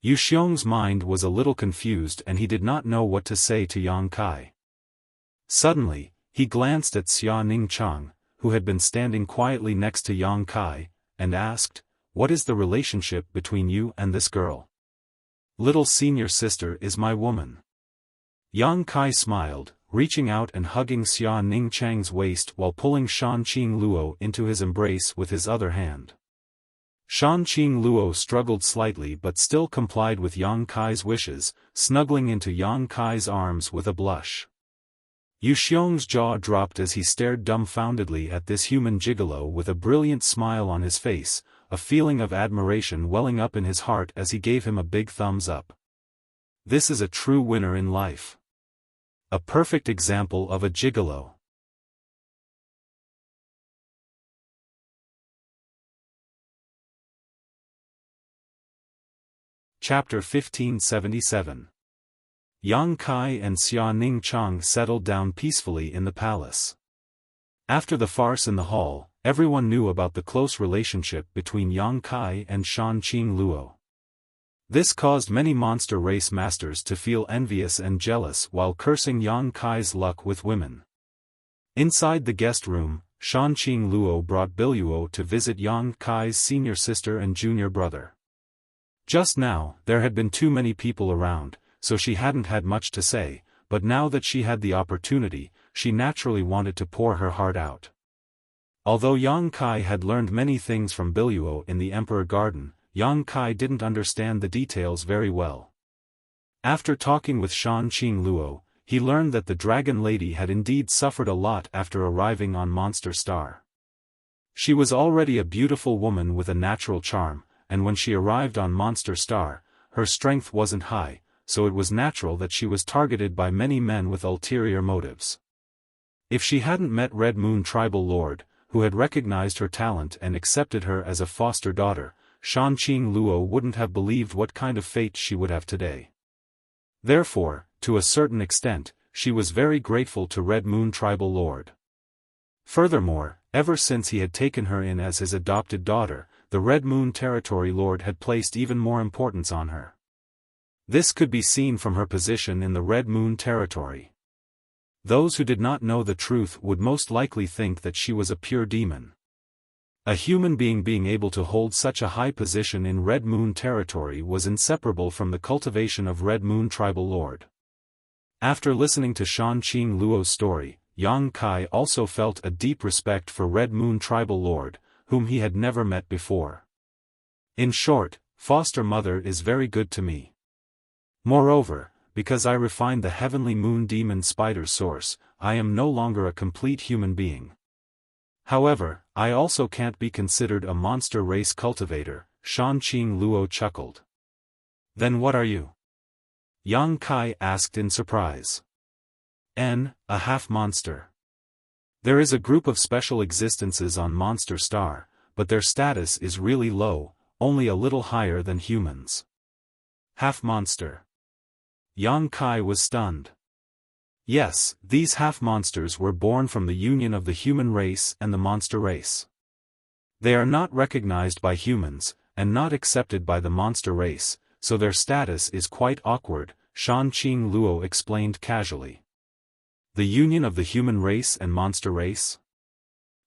Yu Xiong's mind was a little confused and he did not know what to say to Yang Kai. Suddenly, he glanced at Xia Ningchang, who had been standing quietly next to Yang Kai, and asked, "What is the relationship between you and this girl?" "Little senior sister is my woman." Yang Kai smiled, reaching out and hugging Xia Ningchang's waist while pulling Shanqing Luo into his embrace with his other hand. Shanqing Luo struggled slightly but still complied with Yang Kai's wishes, snuggling into Yang Kai's arms with a blush. Yu Xiong's jaw dropped as he stared dumbfoundedly at this human gigolo with a brilliant smile on his face, a feeling of admiration welling up in his heart as he gave him a big thumbs up. This is a true winner in life. A perfect example of a gigolo. Chapter 1577. Yang Kai and Xia Ningchang settled down peacefully in the palace. After the farce in the hall, everyone knew about the close relationship between Yang Kai and Shanqing Luo. This caused many monster race masters to feel envious and jealous while cursing Yang Kai's luck with women. Inside the guest room, Shanqing Luo brought Biluo to visit Yang Kai's senior sister and junior brother. Just now, there had been too many people around, so she hadn't had much to say, but now that she had the opportunity, she naturally wanted to pour her heart out. Although Yang Kai had learned many things from Biluo in the Emperor Garden, Yang Kai didn't understand the details very well. After talking with Shanqing Luo, he learned that the Dragon Lady had indeed suffered a lot after arriving on Monster Star. She was already a beautiful woman with a natural charm, and when she arrived on Monster Star, her strength wasn't high, so it was natural that she was targeted by many men with ulterior motives. If she hadn't met Red Moon Tribal Lord, who had recognized her talent and accepted her as a foster daughter, Shanqing Luo wouldn't have believed what kind of fate she would have today. Therefore, to a certain extent, she was very grateful to Red Moon Tribal Lord. Furthermore, ever since he had taken her in as his adopted daughter, the Red Moon Territory Lord had placed even more importance on her. This could be seen from her position in the Red Moon Territory. Those who did not know the truth would most likely think that she was a pure demon. A human being able to hold such a high position in Red Moon Territory was inseparable from the cultivation of Red Moon Tribal Lord. After listening to Shan Qing Luo's story, Yang Kai also felt a deep respect for Red Moon Tribal Lord, whom he had never met before. In short, foster mother is very good to me. Moreover, because I refined the heavenly moon demon spider's source, I am no longer a complete human being. However, I also can't be considered a monster race cultivator, Shan Qing Luo chuckled. Then what are you? Yang Kai asked in surprise. A half-monster. There is a group of special existences on Monster Star, but their status is really low, only a little higher than humans. Half-monster. Yang Kai was stunned. Yes, these half-monsters were born from the union of the human race and the monster race. They are not recognized by humans, and not accepted by the monster race, so their status is quite awkward, Shan Qing Luo explained casually. The union of the human race and monster race?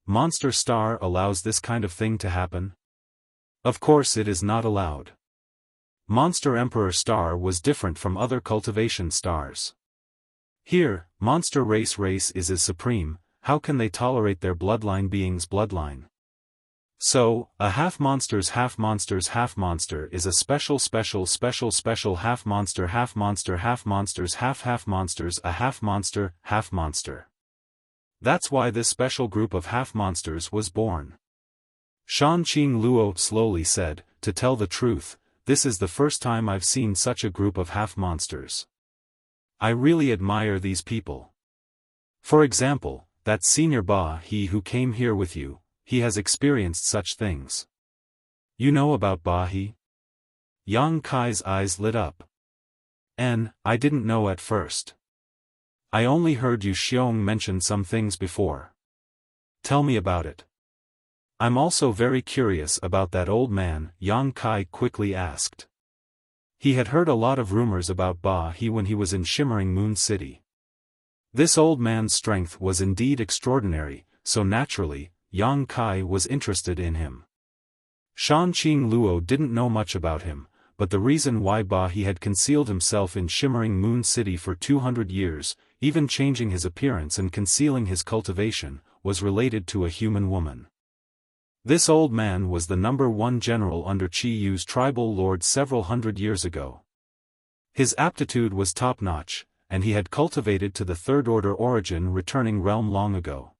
Monster Star allows this kind of thing to happen? Of course it is not allowed. Monster Emperor Star was different from other cultivation stars. Here, monster race is as supreme, how can they tolerate their bloodline being's bloodline? So, a half-monster is a special half-monster half-monsters a half-monster. That's why this special group of half-monsters was born. Shan Qing Luo slowly said, to tell the truth, this is the first time I've seen such a group of half-monsters. I really admire these people. For example, that senior Ba He who came here with you, he has experienced such things. You know about Ba He? Yang Kai's eyes lit up. I didn't know at first. I only heard Yu Xiong mention some things before. Tell me about it. I'm also very curious about that old man, Yang Kai quickly asked. He had heard a lot of rumors about Ba He when he was in Shimmering Moon City. This old man's strength was indeed extraordinary, so naturally, Yang Kai was interested in him. Shan Qing Luo didn't know much about him, but the reason why Ba He had concealed himself in Shimmering Moon City for 200 years, even changing his appearance and concealing his cultivation, was related to a human woman. This old man was the #1 general under Qi Yu's tribal lord several hundred years ago. His aptitude was top-notch, and he had cultivated to the third-order origin returning realm long ago.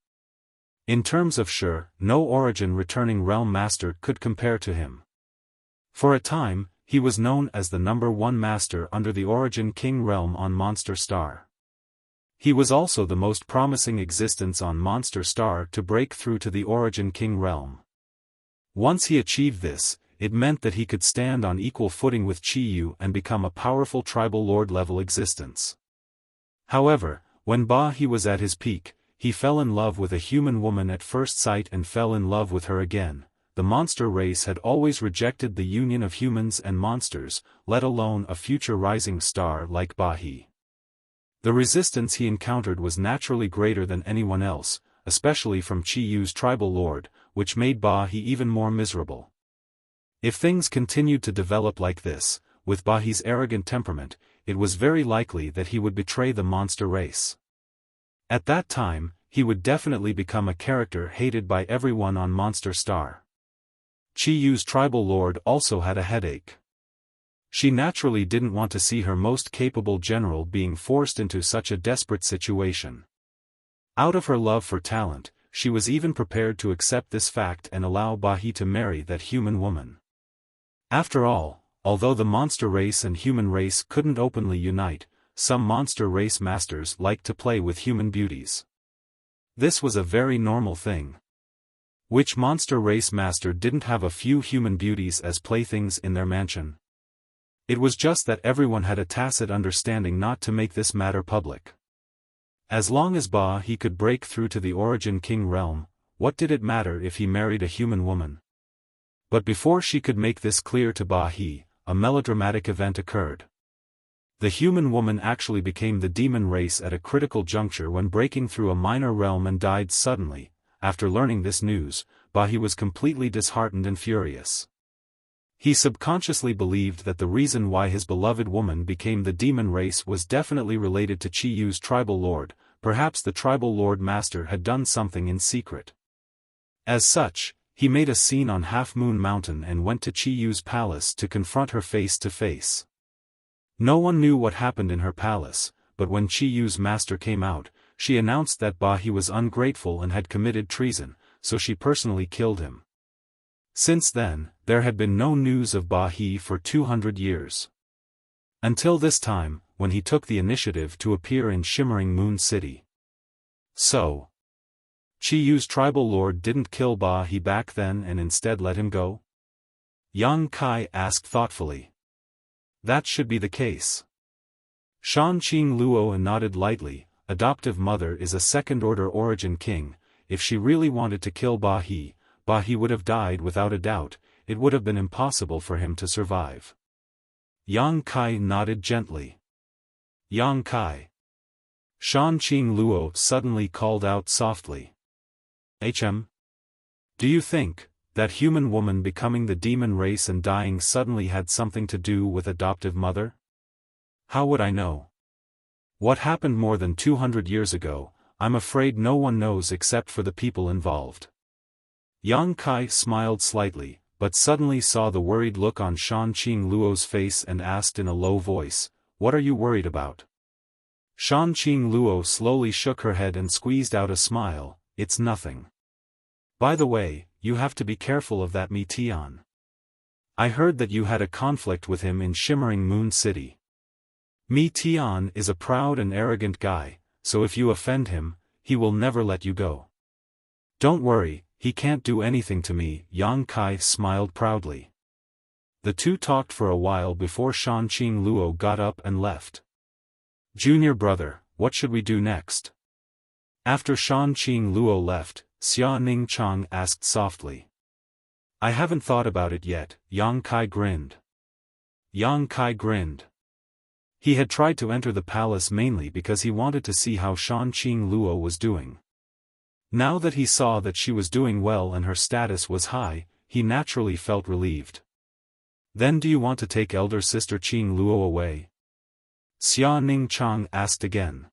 In terms of no origin returning realm master could compare to him. For a time, he was known as the #1 master under the origin king realm on Monster Star. He was also the most promising existence on Monster Star to break through to the origin king realm. Once he achieved this, it meant that he could stand on equal footing with Qi Yu and become a powerful tribal lord-level existence. However, when Ba He was at his peak, he fell in love with a human woman at first sight and fell in love with her again. The monster race had always rejected the union of humans and monsters, let alone a future rising star like Ba He. The resistance he encountered was naturally greater than anyone else, especially from Qi Yu's tribal lord, which made Ba He even more miserable. If things continued to develop like this, with Ba He's arrogant temperament, it was very likely that he would betray the monster race. At that time, he would definitely become a character hated by everyone on Monster Star. Qi Yu's tribal lord also had a headache. She naturally didn't want to see her most capable general being forced into such a desperate situation. Out of her love for talent, she was even prepared to accept this fact and allow Ba He to marry that human woman. After all, although the monster race and human race couldn't openly unite, some monster race masters liked to play with human beauties. This was a very normal thing. Which monster race master didn't have a few human beauties as playthings in their mansion? It was just that everyone had a tacit understanding not to make this matter public. As long as Ba He could break through to the Origin King realm, what did it matter if he married a human woman? But before she could make this clear to Ba He, a melodramatic event occurred. The human woman actually became the demon race at a critical juncture when breaking through a minor realm and died suddenly. After learning this news, Ba He was completely disheartened and furious. He subconsciously believed that the reason why his beloved woman became the demon race was definitely related to Chi Yu's tribal lord. Perhaps the tribal lord master had done something in secret. As such, he made a scene on Half Moon Mountain and went to Chi Yu's palace to confront her face to face. No one knew what happened in her palace, but when Chi Yu's master came out, she announced that Ba He was ungrateful and had committed treason, so she personally killed him. Since then, there had been no news of Ba He for 200 years. Until this time, when he took the initiative to appear in Shimmering Moon City. So, Chi Yu's tribal lord didn't kill Ba He back then and instead let him go? Yang Kai asked thoughtfully. That should be the case. Shan Qing Luo nodded lightly. Adoptive mother is a second-order origin king. If she really wanted to kill Ba He would have died without a doubt. It would have been impossible for him to survive. Yang Kai nodded gently. Yang Kai. Shan Qing Luo suddenly called out softly. Do you think that human woman becoming the demon race and dying suddenly had something to do with adoptive mother? How would I know? What happened more than 200 years ago, I'm afraid no one knows except for the people involved. Yang Kai smiled slightly, but suddenly saw the worried look on Shan Qing Luo's face and asked in a low voice, "What are you worried about?" Shan Qing Luo slowly shook her head and squeezed out a smile. "It's nothing. By the way, you have to be careful of that Mi Tian. I heard that you had a conflict with him in Shimmering Moon City. Mi Tian is a proud and arrogant guy, so if you offend him, he will never let you go. Don't worry, he can't do anything to me." Yang Kai smiled proudly. The two talked for a while before Shan Qing Luo got up and left. "Junior brother, what should we do next?" After Shan Qing Luo left, Xia Ning Chang asked softly. "I haven't thought about it yet." Yang Kai grinned. Yang Kai grinned. He had tried to enter the palace mainly because he wanted to see how Shan Qing Luo was doing. Now that he saw that she was doing well and her status was high, he naturally felt relieved. "Then do you want to take elder sister Qing Luo away?" Xia Ning Chang asked again.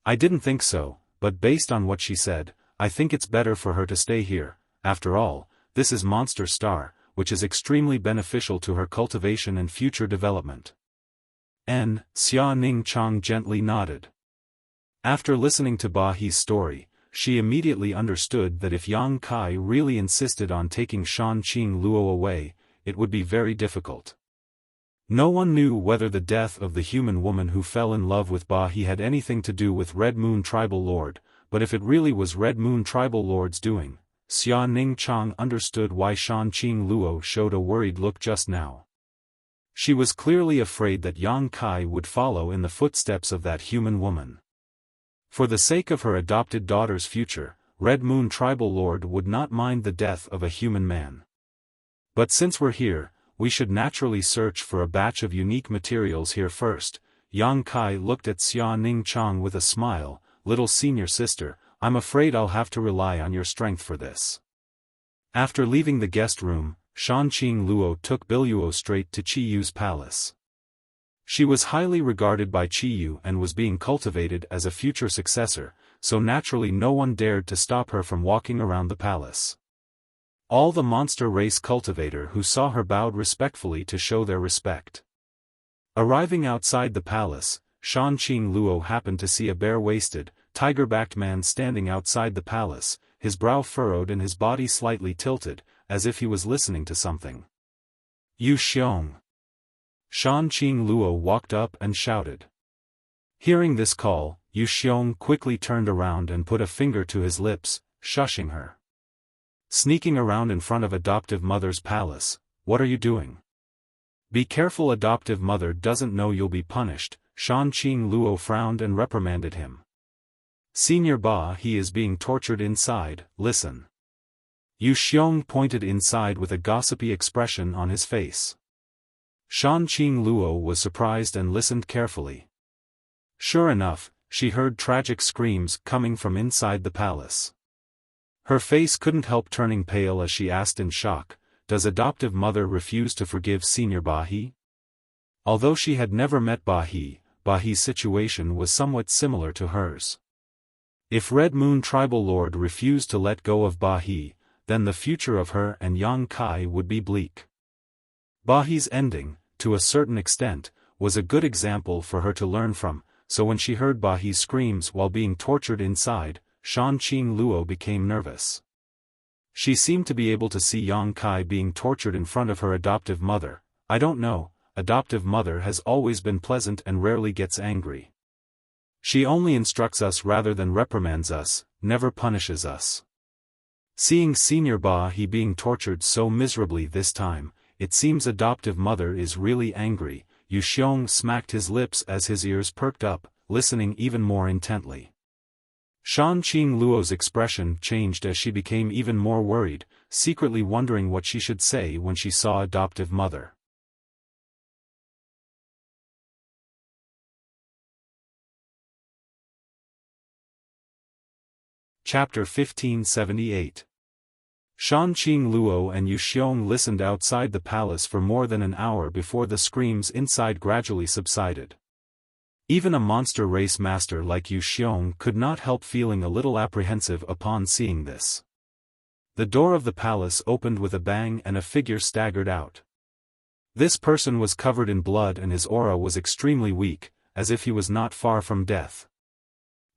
"I didn't think so, but based on what she said, I think it's better for her to stay here. After all, this is Monster Star, which is extremely beneficial to her cultivation and future development." Xia Ning Chang gently nodded. After listening to Ba He's story, she immediately understood that if Yang Kai really insisted on taking Shan Qing Luo away, it would be very difficult. No one knew whether the death of the human woman who fell in love with Ba He had anything to do with Red Moon Tribal Lord, but if it really was Red Moon Tribal Lord's doing, Xia Ning Chang understood why Shan Qing Luo showed a worried look just now. She was clearly afraid that Yang Kai would follow in the footsteps of that human woman. For the sake of her adopted daughter's future, Red Moon Tribal Lord would not mind the death of a human man. But since we're here, we should naturally search for a batch of unique materials here first. Yang Kai looked at Xia Ning Chang with a smile. "Little senior sister, I'm afraid I'll have to rely on your strength for this." After leaving the guest room, Shan Qing Luo took Biluo straight to Chi Yu's palace. She was highly regarded by Chi Yu and was being cultivated as a future successor, so naturally no one dared to stop her from walking around the palace. All the monster race cultivator who saw her bowed respectfully to show their respect. Arriving outside the palace, Shan Qing Luo happened to see a bare-waisted, tiger-backed man standing outside the palace, his brow furrowed and his body slightly tilted, as if he was listening to something. "Yu Xiong!" Shan Qing Luo walked up and shouted. Hearing this call, Yu Xiong quickly turned around and put a finger to his lips, shushing her. "Sneaking around in front of adoptive mother's palace, what are you doing?" Be careful, adoptive mother doesn't know you'll be punished. Shan Qing Luo frowned and reprimanded him. Senior Ba, he is being tortured inside, listen. Yu Xiong pointed inside with a gossipy expression on his face. Shan Qing Luo was surprised and listened carefully. Sure enough, she heard tragic screams coming from inside the palace. Her face couldn't help turning pale as she asked in shock, does adoptive mother refuse to forgive Senior Ba He? Although she had never met Ba He's situation was somewhat similar to hers. If Red Moon Tribal Lord refused to let go of Ba He, then the future of her and Yang Kai would be bleak. Ba He's ending, to a certain extent, was a good example for her to learn from, so when she heard Ba He's screams while being tortured inside, Shan Qing Luo became nervous. She seemed to be able to see Yang Kai being tortured in front of her adoptive mother. I don't know, adoptive mother has always been pleasant and rarely gets angry. She only instructs us rather than reprimands us, never punishes us. Seeing Senior Ba He being tortured so miserably this time, it seems adoptive mother is really angry. Yu Xiong smacked his lips as his ears perked up, listening even more intently. Shan Qing Luo's expression changed as she became even more worried, secretly wondering what she should say when she saw adoptive mother. Chapter 1578. Shan Qing Luo and Yu Xiong listened outside the palace for more than an hour before the screams inside gradually subsided. Even a monster race master like Yu Xiong could not help feeling a little apprehensive upon seeing this. The door of the palace opened with a bang and a figure staggered out. This person was covered in blood and his aura was extremely weak, as if he was not far from death.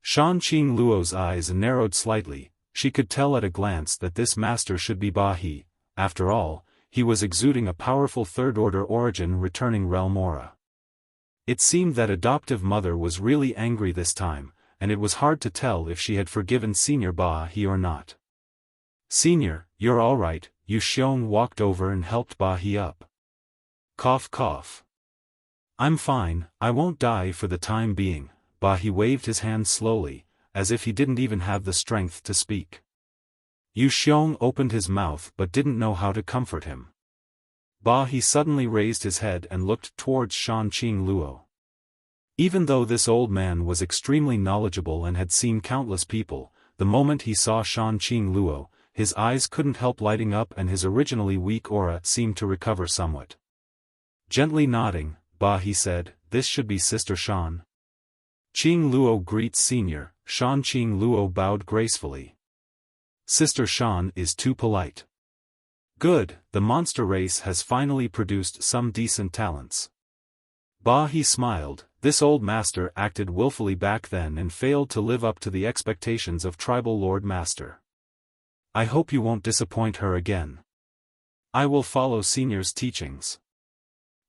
Shan Qing Luo's eyes narrowed slightly. She could tell at a glance that this master should be Ba He. After all, he was exuding a powerful third-order origin returning realm aura. It seemed that adoptive mother was really angry this time, and it was hard to tell if she had forgiven Senior Ba He or not. Senior, you're all right. Yu Xiong walked over and helped Ba He up. Cough cough. I'm fine, I won't die for the time being. Ba He waved his hand slowly, as if he didn't even have the strength to speak. Yu Xiong opened his mouth but didn't know how to comfort him. Ba He suddenly raised his head and looked towards Shan Qing Luo. Even though this old man was extremely knowledgeable and had seen countless people, the moment he saw Shan Qing Luo, his eyes couldn't help lighting up and his originally weak aura seemed to recover somewhat. Gently nodding, Ba He said, "This should be Sister Shan." Qing Luo greets Senior. Shan Qing Luo bowed gracefully. Sister Shan is too polite. Good, the monster race has finally produced some decent talents. Ba He smiled. This old master acted willfully back then and failed to live up to the expectations of Tribal Lord Master. I hope you won't disappoint her again. I will follow Senior's teachings.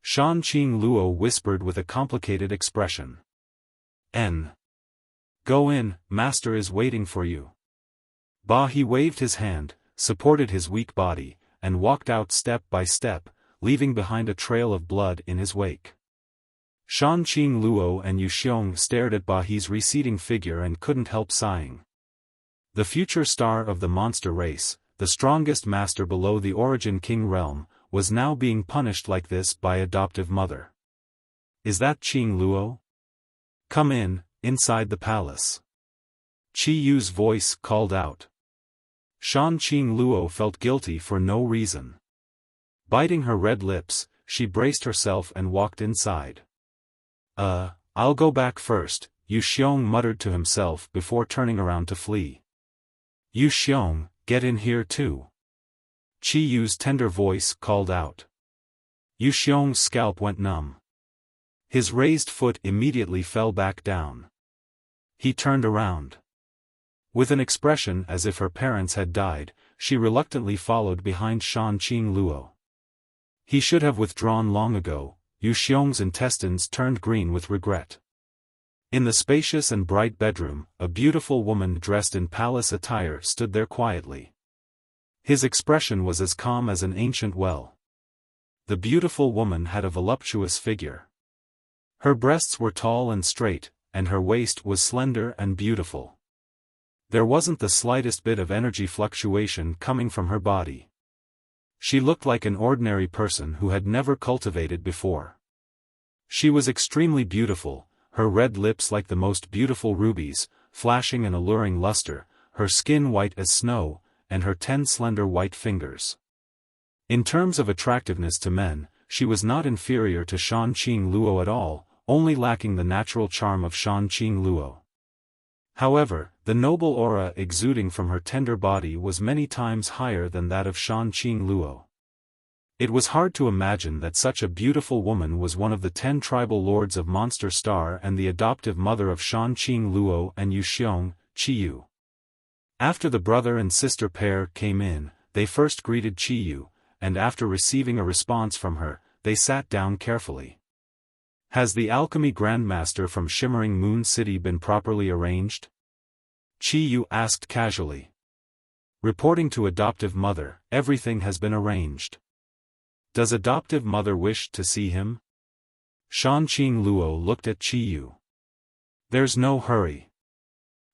Shan Qing Luo whispered with a complicated expression. Go in, Master is waiting for you. Ba He waved his hand, supported his weak body, and walked out step by step, leaving behind a trail of blood in his wake. Shan Qing Luo and Yu Xiong stared at Ba He's receding figure and couldn't help sighing. The future star of the monster race, the strongest master below the Origin King realm, was now being punished like this by adoptive mother. Is that Qing Luo? Come in, inside the palace. Qi Yu's voice called out. Shan Qing Luo felt guilty for no reason. Biting her red lips, she braced herself and walked inside. I'll go back first, Yu Xiong muttered to himself before turning around to flee. Yu Xiong, get in here too. Qi Yu's tender voice called out. Yu Xiong's scalp went numb. His raised foot immediately fell back down. He turned around. With an expression as if her parents had died, she reluctantly followed behind Shan Qing Luo. He should have withdrawn long ago. Yu Xiong's intestines turned green with regret. In the spacious and bright bedroom, a beautiful woman dressed in palace attire stood there quietly. His expression was as calm as an ancient well. the beautiful woman had a voluptuous figure. Her breasts were tall and straight, and her waist was slender and beautiful. There wasn't the slightest bit of energy fluctuation coming from her body. She looked like an ordinary person who had never cultivated before. She was extremely beautiful, her red lips like the most beautiful rubies, flashing an alluring luster, her skin white as snow, and her 10 slender white fingers. In terms of attractiveness to men, she was not inferior to Shan Qing Luo at all, only lacking the natural charm of Shan Qing Luo. However, the noble aura exuding from her tender body was many times higher than that of Shan Qing Luo. It was hard to imagine that such a beautiful woman was one of the 10 tribal lords of Monster Star and the adoptive mother of Shan Qing Luo and Yuxiong, Qiyu. After the brother and sister pair came in, they first greeted Qiyu, and after receiving a response from her, they sat down carefully. Has the alchemy grandmaster from Shimmering Moon City been properly arranged? Qiyu asked casually. Reporting to adoptive mother, everything has been arranged. Does adoptive mother wish to see him? Shan Qing Luo looked at Qiyu. There's no hurry.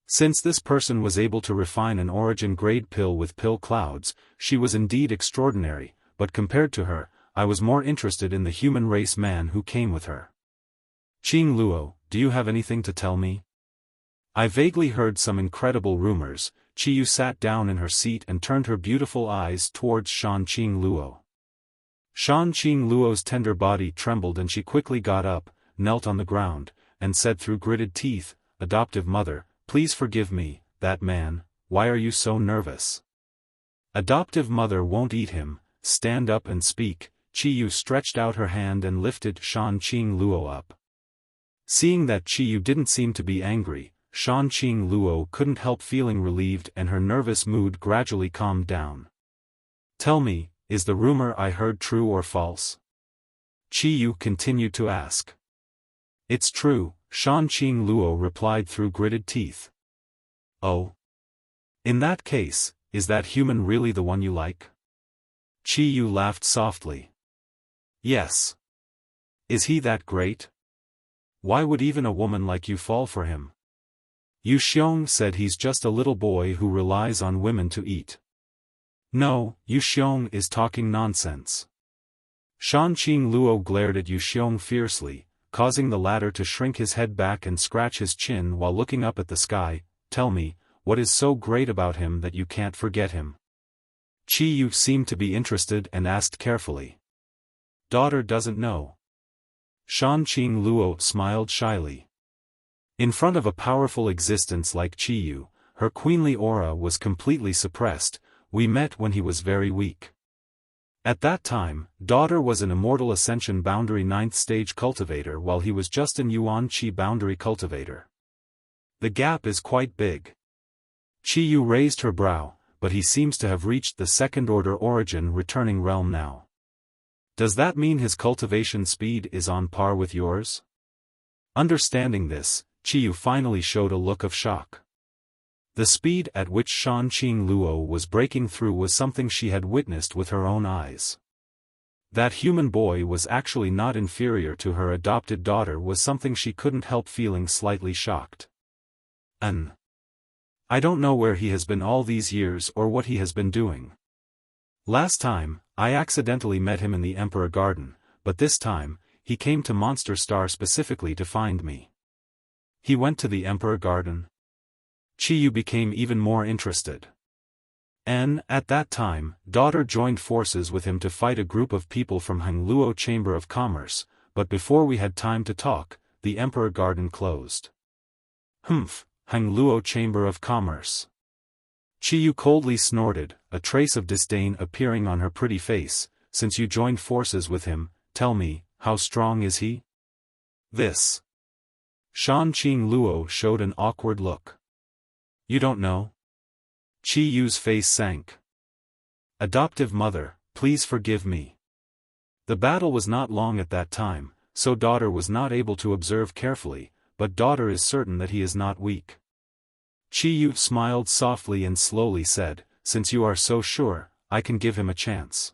Since this person was able to refine an origin-grade pill with pill clouds, she was indeed extraordinary, but compared to her, I was more interested in the human race man who came with her. Qing Luo, do you have anything to tell me? I vaguely heard some incredible rumors. Qiyu sat down in her seat and turned her beautiful eyes towards Shan Qing Luo. Shan Qing Luo's tender body trembled and she quickly got up, knelt on the ground, and said through gritted teeth, "Adoptive mother, please forgive me, that man, why are you so nervous?" Adoptive mother won't eat him, stand up and speak. Qiyu stretched out her hand and lifted Shan Qing Luo up. Seeing that Qiyu didn't seem to be angry, Shan Qing Luo couldn't help feeling relieved and her nervous mood gradually calmed down. Tell me, is the rumor I heard true or false? Qiyu continued to ask. It's true, Shan Qing Luo replied through gritted teeth. Oh? In that case, is that human really the one you like? Qiyu laughed softly. Yes. Is he that great? Why would even a woman like you fall for him? Yuxiong said he's just a little boy who relies on women to eat. No, Yuxiong is talking nonsense. Shan Qing Luo glared at Yuxiong fiercely, causing the latter to shrink his head back and scratch his chin while looking up at the sky. Tell me, what is so great about him that you can't forget him? Qiyu seemed to be interested and asked carefully. Daughter doesn't know. Shan Qing Luo smiled shyly. In front of a powerful existence like Qiyu, her queenly aura was completely suppressed. We met when he was very weak. At that time, daughter was an immortal ascension boundary 9th stage cultivator while he was just an Yuan Qi boundary cultivator. The gap is quite big. Qiyu raised her brow, but he seems to have reached the second-order origin returning realm now. Does that mean his cultivation speed is on par with yours? Understanding this, Qiyu finally showed a look of shock. The speed at which Shan Qing Luo was breaking through was something she had witnessed with her own eyes. That human boy was actually not inferior to her adopted daughter was something she couldn't help feeling slightly shocked. I don't know where he has been all these years or what he has been doing. Last time, I accidentally met him in the Emperor Garden, but this time, he came to Monster Star specifically to find me. He went to the Emperor Garden? Qiyu became even more interested. At that time, daughter joined forces with him to fight a group of people from Hangluo Chamber of Commerce, but before we had time to talk, the Emperor Garden closed. Hangluo Chamber of Commerce. Qiyu coldly snorted, a trace of disdain appearing on her pretty face. Since you joined forces with him, tell me, how strong is he? This. Shan Qing Luo showed an awkward look. You don't know? Qiyu's face sank. Adoptive mother, please forgive me. The battle was not long at that time, so daughter was not able to observe carefully, but daughter is certain that he is not weak. Qiyu smiled softly and slowly said, since you are so sure, I can give him a chance.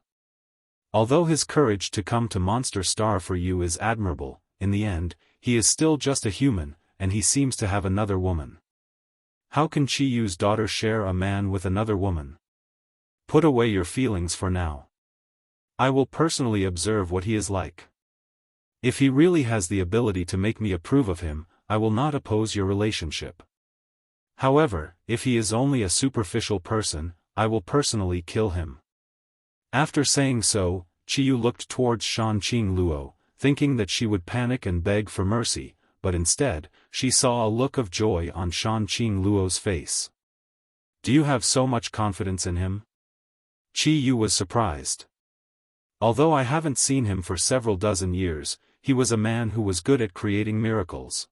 Although his courage to come to Monster Star for you is admirable, in the end, he is still just a human, and he seems to have another woman. How can Chi Yu's daughter share a man with another woman? Put away your feelings for now. I will personally observe what he is like. If he really has the ability to make me approve of him, I will not oppose your relationship. However, if he is only a superficial person, I will personally kill him. After saying so, Chi Yu looked towards Shan Qing Luo, thinking that she would panic and beg for mercy, but instead, she saw a look of joy on Shan Qing Luo's face. Do you have so much confidence in him? Chi Yu was surprised. Although I haven't seen him for several dozen years, he was a man who was good at creating miracles.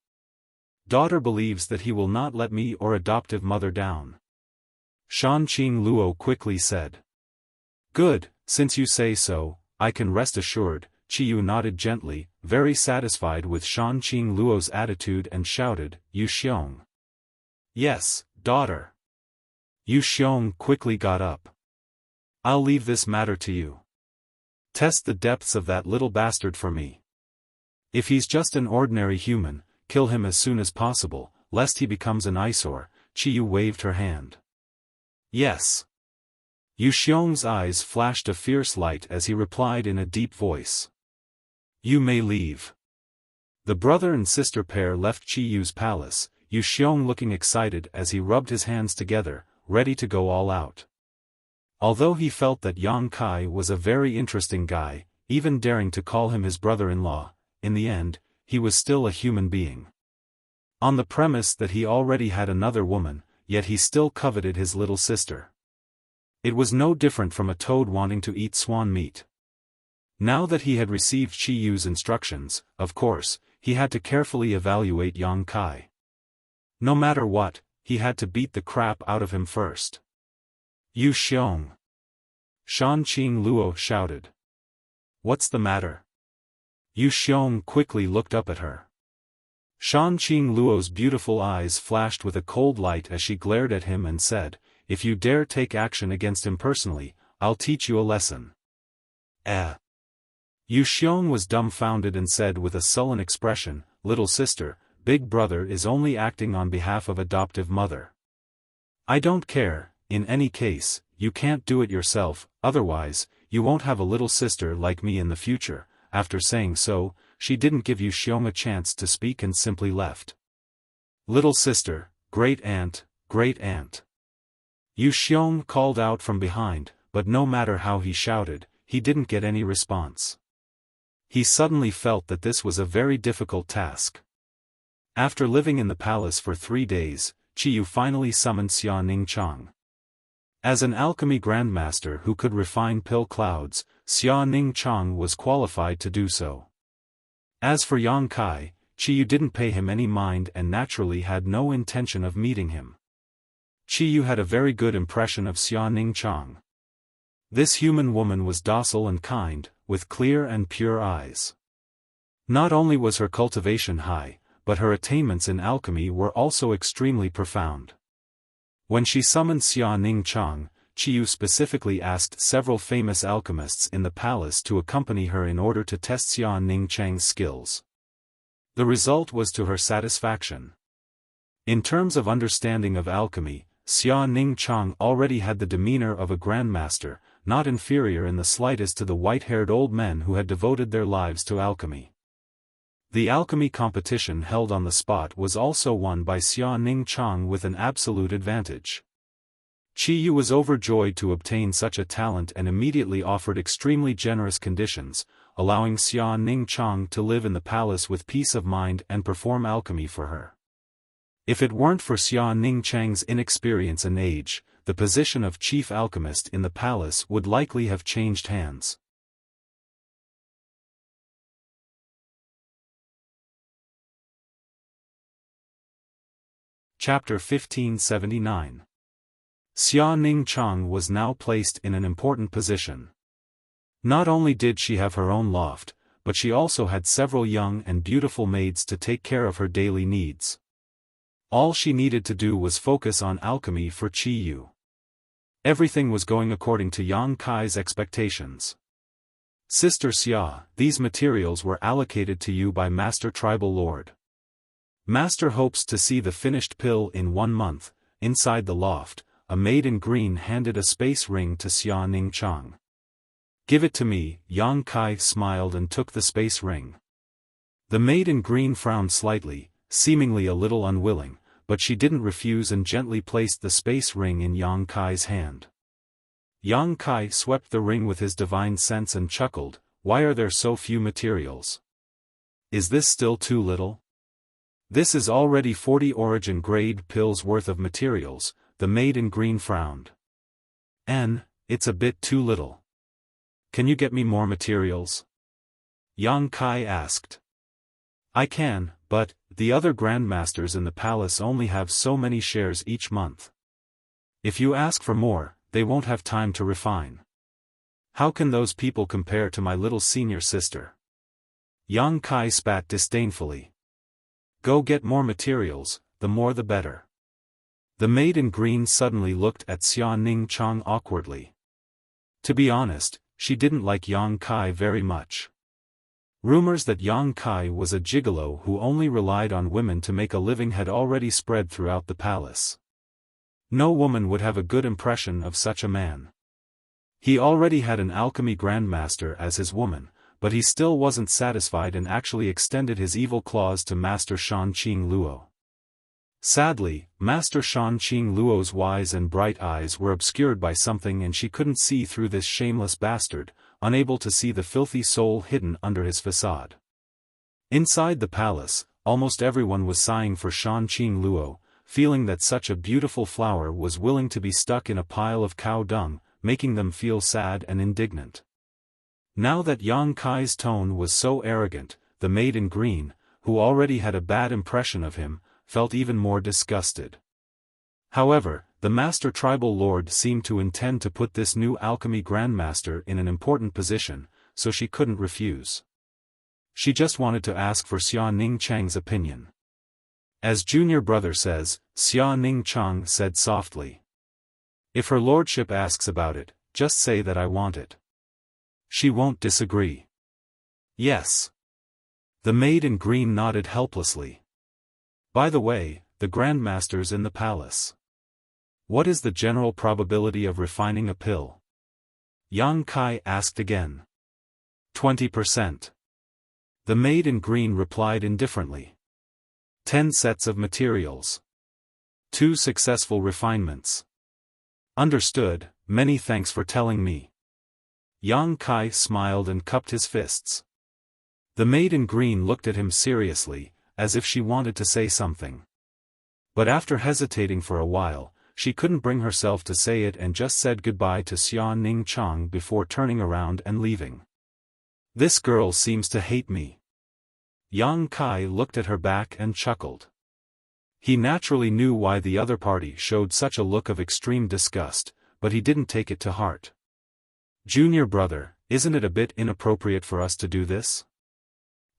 Daughter believes that he will not let me or adoptive mother down. Shan Qing Luo quickly said. Good, since you say so, I can rest assured. Chi Yu nodded gently, very satisfied with Shan Qing Luo's attitude, and shouted, Yu Xiong. Yes, daughter. Yu Xiong quickly got up. I'll leave this matter to you. Test the depths of that little bastard for me. If he's just an ordinary human, kill him as soon as possible, lest he becomes an eyesore. Chi Yu waved her hand. Yes. Yu Xiong's eyes flashed a fierce light as he replied in a deep voice. You may leave. The brother and sister pair left Chi Yu's palace, Yu Xiong looking excited as he rubbed his hands together, ready to go all out. Although he felt that Yang Kai was a very interesting guy, even daring to call him his brother-in-law, in the end, he was still a human being. On the premise that he already had another woman, yet he still coveted his little sister. It was no different from a toad wanting to eat swan meat. Now that he had received Chi Yu's instructions, of course, he had to carefully evaluate Yang Kai. No matter what, he had to beat the crap out of him first. Yu Xiong. Shan Qing Luo shouted. What's the matter? Yu Xiong quickly looked up at her. Shan Qing Luo's beautiful eyes flashed with a cold light as she glared at him and said, If you dare take action against him personally, I'll teach you a lesson. Yu Xiong was dumbfounded and said with a sullen expression, Little sister, big brother is only acting on behalf of adoptive mother. I don't care, in any case, you can't do it yourself, otherwise, you won't have a little sister like me in the future. After saying so, she didn't give Yu Xiong a chance to speak and simply left. Little sister, great aunt, great aunt. Yu Xiong called out from behind, but no matter how he shouted, he didn't get any response. He suddenly felt that this was a very difficult task. After living in the palace for 3 days, Chi Yu finally summoned Xia Ningchang. As an alchemy grandmaster who could refine pill clouds, Xia Ningchang was qualified to do so. As for Yang Kai, Chi Yu didn't pay him any mind and naturally had no intention of meeting him. Chi Yu had a very good impression of Xia Ningchang. This human woman was docile and kind, with clear and pure eyes. Not only was her cultivation high, but her attainments in alchemy were also extremely profound. When she summoned Xia Ningchang, Chi Yu specifically asked several famous alchemists in the palace to accompany her in order to test Xia Ningchang's skills. The result was to her satisfaction. In terms of understanding of alchemy, Xia Ningchang already had the demeanor of a grandmaster, not inferior in the slightest to the white-haired old men who had devoted their lives to alchemy. The alchemy competition held on the spot was also won by Xia Ningchang with an absolute advantage. Chi Yu was overjoyed to obtain such a talent and immediately offered extremely generous conditions, allowing Xia Ningchang to live in the palace with peace of mind and perform alchemy for her. If it weren't for Xia Ningchang's inexperience and age, the position of chief alchemist in the palace would likely have changed hands. Chapter 1579. Xia Ningchang was now placed in an important position. Not only did she have her own loft, but she also had several young and beautiful maids to take care of her daily needs. All she needed to do was focus on alchemy for Chi Yu. Everything was going according to Yang Kai's expectations. Sister Xia, these materials were allocated to you by Master Tribal Lord. Master hopes to see the finished pill in 1 month. Inside the loft, a maid in green handed a space ring to Xia Ningchang. Give it to me, Yang Kai smiled and took the space ring. The maid in green frowned slightly, seemingly a little unwilling, but she didn't refuse and gently placed the space ring in Yang Kai's hand. Yang Kai swept the ring with his divine sense and chuckled, why are there so few materials? Is this still too little? This is already 40 origin grade pills worth of materials, the maid in green frowned. It's a bit too little. Can you get me more materials? Yang Kai asked. I can, but the other grandmasters in the palace only have so many shares each month. If you ask for more, they won't have time to refine. How can those people compare to my little senior sister? Yang Kai spat disdainfully. Go get more materials, the more the better. The maid in green suddenly looked at Xia Ningchang awkwardly. To be honest, she didn't like Yang Kai very much. Rumors that Yang Kai was a gigolo who only relied on women to make a living had already spread throughout the palace. No woman would have a good impression of such a man. He already had an alchemy grandmaster as his woman, but he still wasn't satisfied and actually extended his evil claws to Master Shan Qing Luo. Sadly, Master Shan Qing Luo's wise and bright eyes were obscured by something and she couldn't see through this shameless bastard, unable to see the filthy soul hidden under his facade. Inside the palace, almost everyone was sighing for Shan Qing Luo, feeling that such a beautiful flower was willing to be stuck in a pile of cow dung, making them feel sad and indignant. Now that Yang Kai's tone was so arrogant, the maid in green, who already had a bad impression of him, felt even more disgusted. However, the Master Tribal Lord seemed to intend to put this new alchemy grandmaster in an important position, so she couldn't refuse. She just wanted to ask for Xia Ningchang's opinion. As junior brother says, Xia Ningchang said softly. If her lordship asks about it, just say that I want it. She won't disagree. Yes. The maid in green nodded helplessly. By the way, the grandmasters in the palace. What is the general probability of refining a pill? Yang Kai asked again. 20%. The maid in green replied indifferently. 10 sets of materials. 2 successful refinements. Understood, many thanks for telling me. Yang Kai smiled and cupped his fists. The maid in green looked at him seriously, as if she wanted to say something. But after hesitating for a while, she couldn't bring herself to say it and just said goodbye to Xia Ningchang before turning around and leaving. This girl seems to hate me. Yang Kai looked at her back and chuckled. He naturally knew why the other party showed such a look of extreme disgust, but he didn't take it to heart. Junior brother, isn't it a bit inappropriate for us to do this?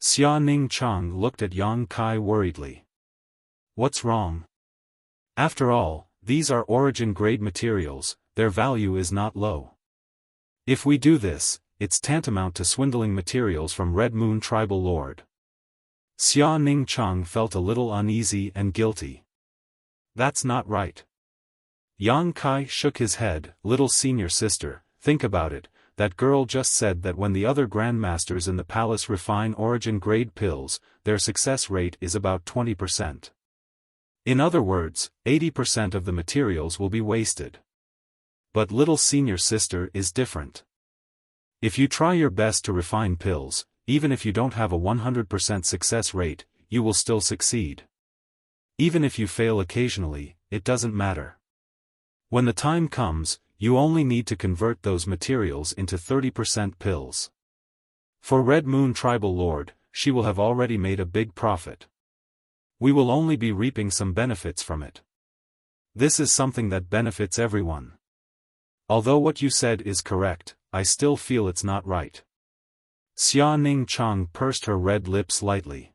Xia Ningchang looked at Yang Kai worriedly. What's wrong? After all, these are origin-grade materials, their value is not low. If we do this, it's tantamount to swindling materials from Red Moon Tribal Lord. Xia Ningchang felt a little uneasy and guilty. That's not right. Yang Kai shook his head. Little senior sister, think about it, that girl just said that when the other grandmasters in the palace refine origin-grade pills, their success rate is about 20%. In other words, 80% of the materials will be wasted. But little senior sister is different. If you try your best to refine pills, even if you don't have a 100% success rate, you will still succeed. Even if you fail occasionally, it doesn't matter. When the time comes, you only need to convert those materials into 30% pills. For Red Moon Tribal Lord, she will have already made a big profit. We will only be reaping some benefits from it. This is something that benefits everyone. Although what you said is correct, I still feel it's not right. Xia Ningchang pursed her red lips lightly.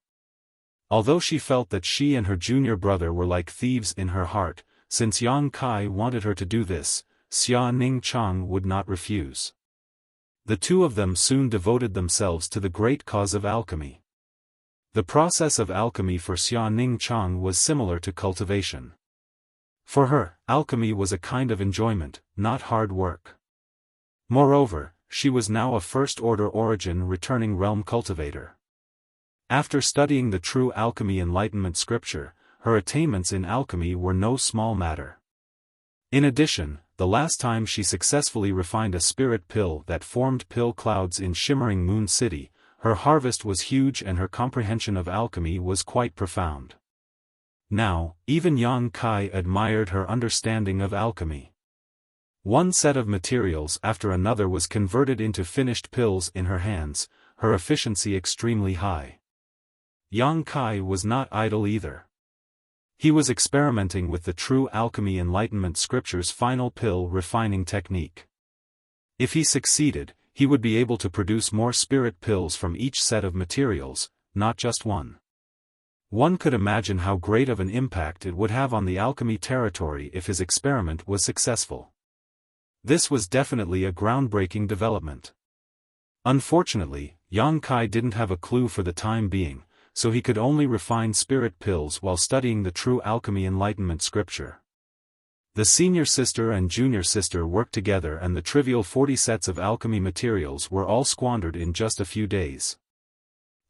Although she felt that she and her junior brother were like thieves in her heart, since Yang Kai wanted her to do this, Xia Ningchang would not refuse. The two of them soon devoted themselves to the great cause of alchemy. The process of alchemy for Xia Ningchang was similar to cultivation. For her, alchemy was a kind of enjoyment, not hard work. Moreover, she was now a first-order origin returning realm cultivator. After studying the true alchemy enlightenment scripture, her attainments in alchemy were no small matter. In addition, the last time she successfully refined a spirit pill that formed pill clouds in Shimmering Moon City, her harvest was huge and her comprehension of alchemy was quite profound. Now, even Yang Kai admired her understanding of alchemy. One set of materials after another was converted into finished pills in her hands, her efficiency extremely high. Yang Kai was not idle either. He was experimenting with the true alchemy enlightenment scripture's final pill refining technique. If he succeeded, he would be able to produce more spirit pills from each set of materials, not just one. One could imagine how great of an impact it would have on the alchemy territory if his experiment was successful. This was definitely a groundbreaking development. Unfortunately, Yang Kai didn't have a clue for the time being, so he could only refine spirit pills while studying the true alchemy enlightenment scripture. The senior sister and junior sister worked together and the trivial 40 sets of alchemy materials were all squandered in just a few days.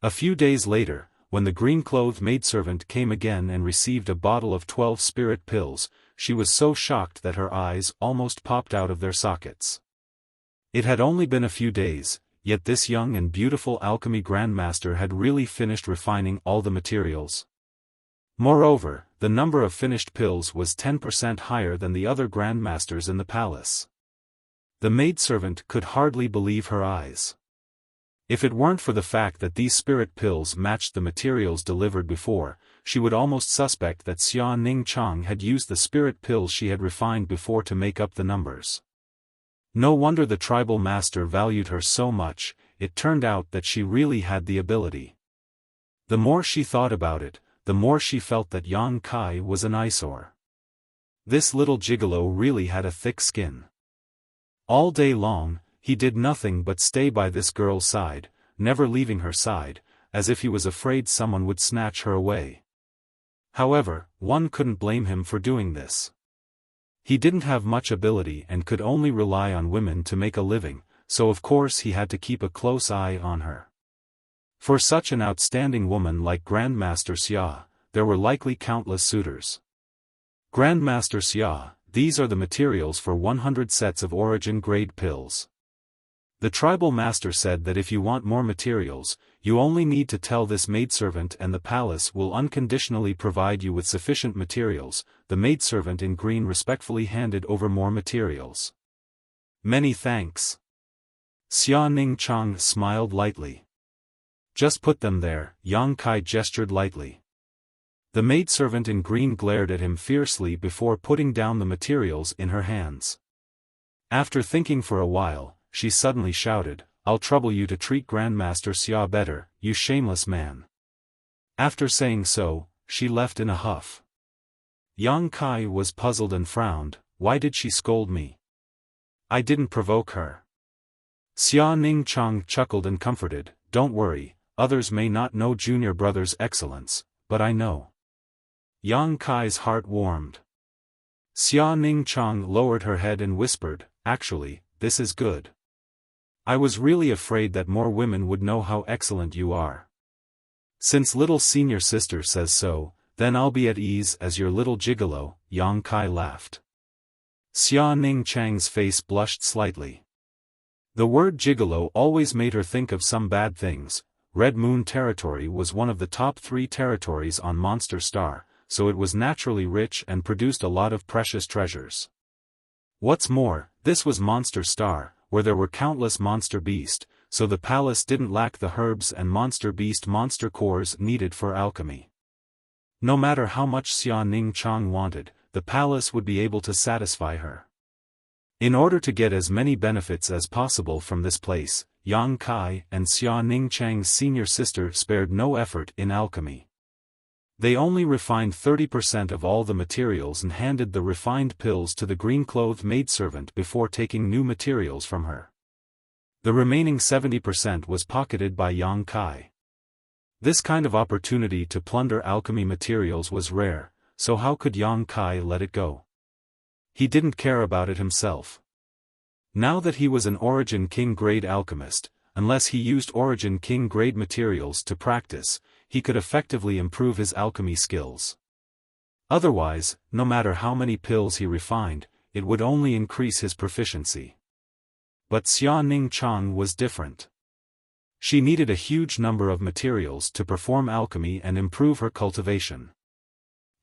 A few days later, when the green-clothed maidservant came again and received a bottle of 12 spirit pills, she was so shocked that her eyes almost popped out of their sockets. It had only been a few days, yet this young and beautiful alchemy grandmaster had really finished refining all the materials. Moreover, the number of finished pills was 10% higher than the other grandmasters in the palace. The maidservant could hardly believe her eyes. If it weren't for the fact that these spirit pills matched the materials delivered before, she would almost suspect that Xia Ningchang had used the spirit pills she had refined before to make up the numbers. No wonder the tribal master valued her so much, it turned out that she really had the ability. The more she thought about it, the more she felt that Yang Kai was an eyesore. This little gigolo really had a thick skin. All day long, he did nothing but stay by this girl's side, never leaving her side, as if he was afraid someone would snatch her away. However, one couldn't blame him for doing this. He didn't have much ability and could only rely on women to make a living, so of course he had to keep a close eye on her. For such an outstanding woman like Grandmaster Xia, there were likely countless suitors. Grandmaster Xia, these are the materials for 100 sets of origin-grade pills. The tribal master said that if you want more materials, you only need to tell this maidservant and the palace will unconditionally provide you with sufficient materials. The maidservant in green respectfully handed over more materials. Many thanks. Xia Ningchang smiled lightly. Just put them there, Yang Kai gestured lightly. The maidservant in green glared at him fiercely before putting down the materials in her hands. After thinking for a while, she suddenly shouted, "I'll trouble you to treat Grandmaster Xia better, you shameless man." After saying so, she left in a huff. Yang Kai was puzzled and frowned. Why did she scold me? I didn't provoke her. Xia Ningchang chuckled and comforted, "Don't worry, others may not know junior brother's excellence, but I know." Yang Kai's heart warmed. Xia Ningchang lowered her head and whispered, "Actually, this is good. I was really afraid that more women would know how excellent you are. Since little senior sister says so, then I'll be at ease as your little gigolo." Yang Kai laughed. Xia Ningchang's face blushed slightly. The word gigolo always made her think of some bad things. Red Moon Territory was one of the top 3 territories on Monster Star, so it was naturally rich and produced a lot of precious treasures. What's more, this was Monster Star, where there were countless monster beasts, so the palace didn't lack the herbs and monster beast monster cores needed for alchemy. No matter how much Xia Ningchang wanted, the palace would be able to satisfy her. In order to get as many benefits as possible from this place, Yang Kai and Xia Ningchang's senior sister spared no effort in alchemy. They only refined 30% of all the materials and handed the refined pills to the green-clothed maidservant before taking new materials from her. The remaining 70% was pocketed by Yang Kai. This kind of opportunity to plunder alchemy materials was rare, so how could Yang Kai let it go? He didn't care about it himself. Now that he was an Origin King grade alchemist, unless he used Origin King grade materials to practice, he could effectively improve his alchemy skills. Otherwise, no matter how many pills he refined, it would only increase his proficiency. But Xia Ning Chang was different. She needed a huge number of materials to perform alchemy and improve her cultivation.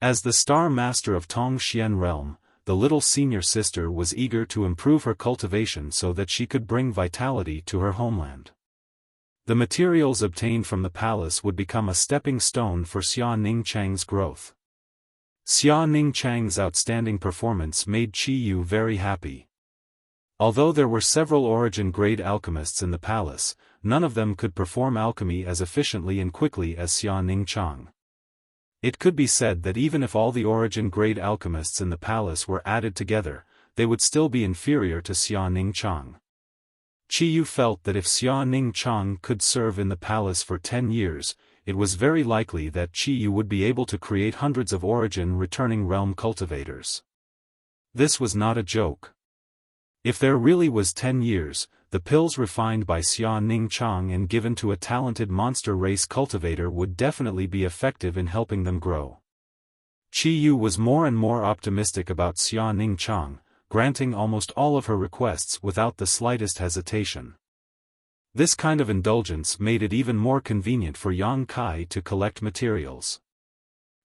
As the Star Master of Tongxian Realm, the little senior sister was eager to improve her cultivation so that she could bring vitality to her homeland. The materials obtained from the palace would become a stepping stone for Xia Ning Chang's growth. Xia Ning Chang's outstanding performance made Qi Yu very happy. Although there were several Origin-grade alchemists in the palace, none of them could perform alchemy as efficiently and quickly as Xia Ning Chang. It could be said that even if all the Origin-grade alchemists in the palace were added together, they would still be inferior to Xia Ning Chang. Qi Yu felt that if Xia Ning Chang could serve in the palace for 10 years, it was very likely that Qi Yu would be able to create hundreds of Origin-returning realm cultivators. This was not a joke. If there really was 10 years, the pills refined by Xia Ning Chang and given to a talented monster race cultivator would definitely be effective in helping them grow. Qi Yu was more and more optimistic about Xia Ning Chang, granting almost all of her requests without the slightest hesitation. This kind of indulgence made it even more convenient for Yang Kai to collect materials.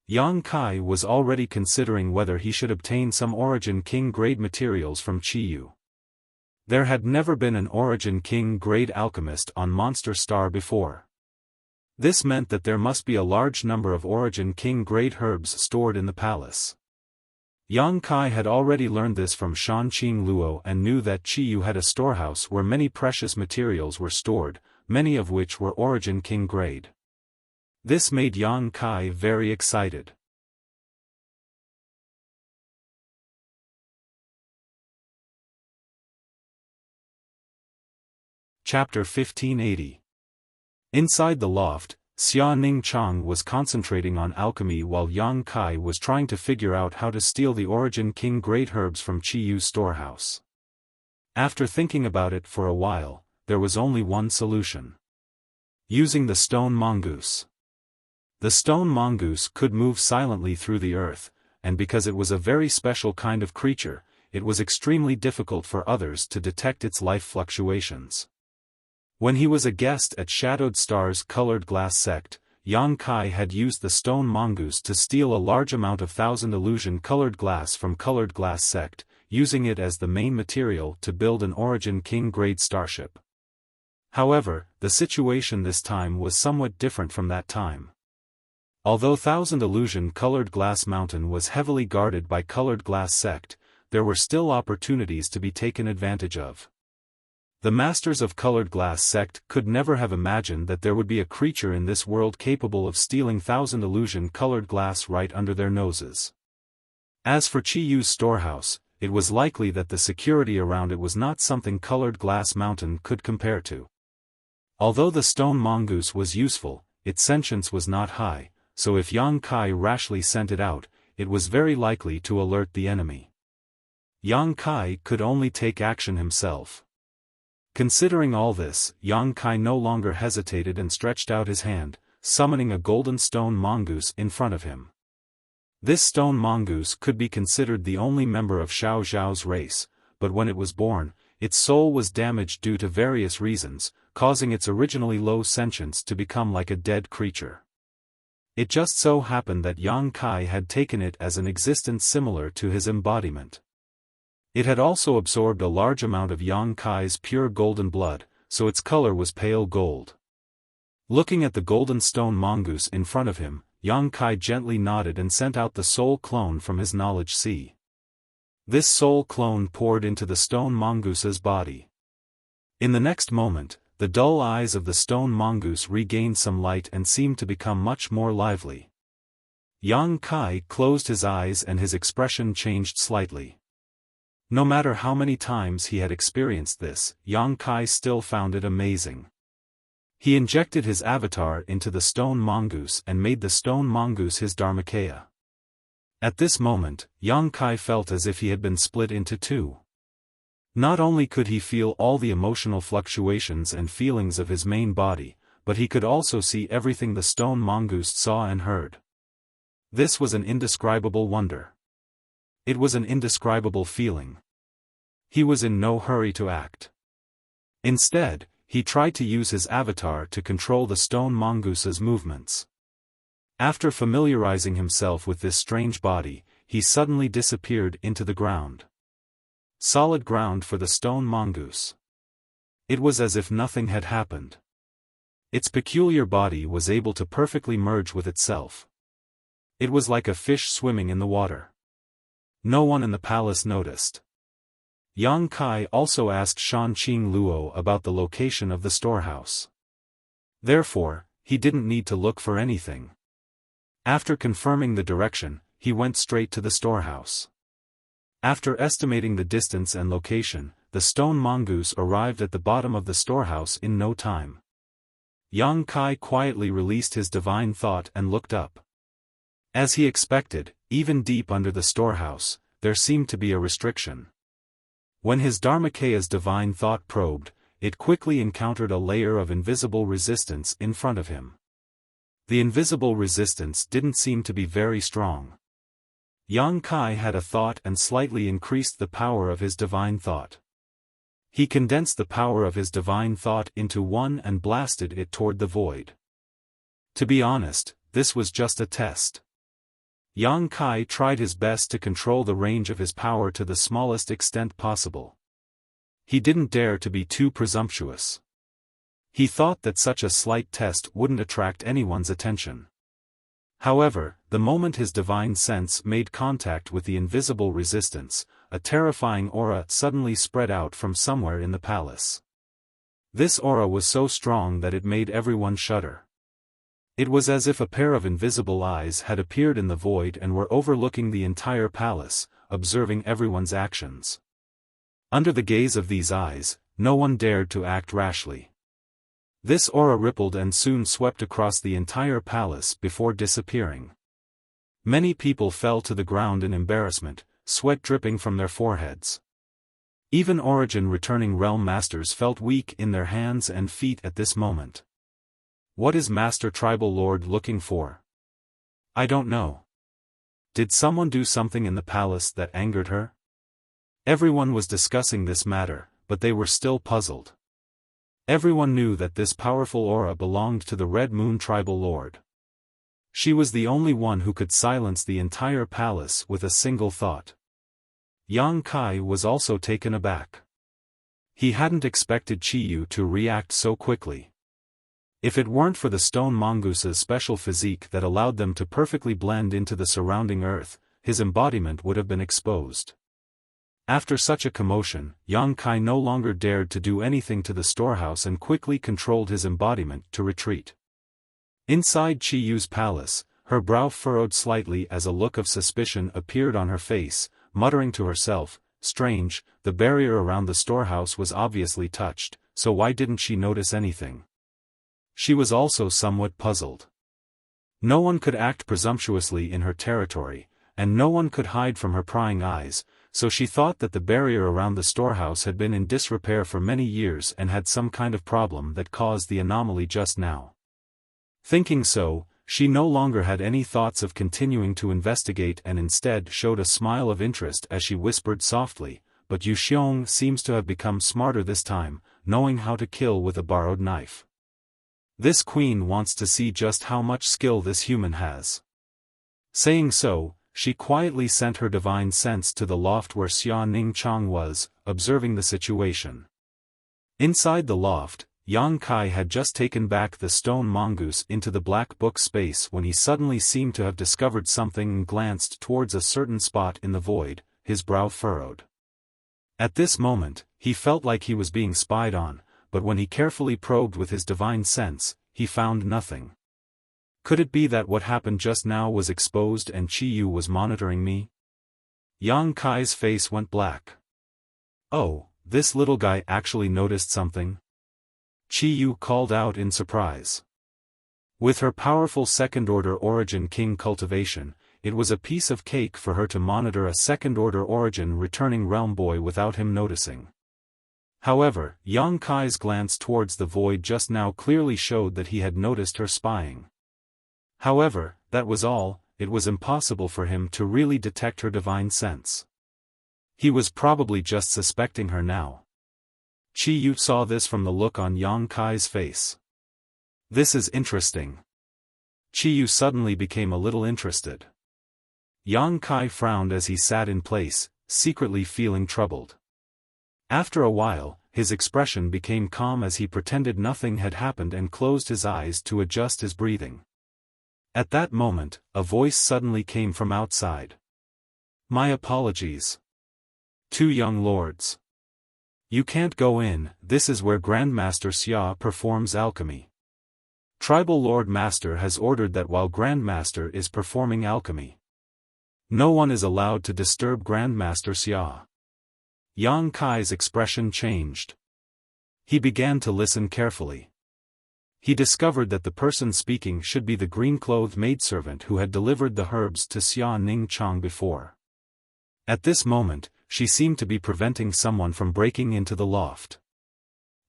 Yang Kai was already considering whether he should obtain some Origin King grade materials from Qi Yu. There had never been an Origin King grade alchemist on Monster Star before. This meant that there must be a large number of Origin King grade herbs stored in the palace. Yang Kai had already learned this from Shanqing Luo and knew that Qi Yu had a storehouse where many precious materials were stored, many of which were Origin King grade. This made Yang Kai very excited. Chapter 1580. Inside the loft, Xia Ning Chang was concentrating on alchemy while Yang Kai was trying to figure out how to steal the Origin King grade herbs from Qi Yu's storehouse. After thinking about it for a while, there was only one solution. Using the stone mongoose. The stone mongoose could move silently through the earth, and because it was a very special kind of creature, it was extremely difficult for others to detect its life fluctuations. When he was a guest at Shadowed Star's Colored Glass sect, Yang Kai had used the stone mongoose to steal a large amount of Thousand Illusion colored glass from Colored Glass sect, using it as the main material to build an Origin King grade starship. However, the situation this time was somewhat different from that time. Although Thousand Illusion Colored Glass Mountain was heavily guarded by Colored Glass sect, there were still opportunities to be taken advantage of. The masters of Colored Glass sect could never have imagined that there would be a creature in this world capable of stealing Thousand Illusion colored glass right under their noses. As for Qi Yu's storehouse, it was likely that the security around it was not something Colored Glass Mountain could compare to. Although the stone mongoose was useful, its sentience was not high, so if Yang Kai rashly sent it out, it was very likely to alert the enemy. Yang Kai could only take action himself. Considering all this, Yang Kai no longer hesitated and stretched out his hand, summoning a golden stone mongoose in front of him. This stone mongoose could be considered the only member of Xiao Zhao's race, but when it was born, its soul was damaged due to various reasons, causing its originally low sentience to become like a dead creature. It just so happened that Yang Kai had taken it as an existence similar to his embodiment. It had also absorbed a large amount of Yang Kai's pure golden blood, so its color was pale gold. Looking at the golden stone mongoose in front of him, Yang Kai gently nodded and sent out the soul clone from his knowledge sea. This soul clone poured into the stone mongoose's body. In the next moment, the dull eyes of the stone mongoose regained some light and seemed to become much more lively. Yang Kai closed his eyes and his expression changed slightly. No matter how many times he had experienced this, Yang Kai still found it amazing. He injected his avatar into the stone mongoose and made the stone mongoose his Dharmakaya. At this moment, Yang Kai felt as if he had been split into two. Not only could he feel all the emotional fluctuations and feelings of his main body, but he could also see everything the stone mongoose saw and heard. This was an indescribable wonder. It was an indescribable feeling. He was in no hurry to act. Instead, he tried to use his avatar to control the stone mongoose's movements. After familiarizing himself with this strange body, he suddenly disappeared into the ground. Solid ground for the stone mongoose. It was as if nothing had happened. Its peculiar body was able to perfectly merge with itself. It was like a fish swimming in the water. No one in the palace noticed. Yang Kai also asked Shanqing Luo about the location of the storehouse. Therefore, he didn't need to look for anything. After confirming the direction, he went straight to the storehouse. After estimating the distance and location, the stone mongoose arrived at the bottom of the storehouse in no time. Yang Kai quietly released his divine thought and looked up. As he expected, even deep under the storehouse, there seemed to be a restriction. When his Dharmakaya's divine thought probed, it quickly encountered a layer of invisible resistance in front of him. The invisible resistance didn't seem to be very strong. Yang Kai had a thought and slightly increased the power of his divine thought. He condensed the power of his divine thought into one and blasted it toward the void. To be honest, this was just a test. Yang Kai tried his best to control the range of his power to the smallest extent possible. He didn't dare to be too presumptuous. He thought that such a slight test wouldn't attract anyone's attention. However, the moment his divine sense made contact with the invisible resistance, a terrifying aura suddenly spread out from somewhere in the palace. This aura was so strong that it made everyone shudder. It was as if a pair of invisible eyes had appeared in the void and were overlooking the entire palace, observing everyone's actions. Under the gaze of these eyes, no one dared to act rashly. This aura rippled and soon swept across the entire palace before disappearing. Many people fell to the ground in embarrassment, sweat dripping from their foreheads. Even Origin returning realm masters felt weak in their hands and feet at this moment. What is Master Tribal Lord looking for? I don't know. Did someone do something in the palace that angered her? Everyone was discussing this matter, but they were still puzzled. Everyone knew that this powerful aura belonged to the Red Moon Tribal Lord. She was the only one who could silence the entire palace with a single thought. Yang Kai was also taken aback. He hadn't expected Qiyu to react so quickly. If it weren't for the stone mongoose's special physique that allowed them to perfectly blend into the surrounding earth, his embodiment would have been exposed. After such a commotion, Yang Kai no longer dared to do anything to the storehouse and quickly controlled his embodiment to retreat. Inside Qiyu's palace, her brow furrowed slightly as a look of suspicion appeared on her face, muttering to herself, "Strange, the barrier around the storehouse was obviously touched, so why didn't she notice anything?" She was also somewhat puzzled. No one could act presumptuously in her territory, and no one could hide from her prying eyes, so she thought that the barrier around the storehouse had been in disrepair for many years and had some kind of problem that caused the anomaly just now. Thinking so, she no longer had any thoughts of continuing to investigate and instead showed a smile of interest as she whispered softly, "But Yu Xiong seems to have become smarter this time, knowing how to kill with a borrowed knife. This queen wants to see just how much skill this human has." Saying so, she quietly sent her divine sense to the loft where Xia Ning Chang was, observing the situation. Inside the loft, Yang Kai had just taken back the stone mongoose into the black book space when he suddenly seemed to have discovered something and glanced towards a certain spot in the void, his brow furrowed. At this moment, he felt like he was being spied on, but when he carefully probed with his divine sense, he found nothing. Could it be that what happened just now was exposed and Qiyu was monitoring me? Yang Kai's face went black. Oh, this little guy actually noticed something? Chi Yu called out in surprise. With her powerful second-order origin king cultivation, it was a piece of cake for her to monitor a second-order origin returning realm boy without him noticing. However, Yang Kai's glance towards the void just now clearly showed that he had noticed her spying. However, that was all. It was impossible for him to really detect her divine sense. He was probably just suspecting her now. Chi Yu saw this from the look on Yang Kai's face. This is interesting. Chi Yu suddenly became a little interested. Yang Kai frowned as he sat in place, secretly feeling troubled. After a while, his expression became calm as he pretended nothing had happened and closed his eyes to adjust his breathing. At that moment, a voice suddenly came from outside. My apologies. 2 young lords. You can't go in, this is where Grandmaster Xia performs alchemy. Tribal Lord Master has ordered that while Grandmaster is performing alchemy, no one is allowed to disturb Grandmaster Xia. Yang Kai's expression changed. He began to listen carefully. He discovered that the person speaking should be the green-clothed maidservant who had delivered the herbs to Xia Ning Chang before. At this moment, she seemed to be preventing someone from breaking into the loft.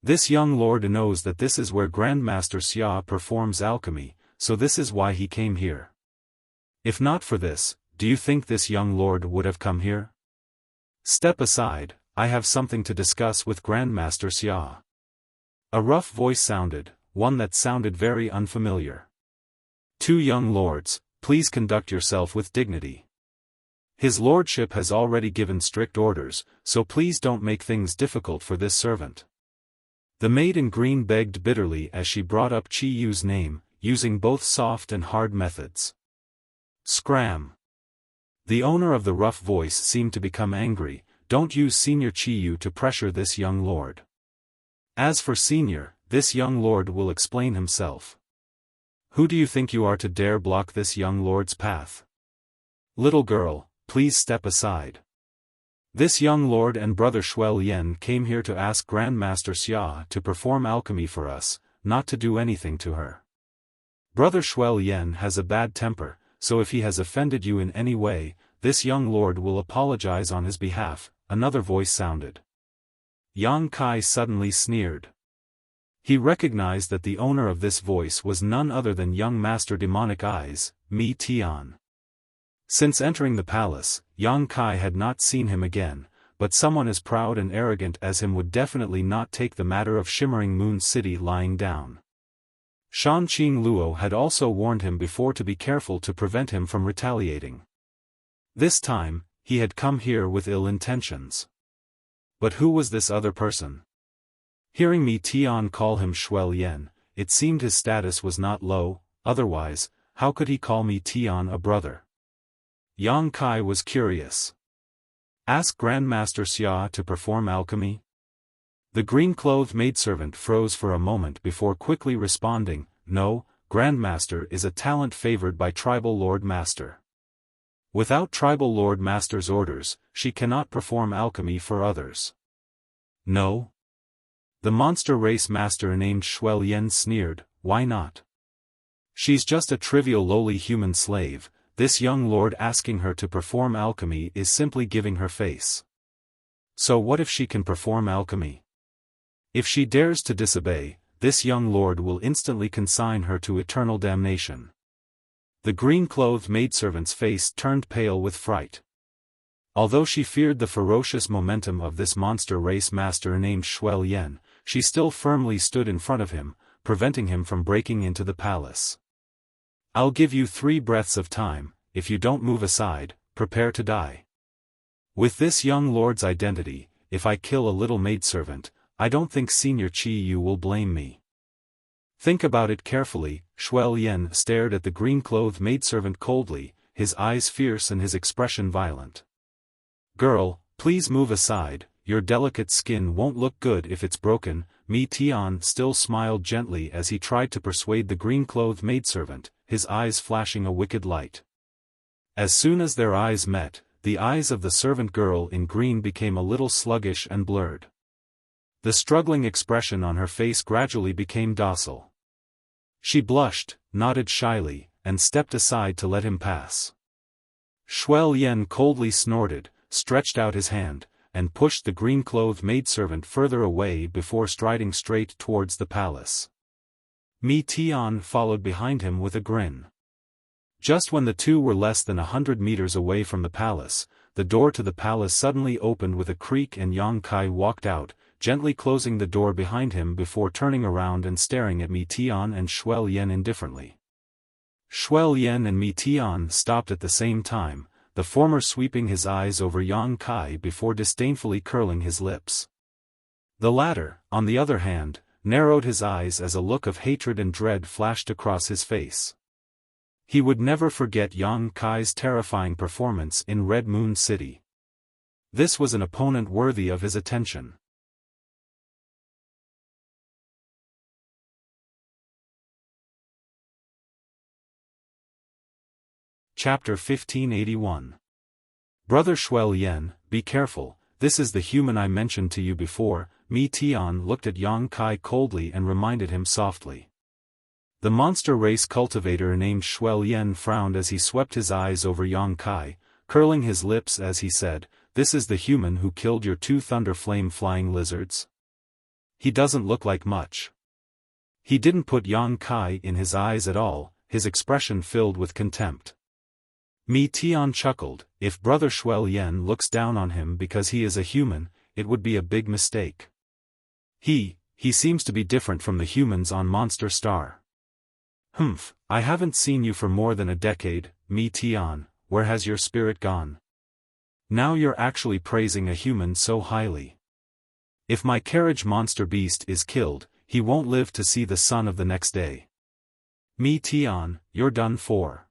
This young lord knows that this is where Grandmaster Xia performs alchemy, so this is why he came here. If not for this, do you think this young lord would have come here? Step aside, I have something to discuss with Grandmaster Xia. A rough voice sounded, one that sounded very unfamiliar. 2 young lords, please conduct yourself with dignity. His lordship has already given strict orders, so please don't make things difficult for this servant. The maid in green begged bitterly as she brought up Chi Yu's name, using both soft and hard methods. Scram. The owner of the rough voice seemed to become angry. Don't use Senior Chi Yu to pressure this young lord. As for Senior, this young lord will explain himself. Who do you think you are to dare block this young lord's path? Little girl, please step aside. This young lord and brother Shuel Yen came here to ask Grandmaster Xia to perform alchemy for us, not to do anything to her. Brother Shuel Yen has a bad temper, so if he has offended you in any way, this young lord will apologize on his behalf, another voice sounded. Yang Kai suddenly sneered. He recognized that the owner of this voice was none other than young Master Demonic Eyes, Mi Tian. Since entering the palace, Yang Kai had not seen him again, but someone as proud and arrogant as him would definitely not take the matter of Shimmering Moon City lying down. Shanqing Luo had also warned him before to be careful to prevent him from retaliating. This time, he had come here with ill intentions. But who was this other person? Hearing Mi Tian call him Shuel Yen, it seemed his status was not low, otherwise, how could he call Mi Tian a brother? Yang Kai was curious. Ask Grandmaster Xia to perform alchemy? The green-clothed maidservant froze for a moment before quickly responding, no, Grandmaster is a talent favored by Tribal Lord Master. Without Tribal Lord Master's orders, she cannot perform alchemy for others. No? The monster race master named Shuel Yen sneered, why not? She's just a trivial lowly human slave, this young lord asking her to perform alchemy is simply giving her face. So what if she can perform alchemy? If she dares to disobey, this young lord will instantly consign her to eternal damnation. The green-clothed maidservant's face turned pale with fright. Although she feared the ferocious momentum of this monster race master named Shuel Yen, she still firmly stood in front of him, preventing him from breaking into the palace. I'll give you 3 breaths of time, if you don't move aside, prepare to die. With this young lord's identity, if I kill a little maidservant, I don't think Senior Chi Yu will blame me. Think about it carefully. Shuel Yen stared at the green-clothed maidservant coldly, his eyes fierce and his expression violent. Girl, please move aside, your delicate skin won't look good if it's broken. Mi Tian still smiled gently as he tried to persuade the green-clothed maidservant, his eyes flashing a wicked light. As soon as their eyes met, the eyes of the servant girl in green became a little sluggish and blurred. The struggling expression on her face gradually became docile. She blushed, nodded shyly, and stepped aside to let him pass. Shuai-Yen coldly snorted, stretched out his hand, and pushed the green-clothed maidservant further away before striding straight towards the palace. Mi Tian followed behind him with a grin. Just when the two were less than 100 meters away from the palace, the door to the palace suddenly opened with a creak and Yang Kai walked out, gently closing the door behind him before turning around and staring at Mi Tian and Shuai-Yen indifferently. Shuai-Yen and Mi Tian stopped at the same time, the former sweeping his eyes over Yang Kai before disdainfully curling his lips. The latter, on the other hand, narrowed his eyes as a look of hatred and dread flashed across his face. He would never forget Yang Kai's terrifying performance in Red Moon City. This was an opponent worthy of his attention. Chapter 1581. Brother Shuai-Yen, be careful, this is the human I mentioned to you before. Mi Tian looked at Yang Kai coldly and reminded him softly. The monster race cultivator named Shuai-Yen frowned as he swept his eyes over Yang Kai, curling his lips as he said, "This is the human who killed your two thunder flame flying lizards? He doesn't look like much." He didn't put Yang Kai in his eyes at all, his expression filled with contempt. Mi Tian chuckled, if Brother Shuai-Yen looks down on him because he is a human, it would be a big mistake. He seems to be different from the humans on Monster Star. Humph, I haven't seen you for more than a decade, Mi Tian, where has your spirit gone? Now you're actually praising a human so highly. If my carriage monster beast is killed, he won't live to see the sun of the next day. Mi Tian, you're done for.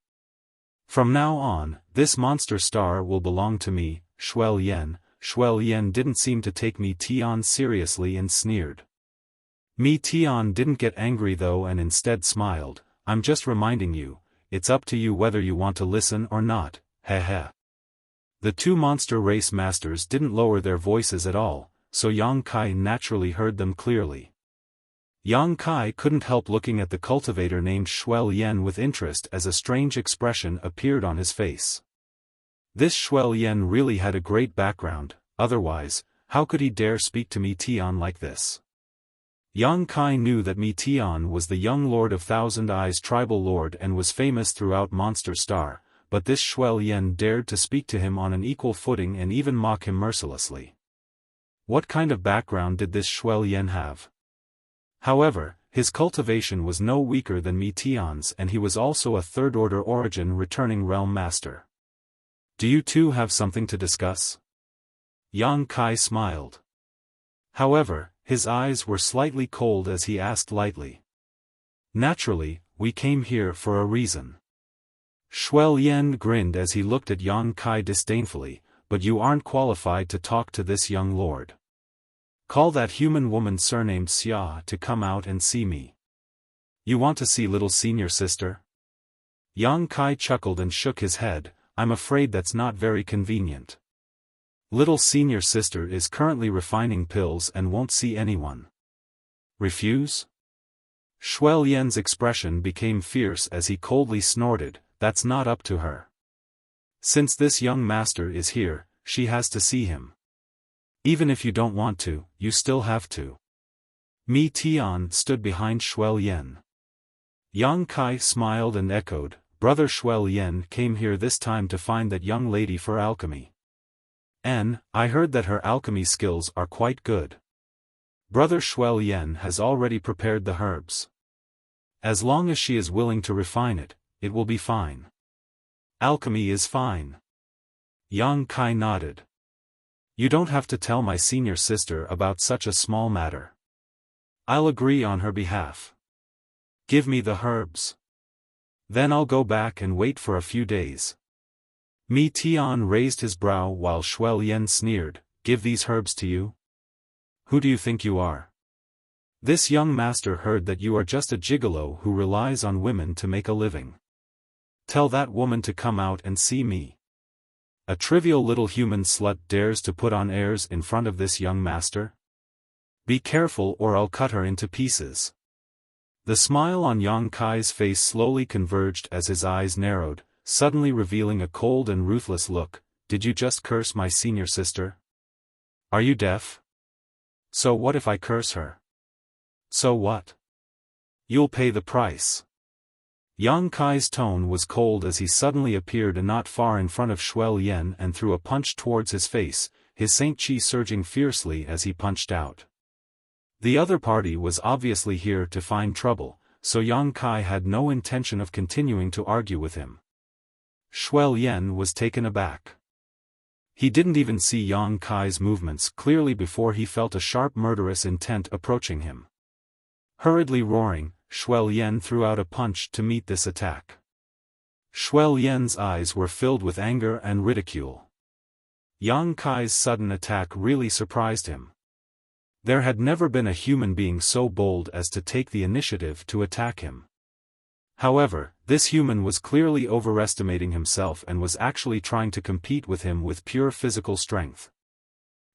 From now on, this monster star will belong to me, Shuai-Yen. Shuai-Yen didn't seem to take Mi Tian seriously and sneered. Mi Tian didn't get angry though and instead smiled. I'm just reminding you, it's up to you whether you want to listen or not, heh. The two monster race masters didn't lower their voices at all, so Yang Kai naturally heard them clearly. Yang Kai couldn't help looking at the cultivator named Shuai-Yen with interest as a strange expression appeared on his face. This Shuai-Yen really had a great background, otherwise, how could he dare speak to Mi Tian like this? Yang Kai knew that Mi Tian was the young Lord of Thousand Eyes tribal lord and was famous throughout Monster Star, but this Shuai-Yen dared to speak to him on an equal footing and even mock him mercilessly. What kind of background did this Shuai-Yen have? However, his cultivation was no weaker than Mi Tian's and he was also a third-order origin returning realm master. Do you two have something to discuss? Yang Kai smiled. However, his eyes were slightly cold as he asked lightly. Naturally, we came here for a reason. Shuai-Yen grinned as he looked at Yang Kai disdainfully, but you aren't qualified to talk to this young lord. Call that human woman surnamed Xia to come out and see me. You want to see little senior sister? Yang Kai chuckled and shook his head. I'm afraid that's not very convenient. Little senior sister is currently refining pills and won't see anyone. Refuse? Shuai-Yen's expression became fierce as he coldly snorted, that's not up to her. Since this young master is here, she has to see him. Even if you don't want to, you still have to. Mi Tian stood behind Shuai-Yen. Yang Kai smiled and echoed, Brother Shuai-Yen came here this time to find that young lady for alchemy. I heard that her alchemy skills are quite good. Brother Shuai-Yen has already prepared the herbs. As long as she is willing to refine it, it will be fine. Alchemy is fine. Yang Kai nodded. You don't have to tell my senior sister about such a small matter. I'll agree on her behalf. Give me the herbs. Then I'll go back and wait for a few days. Mi Tian raised his brow while Shuai-Yen sneered, give these herbs to you? Who do you think you are? This young master heard that you are just a gigolo who relies on women to make a living. Tell that woman to come out and see me. A trivial little human slut dares to put on airs in front of this young master? Be careful or I'll cut her into pieces. The smile on Yang Kai's face slowly converged as his eyes narrowed, suddenly revealing a cold and ruthless look. Did you just curse my senior sister? Are you deaf? So what if I curse her? So what? You'll pay the price. Yang Kai's tone was cold as he suddenly appeared not far in front of Shuel Yen and threw a punch towards his face, his Saint Chi surging fiercely as he punched out. The other party was obviously here to find trouble, so Yang Kai had no intention of continuing to argue with him. Shuel Yen was taken aback. He didn't even see Yang Kai's movements clearly before he felt a sharp murderous intent approaching him. Hurriedly roaring, Shuel Yen threw out a punch to meet this attack. Shuel Yen's eyes were filled with anger and ridicule. Yang Kai's sudden attack really surprised him. There had never been a human being so bold as to take the initiative to attack him. However, this human was clearly overestimating himself and was actually trying to compete with him with pure physical strength.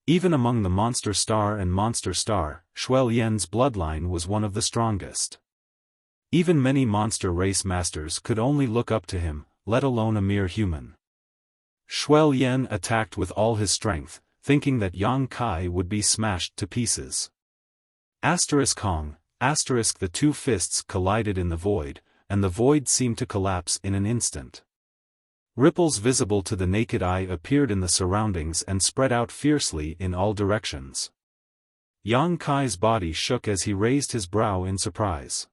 Even among the Monster Star and Monster Star, Shuel Yen's bloodline was one of the strongest. Even many monster race masters could only look up to him, let alone a mere human. Shuel Yen attacked with all his strength, thinking that Yang Kai would be smashed to pieces. Hong, the two fists collided in the void, and the void seemed to collapse in an instant. Ripples visible to the naked eye appeared in the surroundings and spread out fiercely in all directions. Yang Kai's body shook as he raised his brow in surprise.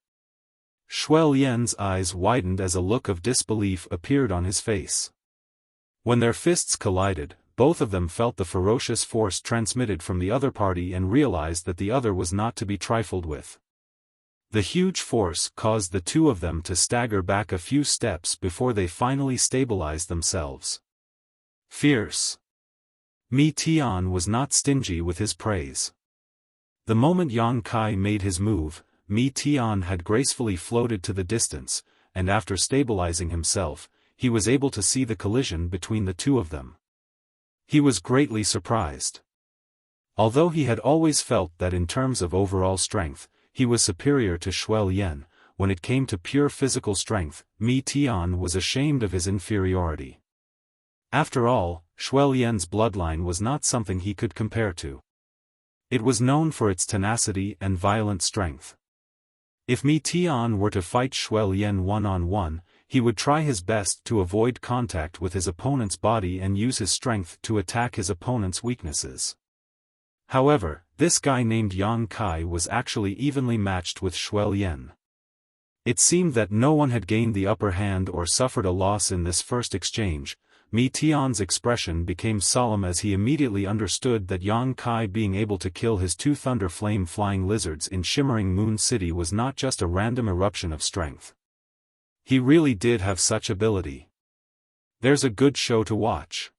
Shuel Yen's eyes widened as a look of disbelief appeared on his face. When their fists collided, both of them felt the ferocious force transmitted from the other party and realized that the other was not to be trifled with. The huge force caused the two of them to stagger back a few steps before they finally stabilized themselves. Fierce. Mi Tian was not stingy with his praise. The moment Yang Kai made his move, Mi Tian had gracefully floated to the distance, and after stabilizing himself, he was able to see the collision between the two of them. He was greatly surprised. Although he had always felt that in terms of overall strength, he was superior to Shuel Yen, when it came to pure physical strength, Mi Tian was ashamed of his inferiority. After all, Shuel Yen's bloodline was not something he could compare to. It was known for its tenacity and violent strength. If Mi Tian were to fight Shuel Yen one-on-one, he would try his best to avoid contact with his opponent's body and use his strength to attack his opponent's weaknesses. However, this guy named Yang Kai was actually evenly matched with Shuel Yen. It seemed that no one had gained the upper hand or suffered a loss in this first exchange. Mi Tian's expression became solemn as he immediately understood that Yang Kai being able to kill his two thunder flame flying lizards in Shimmering Moon City was not just a random eruption of strength. He really did have such ability. There's a good show to watch.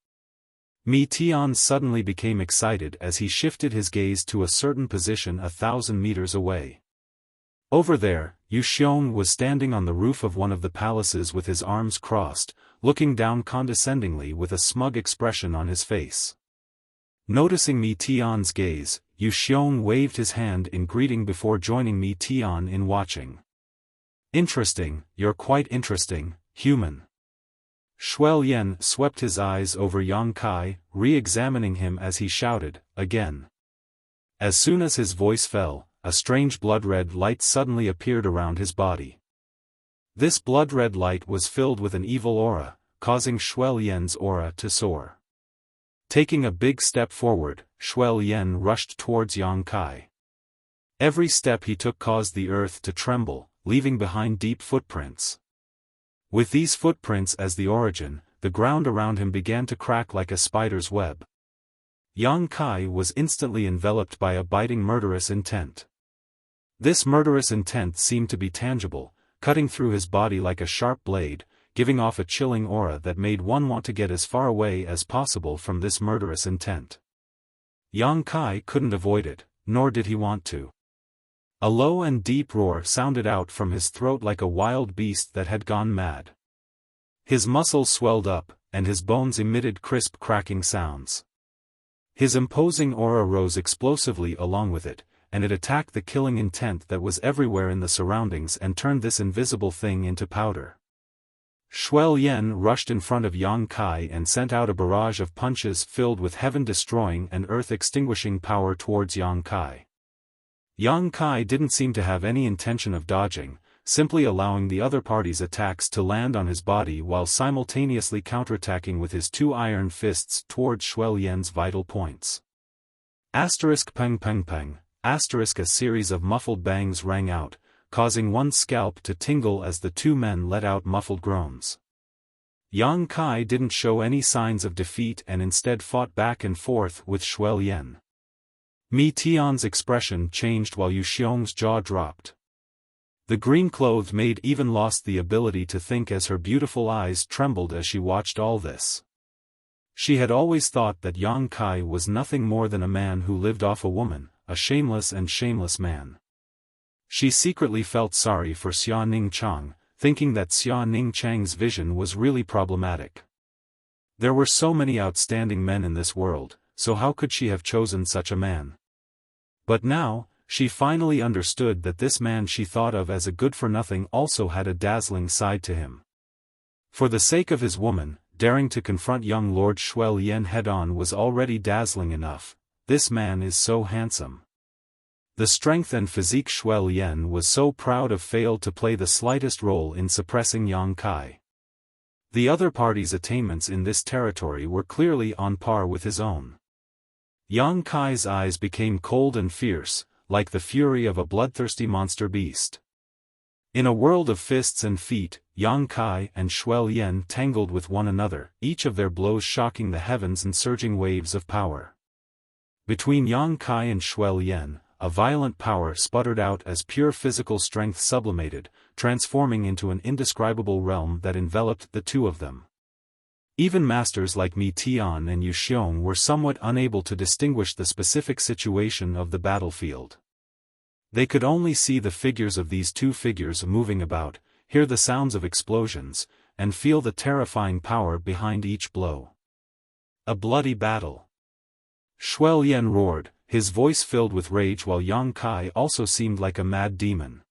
Mi Tian suddenly became excited as he shifted his gaze to a certain position 1,000 meters away. Over there, Yu Xiong was standing on the roof of one of the palaces with his arms crossed, looking down condescendingly with a smug expression on his face. Noticing Mi Tian's gaze, Yu Xiong waved his hand in greeting before joining Mi Tian in watching. Interesting, you're quite interesting, human. Shuel Yen swept his eyes over Yang Kai, re-examining him as he shouted, again. As soon as his voice fell, a strange blood-red light suddenly appeared around his body. This blood-red light was filled with an evil aura, causing Shuel Yen's aura to soar. Taking a big step forward, Shuel Yen rushed towards Yang Kai. Every step he took caused the earth to tremble, leaving behind deep footprints. With these footprints as the origin, the ground around him began to crack like a spider's web. Yang Kai was instantly enveloped by a biting murderous intent. This murderous intent seemed to be tangible, cutting through his body like a sharp blade, giving off a chilling aura that made one want to get as far away as possible from this murderous intent. Yang Kai couldn't avoid it, nor did he want to. A low and deep roar sounded out from his throat like a wild beast that had gone mad. His muscles swelled up, and his bones emitted crisp cracking sounds. His imposing aura rose explosively along with it, and it attacked the killing intent that was everywhere in the surroundings and turned this invisible thing into powder. Shuel Yen rushed in front of Yang Kai and sent out a barrage of punches filled with heaven-destroying and earth-extinguishing power towards Yang Kai. Yang Kai didn't seem to have any intention of dodging, simply allowing the other party's attacks to land on his body while simultaneously counterattacking with his two iron fists towards Shuel Yen's vital points. Asterisk peng peng peng, asterisk a series of muffled bangs rang out, causing one's scalp to tingle as the two men let out muffled groans. Yang Kai didn't show any signs of defeat and instead fought back and forth with Shuel Yen. Mi Tian's expression changed while Yu Xiong's jaw dropped. The green-clothed maid even lost the ability to think as her beautiful eyes trembled as she watched all this. She had always thought that Yang Kai was nothing more than a man who lived off a woman, a shameless man. She secretly felt sorry for Xia Ningchang, thinking that Xia Ningchang's vision was really problematic. There were so many outstanding men in this world, so how could she have chosen such a man? But now, she finally understood that this man she thought of as a good-for-nothing also had a dazzling side to him. For the sake of his woman, daring to confront young Lord Shuel Yen head-on was already dazzling enough. This man is so handsome. The strength and physique Shuel Yen was so proud of failed to play the slightest role in suppressing Yang Kai. The other party's attainments in this territory were clearly on par with his own. Yang Kai's eyes became cold and fierce, like the fury of a bloodthirsty monster beast. In a world of fists and feet, Yang Kai and Shuel Yen tangled with one another, each of their blows shocking the heavens in surging waves of power. Between Yang Kai and Shuel Yen, a violent power sputtered out as pure physical strength sublimated, transforming into an indescribable realm that enveloped the two of them. Even masters like Mi Tian and Yu Xiong were somewhat unable to distinguish the specific situation of the battlefield. They could only see the figures of these two figures moving about, hear the sounds of explosions, and feel the terrifying power behind each blow. A bloody battle. Shuel Yen roared, his voice filled with rage while Yang Kai also seemed like a mad demon.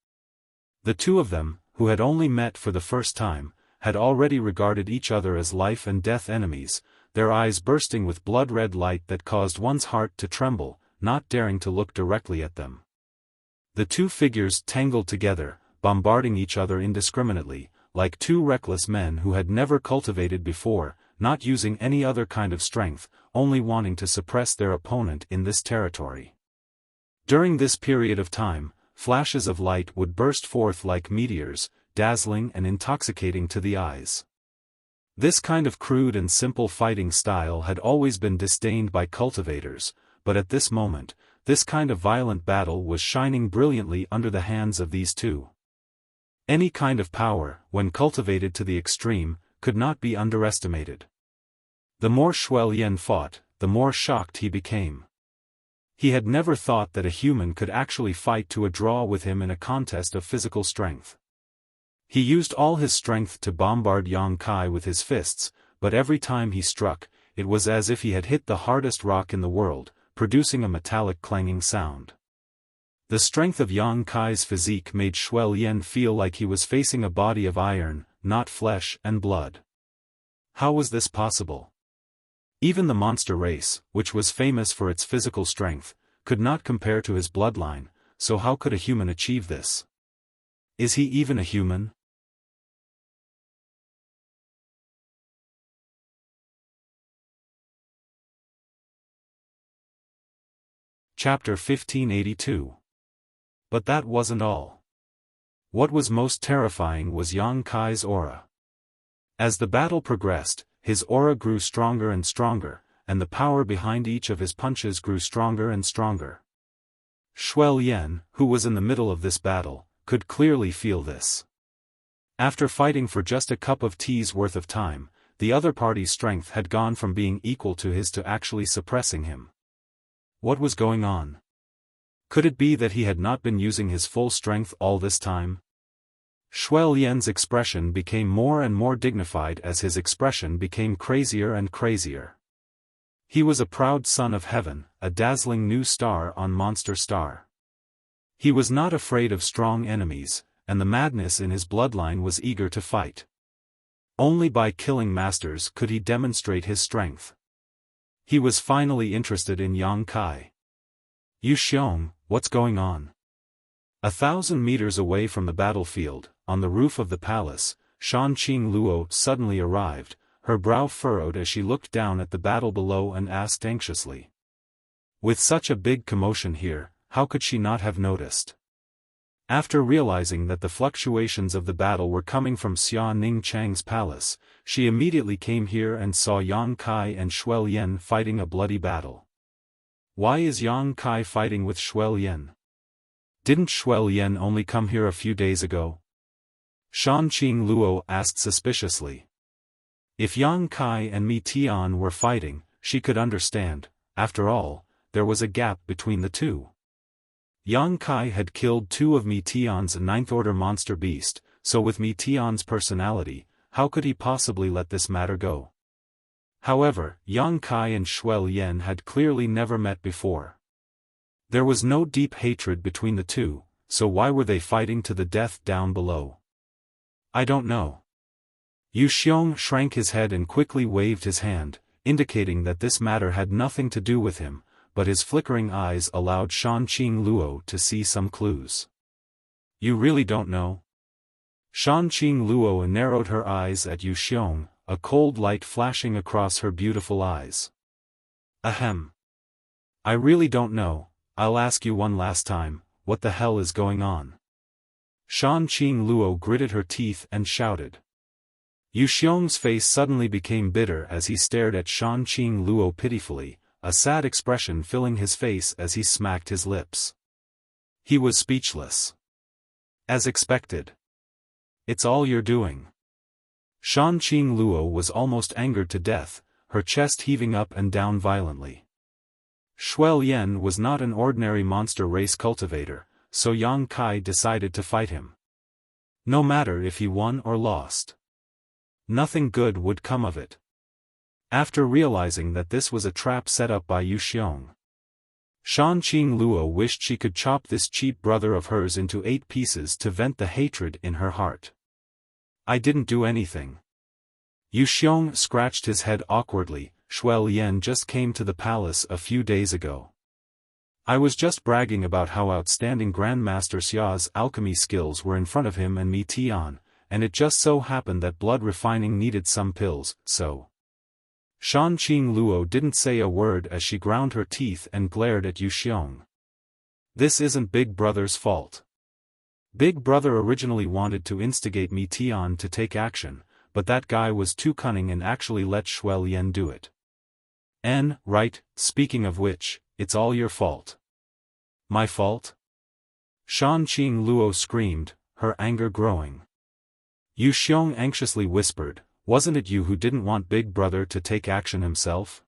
The two of them, who had only met for the first time, had already regarded each other as life-and-death enemies, their eyes bursting with blood-red light that caused one's heart to tremble, not daring to look directly at them. The two figures tangled together, bombarding each other indiscriminately, like two reckless men who had never cultivated before, not using any other kind of strength, only wanting to suppress their opponent in this territory. During this period of time, flashes of light would burst forth like meteors, dazzling and intoxicating to the eyes. This kind of crude and simple fighting style had always been disdained by cultivators, but at this moment, this kind of violent battle was shining brilliantly under the hands of these two. Any kind of power, when cultivated to the extreme, could not be underestimated. The more Shuel Yen fought, the more shocked he became. He had never thought that a human could actually fight to a draw with him in a contest of physical strength. He used all his strength to bombard Yang Kai with his fists, but every time he struck, it was as if he had hit the hardest rock in the world, producing a metallic clanging sound. The strength of Yang Kai's physique made Shuel Yen feel like he was facing a body of iron, not flesh and blood. How was this possible? Even the monster race, which was famous for its physical strength, could not compare to his bloodline, so how could a human achieve this? Is he even a human? Chapter 1582. But that wasn't all. What was most terrifying was Yang Kai's aura. As the battle progressed, his aura grew stronger and stronger, and the power behind each of his punches grew stronger and stronger. Shuel Yen, who was in the middle of this battle, could clearly feel this. After fighting for just a cup of tea's worth of time, the other party's strength had gone from being equal to his to actually suppressing him. What was going on? Could it be that he had not been using his full strength all this time? Shuai Lian's expression became more and more dignified as his expression became crazier and crazier. He was a proud son of heaven, a dazzling new star on Monster Star. He was not afraid of strong enemies, and the madness in his bloodline was eager to fight. Only by killing masters could he demonstrate his strength. He was finally interested in Yang Kai. "Yu Xiong, what's going on?" 1,000 meters away from the battlefield, on the roof of the palace, Shanqing Luo suddenly arrived, her brow furrowed as she looked down at the battle below and asked anxiously. With such a big commotion here, how could she not have noticed? After realizing that the fluctuations of the battle were coming from Xia Ning Chang's palace, she immediately came here and saw Yang Kai and Shuai Lian fighting a bloody battle. Why is Yang Kai fighting with Shuai Lian? Didn't Shuai Lian only come here a few days ago? Shanqing Luo asked suspiciously. If Yang Kai and Mi Tian were fighting, she could understand. After all, there was a gap between the two. Yang Kai had killed 2 of Mi Tian's 9th-order monster beast, so with Mi Tian's personality, how could he possibly let this matter go? However, Yang Kai and Shuai Lian had clearly never met before. There was no deep hatred between the two, so why were they fighting to the death down below? I don't know. Yu Xiong shrank his head and quickly waved his hand, indicating that this matter had nothing to do with him, but his flickering eyes allowed Shanqing Luo to see some clues. You really don't know? Shanqing Luo narrowed her eyes at Yu Xiong, a cold light flashing across her beautiful eyes. Ahem. I really don't know. I'll ask you one last time, what the hell is going on? Shanqing Luo gritted her teeth and shouted. Yu Xiong's face suddenly became bitter as he stared at Shanqing Luo pitifully, a sad expression filling his face as he smacked his lips. He was speechless. As expected. It's all you're doing. Shanqing Luo was almost angered to death, her chest heaving up and down violently. Shuai Lian was not an ordinary monster race cultivator, so Yang Kai decided to fight him. No matter if he won or lost. Nothing good would come of it. After realizing that this was a trap set up by Yu Xiong, Shanqing Luo wished she could chop this cheap brother of hers into 8 pieces to vent the hatred in her heart. I didn't do anything. Yu Xiong scratched his head awkwardly. Shuai Lian just came to the palace a few days ago. I was just bragging about how outstanding Grandmaster Xia's alchemy skills were in front of him and Mi Tian, and it just so happened that blood refining needed some pills, so. Shanqing Luo didn't say a word as she ground her teeth and glared at Yu Xiong. This isn't Big Brother's fault. Big Brother originally wanted to instigate Mi Tian to take action, but that guy was too cunning and actually let Shuai Lian do it. Right, speaking of which, it's all your fault. My fault? Shanqing Luo screamed, her anger growing. Yu Xiong anxiously whispered, wasn't it you who didn't want Big Brother to take action himself?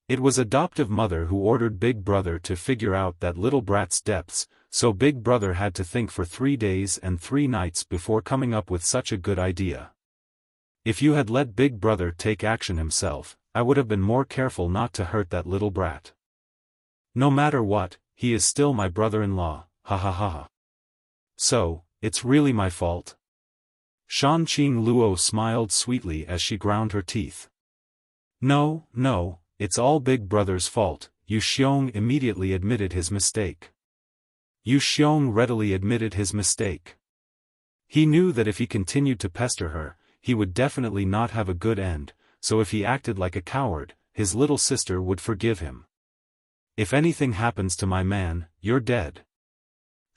It was adoptive mother who ordered Big Brother to figure out that little brat's depths, so Big Brother had to think for 3 days and 3 nights before coming up with such a good idea. If you had let Big Brother take action himself, I would have been more careful not to hurt that little brat. No matter what, he is still my brother-in-law, ha ha ha ha. So, it's really my fault? Shanqing Luo smiled sweetly as she ground her teeth. No, it's all Big Brother's fault. Yu Xiong immediately admitted his mistake. Yu Xiong readily admitted his mistake. He knew that if he continued to pester her, he would definitely not have a good end, so if he acted like a coward, his little sister would forgive him. If anything happens to my man, you're dead.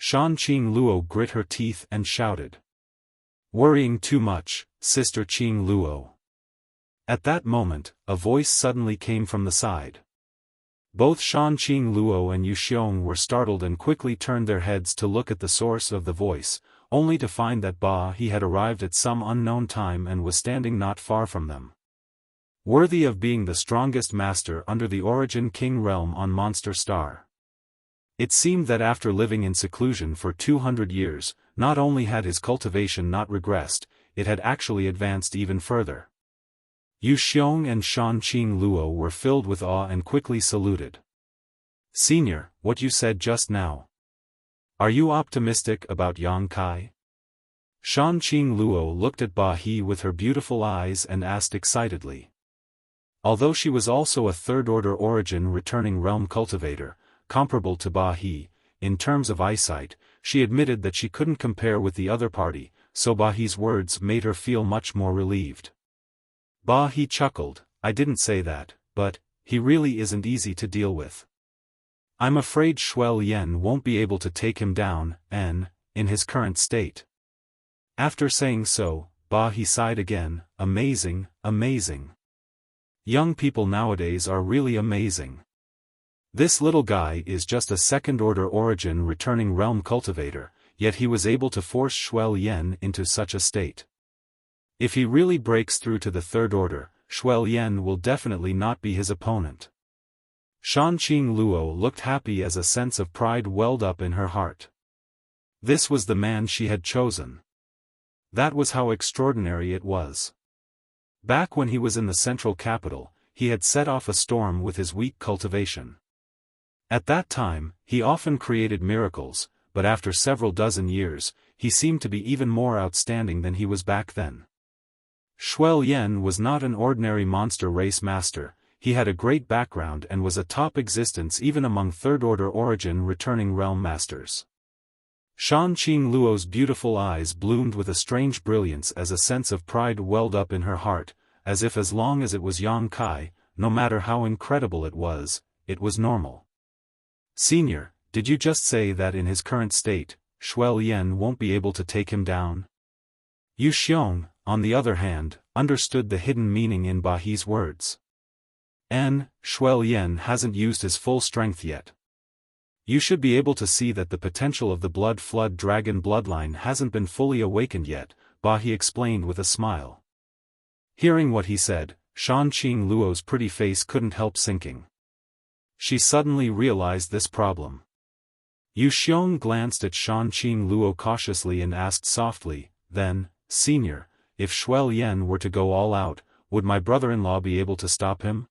Shanqing Luo grit her teeth and shouted. Worrying too much, Sister Qing Luo. At that moment, a voice suddenly came from the side. Both Shanqing Luo and Yu Xiong were startled and quickly turned their heads to look at the source of the voice, only to find that he had arrived at some unknown time and was standing not far from them. Worthy of being the strongest master under the Origin King realm on Monster Star. It seemed that after living in seclusion for 200 years, not only had his cultivation not regressed, it had actually advanced even further. Yu Xiong and Shan Qing Luo were filled with awe and quickly saluted. "Senior, what you said just now. Are you optimistic about Yang Kai?" Shan Qing Luo looked at Ba He with her beautiful eyes and asked excitedly. Although she was also a third-order origin returning realm cultivator, comparable to Ba He, in terms of eyesight, she admitted that she couldn't compare with the other party, so Ba He's words made her feel much more relieved. Ba He chuckled, "I didn't say that, but he really isn't easy to deal with. I'm afraid Shuel Yen won't be able to take him down, in his current state." After saying so, Ba He sighed again, "Amazing, amazing. Young people nowadays are really amazing. This little guy is just a second-order origin returning realm cultivator, yet he was able to force Shuel Yen into such a state. If he really breaks through to the third order, Shuel Yen will definitely not be his opponent." Shan Qing Luo looked happy as a sense of pride welled up in her heart. This was the man she had chosen. That was how extraordinary it was. Back when he was in the central capital, he had set off a storm with his weak cultivation. At that time, he often created miracles, but after several dozen years, he seemed to be even more outstanding than he was back then. Shuel Yen was not an ordinary monster race master, he had a great background and was a top existence even among third-order origin returning realm masters. Shan Qing Luo's beautiful eyes bloomed with a strange brilliance as a sense of pride welled up in her heart, as if as long as it was Yang Kai, no matter how incredible it was normal. "Senior, did you just say that in his current state, Shuel Yen won't be able to take him down?" Yu Xiong, on the other hand, understood the hidden meaning in Ba He's words. Shuel Yen hasn't used his full strength yet. You should be able to see that the potential of the Blood Flood Dragon bloodline hasn't been fully awakened yet, Ba He explained with a smile. Hearing what he said, Shan Qing Luo's pretty face couldn't help sinking. She suddenly realized this problem. Yu Xiong glanced at Shan Qing Luo cautiously and asked softly, "Then, Senior, if Shuel Yen were to go all out, would my brother-in-law be able to stop him?"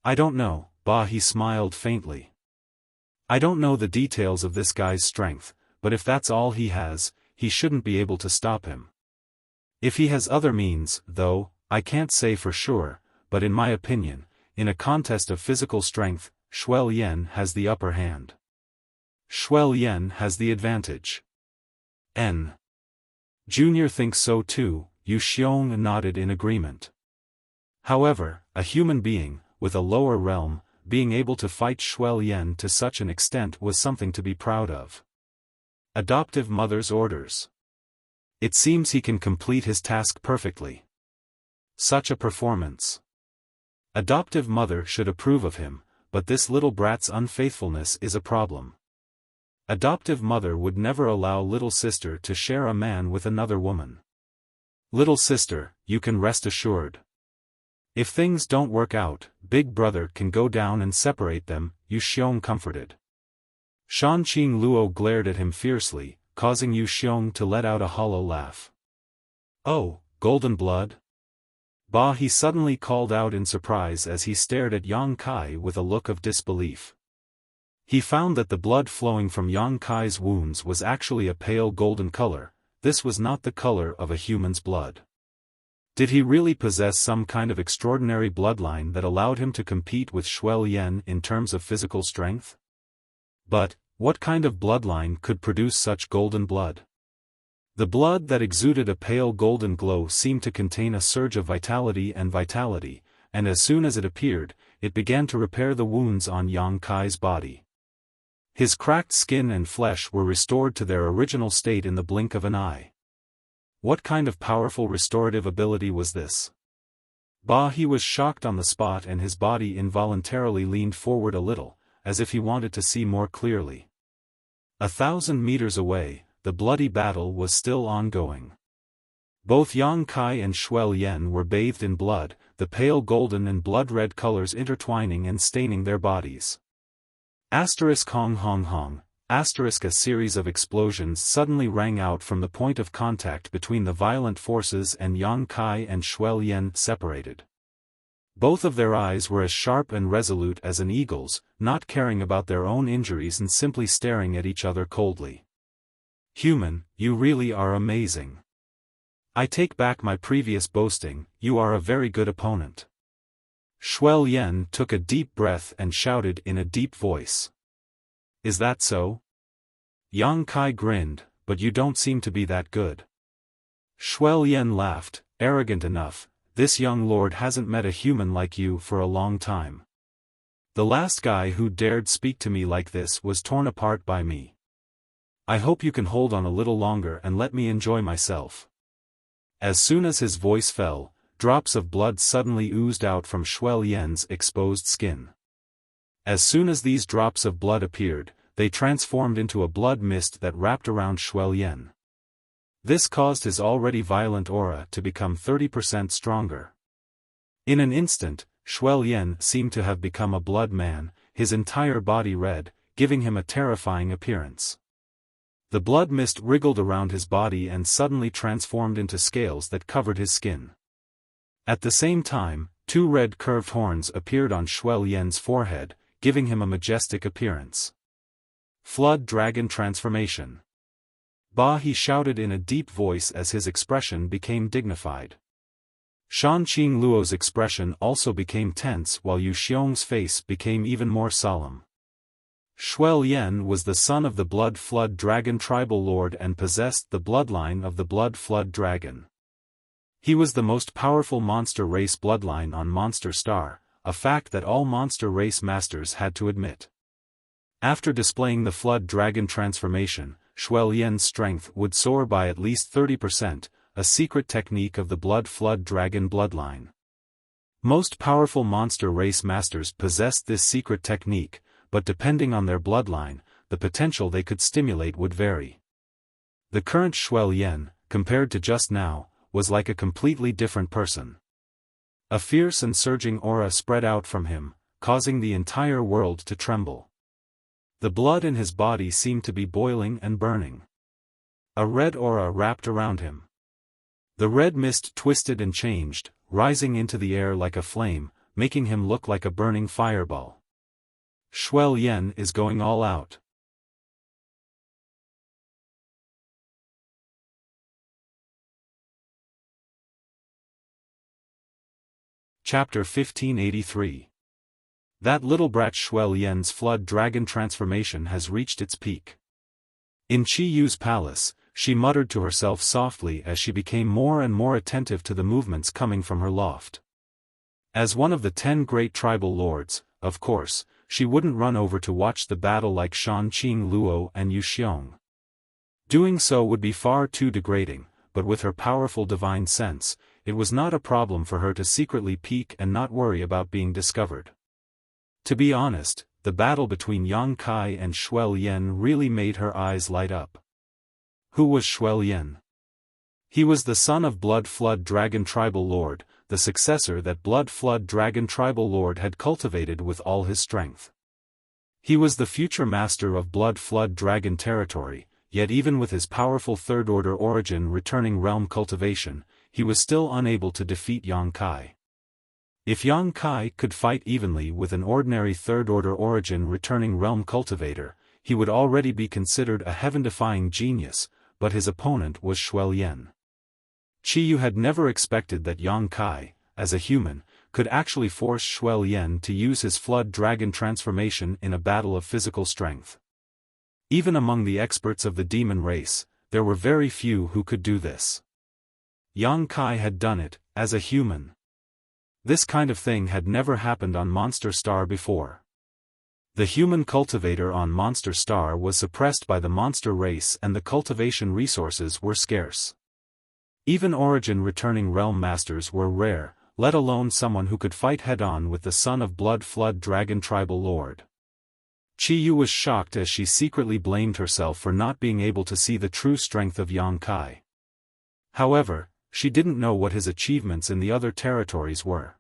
"I don't know," Ba He smiled faintly. "I don't know the details of this guy's strength, but if that's all he has, he shouldn't be able to stop him. If he has other means, though, I can't say for sure, but in my opinion, in a contest of physical strength, Shuel Yen has the upper hand. Shuel Yen has the advantage." Junior thinks so too, Yu Xiong nodded in agreement. However, a human being, with a lower realm, being able to fight Shuel Yen to such an extent was something to be proud of. Adoptive mother's orders. It seems he can complete his task perfectly. Such a performance. Adoptive mother should approve of him, but this little brat's unfaithfulness is a problem. Adoptive mother would never allow little sister to share a man with another woman. "Little sister, you can rest assured. If things don't work out, big brother can go down and separate them," Yu Xiong comforted. Shan Qing Luo glared at him fiercely, causing Yu Xiong to let out a hollow laugh. "Oh, golden blood?" Ba He suddenly called out in surprise as he stared at Yang Kai with a look of disbelief. He found that the blood flowing from Yang Kai's wounds was actually a pale golden color. This was not the color of a human's blood. Did he really possess some kind of extraordinary bloodline that allowed him to compete with Shuel Yen in terms of physical strength? But, what kind of bloodline could produce such golden blood? The blood that exuded a pale golden glow seemed to contain a surge of vitality, and as soon as it appeared, it began to repair the wounds on Yang Kai's body. His cracked skin and flesh were restored to their original state in the blink of an eye. What kind of powerful restorative ability was this? Ba He was shocked on the spot and his body involuntarily leaned forward a little, as if he wanted to see more clearly. 1,000 meters away, the bloody battle was still ongoing. Both Yang Kai and Shuel Yen were bathed in blood, the pale golden and blood-red colors intertwining and staining their bodies. Hong Hong Hong, A series of explosions suddenly rang out from the point of contact between the violent forces, and Yang Kai and Shuai Lian separated. Both of their eyes were as sharp and resolute as an eagle's, not caring about their own injuries and simply staring at each other coldly. "Human, you really are amazing. I take back my previous boasting, you are a very good opponent." Shuai Lian took a deep breath and shouted in a deep voice. "Is that so?" Yang Kai grinned, "But you don't seem to be that good." Shuai Lian laughed, "Arrogant enough, this young lord hasn't met a human like you for a long time. The last guy who dared speak to me like this was torn apart by me. I hope you can hold on a little longer and let me enjoy myself." As soon as his voice fell, drops of blood suddenly oozed out from Shuai Lian's exposed skin. As soon as these drops of blood appeared, they transformed into a blood mist that wrapped around Shuai Lian. This caused his already violent aura to become 30% stronger. In an instant, Shuai Lian seemed to have become a blood man, his entire body red, giving him a terrifying appearance. The blood mist wriggled around his body and suddenly transformed into scales that covered his skin. At the same time, two red curved horns appeared on Shuai Lian's forehead, giving him a majestic appearance. Flood Dragon Transformation. "Bah!" he shouted in a deep voice as his expression became dignified. Shanqing Luo's expression also became tense while Yu Xiong's face became even more solemn. Shuai Lian was the son of the Blood Flood Dragon tribal lord and possessed the bloodline of the Blood Flood Dragon. He was the most powerful monster race bloodline on Monster Star, a fact that all monster race masters had to admit. After displaying the Flood Dragon transformation, Shuai Lian's strength would soar by at least 30%, a secret technique of the Blood Flood Dragon bloodline. Most powerful monster race masters possessed this secret technique, but depending on their bloodline, the potential they could stimulate would vary. The current Shuai Lian, compared to just now, was like a completely different person. A fierce and surging aura spread out from him, causing the entire world to tremble. The blood in his body seemed to be boiling and burning. A red aura wrapped around him. The red mist twisted and changed, rising into the air like a flame, making him look like a burning fireball. Shuai Lian is going all out. Chapter 1583. That little brat Shuai Lian's Flood Dragon transformation has reached its peak. In Qi Yu's palace, she muttered to herself softly as she became more and more attentive to the movements coming from her loft. As one of the 10 great tribal lords, of course, she wouldn't run over to watch the battle like Shanqing Luo and Yu Xiong. Doing so would be far too degrading, but with her powerful divine sense, it was not a problem for her to secretly peek and not worry about being discovered. To be honest, the battle between Yang Kai and Shuai Lian really made her eyes light up. Who was Shuai Lian? He was the son of Blood Flood Dragon tribal lord, the successor that Blood Flood Dragon tribal lord had cultivated with all his strength. He was the future master of Blood Flood Dragon territory, yet even with his powerful third-order origin returning realm cultivation, he was still unable to defeat Yang Kai. If Yang Kai could fight evenly with an ordinary third-order origin returning realm cultivator, he would already be considered a heaven-defying genius, but his opponent was Shuai Lian. Qi Yu had never expected that Yang Kai, as a human, could actually force Shuai Lian to use his Flood Dragon transformation in a battle of physical strength. Even among the experts of the demon race, there were very few who could do this. Yang Kai had done it, as a human. This kind of thing had never happened on Monster Star before. The human cultivator on Monster Star was suppressed by the monster race and the cultivation resources were scarce. Even origin returning realm masters were rare, let alone someone who could fight head-on with the son of Blood Flood Dragon tribal lord. Qi Yu was shocked as she secretly blamed herself for not being able to see the true strength of Yang Kai. However, she didn't know what his achievements in the other territories were.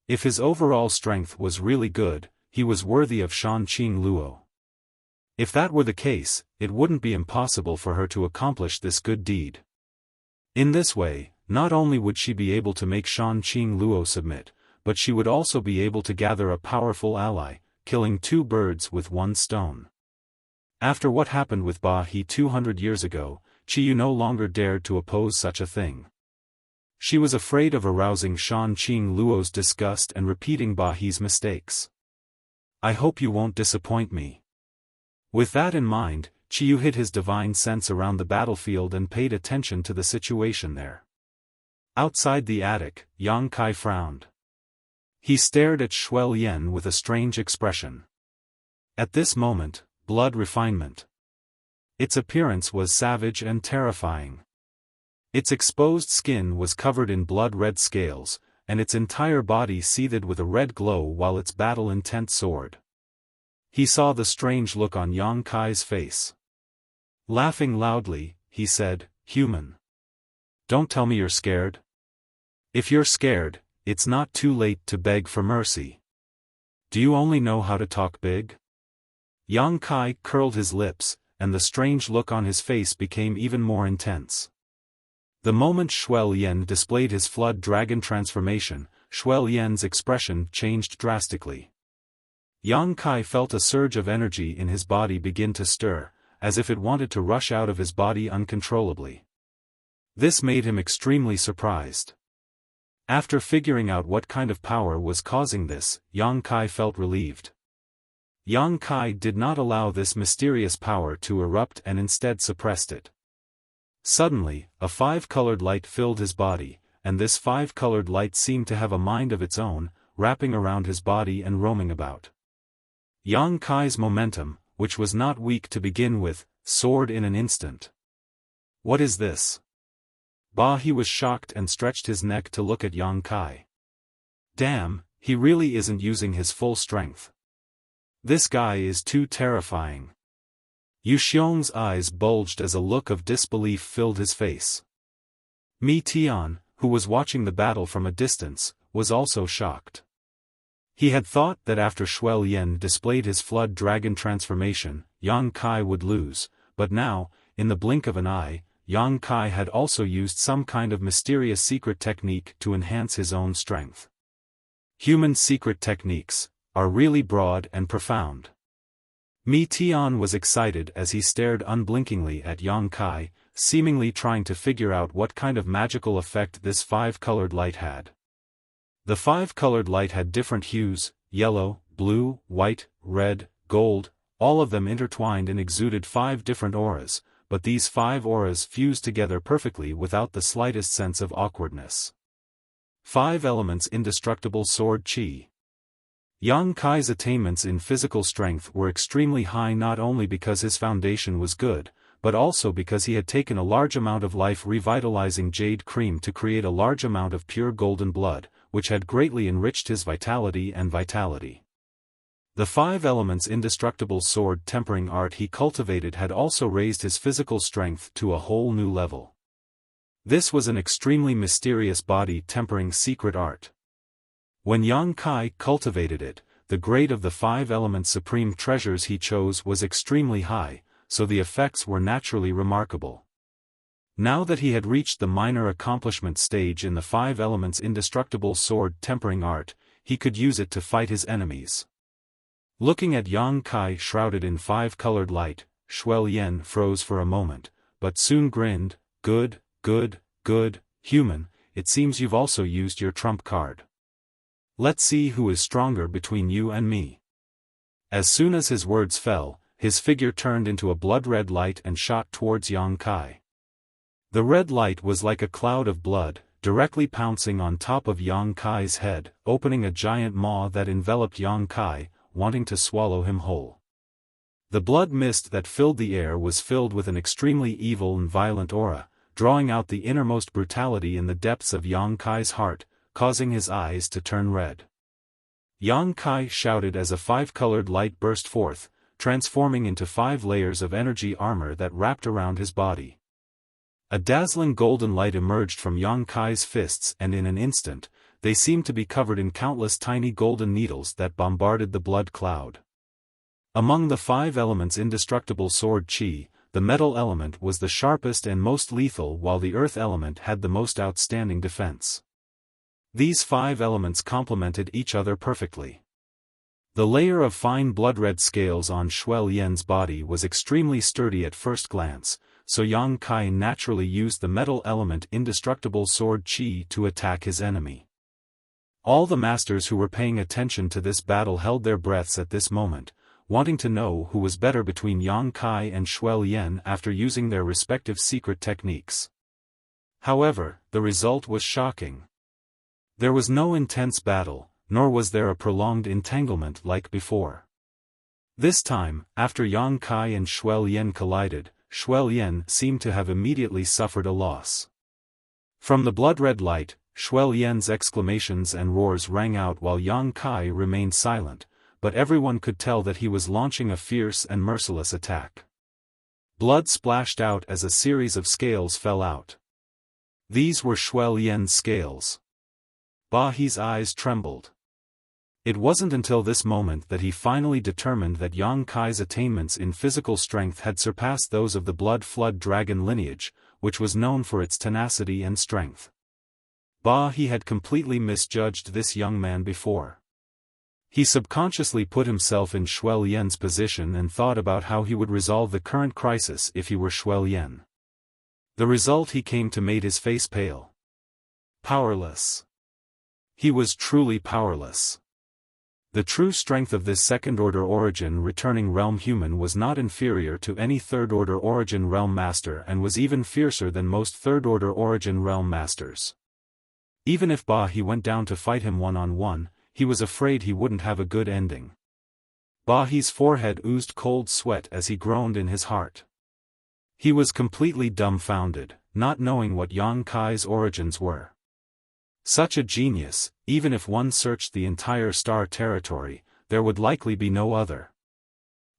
If his overall strength was really good, he was worthy of Shanqing Luo. If that were the case, it wouldn't be impossible for her to accomplish this good deed. In this way, not only would she be able to make Shan Qing Luo submit, but she would also be able to gather a powerful ally, killing two birds with one stone. After what happened with Ba He 200 years ago, Qi Yu no longer dared to oppose such a thing. She was afraid of arousing Shan Qing Luo's disgust and repeating Ba He's mistakes. I hope you won't disappoint me. With that in mind, Qi Yu hid his divine sense around the battlefield and paid attention to the situation there. Outside the attic, Yang Kai frowned. He stared at Shui Lian with a strange expression. At this moment, blood refinement. Its appearance was savage and terrifying. Its exposed skin was covered in blood-red scales, and its entire body seethed with a red glow while its battle-intent soared. He saw the strange look on Yang Kai's face. Laughing loudly, he said, "Human. Don't tell me you're scared. If you're scared, it's not too late to beg for mercy. Do you only know how to talk big?" Yang Kai curled his lips, and the strange look on his face became even more intense. The moment Shui Lian displayed his flood dragon transformation, Shui Lian's expression changed drastically. Yang Kai felt a surge of energy in his body begin to stir, as if it wanted to rush out of his body uncontrollably. This made him extremely surprised. After figuring out what kind of power was causing this, Yang Kai felt relieved. Yang Kai did not allow this mysterious power to erupt and instead suppressed it. Suddenly, a five-colored light filled his body, and this five-colored light seemed to have a mind of its own, wrapping around his body and roaming about. Yang Kai's momentum, which was not weak to begin with, soared in an instant. What is this? Ba He was shocked and stretched his neck to look at Yang Kai. Damn, he really isn't using his full strength. This guy is too terrifying. Yu Xiong's eyes bulged as a look of disbelief filled his face. Mi Tian, who was watching the battle from a distance, was also shocked. He had thought that after Shui Lian displayed his flood dragon transformation, Yang Kai would lose, but now, in the blink of an eye, Yang Kai had also used some kind of mysterious secret technique to enhance his own strength. Human secret techniques are really broad and profound. Mi Tian was excited as he stared unblinkingly at Yang Kai, seemingly trying to figure out what kind of magical effect this five-colored light had. The five-colored light had different hues: yellow, blue, white, red, gold, all of them intertwined and exuded five different auras, but these five auras fused together perfectly without the slightest sense of awkwardness. Five elements indestructible sword Qi. Yang Kai's attainments in physical strength were extremely high not only because his foundation was good, but also because he had taken a large amount of life-revitalizing jade cream to create a large amount of pure golden blood, which had greatly enriched his vitality and vitality. The five elements indestructible sword tempering art he cultivated had also raised his physical strength to a whole new level. This was an extremely mysterious body tempering secret art. When Yang Kai cultivated it, the grade of the five elements supreme treasures he chose was extremely high, so the effects were naturally remarkable. Now that he had reached the minor accomplishment stage in the five elements indestructible sword tempering art, he could use it to fight his enemies. Looking at Yang Kai shrouded in five-colored light, Shui Lian froze for a moment, but soon grinned. Good, good, good, human, it seems you've also used your trump card. Let's see who is stronger between you and me. As soon as his words fell, his figure turned into a blood-red light and shot towards Yang Kai. The red light was like a cloud of blood, directly pouncing on top of Yang Kai's head, opening a giant maw that enveloped Yang Kai, wanting to swallow him whole. The blood mist that filled the air was filled with an extremely evil and violent aura, drawing out the innermost brutality in the depths of Yang Kai's heart, causing his eyes to turn red. Yang Kai shouted as a five-colored light burst forth, transforming into 5 layers of energy armor that wrapped around his body. A dazzling golden light emerged from Yang Kai's fists and in an instant, they seemed to be covered in countless tiny golden needles that bombarded the blood cloud. Among the 5 elements' indestructible sword qi, the metal element was the sharpest and most lethal, while the earth element had the most outstanding defense. These 5 elements complemented each other perfectly. The layer of fine blood-red scales on Shui Lian's body was extremely sturdy at first glance, so Yang Kai naturally used the metal element indestructible sword qi to attack his enemy. All the masters who were paying attention to this battle held their breaths at this moment, wanting to know who was better between Yang Kai and Shui Lian after using their respective secret techniques. However, the result was shocking. There was no intense battle, nor was there a prolonged entanglement like before. This time, after Yang Kai and Shui Lian collided, Shui Lian seemed to have immediately suffered a loss. From the blood-red light, Shui Lian's exclamations and roars rang out while Yang Kai remained silent, but everyone could tell that he was launching a fierce and merciless attack. Blood splashed out as a series of scales fell out. These were Shui Lian's scales. Ba He's eyes trembled. It wasn't until this moment that he finally determined that Yang Kai's attainments in physical strength had surpassed those of the blood flood dragon lineage, which was known for its tenacity and strength. Ba He had completely misjudged this young man before. He subconsciously put himself in Shui Lian's position and thought about how he would resolve the current crisis if he were Shui Lian. The result he came to made his face pale. Powerless. He was truly powerless. The true strength of this second-order origin returning realm human was not inferior to any third-order origin realm master and was even fiercer than most third-order origin realm masters. Even if Ba He went down to fight him one-on-one, he was afraid he wouldn't have a good ending. Ba He's forehead oozed cold sweat as he groaned in his heart. He was completely dumbfounded, not knowing what Yang Kai's origins were. Such a genius, even if one searched the entire star territory, there would likely be no other.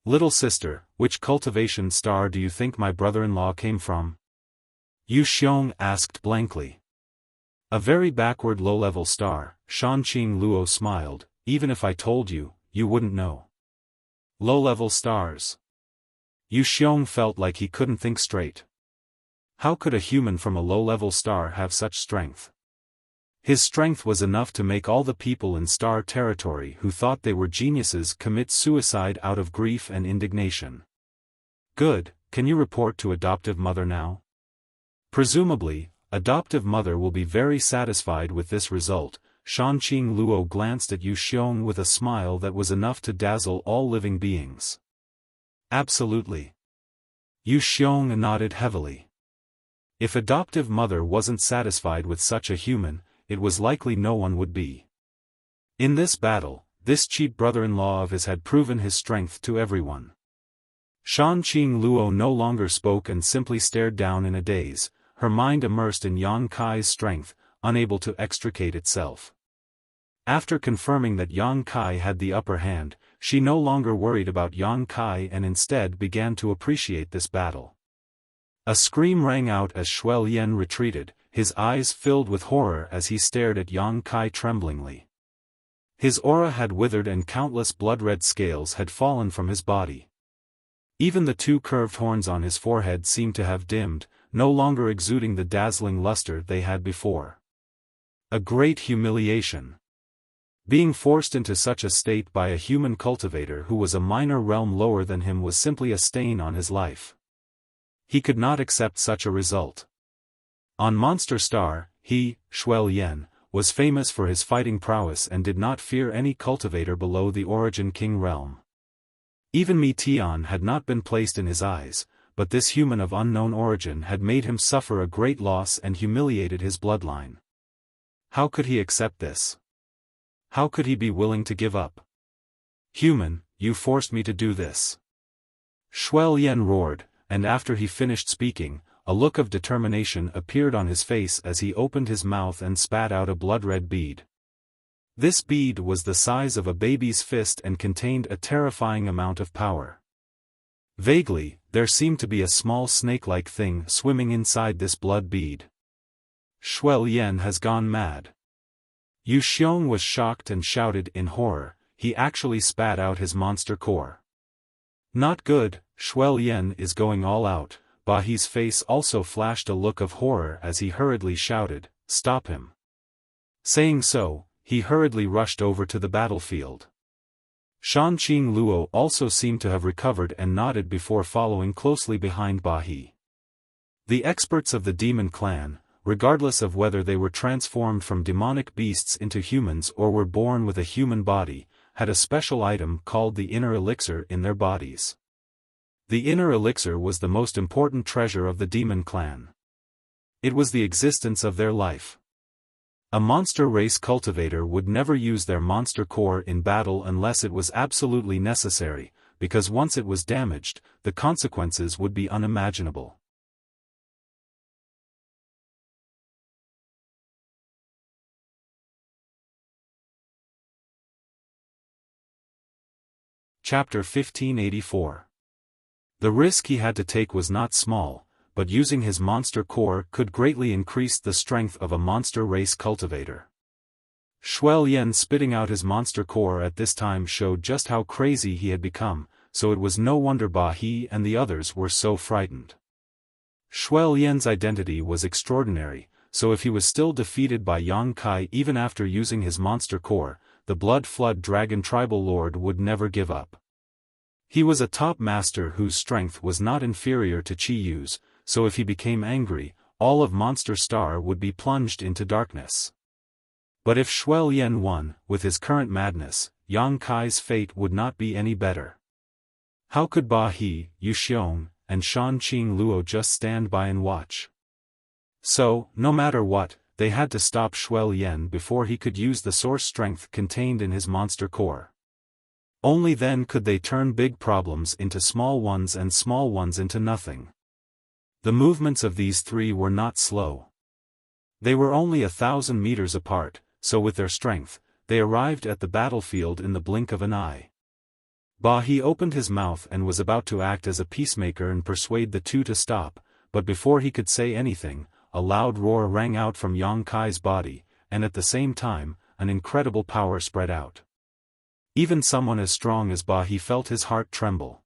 Little sister, which cultivation star do you think my brother-in-law came from? Yu Xiong asked blankly. A very backward low-level star, Shanqing Luo smiled. Even if I told you, you wouldn't know. Low-level stars. Yu Xiong felt like he couldn't think straight. How could a human from a low-level star have such strength? His strength was enough to make all the people in star territory who thought they were geniuses commit suicide out of grief and indignation. Good, can you report to adoptive mother now? Presumably, adoptive mother will be very satisfied with this result. Shanqing Luo glanced at Yu Xiong with a smile that was enough to dazzle all living beings. Absolutely. Yu Xiong nodded heavily. If adoptive mother wasn't satisfied with such a human, it was likely no one would be. In this battle, this cheap brother-in-law of his had proven his strength to everyone. Shanqing Luo no longer spoke and simply stared down in a daze, her mind immersed in Yang Kai's strength, unable to extricate itself. After confirming that Yang Kai had the upper hand, she no longer worried about Yang Kai and instead began to appreciate this battle. A scream rang out as Shui Lian retreated, his eyes filled with horror as he stared at Yang Kai tremblingly. His aura had withered and countless blood-red scales had fallen from his body. Even the 2 curved horns on his forehead seemed to have dimmed, no longer exuding the dazzling luster they had before. A great humiliation. Being forced into such a state by a human cultivator who was a minor realm lower than him was simply a stain on his life. He could not accept such a result. On Monster Star, he, Shui Lian, was famous for his fighting prowess and did not fear any cultivator below the Origin King realm. Even Mi Tian had not been placed in his eyes, but this human of unknown origin had made him suffer a great loss and humiliated his bloodline. How could he accept this? How could he be willing to give up? Human, you forced me to do this. Shui Lian roared, and after he finished speaking, a look of determination appeared on his face as he opened his mouth and spat out a blood-red bead. This bead was the size of a baby's fist and contained a terrifying amount of power. Vaguely, there seemed to be a small snake-like thing swimming inside this blood bead. Shui Lian has gone mad. Yu Xiong was shocked and shouted in horror, he actually spat out his monster core. Not good, Shuel Yen is going all out. Bahi's face also flashed a look of horror as he hurriedly shouted, "Stop him." Saying so, he hurriedly rushed over to the battlefield. Shanqing Luo also seemed to have recovered and nodded before following closely behind Bahi. The experts of the demon clan, regardless of whether they were transformed from demonic beasts into humans or were born with a human body, had a special item called the inner elixir in their bodies. The inner elixir was the most important treasure of the demon clan. It was the existence of their life. A monster race cultivator would never use their monster core in battle unless it was absolutely necessary, because once it was damaged, the consequences would be unimaginable. Chapter 1584. The risk he had to take was not small, but using his monster core could greatly increase the strength of a monster race cultivator. Shuel Yen spitting out his monster core at this time showed just how crazy he had become, so it was no wonder Bahi and the others were so frightened. Shuel Yen's identity was extraordinary, so if he was still defeated by Yang Kai even after using his monster core, the Blood Flood Dragon Tribal Lord would never give up. He was a top master whose strength was not inferior to Chi Yu's, so if he became angry, all of Monster Star would be plunged into darkness. But if Shuel Yen won, with his current madness, Yang Kai's fate would not be any better. How could Bahi, Yu Xiong, and Shanqing Luo just stand by and watch? So, no matter what, they had to stop Shuel Yen before he could use the source strength contained in his monster core. Only then could they turn big problems into small ones and small ones into nothing. The movements of these three were not slow. They were only 1,000 meters apart, so with their strength, they arrived at the battlefield in the blink of an eye. Bahi opened his mouth and was about to act as a peacemaker and persuade the two to stop, but before he could say anything, a loud roar rang out from Yang Kai's body, and at the same time, an incredible power spread out. Even someone as strong as Bahi felt his heart tremble.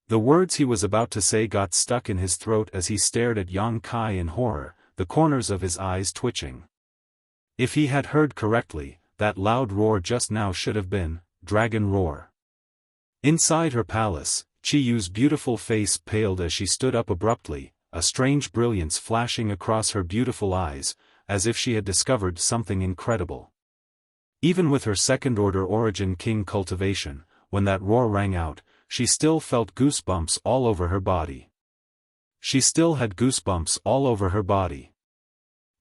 The words he was about to say got stuck in his throat as he stared at Yang Kai in horror, the corners of his eyes twitching. If he had heard correctly, that loud roar just now should have been, Dragon Roar. Inside her palace, Chi Yu's beautiful face paled as she stood up abruptly, a strange brilliance flashing across her beautiful eyes, as if she had discovered something incredible. Even with her second-order Origin King cultivation, when that roar rang out, she still felt goosebumps all over her body. She still had goosebumps all over her body.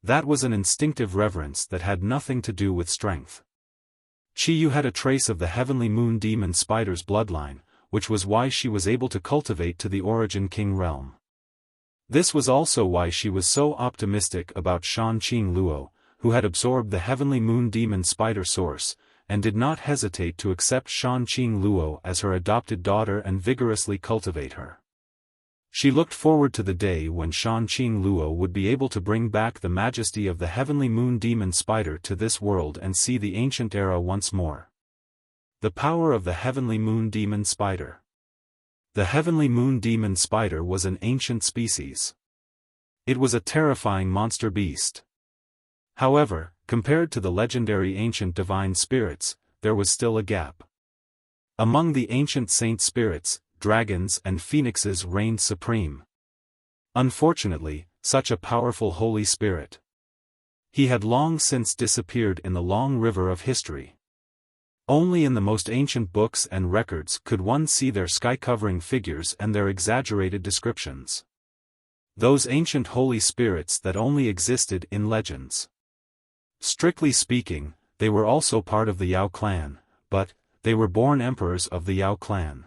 That was an instinctive reverence that had nothing to do with strength. Chi Yu had a trace of the heavenly moon demon spider's bloodline, which was why she was able to cultivate to the Origin King realm. This was also why she was so optimistic about Shanqing Luo, who had absorbed the heavenly moon demon spider source, and did not hesitate to accept Shanqing Luo as her adopted daughter and vigorously cultivate her. She looked forward to the day when Shanqing Luo would be able to bring back the majesty of the heavenly moon demon spider to this world and see the ancient era once more. The power of the heavenly moon demon spider. The heavenly moon demon spider was an ancient species. It was a terrifying monster beast. However, compared to the legendary ancient divine spirits, there was still a gap. Among the ancient saint spirits, dragons and phoenixes reigned supreme. Unfortunately, such a powerful holy spirit. He had long since disappeared in the long river of history. Only in the most ancient books and records could one see their sky-covering figures and their exaggerated descriptions. Those ancient holy spirits that only existed in legends. Strictly speaking, they were also part of the Yao clan, but they were born emperors of the Yao clan.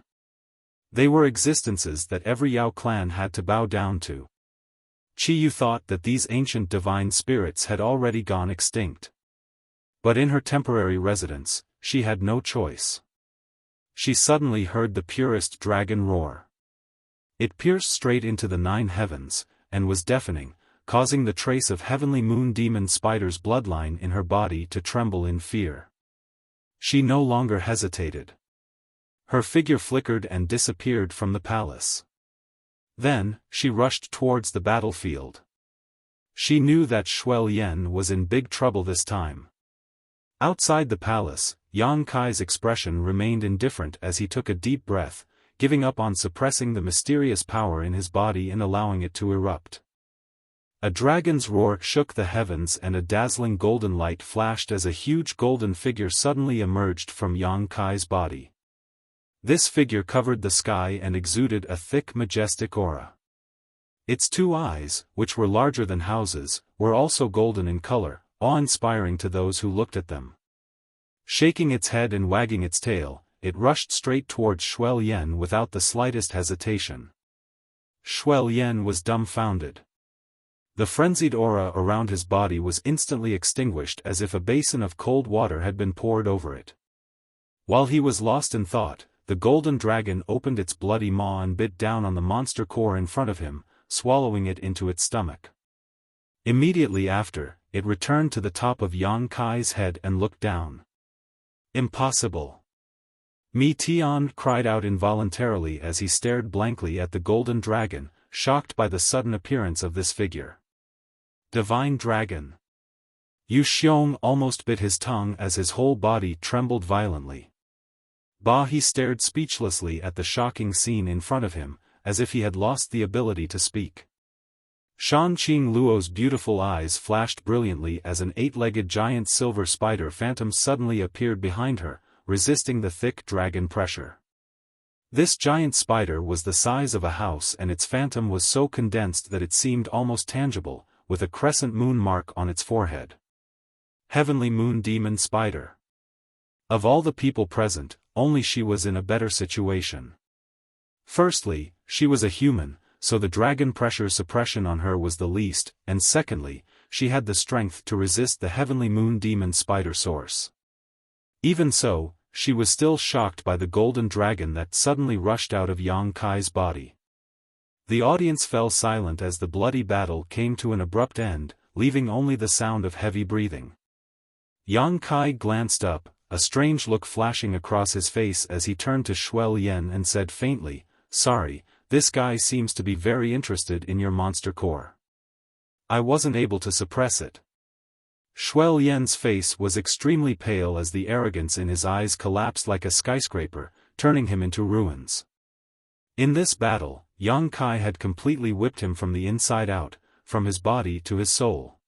They were existences that every Yao clan had to bow down to. Chi Yu thought that these ancient divine spirits had already gone extinct. But in her temporary residence, she had no choice. She suddenly heard the purest dragon roar. It pierced straight into the 9 heavens, and was deafening, causing the trace of heavenly moon demon spider's bloodline in her body to tremble in fear. She no longer hesitated. Her figure flickered and disappeared from the palace. Then, she rushed towards the battlefield. She knew that Shuel Yen was in big trouble this time. Outside the palace, Yang Kai's expression remained indifferent as he took a deep breath, giving up on suppressing the mysterious power in his body and allowing it to erupt. A dragon's roar shook the heavens and a dazzling golden light flashed as a huge golden figure suddenly emerged from Yang Kai's body. This figure covered the sky and exuded a thick majestic aura. Its two eyes, which were larger than houses, were also golden in color, awe-inspiring to those who looked at them. Shaking its head and wagging its tail, it rushed straight towards Shuel Yen without the slightest hesitation. Shuel Yen was dumbfounded. The frenzied aura around his body was instantly extinguished as if a basin of cold water had been poured over it. While he was lost in thought, the golden dragon opened its bloody maw and bit down on the monster core in front of him, swallowing it into its stomach. Immediately after, it returned to the top of Yang Kai's head and looked down. Impossible! Mi Tian cried out involuntarily as he stared blankly at the golden dragon, shocked by the sudden appearance of this figure. Divine Dragon! Yu Xiong almost bit his tongue as his whole body trembled violently. He stared speechlessly at the shocking scene in front of him, as if he had lost the ability to speak. Shan Qing Luo's beautiful eyes flashed brilliantly as an 8-legged giant silver spider phantom suddenly appeared behind her, resisting the thick dragon pressure. This giant spider was the size of a house and its phantom was so condensed that it seemed almost tangible, with a crescent moon mark on its forehead. Heavenly Moon Demon Spider. Of all the people present, only she was in a better situation. Firstly, she was a human, so the dragon pressure suppression on her was the least, and secondly, she had the strength to resist the Heavenly Moon Demon Spider source. Even so, she was still shocked by the golden dragon that suddenly rushed out of Yang Kai's body. The audience fell silent as the bloody battle came to an abrupt end, leaving only the sound of heavy breathing. Yang Kai glanced up, a strange look flashing across his face as he turned to Shuel Yen and said faintly, "Sorry, this guy seems to be very interested in your monster core. I wasn't able to suppress it." Shuel Yen's face was extremely pale as the arrogance in his eyes collapsed like a skyscraper, turning him into ruins. In this battle, Yang Kai had completely whipped him from the inside out, from his body to his soul.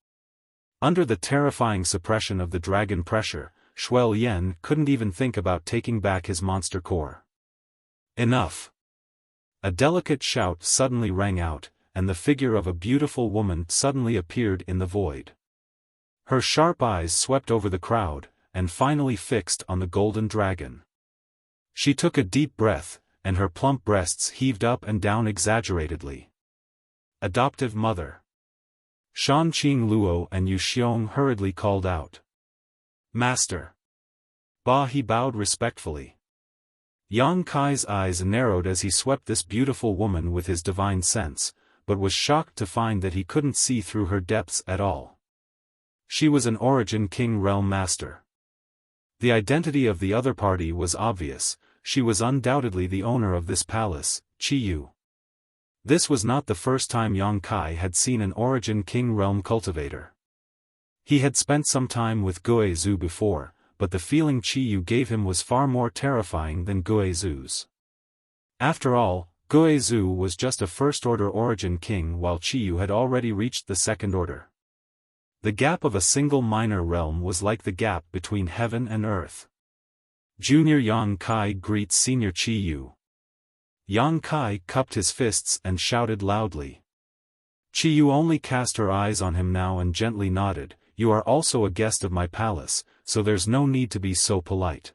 Under the terrifying suppression of the dragon pressure, Shuel Yen couldn't even think about taking back his monster core. Enough! A delicate shout suddenly rang out, and the figure of a beautiful woman suddenly appeared in the void. Her sharp eyes swept over the crowd, and finally fixed on the golden dragon. She took a deep breath, and her plump breasts heaved up and down exaggeratedly. Adoptive mother. Shan Qing Luo and Yu Xiong hurriedly called out. Master. He bowed respectfully. Yang Kai's eyes narrowed as he swept this beautiful woman with his divine sense, but was shocked to find that he couldn't see through her depths at all. She was an Origin King Realm Master. The identity of the other party was obvious, she was undoubtedly the owner of this palace, Qiyu. This was not the first time Yang Kai had seen an Origin King Realm cultivator. He had spent some time with Guizhu before, but the feeling Qiyu gave him was far more terrifying than Guizhu's. After all, Guizhu was just a first-order Origin King while Qiyu had already reached the second order. The gap of a single minor realm was like the gap between heaven and earth. Junior Yang Kai greets Senior Qiyu. Yang Kai cupped his fists and shouted loudly. Qiyu only cast her eyes on him now and gently nodded, "You are also a guest of my palace, so there's no need to be so polite."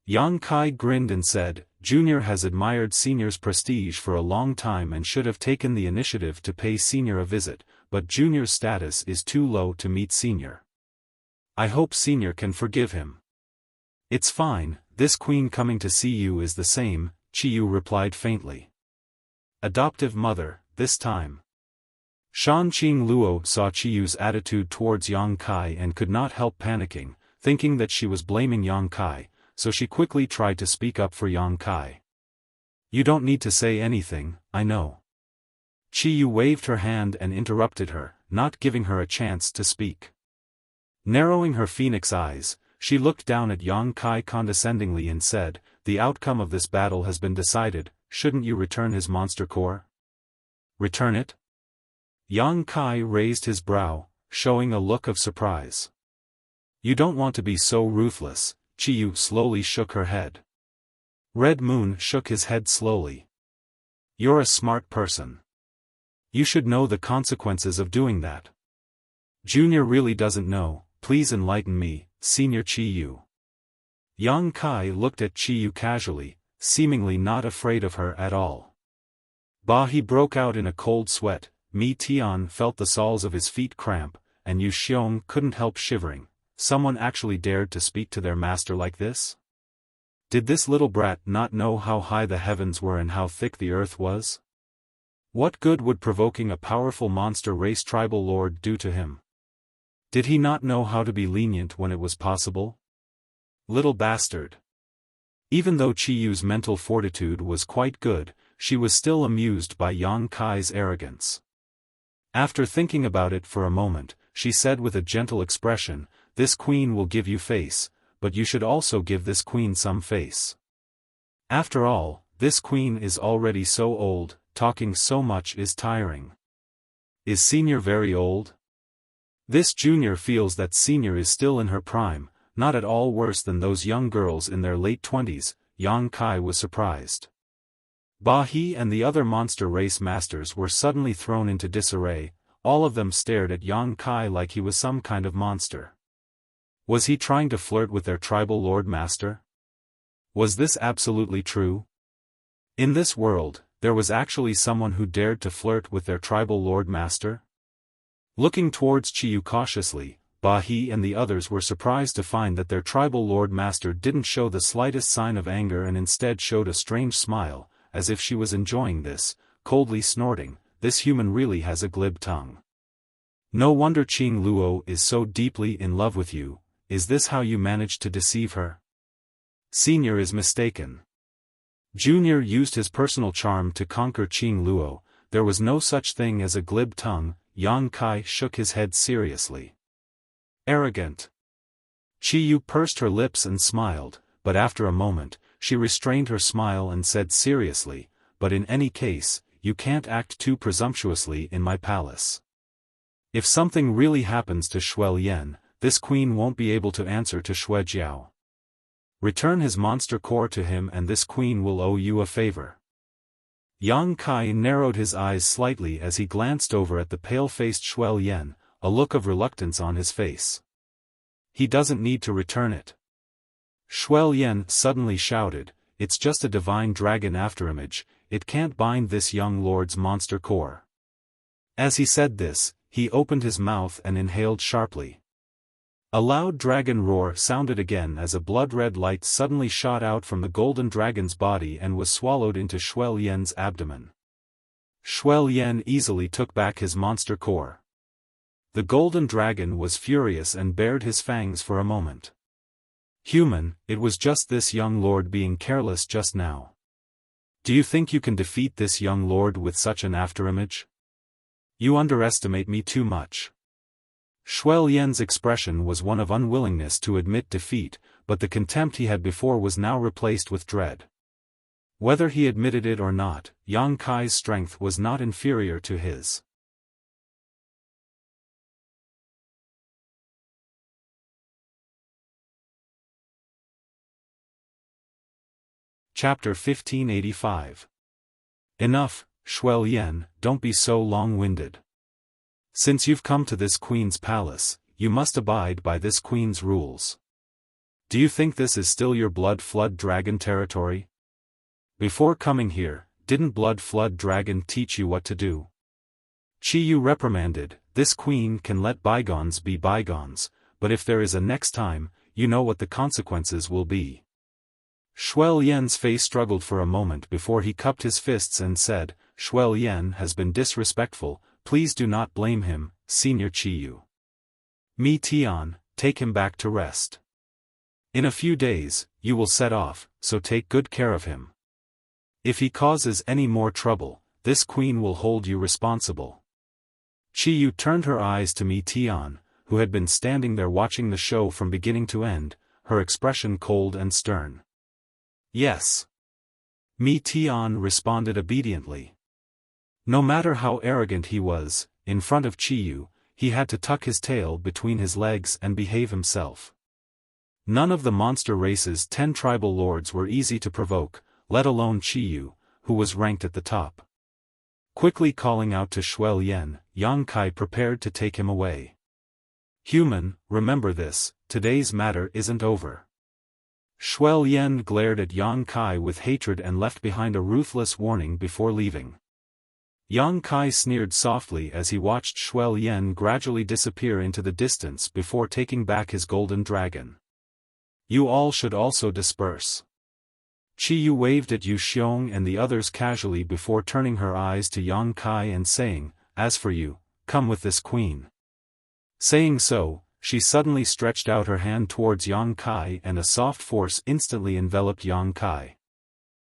Yang Kai grinned and said, "Junior has admired Senior's prestige for a long time and should have taken the initiative to pay Senior a visit, but Junior's status is too low to meet Senior. I hope Senior can forgive him." "It's fine, this queen coming to see you is the same," Qiyu replied faintly. Adoptive mother, this time. Shan Qing Luo saw Qiyu's attitude towards Yang Kai and could not help panicking, thinking that she was blaming Yang Kai, so she quickly tried to speak up for Yang Kai. You don't need to say anything, I know. Chi Yu waved her hand and interrupted her, not giving her a chance to speak. Narrowing her phoenix eyes, she looked down at Yang Kai condescendingly and said, the outcome of this battle has been decided, shouldn't you return his monster core? Return it? Yang Kai raised his brow, showing a look of surprise. You don't want to be so ruthless, Chi Yu slowly shook her head. Red Moon shook his head slowly. You're a smart person. You should know the consequences of doing that. Junior really doesn't know, please enlighten me, Senior Chi Yu. Yang Kai looked at Chi Yu casually, seemingly not afraid of her at all. He broke out in a cold sweat. Mi Tian felt the soles of his feet cramp, and Yu Xiong couldn't help shivering. Someone actually dared to speak to their master like this? Did this little brat not know how high the heavens were and how thick the earth was? What good would provoking a powerful monster race tribal lord do to him? Did he not know how to be lenient when it was possible? Little bastard. Even though Chi Yu's mental fortitude was quite good, she was still amused by Yang Kai's arrogance. After thinking about it for a moment, she said with a gentle expression, this queen will give you face, but you should also give this queen some face. After all, this queen is already so old, talking so much is tiring. Is Senior very old? This Junior feels that Senior is still in her prime, not at all worse than those young girls in their late 20s, Yang Kai was surprised. He and the other monster race masters were suddenly thrown into disarray, all of them stared at Yang Kai like he was some kind of monster. Was he trying to flirt with their tribal lord master? Was this absolutely true? In this world, there was actually someone who dared to flirt with their tribal lord master? Looking towards Chi Yu cautiously, He and the others were surprised to find that their tribal lord master didn't show the slightest sign of anger and instead showed a strange smile, as if she was enjoying this, coldly snorting, this human really has a glib tongue. No wonder Qing Luo is so deeply in love with you. Is this how you managed to deceive her? Senior is mistaken. Junior used his personal charm to conquer Qing Luo. There was no such thing as a glib tongue. Yang Kai shook his head seriously. Arrogant. Chi Yu pursed her lips and smiled, but after a moment, she restrained her smile and said seriously, but in any case, you can't act too presumptuously in my palace. If something really happens to Shuel Yan, this queen won't be able to answer to Xue Jiao. Return his monster core to him and this queen will owe you a favor. Yang Kai narrowed his eyes slightly as he glanced over at the pale-faced Shuel Yan, a look of reluctance on his face. He doesn't need to return it. Shuel Yan suddenly shouted, it's just a divine dragon afterimage, it can't bind this young lord's monster core. As he said this, he opened his mouth and inhaled sharply. A loud dragon roar sounded again as a blood-red light suddenly shot out from the golden dragon's body and was swallowed into Shuel Yan's abdomen. Shuel Yan easily took back his monster core. The golden dragon was furious and bared his fangs for a moment. Human, it was just this young lord being careless just now. Do you think you can defeat this young lord with such an afterimage? You underestimate me too much. Shuel Yan's expression was one of unwillingness to admit defeat, but the contempt he had before was now replaced with dread. Whether he admitted it or not, Yang Kai's strength was not inferior to his. Chapter 1585. Enough, Shuel Yan, don't be so long-winded. Since you've come to this queen's palace, you must abide by this queen's rules. Do you think this is still your Blood Flood Dragon territory? Before coming here, didn't Blood Flood Dragon teach you what to do? Chi Yu reprimanded, this queen can let bygones be bygones, but if there is a next time, you know what the consequences will be. Shuel Yan's face struggled for a moment before he cupped his fists and said, Shuel Yan has been disrespectful, please do not blame him, Senior Chi Yu. Mi Tian, take him back to rest. In a few days, you will set off, so take good care of him. If he causes any more trouble, this queen will hold you responsible. Qiyu turned her eyes to Mi Tian, who had been standing there watching the show from beginning to end, her expression cold and stern. Yes. Mi Tian responded obediently. No matter how arrogant he was, in front of Qiyu, he had to tuck his tail between his legs and behave himself. None of the monster race's 10 tribal lords were easy to provoke, let alone Qiyu, who was ranked at the top. Quickly calling out to Shuo-Yen, Yang Kai prepared to take him away. Human, remember this, today's matter isn't over. Shuo-Yen glared at Yang Kai with hatred and left behind a ruthless warning before leaving. Yang Kai sneered softly as he watched Shuo-Yen gradually disappear into the distance before taking back his golden dragon. You all should also disperse. Qiyu waved at Yu Xiong and the others casually before turning her eyes to Yang Kai and saying, "As for you, come with this queen." Saying so, she suddenly stretched out her hand towards Yang Kai and a soft force instantly enveloped Yang Kai.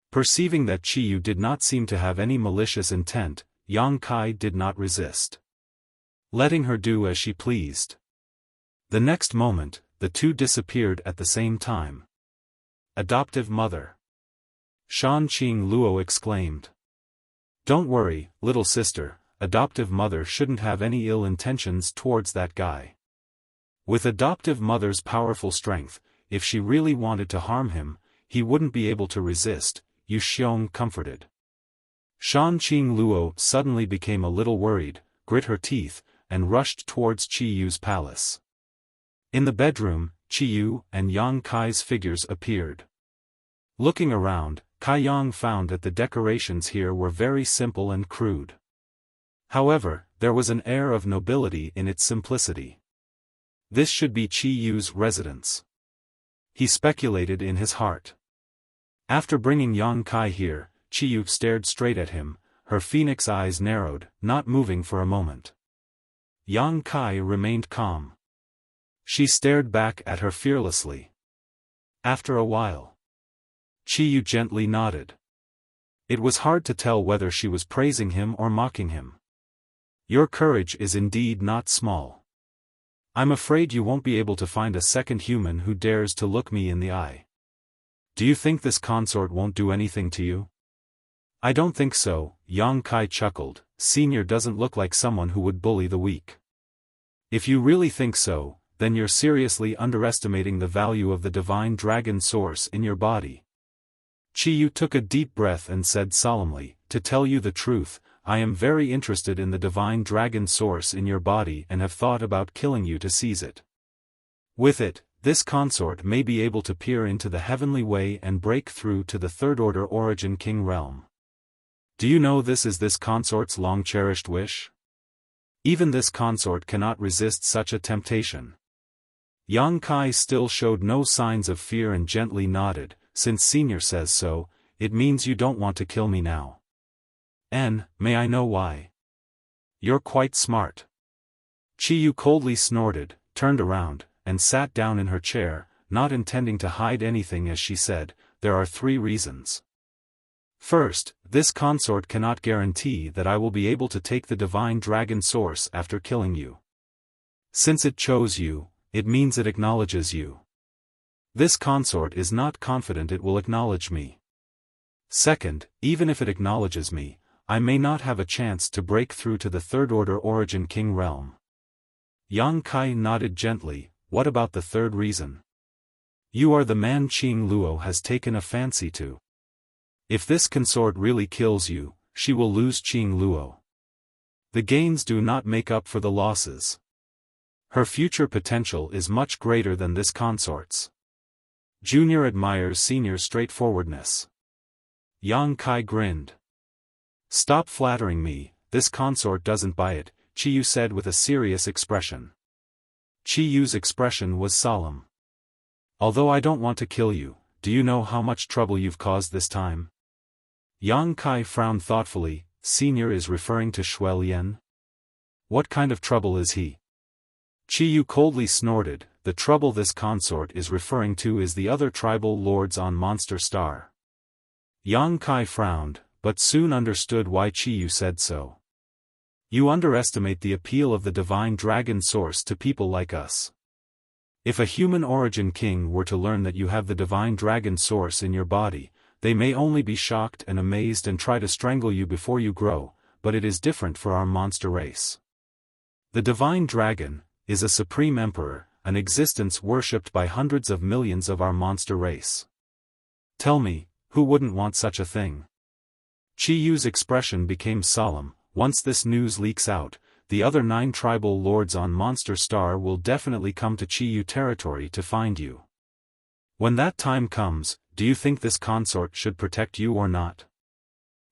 Perceiving that Qiyu did not seem to have any malicious intent, Yang Kai did not resist, letting her do as she pleased. The next moment, the two disappeared at the same time. Adoptive mother. Shan Qing Luo exclaimed. Don't worry, little sister, adoptive mother shouldn't have any ill intentions towards that guy. With adoptive mother's powerful strength, if she really wanted to harm him, he wouldn't be able to resist, Yu Xiong comforted. Shan Qing Luo suddenly became a little worried, grit her teeth, and rushed towards Qiyu's palace. In the bedroom, Qiyu and Yang Kai's figures appeared. Looking around, Kai Yang found that the decorations here were very simple and crude. However, there was an air of nobility in its simplicity. This should be Qiyu's residence. He speculated in his heart. After bringing Yang Kai here, Qiyu stared straight at him, her phoenix eyes narrowed, not moving for a moment. Yang Kai remained calm. She stared back at her fearlessly. After a while, Qiyu gently nodded. It was hard to tell whether she was praising him or mocking him. Your courage is indeed not small. I'm afraid you won't be able to find a second human who dares to look me in the eye. Do you think this consort won't do anything to you? I don't think so, Yang Kai chuckled. Senior doesn't look like someone who would bully the weak. If you really think so, then you're seriously underestimating the value of the divine dragon source in your body. Qiyu took a deep breath and said solemnly, to tell you the truth, I am very interested in the divine dragon source in your body and have thought about killing you to seize it. With it, this consort may be able to peer into the heavenly way and break through to the third-order origin king realm. Do you know this is this consort's long-cherished wish? Even this consort cannot resist such a temptation. Yang Kai still showed no signs of fear and gently nodded. Since Senior says so, it means you don't want to kill me now. May I know why? You're quite smart. Qiyu coldly snorted, turned around, and sat down in her chair, not intending to hide anything as she said, there are 3 reasons. First, this consort cannot guarantee that I will be able to take the divine dragon source after killing you. Since it chose you, it means it acknowledges you. This consort is not confident it will acknowledge me. Second, even if it acknowledges me, I may not have a chance to break through to the third-order origin king realm. Yang Kai nodded gently. What about the third reason? You are the man Qing Luo has taken a fancy to. If this consort really kills you, she will lose Qing Luo. The gains do not make up for the losses. Her future potential is much greater than this consort's. Junior admires Senior's straightforwardness. Yang Kai grinned. Stop flattering me, this consort doesn't buy it, Qiyu said with a serious expression. Qiyu's expression was solemn. Although I don't want to kill you, do you know how much trouble you've caused this time? Yang Kai frowned thoughtfully. Senior is referring to Shuo-Yen? What kind of trouble is he? Qiyu coldly snorted, the trouble this consort is referring to is the other tribal lords on Monster Star. Yang Kai frowned, but soon understood why Qiyu said so. You underestimate the appeal of the divine dragon source to people like us. If a human origin king were to learn that you have the divine dragon source in your body, they may only be shocked and amazed and try to strangle you before you grow, but it is different for our monster race. The divine dragon is a supreme emperor, an existence worshipped by hundreds of millions of our monster race. Tell me, who wouldn't want such a thing? Qiyu's expression became solemn. Once this news leaks out, the other 9 tribal lords on Monster Star will definitely come to Qiyu territory to find you. When that time comes, do you think this consort should protect you or not?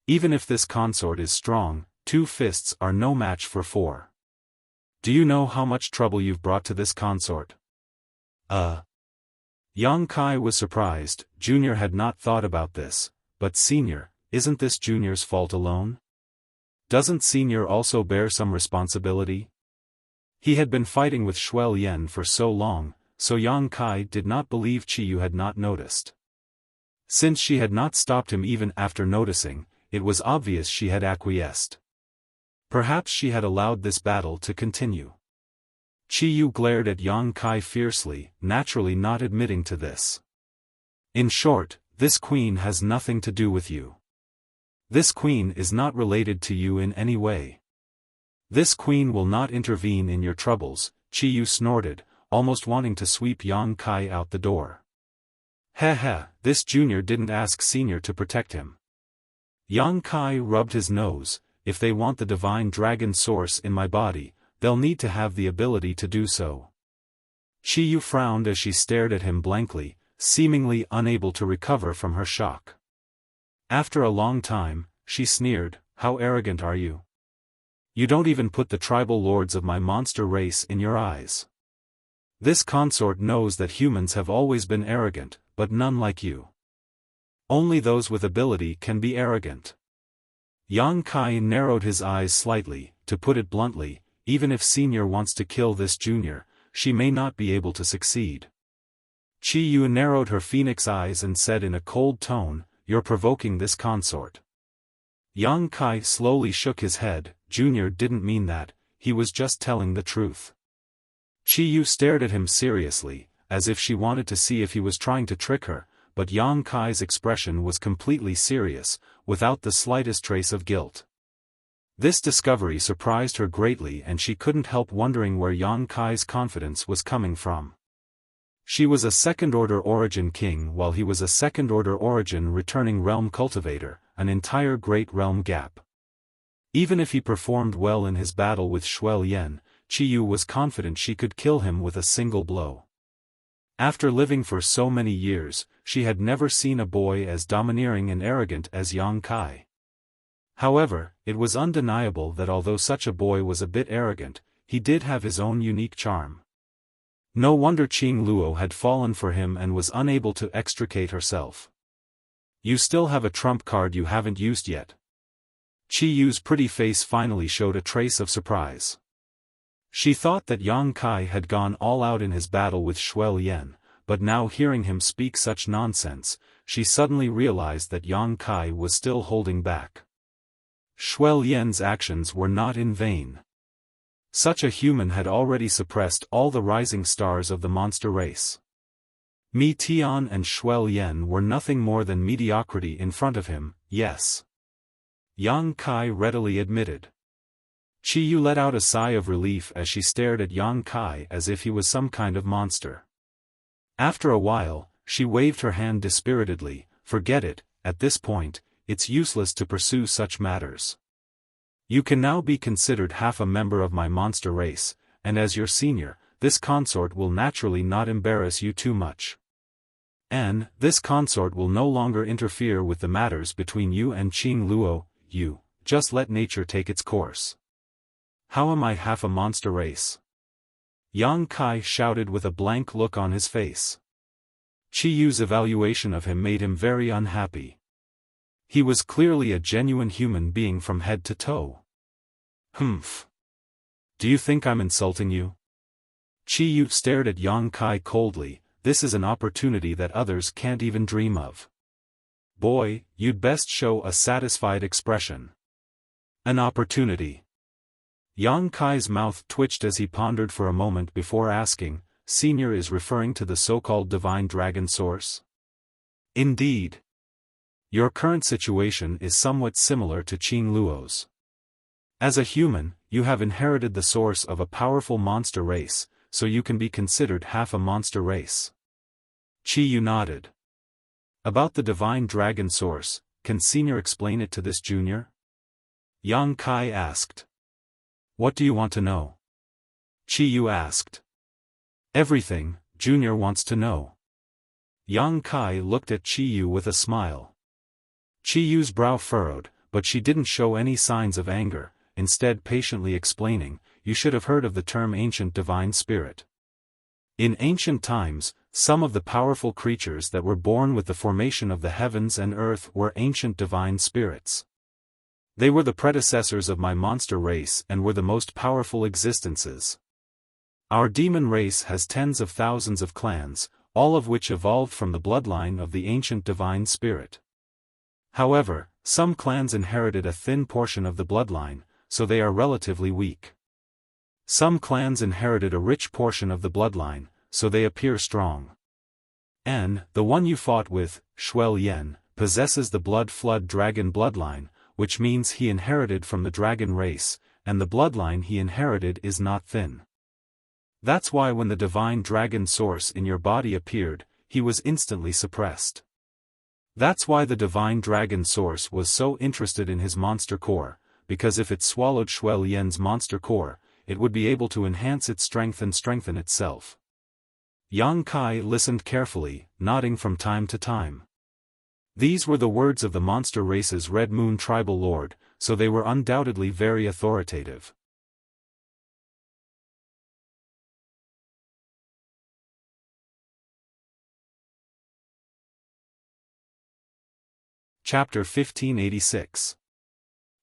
Even if this consort is strong, 2 fists are no match for 4. Do you know how much trouble you've brought to this consort? Yang Kai was surprised. Junior had not thought about this, but Senior, isn't this Junior's fault alone? Doesn't Senior also bear some responsibility? He had been fighting with Shuel Yen for so long, so Yang Kai did not believe Qiyu had not noticed. Since she had not stopped him even after noticing, it was obvious she had acquiesced. Perhaps she had allowed this battle to continue. Qiyu glared at Yang Kai fiercely, naturally not admitting to this. In short, this queen has nothing to do with you. This queen is not related to you in any way. This queen will not intervene in your troubles, Qiyu snorted, almost wanting to sweep Yang Kai out the door. This junior didn't ask Senior to protect him. Yang Kai rubbed his nose. If they want the divine dragon source in my body, they'll need to have the ability to do so. Qiyu frowned as she stared at him blankly, seemingly unable to recover from her shock. After a long time, she sneered, "How arrogant are you? You don't even put the tribal lords of my monster race in your eyes. This consort knows that humans have always been arrogant, but none like you. Only those with ability can be arrogant." Yang Kai narrowed his eyes slightly. To put it bluntly, even if Senior wants to kill this junior, she may not be able to succeed. Qiyu narrowed her phoenix eyes and said in a cold tone, "You're provoking this consort." Yang Kai slowly shook his head. Junior didn't mean that, he was just telling the truth. Qiyu stared at him seriously, as if she wanted to see if he was trying to trick her, but Yang Kai's expression was completely serious, without the slightest trace of guilt. This discovery surprised her greatly and she couldn't help wondering where Yang Kai's confidence was coming from. She was a second-order origin king while he was a second-order origin returning realm cultivator, an entire great realm gap. Even if he performed well in his battle with Shuel Yen, Qiyu was confident she could kill him with a single blow. After living for so many years, she had never seen a boy as domineering and arrogant as Yang Kai. However, it was undeniable that although such a boy was a bit arrogant, he did have his own unique charm. No wonder Qing Luo had fallen for him and was unable to extricate herself. "You still have a trump card you haven't used yet." Qiyu's pretty face finally showed a trace of surprise. She thought that Yang Kai had gone all out in his battle with Shuel Yen, but now hearing him speak such nonsense, she suddenly realized that Yang Kai was still holding back. Shuel Yen's actions were not in vain. Such a human had already suppressed all the rising stars of the monster race. Mi Tian and Shuel Yen were nothing more than mediocrity in front of him, yes. Yang Kai readily admitted. Qiyu let out a sigh of relief as she stared at Yang Kai as if he was some kind of monster. After a while, she waved her hand dispiritedly, "Forget it, at this point, it's useless to pursue such matters. You can now be considered half a member of my monster race, and as your senior, this consort will naturally not embarrass you too much. And, this consort will no longer interfere with the matters between you and Qing Luo, you, just let nature take its course." "How am I half a monster race?" Yang Kai shouted with a blank look on his face. Qiyu's evaluation of him made him very unhappy. He was clearly a genuine human being from head to toe. "Humph. Do you think I'm insulting you?" Chi Yu stared at Yang Kai coldly. This is an opportunity that others can't even dream of. Boy, you'd best show a satisfied expression. An opportunity. Yang Kai's mouth twitched as he pondered for a moment before asking, Senior is referring to the so-called divine dragon source? Indeed. Your current situation is somewhat similar to Qing Luo's. As a human, you have inherited the source of a powerful monster race, so you can be considered half a monster race. Qi Yu nodded. About the divine dragon source, can Senior explain it to this junior? Yang Kai asked. What do you want to know? Qi Yu asked. Everything, Junior wants to know. Yang Kai looked at Qi Yu with a smile. Qi Yu's brow furrowed, but she didn't show any signs of anger, instead patiently explaining, you should have heard of the term ancient divine spirit. In ancient times, some of the powerful creatures that were born with the formation of the heavens and earth were ancient divine spirits. They were the predecessors of my monster race and were the most powerful existences. Our demon race has tens of thousands of clans, all of which evolved from the bloodline of the ancient divine spirit. However, some clans inherited a thin portion of the bloodline, so they are relatively weak. Some clans inherited a rich portion of the bloodline, so they appear strong. And, the one you fought with, Shuel Yen, possesses the blood flood dragon bloodline, which means he inherited from the dragon race, and the bloodline he inherited is not thin. That's why when the divine dragon source in your body appeared, he was instantly suppressed. That's why the divine dragon source was so interested in his monster core, because if it swallowed Shuel Yen's monster core, it would be able to enhance its strength and strengthen itself. Yang Kai listened carefully, nodding from time to time. These were the words of the monster race's Red Moon tribal lord, so they were undoubtedly very authoritative. Chapter 1586.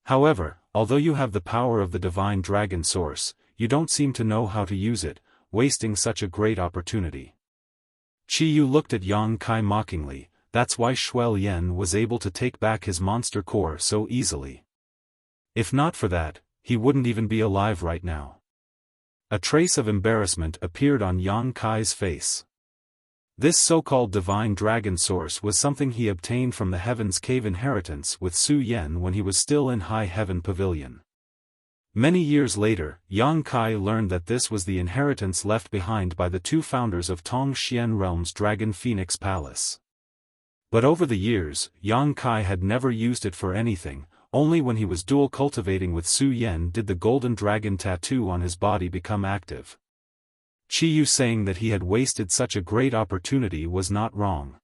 However, although you have the power of the divine dragon source, you don't seem to know how to use it, wasting such a great opportunity. Qi Yu looked at Yang Kai mockingly. That's why Shuel Yen was able to take back his monster core so easily. If not for that, he wouldn't even be alive right now. A trace of embarrassment appeared on Yang Kai's face. This so-called divine dragon source was something he obtained from the Heaven's Cave inheritance with Su Yen when he was still in High Heaven Pavilion. Many years later, Yang Kai learned that this was the inheritance left behind by the two founders of Tong Xian Realm's Dragon Phoenix Palace. But over the years, Yang Kai had never used it for anything, only when he was dual cultivating with Su Yen did the golden dragon tattoo on his body become active. Qi Yu saying that he had wasted such a great opportunity was not wrong.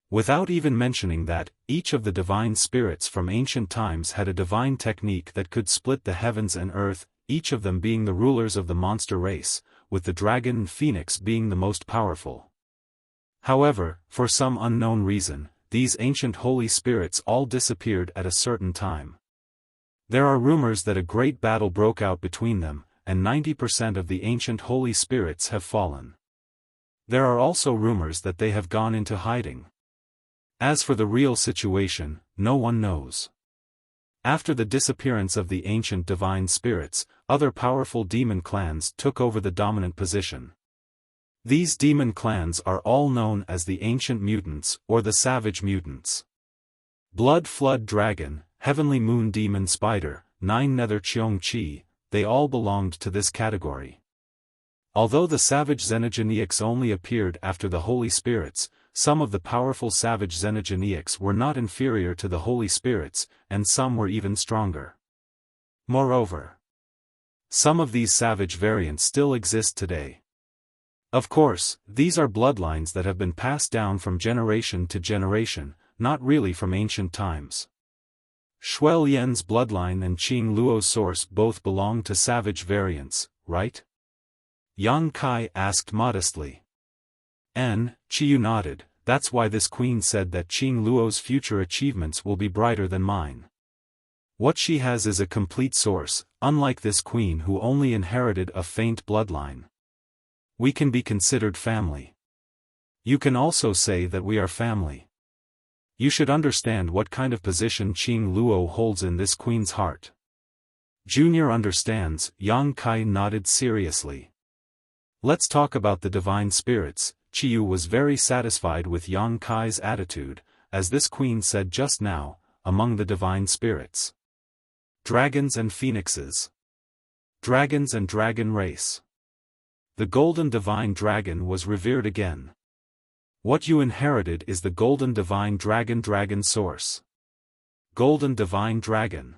Without even mentioning that, each of the divine spirits from ancient times had a divine technique that could split the heavens and earth, each of them being the rulers of the monster race, with the dragon phoenix being the most powerful. However, for some unknown reason, these ancient holy spirits all disappeared at a certain time. There are rumors that a great battle broke out between them, and 90% of the ancient holy spirits have fallen. There are also rumors that they have gone into hiding. As for the real situation, no one knows. After the disappearance of the ancient divine spirits, other powerful demon clans took over the dominant position. These demon clans are all known as the Ancient Mutants or the Savage Mutants. Blood Flood Dragon, Heavenly Moon Demon Spider, Nine Nether Cheong Chi, they all belonged to this category. Although the Savage Xenogeneics only appeared after the Holy Spirits, some of the powerful Savage Xenogeneics were not inferior to the Holy Spirits, and some were even stronger. Moreover, some of these savage variants still exist today. Of course, these are bloodlines that have been passed down from generation to generation, not really from ancient times. Shuel Yen's bloodline and Qing Luo's source both belong to savage variants, right? Yang Kai asked modestly. Qi Yu nodded. That's why this queen said that Qing Luo's future achievements will be brighter than mine. What she has is a complete source, unlike this queen who only inherited a faint bloodline. We can be considered family. You can also say that we are family. You should understand what kind of position Qing Luo holds in this queen's heart. Junior understands, Yang Kai nodded seriously. Let's talk about the divine spirits. Qiyu was very satisfied with Yang Kai's attitude, as this queen said just now, among the divine spirits. Dragons and phoenixes. Dragons and dragon race. The golden divine dragon was revered again. What you inherited is the golden divine dragon source. Golden divine dragon.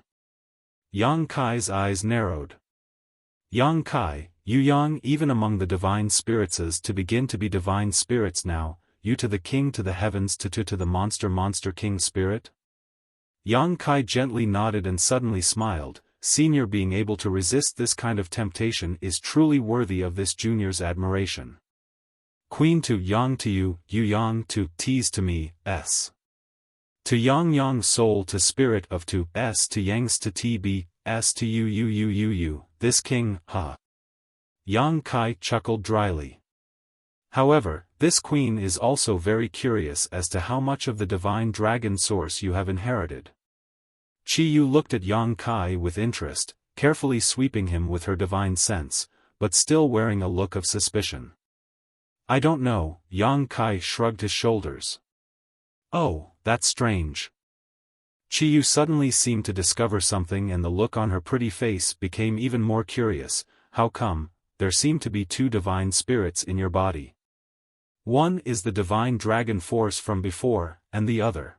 Yang Kai's eyes narrowed. Yang Kai, you Yang even among the divine spirits is to begin to be divine spirits now, you to the king to the heavens to the monster king spirit? Yang Kai gently nodded and suddenly smiled. Senior being able to resist this kind of temptation is truly worthy of this junior's admiration. Queen to Yang to you Yang to T's to me, S. To Yang soul to spirit of to S to Yang's to TB, S to you, this king, ha. Yang Kai chuckled dryly. However, this queen is also very curious as to how much of the divine dragon source you have inherited. Qiyu looked at Yang Kai with interest, carefully sweeping him with her divine sense, but still wearing a look of suspicion. I don't know, Yang Kai shrugged his shoulders. Oh, that's strange. Qiyu suddenly seemed to discover something and the look on her pretty face became even more curious. How come, there seem to be two divine spirits in your body? One is the divine dragon force from before, and the other.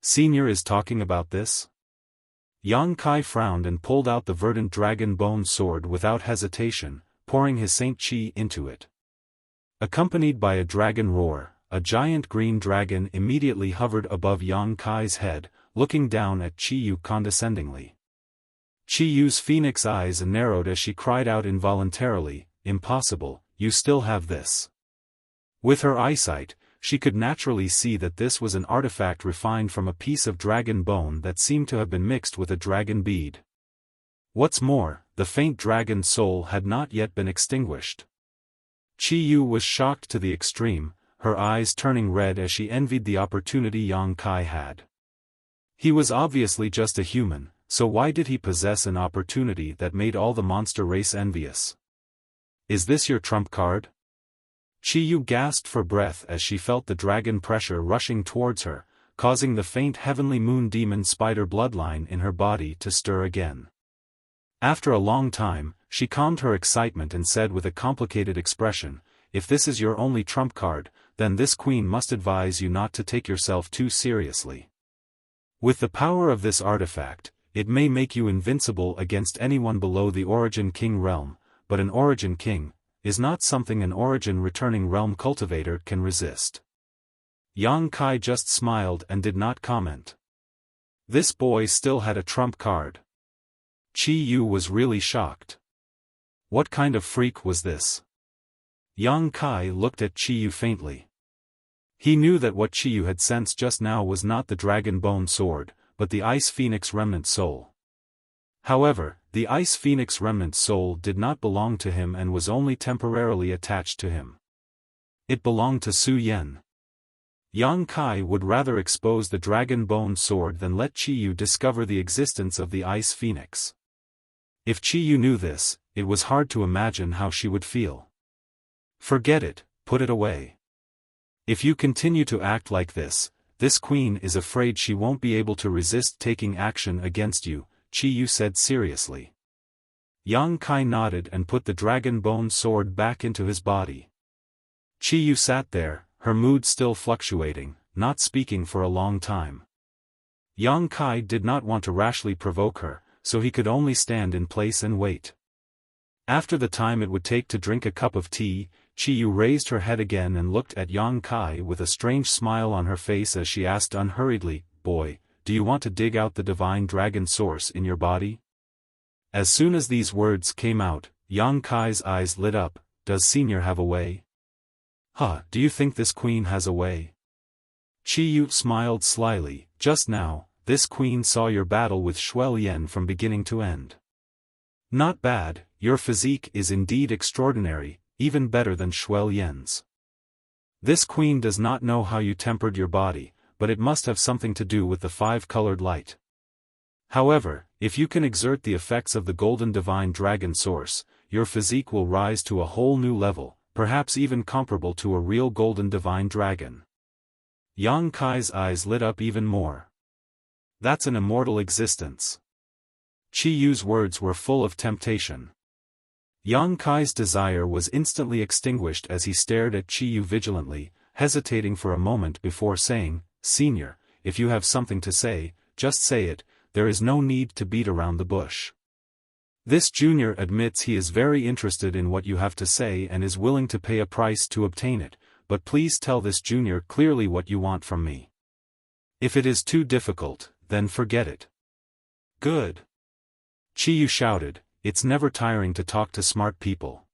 Senior is talking about this? Yang Kai frowned and pulled out the verdant dragon bone sword without hesitation, pouring his Saint Qi into it. Accompanied by a dragon roar, a giant green dragon immediately hovered above Yang Kai's head, looking down at Qiyu condescendingly. Qiyu's phoenix eyes narrowed as she cried out involuntarily, "Impossible, you still have this." With her eyesight, she could naturally see that this was an artifact refined from a piece of dragon bone that seemed to have been mixed with a dragon bead. What's more, the faint dragon soul had not yet been extinguished. Qiyu was shocked to the extreme, her eyes turning red as she envied the opportunity Yang Kai had. He was obviously just a human, so why did he possess an opportunity that made all the monster race envious? Is this your trump card? Qiyu gasped for breath as she felt the dragon pressure rushing towards her, causing the faint heavenly moon demon spider bloodline in her body to stir again. After a long time, she calmed her excitement and said with a complicated expression, "If this is your only trump card, then this queen must advise you not to take yourself too seriously. With the power of this artifact, it may make you invincible against anyone below the Origin King realm, but an Origin King is not something an Origin returning realm cultivator can resist." Yang Kai just smiled and did not comment. This boy still had a trump card. Qiyu was really shocked. What kind of freak was this? Yang Kai looked at Qiyu faintly. He knew that what Qiyu had sensed just now was not the dragon bone sword, but the Ice Phoenix remnant soul. However, the Ice Phoenix remnant soul did not belong to him and was only temporarily attached to him. It belonged to Su Yen. Yang Kai would rather expose the dragon bone sword than let Qiyu discover the existence of the Ice Phoenix. If Qiyu knew this, it was hard to imagine how she would feel. Forget it, put it away. If you continue to act like this queen is afraid she won't be able to resist taking action against you, Qiyu said seriously. Yang Kai nodded and put the dragon bone sword back into his body. Qiyu sat there, her mood still fluctuating, not speaking for a long time. Yang Kai did not want to rashly provoke her, so he could only stand in place and wait. After the time it would take to drink a cup of tea, Qiyu raised her head again and looked at Yang Kai with a strange smile on her face as she asked unhurriedly, "Boy, do you want to dig out the divine dragon source in your body?" As soon as these words came out, Yang Kai's eyes lit up. "Does Senior have a way?" "Huh, do you think this queen has a way?" Qiyu smiled slyly. "Just now, this queen saw your battle with Shuel Yen from beginning to end. Not bad, your physique is indeed extraordinary, even better than Shuel Yan's. This queen does not know how you tempered your body, but it must have something to do with the five-colored light. However, if you can exert the effects of the golden divine dragon source, your physique will rise to a whole new level, perhaps even comparable to a real golden divine dragon. Yang Kai's eyes lit up even more. That's an immortal existence. Qi Yu's words were full of temptation. Yang Kai's desire was instantly extinguished as he stared at Qi Yu vigilantly, hesitating for a moment before saying, "Senior, if you have something to say, just say it, there is no need to beat around the bush." This junior admits he is very interested in what you have to say and is willing to pay a price to obtain it, but please tell this junior clearly what you want from me. If it is too difficult, then forget it. Good. Qi Yu shouted, it's never tiring to talk to smart people.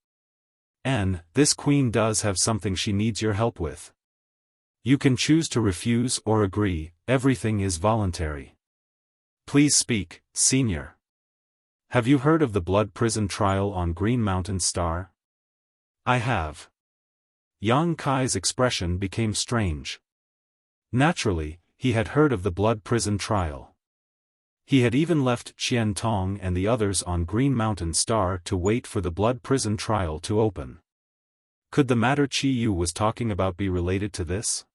And, this queen does have something she needs your help with. You can choose to refuse or agree, everything is voluntary. Please speak, senior. Have you heard of the blood prison trial on Green Mountain Star? I have. Yang Kai's expression became strange. Naturally, he had heard of the blood prison trial. He had even left Qian Tong and the others on Green Mountain Star to wait for the blood prison trial to open. Could the matter Qi Yu was talking about be related to this?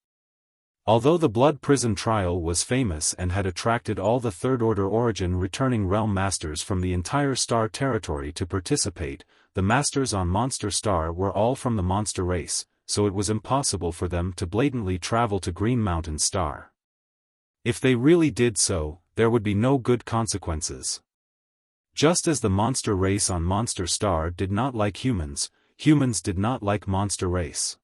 Although the blood prison trial was famous and had attracted all the third-order origin returning realm masters from the entire star territory to participate, the masters on Monster Star were all from the monster race, so it was impossible for them to blatantly travel to Green Mountain Star. If they really did so, there would be no good consequences. Just as the monster race on Monster Star did not like humans, humans did not like monster race.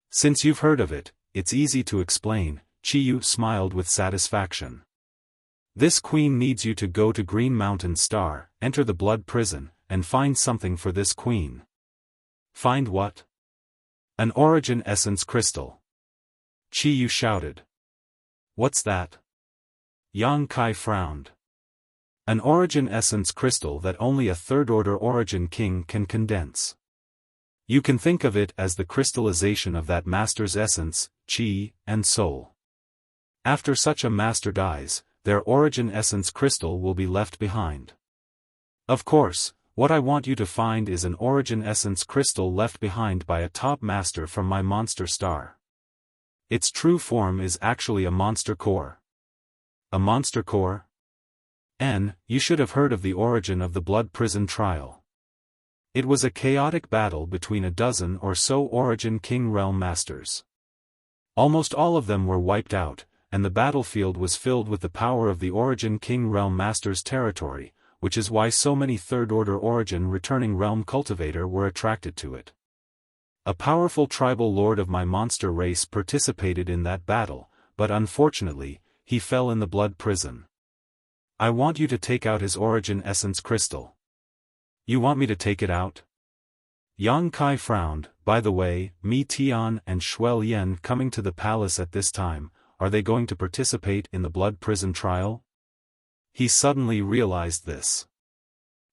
Since you've heard of it, it's easy to explain, Qi Yu smiled with satisfaction. This queen needs you to go to Green Mountain Star, enter the blood prison, and find something for this queen. Find what? An origin essence crystal. Qi Yu shouted. What's that? Yang Kai frowned. An origin essence crystal that only a third-order origin king can condense. You can think of it as the crystallization of that master's essence, chi, and soul. After such a master dies, their origin essence crystal will be left behind. Of course, what I want you to find is an origin essence crystal left behind by a top master from my monster star. Its true form is actually a monster core. A monster core? You should have heard of the origin of the blood prison trial. It was a chaotic battle between a dozen or so origin king realm masters. Almost all of them were wiped out, and the battlefield was filled with the power of the origin king realm master's territory, which is why so many third-order origin returning realm cultivator were attracted to it. A powerful tribal lord of my monster race participated in that battle, but unfortunately, he fell in the blood prison. I want you to take out his origin essence crystal. You want me to take it out? Yang Kai frowned. By the way, Mi Tian and Shuel Yan coming to the palace at this time, are they going to participate in the blood prison trial? He suddenly realized this.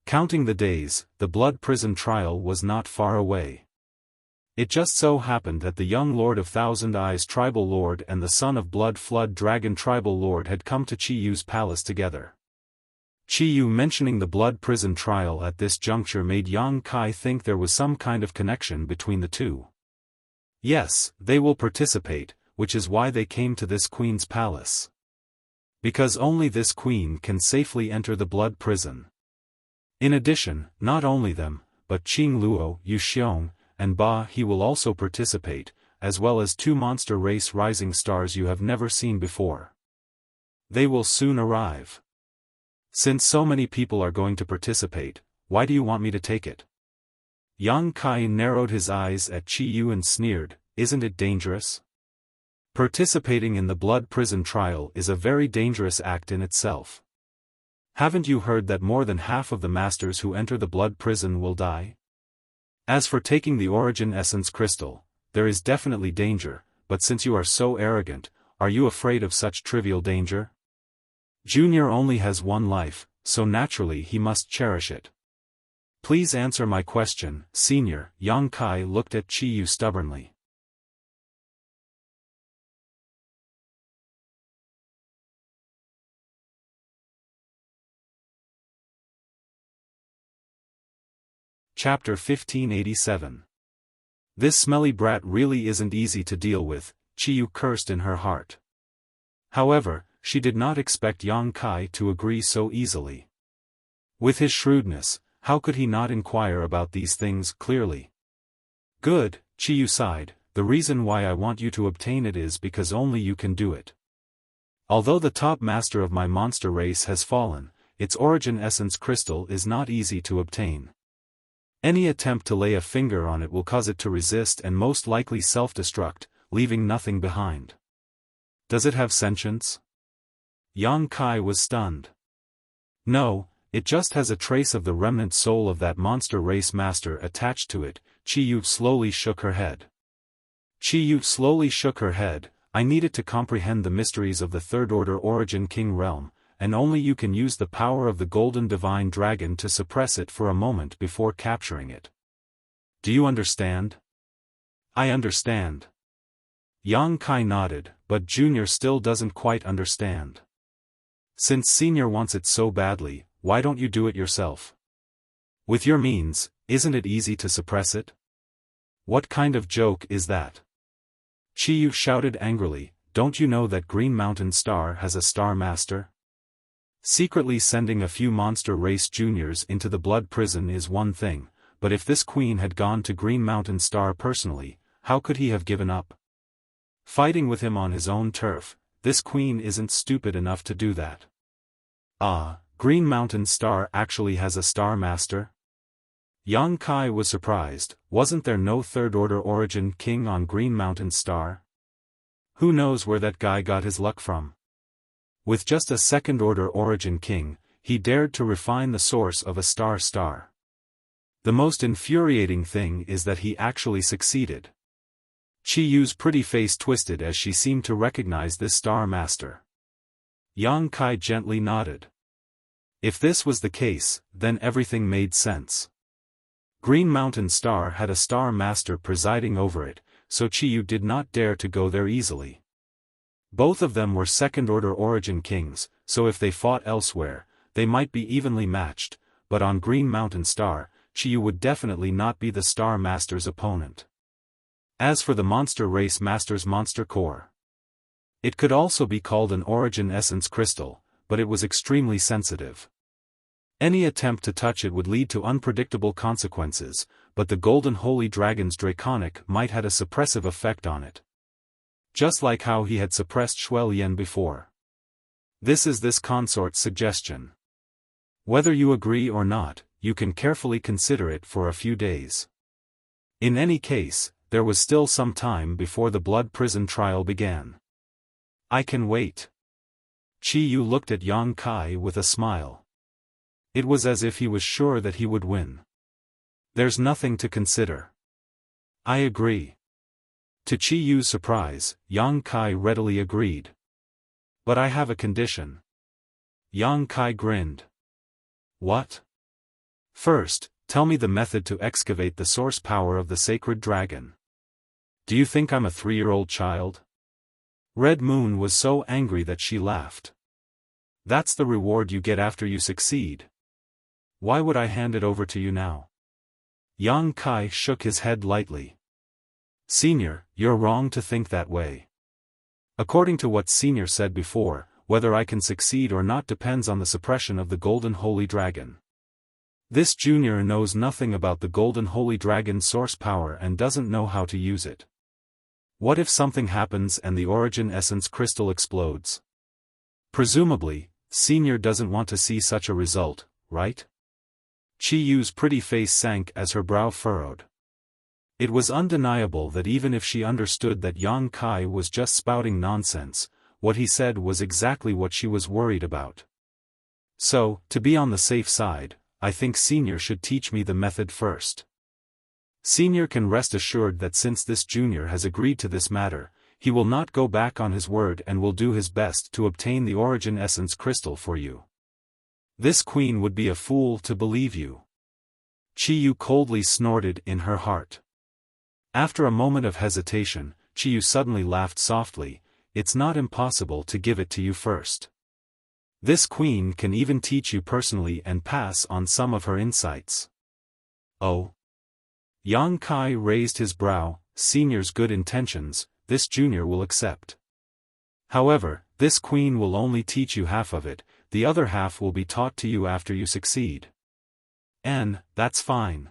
Counting the days, the blood prison trial was not far away. It just so happened that the young Lord of Thousand Eyes Tribal Lord and the son of Blood Flood Dragon Tribal Lord had come to Qi Yu's palace together. Qi Yu mentioning the blood prison trial at this juncture made Yang Kai think there was some kind of connection between the two. Yes, they will participate, which is why they came to this queen's palace. Because only this queen can safely enter the blood prison. In addition, not only them, but Qing Luo, Yu Xiong, and Ba He will also participate, as well as two monster race rising stars you have never seen before. They will soon arrive. Since so many people are going to participate, why do you want me to take it? Yang Kai narrowed his eyes at Qi Yu and sneered, isn't it dangerous? Participating in the blood prison trial is a very dangerous act in itself. Haven't you heard that more than half of the masters who enter the blood prison will die? As for taking the origin essence crystal, there is definitely danger, but since you are so arrogant, are you afraid of such trivial danger? Junior only has one life, so naturally he must cherish it. Please answer my question, Senior. Yang Kai looked at Qiyu stubbornly. Chapter 1587. This smelly brat really isn't easy to deal with, Qiyu cursed in her heart. However, she did not expect Yang Kai to agree so easily. With his shrewdness, how could he not inquire about these things clearly? Good, Qiyu sighed, the reason why I want you to obtain it is because only you can do it. Although the top master of my monster race has fallen, its origin essence crystal is not easy to obtain. Any attempt to lay a finger on it will cause it to resist and most likely self-destruct, leaving nothing behind. Does it have sentience? Yang Kai was stunned. No, it just has a trace of the remnant soul of that monster race master attached to it. Qiyu slowly shook her head. I needed to comprehend the mysteries of the Third Order Origin King realm, and only you can use the power of the Golden Divine Dragon to suppress it for a moment before capturing it. Do you understand? I understand. Yang Kai nodded, but Junior still doesn't quite understand. Since Senior wants it so badly, why don't you do it yourself? With your means, isn't it easy to suppress it? What kind of joke is that? Qiyu shouted angrily, don't you know that Green Mountain Star has a Star Master? Secretly sending a few monster race juniors into the blood prison is one thing, but if this queen had gone to Green Mountain Star personally, how could he have given up? Fighting with him on his own turf, this queen isn't stupid enough to do that. Ah, Green Mountain Star actually has a Star Master? Yang Kai was surprised, wasn't there no Third Order Origin King on Green Mountain Star? Who knows where that guy got his luck from? With just a Second Order Origin King, he dared to refine the source of a star. The most infuriating thing is that he actually succeeded. Qiyu's pretty face twisted as she seemed to recognize this Star Master. Yang Kai gently nodded. If this was the case, then everything made sense. Green Mountain Star had a Star Master presiding over it, so Qiyu did not dare to go there easily. Both of them were Second Order Origin Kings, so if they fought elsewhere, they might be evenly matched, but on Green Mountain Star, Qiyu would definitely not be the Star Master's opponent. As for the Monster Race Master's Monster Core, it could also be called an Origin Essence Crystal, but it was extremely sensitive. Any attempt to touch it would lead to unpredictable consequences, but the Golden Holy Dragon's Draconic might had a suppressive effect on it. Just like how he had suppressed Shuel Yen before. This is this consort's suggestion. Whether you agree or not, you can carefully consider it for a few days. In any case, there was still some time before the blood prison trial began. I can wait. Qiyu looked at Yang Kai with a smile. It was as if he was sure that he would win. There's nothing to consider. I agree. To Qiyu's surprise, Yang Kai readily agreed. But I have a condition. Yang Kai grinned. What? First, tell me the method to excavate the source power of the sacred dragon. Do you think I'm a 3-year-old child? Red Moon was so angry that she laughed. That's the reward you get after you succeed. Why would I hand it over to you now? Yang Kai shook his head lightly. Senior, you're wrong to think that way. According to what Senior said before, whether I can succeed or not depends on the suppression of the Golden Holy Dragon. This Junior knows nothing about the Golden Holy Dragon's source power and doesn't know how to use it. What if something happens and the Origin Essence Crystal explodes? Presumably, Senior doesn't want to see such a result, right? Qiyu's pretty face sank as her brow furrowed. It was undeniable that even if she understood that Yang Kai was just spouting nonsense, what he said was exactly what she was worried about. So, to be on the safe side, I think Senior should teach me the method first. Senior can rest assured that since this Junior has agreed to this matter, he will not go back on his word and will do his best to obtain the Origin Essence Crystal for you. This queen would be a fool to believe you. Chiyu coldly snorted in her heart. After a moment of hesitation, Chiyu suddenly laughed softly. It's not impossible to give it to you first. This queen can even teach you personally and pass on some of her insights. Oh. Yang Kai raised his brow. Senior's good intentions, this junior will accept. However, this queen will only teach you half of it, the other half will be taught to you after you succeed. And, that's fine.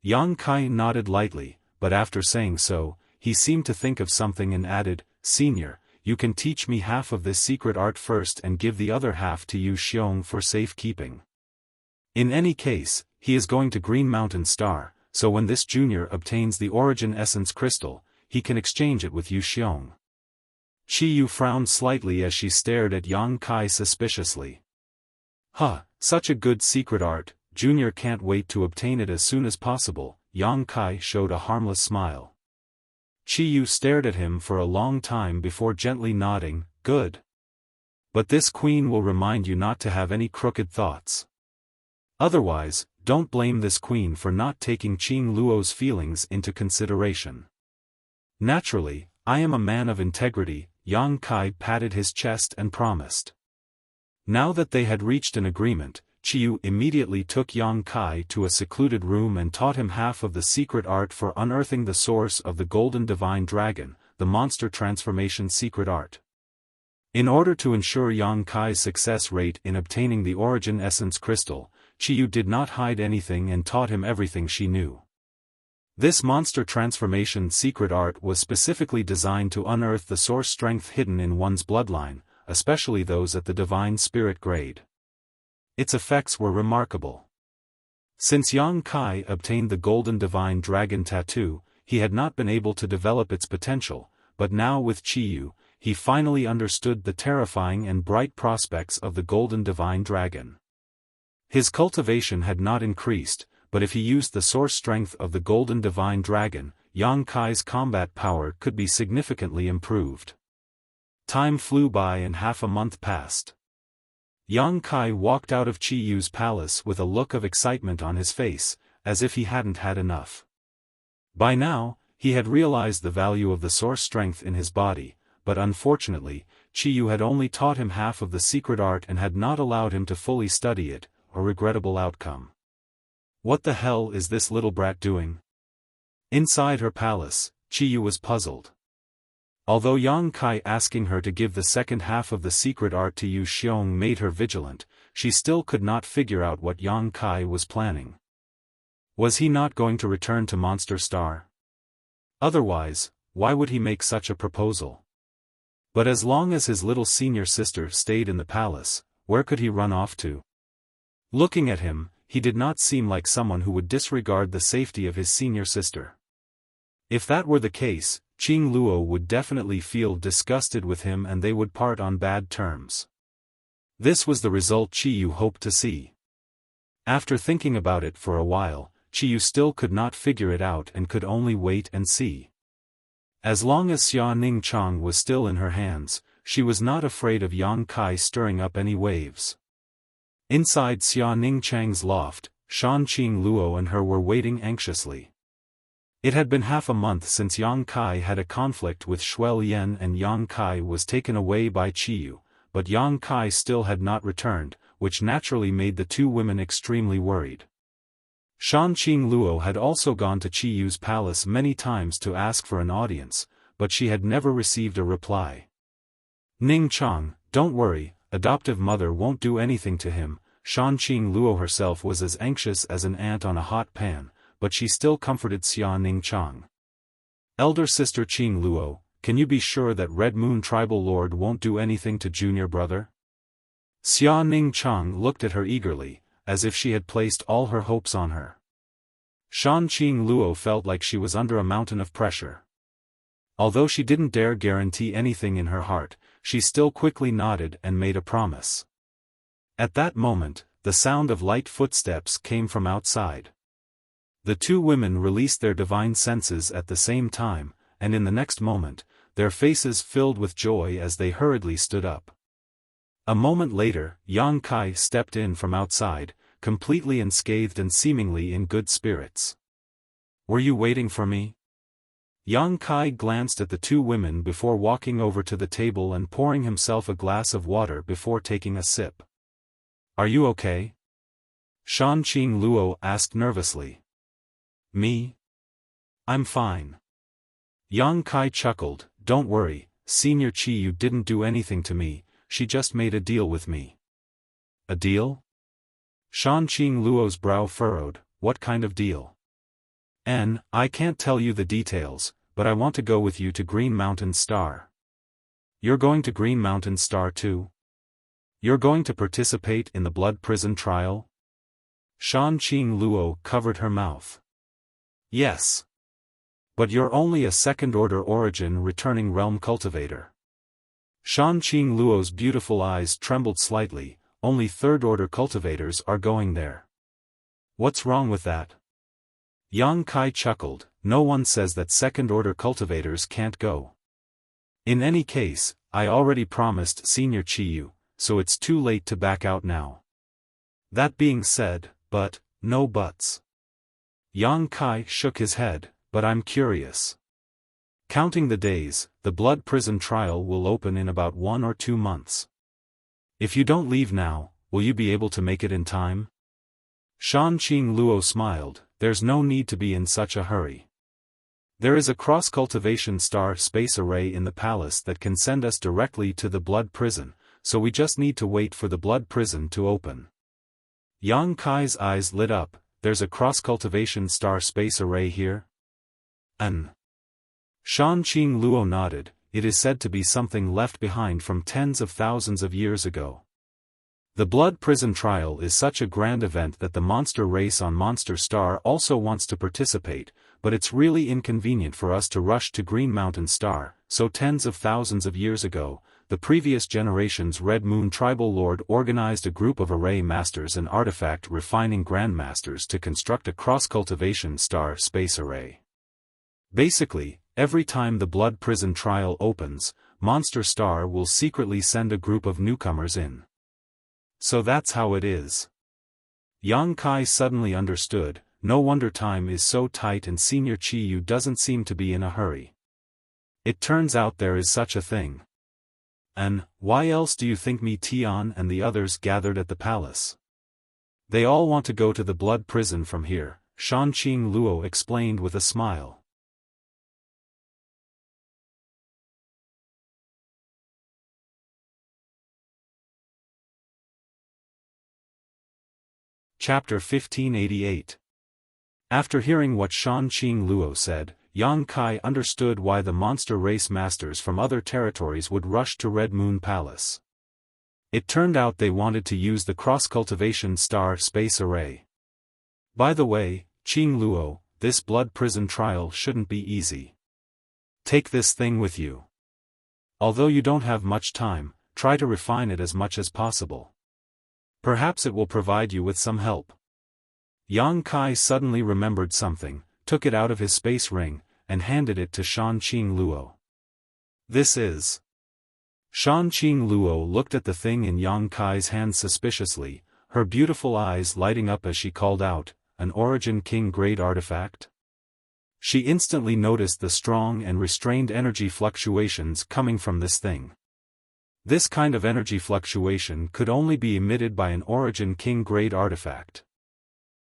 Yang Kai nodded lightly, but after saying so, he seemed to think of something and added, Senior, you can teach me half of this secret art first and give the other half to Yu Xiong for safekeeping. In any case, he is going to Green Mountain Star, so when this junior obtains the Origin Essence Crystal, he can exchange it with Yu Xiong. Chiyu frowned slightly as she stared at Yang Kai suspiciously. Huh, such a good secret art, junior can't wait to obtain it as soon as possible. Yang Kai showed a harmless smile. Chiyu stared at him for a long time before gently nodding, good. But this queen will remind you not to have any crooked thoughts. Otherwise, don't blame this queen for not taking Qing Luo's feelings into consideration. Naturally, I am a man of integrity, Yang Kai patted his chest and promised. Now that they had reached an agreement, Chiyu immediately took Yang Kai to a secluded room and taught him half of the secret art for unearthing the source of the Golden Divine Dragon, the monster transformation secret art. In order to ensure Yang Kai's success rate in obtaining the Origin Essence Crystal, Chiyu did not hide anything and taught him everything she knew. This monster transformation secret art was specifically designed to unearth the source strength hidden in one's bloodline, especially those at the divine spirit grade. Its effects were remarkable. Since Yang Kai obtained the Golden Divine Dragon tattoo, he had not been able to develop its potential, but now with Chiyu, he finally understood the terrifying and bright prospects of the Golden Divine Dragon. His cultivation had not increased, but if he used the source strength of the Golden Divine Dragon, Yang Kai's combat power could be significantly improved. Time flew by and half a month passed. Yang Kai walked out of Chiyu's palace with a look of excitement on his face, as if he hadn't had enough. By now, he had realized the value of the source strength in his body, but unfortunately, Chiyu had only taught him half of the secret art and had not allowed him to fully study it, a regrettable outcome. What the hell is this little brat doing? Inside her palace, Chiyu was puzzled. Although Yang Kai asking her to give the second half of the secret art to Yu Xiong made her vigilant, she still could not figure out what Yang Kai was planning. Was he not going to return to Monster Star? Otherwise, why would he make such a proposal? But as long as his little senior sister stayed in the palace, where could he run off to? Looking at him, he did not seem like someone who would disregard the safety of his senior sister. If that were the case, Qing Luo would definitely feel disgusted with him and they would part on bad terms. This was the result Chiyu hoped to see. After thinking about it for a while, Chiyu still could not figure it out and could only wait and see. As long as Xia Ningchang was still in her hands, she was not afraid of Yang Kai stirring up any waves. Inside Xia Ningchang's loft, Shan Qing Luo and her were waiting anxiously. It had been half a month since Yang Kai had a conflict with Shuel Yen and Yang Kai was taken away by Chiyu, but Yang Kai still had not returned, which naturally made the two women extremely worried. Shan Qing Luo had also gone to Chiyu's palace many times to ask for an audience, but she had never received a reply. Ning Chang, don't worry, adoptive mother won't do anything to him. Shan Qing Luo herself was as anxious as an ant on a hot pan, but she still comforted Xia Ningchang. Elder sister Qing Luo, can you be sure that Red Moon Tribal Lord won't do anything to junior brother? Xia Ningchang looked at her eagerly, as if she had placed all her hopes on her. Shan Qing Luo felt like she was under a mountain of pressure. Although she didn't dare guarantee anything in her heart, she still quickly nodded and made a promise. At that moment, the sound of light footsteps came from outside. The two women released their divine senses at the same time, and in the next moment, their faces filled with joy as they hurriedly stood up. A moment later, Yang Kai stepped in from outside, completely unscathed and seemingly in good spirits. "Were you waiting for me?" Yang Kai glanced at the two women before walking over to the table and pouring himself a glass of water before taking a sip. "Are you okay?" Shanqing Luo asked nervously. "Me? I'm fine." Yang Kai chuckled, "Don't worry, Senior Qi, you didn't do anything to me, she just made a deal with me." "A deal?" Shanqing Luo's brow furrowed, "What kind of deal?" I can't tell you the details, but I want to go with you to Green Mountain Star." "You're going to Green Mountain Star too? You're going to participate in the blood prison trial?" Shanqing Luo covered her mouth. "Yes. But you're only a second-order origin returning realm cultivator." Shanqing Luo's beautiful eyes trembled slightly. "Only third-order cultivators are going there." "What's wrong with that?" Yang Kai chuckled, "No one says that second-order cultivators can't go. In any case, I already promised Senior Chiyu, so it's too late to back out now. That being said, no buts." Yang Kai shook his head, "But I'm curious. Counting the days, the blood prison trial will open in about 1 or 2 months. If you don't leave now, will you be able to make it in time?" Shanqing Luo smiled, "There's no need to be in such a hurry. There is a cross-cultivation star space array in the palace that can send us directly to the blood prison, so we just need to wait for the blood prison to open." Yang Kai's eyes lit up, "There's a cross-cultivation star space array here?" Shanqing Luo nodded, "It is said to be something left behind from tens of thousands of years ago. The blood prison trial is such a grand event that the monster race on Monster Star also wants to participate, but it's really inconvenient for us to rush to Green Mountain Star, so tens of thousands of years ago, the previous generation's Red Moon Tribal Lord organized a group of array masters and artifact refining grandmasters to construct a cross-cultivation star space array. Basically, every time the blood prison trial opens, Monster Star will secretly send a group of newcomers in. So that's how it is." Yang Kai suddenly understood, no wonder time is so tight and Senior Chiyu doesn't seem to be in a hurry. It turns out there is such a thing. "And why else do you think me Tian and the others gathered at the palace? They all want to go to the blood prison from here," Shanqing Luo explained with a smile. Chapter 1588. After hearing what Shanqing Luo said, Yang Kai understood why the monster race masters from other territories would rush to Red Moon Palace. It turned out they wanted to use the cross-cultivation star space array. By the way, Qing Luo, this blood prison trial shouldn't be easy. Take this thing with you. Although you don't have much time, try to refine it as much as possible. Perhaps it will provide you with some help." Yang Kai suddenly remembered something, took it out of his space ring, and handed it to Shanqing Luo. "This is..." Shanqing Luo looked at the thing in Yang Kai's hand suspiciously, her beautiful eyes lighting up as she called out, "An Origin King grade artifact?" She instantly noticed the strong and restrained energy fluctuations coming from this thing. This kind of energy fluctuation could only be emitted by an Origin King grade artifact.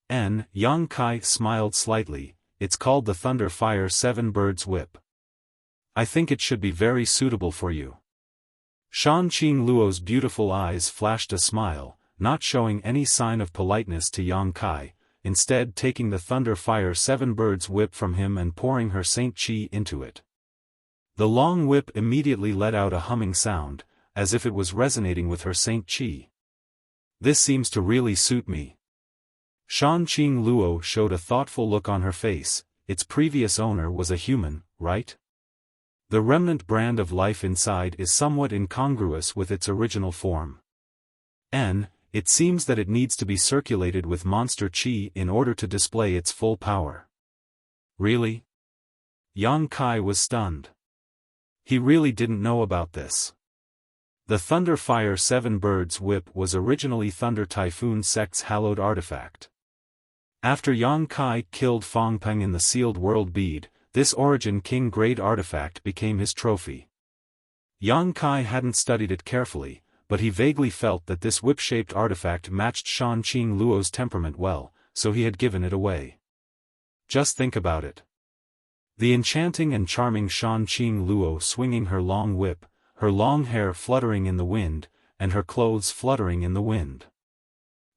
Yang Kai smiled slightly, "It's called the Thunder Fire 7 Birds Whip. I think it should be very suitable for you." Shanqing Luo's beautiful eyes flashed a smile, not showing any sign of politeness to Yang Kai, instead taking the Thunder Fire 7 Birds Whip from him and pouring her Saint Qi into it. The long whip immediately let out a humming sound, as if it was resonating with her Saint Qi. "This seems to really suit me." Shanqing Luo showed a thoughtful look on her face. Its previous owner was a human, right? The remnant brand of life inside is somewhat incongruous with its original form. It seems that it needs to be circulated with monster Qi in order to display its full power. Really? Yang Kai was stunned. He really didn't know about this. The Thunder Fire Seven Birds Whip was originally Thunder Typhoon Sect's hallowed artifact. After Yang Kai killed Fong Peng in the Sealed World Bead, this Origin King grade artifact became his trophy. Yang Kai hadn't studied it carefully, but he vaguely felt that this whip-shaped artifact matched Shan Qing Luo's temperament well, so he had given it away. Just think about it. The enchanting and charming Shan Qing Luo swinging her long whip, her long hair fluttering in the wind, and her clothes fluttering in the wind.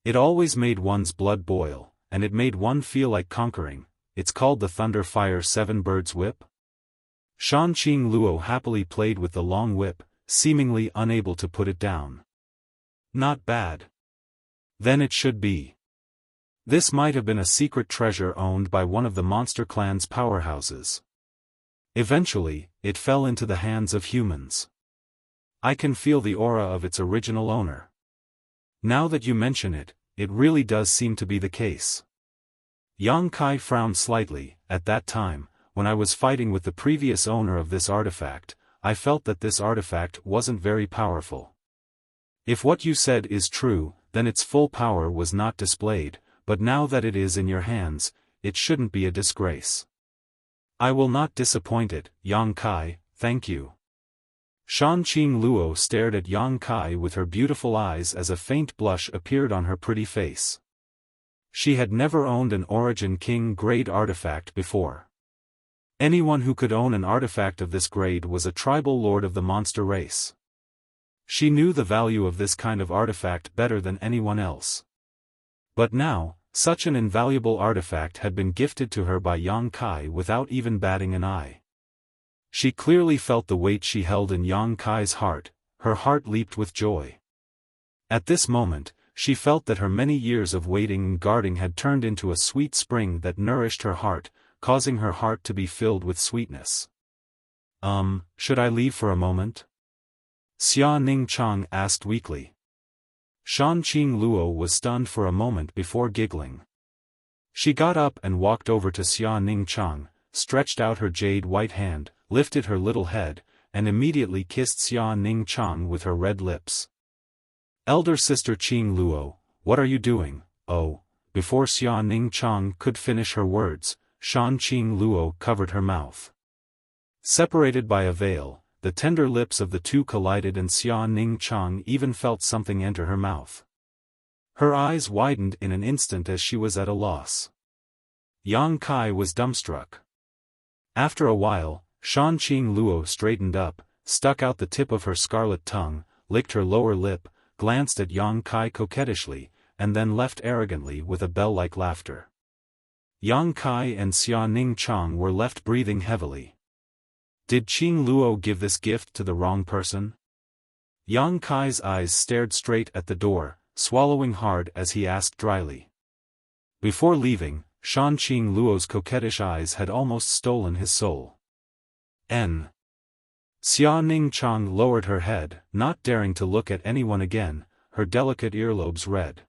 It always made one's blood boil, and it made one feel like conquering. It's called the Thunder Fire Seven Birds Whip. Shan Qing Luo happily played with the long whip, seemingly unable to put it down. Not bad. Then it should be. This might have been a secret treasure owned by one of the Monster Clan's powerhouses. Eventually, it fell into the hands of humans. I can feel the aura of its original owner. Now that you mention it, it really does seem to be the case. Yang Kai frowned slightly. At that time, when I was fighting with the previous owner of this artifact, I felt that this artifact wasn't very powerful. If what you said is true, then its full power was not displayed, but now that it is in your hands, it shouldn't be a disgrace. I will not disappoint it, Yang Kai, thank you. Shan Qing Luo stared at Yang Kai with her beautiful eyes as a faint blush appeared on her pretty face. She had never owned an Origin King grade artifact before. Anyone who could own an artifact of this grade was a tribal lord of the monster race. She knew the value of this kind of artifact better than anyone else. But now, such an invaluable artifact had been gifted to her by Yang Kai without even batting an eye. She clearly felt the weight she held in Yang Kai's heart. Her heart leaped with joy. At this moment, she felt that her many years of waiting and guarding had turned into a sweet spring that nourished her heart, causing her heart to be filled with sweetness. Should I leave for a moment? Xia Ning Chang asked weakly. Shan Qing Luo was stunned for a moment before giggling. She got up and walked over to Xia Ning Chang, stretched out her jade white hand, lifted her little head, and immediately kissed Xia Ning Chang with her red lips. Elder sister Qing Luo, what are you doing? Oh, before Xia Ning Chang could finish her words, Shan Qing Luo covered her mouth. Separated by a veil, the tender lips of the two collided and Xia Ning Chang even felt something enter her mouth. Her eyes widened in an instant as she was at a loss. Yang Kai was dumbstruck. After a while, Shan Qing Luo straightened up, stuck out the tip of her scarlet tongue, licked her lower lip, glanced at Yang Kai coquettishly, and then left arrogantly with a bell-like laughter. Yang Kai and Xia Ning Chang were left breathing heavily. Did Qing Luo give this gift to the wrong person? Yang Kai's eyes stared straight at the door, swallowing hard as he asked dryly. Before leaving, Shan Qing Luo's coquettish eyes had almost stolen his soul. Xia Ning Chang lowered her head, not daring to look at anyone again, her delicate earlobes red.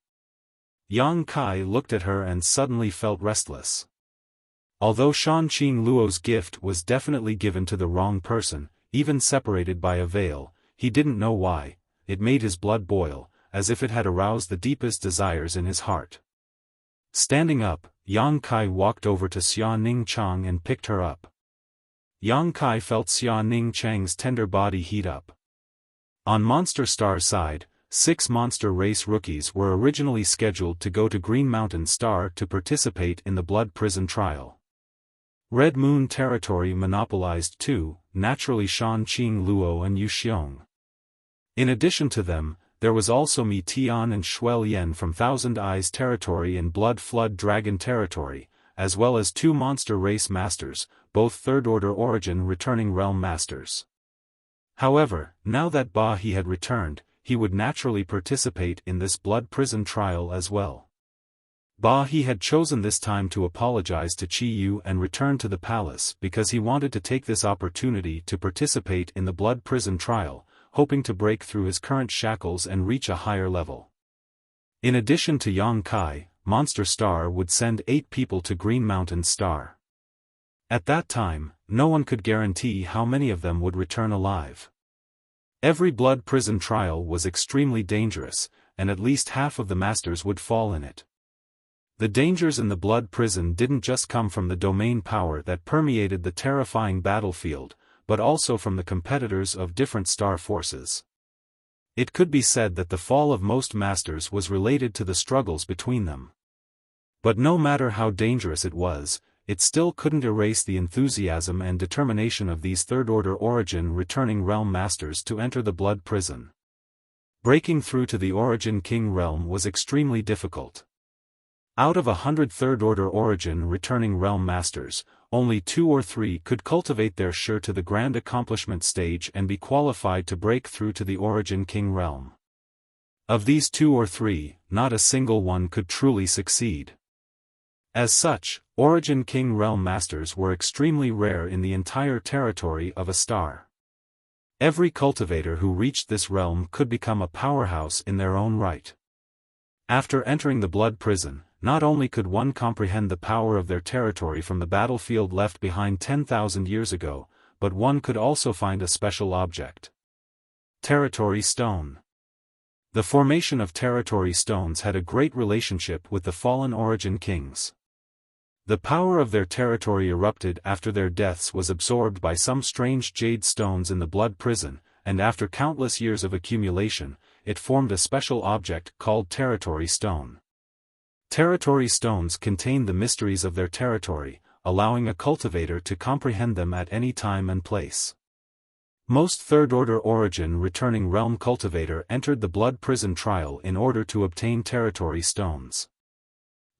Yang Kai looked at her and suddenly felt restless. Although Shan Qing Luo's gift was definitely given to the wrong person, even separated by a veil, he didn't know why. It made his blood boil, as if it had aroused the deepest desires in his heart. Standing up, Yang Kai walked over to Xia Ning Chang and picked her up. Yang Kai felt Xia Ning Chang's tender body heat up. On Monster Star's side, 6 Monster Race rookies were originally scheduled to go to Green Mountain Star to participate in the Blood Prison trial. Red Moon territory monopolized 2, naturally Shan Qing Luo and Yu Xiong. In addition to them, there was also Mi Tian and Shuel Yen from Thousand Eyes territory and Blood Flood Dragon territory, as well as 2 Monster Race Masters, both Third-Order Origin returning Realm Masters. However, now that Ba He had returned, he would naturally participate in this Blood Prison trial as well. Ba He had chosen this time to apologize to Qi Yu and return to the palace because he wanted to take this opportunity to participate in the Blood Prison trial, hoping to break through his current shackles and reach a higher level. In addition to Yang Kai, Monster Star would send 8 people to Green Mountain Star. At that time, no one could guarantee how many of them would return alive. Every blood prison trial was extremely dangerous, and at least half of the masters would fall in it. The dangers in the blood prison didn't just come from the domain power that permeated the terrifying battlefield, but also from the competitors of different star forces. It could be said that the fall of most masters was related to the struggles between them. But no matter how dangerous it was, it still couldn't erase the enthusiasm and determination of these third-order origin returning realm masters to enter the blood prison. Breaking through to the Origin King realm was extremely difficult. Out of 100 third-order origin returning realm masters, only 2 or 3 could cultivate their Shi to the grand accomplishment stage and be qualified to break through to the Origin King realm. Of these 2 or 3, not a single one could truly succeed. As such, Origin King realm masters were extremely rare in the entire territory of a star. Every cultivator who reached this realm could become a powerhouse in their own right. After entering the blood prison, not only could one comprehend the power of their territory from the battlefield left behind 10,000 years ago, but one could also find a special object. Territory Stone. The formation of territory stones had a great relationship with the fallen Origin Kings. The power of their territory erupted after their deaths was absorbed by some strange jade stones in the blood prison, and after countless years of accumulation, it formed a special object called Territory Stone. Territory stones contain the mysteries of their territory, allowing a cultivator to comprehend them at any time and place. Most third-order origin returning realm cultivator entered the blood prison trial in order to obtain territory stones.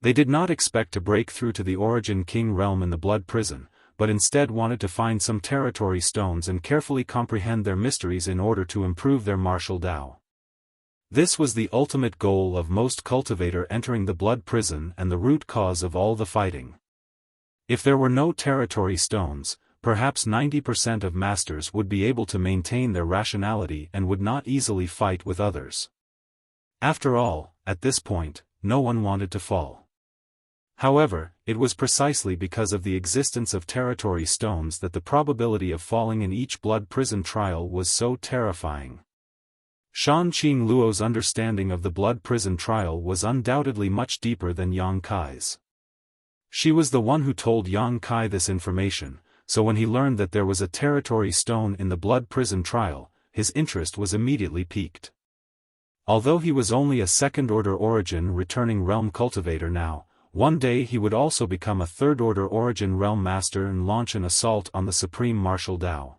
They did not expect to break through to the Origin King realm in the blood prison, but instead wanted to find some territory stones and carefully comprehend their mysteries in order to improve their martial Dao. This was the ultimate goal of most cultivator entering the blood prison and the root cause of all the fighting. If there were no territory stones, perhaps 90% of masters would be able to maintain their rationality and would not easily fight with others. After all, at this point, no one wanted to fall. However, it was precisely because of the existence of territory stones that the probability of falling in each blood prison trial was so terrifying. Shan Qing Luo's understanding of the blood prison trial was undoubtedly much deeper than Yang Kai's. She was the one who told Yang Kai this information, so when he learned that there was a territory stone in the blood prison trial, his interest was immediately piqued. Although he was only a second-order origin returning realm cultivator now, one day he would also become a third-order origin realm master and launch an assault on the supreme martial Dao.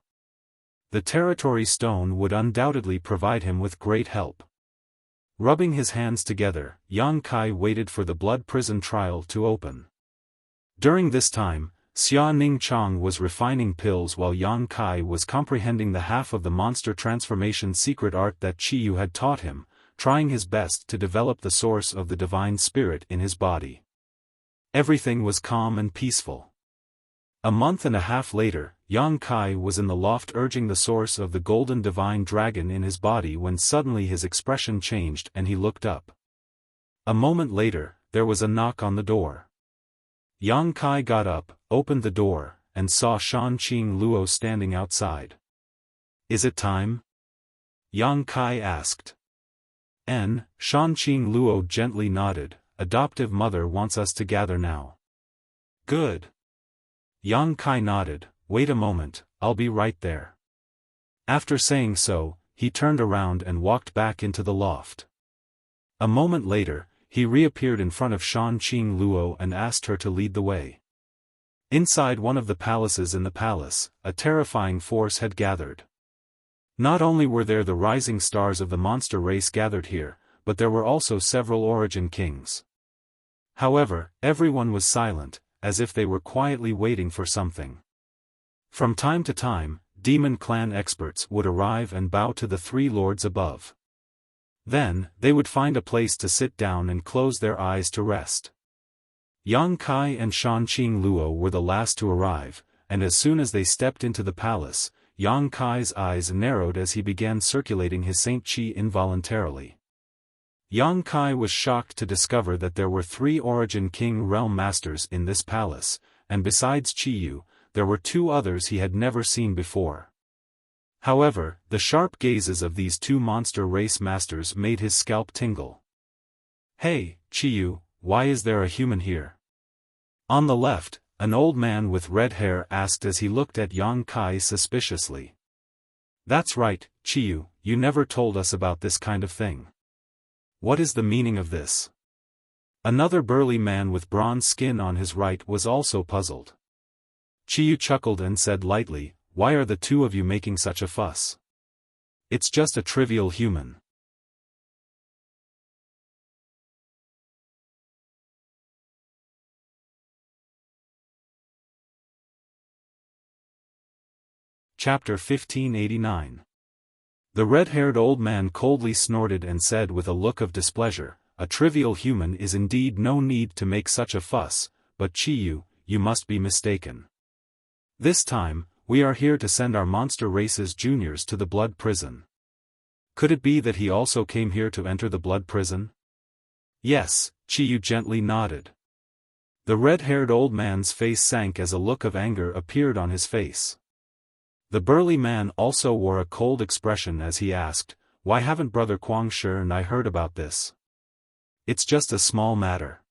The territory stone would undoubtedly provide him with great help. Rubbing his hands together, Yang Kai waited for the blood prison trial to open. During this time, Xia Ningchang was refining pills while Yang Kai was comprehending the half of the monster transformation secret art that Qiyu had taught him, trying his best to develop the source of the divine spirit in his body. Everything was calm and peaceful. A month and a half later, Yang Kai was in the loft urging the source of the golden divine dragon in his body when suddenly his expression changed and he looked up. A moment later, there was a knock on the door. Yang Kai got up, opened the door, and saw Shan Qing Luo standing outside. "Is it time?" Yang Kai asked. Shan Qing Luo gently nodded. "Adoptive mother wants us to gather now." "Good." Yang Kai nodded. "Wait a moment, I'll be right there." After saying so, he turned around and walked back into the loft. A moment later, he reappeared in front of Shan Qing Luo and asked her to lead the way. Inside one of the palaces in the palace, a terrifying force had gathered. Not only were there the rising stars of the monster race gathered here, but there were also several origin kings. However, everyone was silent, as if they were quietly waiting for something. From time to time, demon clan experts would arrive and bow to the 3 lords above. Then, they would find a place to sit down and close their eyes to rest. Yang Kai and Shan Qing Luo were the last to arrive, and as soon as they stepped into the palace, Yang Kai's eyes narrowed as he began circulating his Saint Qi involuntarily. Yang Kai was shocked to discover that there were 3 Origin King realm masters in this palace, and besides Qiyu, there were 2 others he had never seen before. However, the sharp gazes of these two monster race masters made his scalp tingle. "Hey, Chiyu, why is there a human here?" On the left, an old man with red hair asked as he looked at Yang Kai suspiciously. "That's right, Chiyu, you never told us about this kind of thing. What is the meaning of this?" Another burly man with bronze skin on his right was also puzzled. Chiyu chuckled and said lightly, "Why are the two of you making such a fuss? It's just a trivial human." Chapter 1589. The red-haired old man coldly snorted and said with a look of displeasure, "A trivial human is indeed no need to make such a fuss, but Chiyu, you must be mistaken. This time, we are here to send our monster race's juniors to the blood prison." Could it be that he also came here to enter the blood prison? Yes, Chiyu gently nodded. The red-haired old man's face sank as a look of anger appeared on his face. The burly man also wore a cold expression as he asked, "Why haven't Brother Guangshi and I heard about this? It's just a small matter."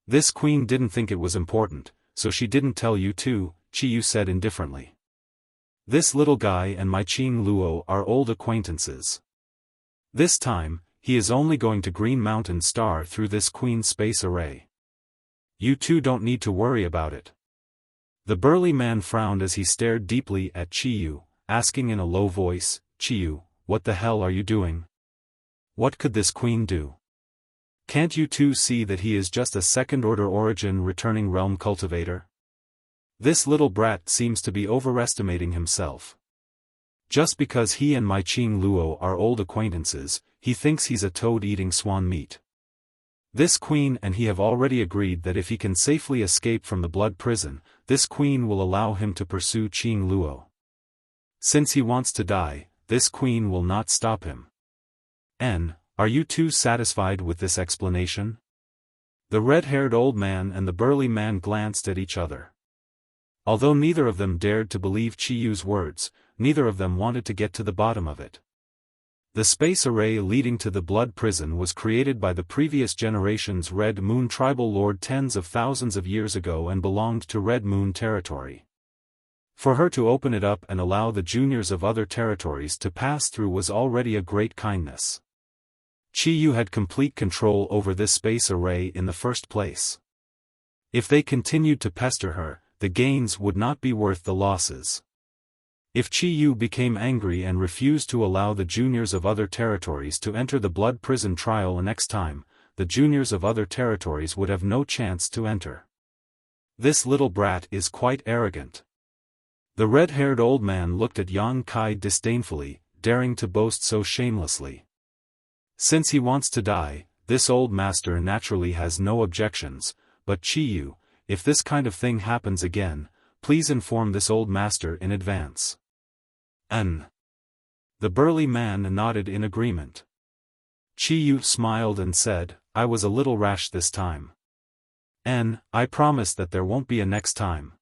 "This queen didn't think it was important, so she didn't tell you too," Chiyu said indifferently. "This little guy and my Qing Luo are old acquaintances. This time, he is only going to Green Mountain Star through this queen space array. You two don't need to worry about it." The burly man frowned as he stared deeply at Chiyu, asking in a low voice, "Chiyu, what the hell are you doing? What could this queen do? Can't you two see that he is just a second-order origin returning realm cultivator? This little brat seems to be overestimating himself. Just because he and my Qing Luo are old acquaintances, he thinks he's a toad-eating swan meat. This queen and he have already agreed that if he can safely escape from the blood prison, this queen will allow him to pursue Qing Luo. Since he wants to die, this queen will not stop him. Are you two satisfied with this explanation?" The red-haired old man and the burly man glanced at each other. Although neither of them dared to believe Chiyu's words, neither of them wanted to get to the bottom of it. The space array leading to the blood prison was created by the previous generation's Red Moon tribal lord tens of thousands of years ago and belonged to Red Moon territory. For her to open it up and allow the juniors of other territories to pass through was already a great kindness. Chiyu had complete control over this space array in the first place. If they continued to pester her, the gains would not be worth the losses. If Chiyu became angry and refused to allow the juniors of other territories to enter the blood prison trial next time, the juniors of other territories would have no chance to enter. This little brat is quite arrogant. The red-haired old man looked at Yang Kai disdainfully, daring to boast so shamelessly. Since he wants to die, this old master naturally has no objections, but Chiyu, if this kind of thing happens again, please inform this old master in advance. The burly man nodded in agreement. Chiyu smiled and said, "I was a little rash this time. I promise that there won't be a next time."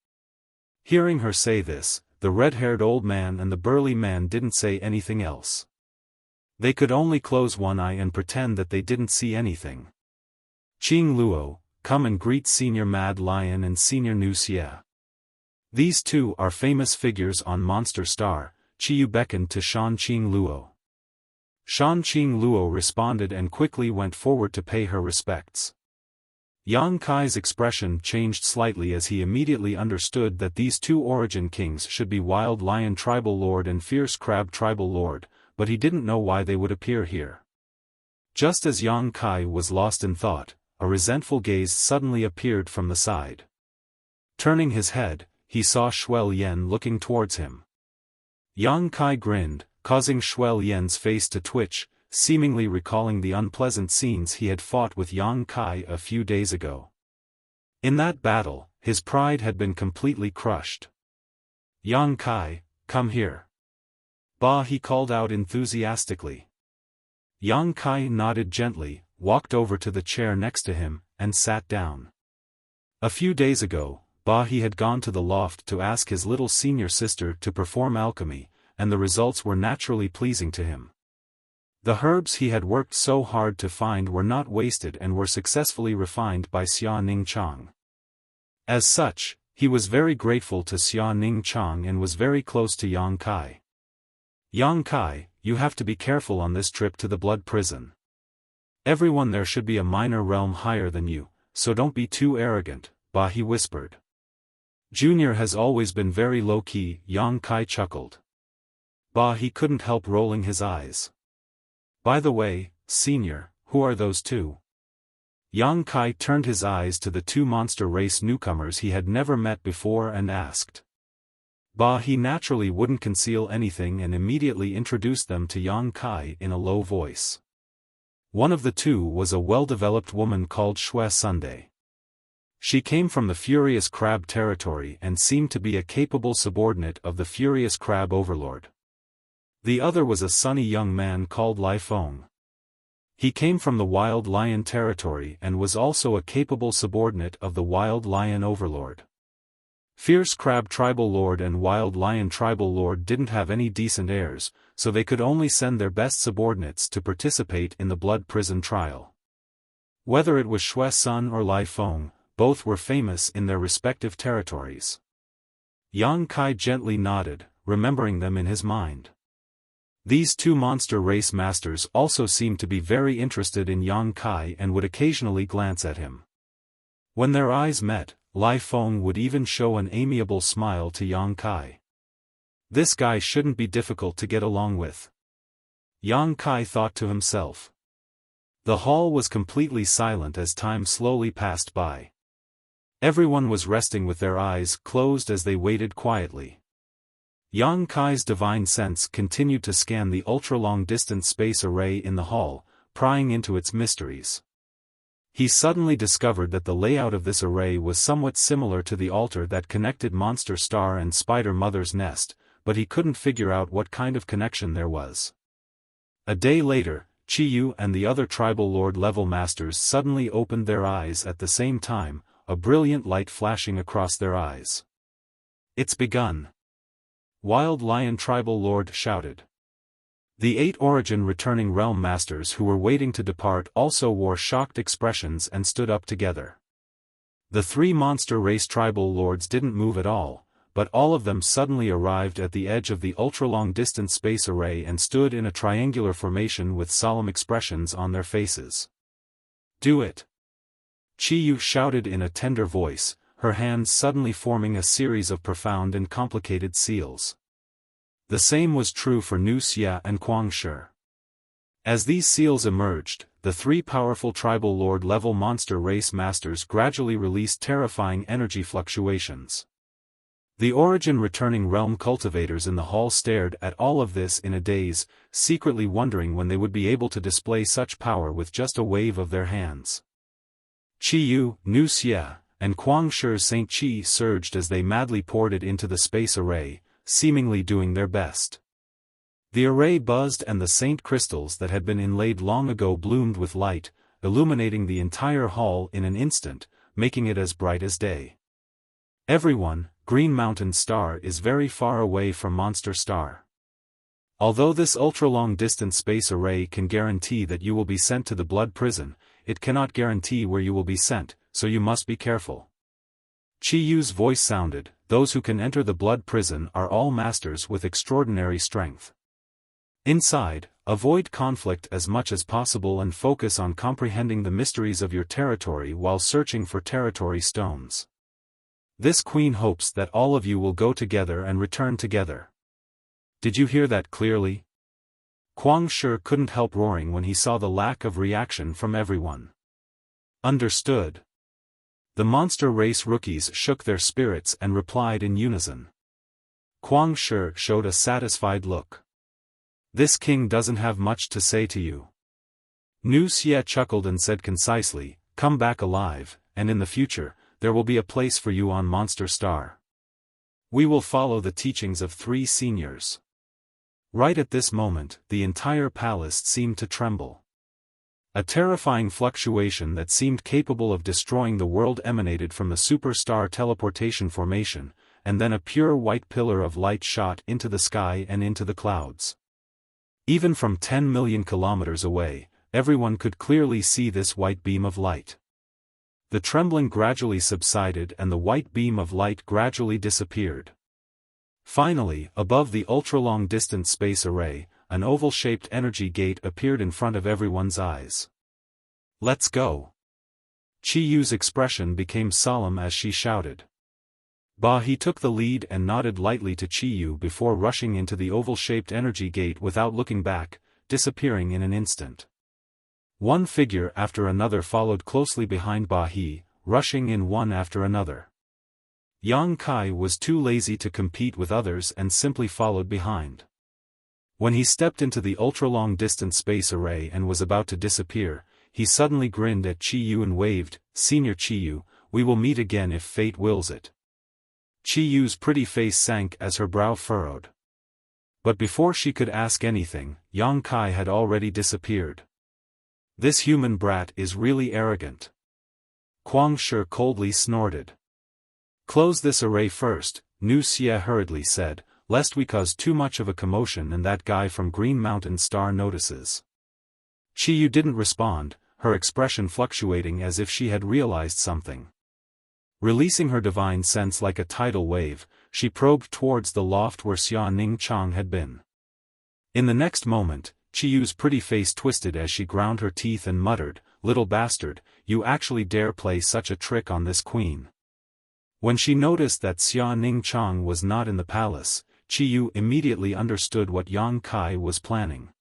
Hearing her say this, the red-haired old man and the burly man didn't say anything else. They could only close one eye and pretend that they didn't see anything. "Qing Luo, come and greet Senior Mad Lion and Senior Wuxia. These two are famous figures on Monster Star." Chiyu beckoned to Shan Qing Luo. Shan Qing Luo responded and quickly went forward to pay her respects. Yang Kai's expression changed slightly as he immediately understood that these two origin kings should be Wild Lion Tribal Lord and Fierce Crab Tribal Lord, but he didn't know why they would appear here. Just as Yang Kai was lost in thought, a resentful gaze suddenly appeared from the side. Turning his head, he saw Shuel Yen looking towards him. Yang Kai grinned, causing Shuel Yen's face to twitch, seemingly recalling the unpleasant scenes he had fought with Yang Kai a few days ago. In that battle, his pride had been completely crushed. "Yang Kai, come here." "Bah," he called out enthusiastically. Yang Kai nodded gently, walked over to the chair next to him, and sat down. A few days ago, Bah he had gone to the loft to ask his little senior sister to perform alchemy, and the results were naturally pleasing to him. The herbs he had worked so hard to find were not wasted and were successfully refined by Xia Ningchang. As such, he was very grateful to Xia Ningchang and was very close to Yang Kai. Yang Kai, you have to be careful on this trip to the blood prison. Everyone there should be a minor realm higher than you, so don't be too arrogant, Ba he whispered. Junior has always been very low-key, Yang Kai chuckled. Ba he couldn't help rolling his eyes. By the way, Senior, who are those two? Yang Kai turned his eyes to the two monster race newcomers he had never met before and asked. Ba he naturally wouldn't conceal anything and immediately introduced them to Yang Kai in a low voice. One of the two was a well-developed woman called Shui Sunday. She came from the Furious Crab territory and seemed to be a capable subordinate of the Furious Crab Overlord. The other was a sunny young man called Lai Feng. He came from the Wild Lion territory and was also a capable subordinate of the Wild Lion Overlord. Fierce Crab Tribal Lord and Wild Lion Tribal Lord didn't have any decent heirs, so they could only send their best subordinates to participate in the blood prison trial. Whether it was Shui Sun or Lai Feng, both were famous in their respective territories. Yang Kai gently nodded, remembering them in his mind. These two monster race masters also seemed to be very interested in Yang Kai and would occasionally glance at him. When their eyes met, Lai Feng would even show an amiable smile to Yang Kai. This guy shouldn't be difficult to get along with. Yang Kai thought to himself. The hall was completely silent as time slowly passed by. Everyone was resting with their eyes closed as they waited quietly. Yang Kai's divine sense continued to scan the ultra-long distance space array in the hall, prying into its mysteries. He suddenly discovered that the layout of this array was somewhat similar to the altar that connected Monster Star and Spider Mother's nest, but he couldn't figure out what kind of connection there was. A day later, Chi Yu and the other Tribal Lord level masters suddenly opened their eyes at the same time, a brilliant light flashing across their eyes. It's begun. Wild Lion Tribal Lord shouted. The 8 Origin returning realm masters who were waiting to depart also wore shocked expressions and stood up together. The 3 monster race tribal lords didn't move at all, but all of them suddenly arrived at the edge of the ultra-long distance space array and stood in a triangular formation with solemn expressions on their faces. Do it! Chi Yu shouted in a tender voice, her hands suddenly forming a series of profound and complicated seals. The same was true for Nu Xia and Kuang Shi. As these seals emerged, the 3 powerful tribal lord level monster race masters gradually released terrifying energy fluctuations. The Origin returning realm cultivators in the hall stared at all of this in a daze, secretly wondering when they would be able to display such power with just a wave of their hands. Chi Yu, Nu Xia, and Kuang Shi's Saint Qi surged as they madly poured it into the space array, seemingly doing their best. The array buzzed and the saint crystals that had been inlaid long ago bloomed with light, illuminating the entire hall in an instant, making it as bright as day. Everyone, Green Mountain Star is very far away from Monster Star. Although this ultra-long distance space array can guarantee that you will be sent to the blood prison, it cannot guarantee where you will be sent, so you must be careful. Chi Yu's voice sounded, those who can enter the blood prison are all masters with extraordinary strength. Inside, avoid conflict as much as possible and focus on comprehending the mysteries of your territory while searching for territory stones. This queen hopes that all of you will go together and return together. Did you hear that clearly? Kuang Shi couldn't help roaring when he saw the lack of reaction from everyone. Understood. The monster race rookies shook their spirits and replied in unison. Kuang Shi showed a satisfied look. This king doesn't have much to say to you. Nu Xie chuckled and said concisely, come back alive, and in the future, there will be a place for you on Monster Star. We will follow the teachings of 3 seniors. Right at this moment, the entire palace seemed to tremble. A terrifying fluctuation that seemed capable of destroying the world emanated from the superstar teleportation formation, and then a pure white pillar of light shot into the sky and into the clouds. Even from 10 million kilometers away, everyone could clearly see this white beam of light. The trembling gradually subsided and the white beam of light gradually disappeared. Finally, above the ultra-long-distance space array, an oval-shaped energy gate appeared in front of everyone's eyes. "Let's go!" Chi-Yu's expression became solemn as she shouted. Ba-He took the lead and nodded lightly to Chi-Yu before rushing into the oval-shaped energy gate without looking back, disappearing in an instant. One figure after another followed closely behind Ba-He, rushing in one after another. Yang Kai was too lazy to compete with others and simply followed behind. When he stepped into the ultra-long-distance space array and was about to disappear, he suddenly grinned at Chi-Yu and waved, "Senior Chi-Yu, we will meet again if fate wills it." Chi-Yu's pretty face sank as her brow furrowed. But before she could ask anything, Yang Kai had already disappeared. "This human brat is really arrogant." Kuang Shi coldly snorted. "Close this array first," Wuxia hurriedly said, "lest we cause too much of a commotion and that guy from Green Mountain Star notices." Chi-Yu didn't respond, her expression fluctuating as if she had realized something. Releasing her divine sense like a tidal wave, she probed towards the loft where Xia Ningchang had been. In the next moment, Chi-Yu's pretty face twisted as she ground her teeth and muttered, "Little bastard, you actually dare play such a trick on this queen." When she noticed that Xia Ningchang was not in the palace, Chi-Yu immediately understood what Yang Kai was planning.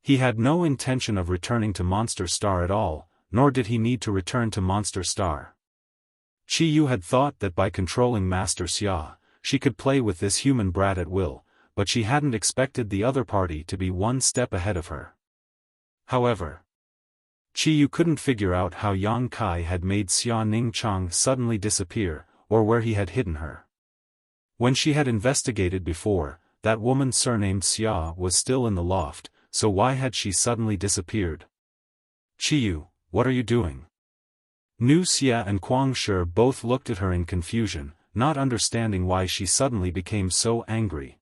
He had no intention of returning to Monster Star at all, nor did he need to return to Monster Star. Chi-Yu had thought that by controlling Master Xia, she could play with this human brat at will, but she hadn't expected the other party to be one step ahead of her. However, Chi-Yu couldn't figure out how Yang Kai had made Xia Ningchang suddenly disappear, or where he had hidden her. When she had investigated before, that woman surnamed Xia was still in the loft, so why had she suddenly disappeared? "Chi-Yu, what are you doing?" Wuxia and Kuang Shi both looked at her in confusion, not understanding why she suddenly became so angry.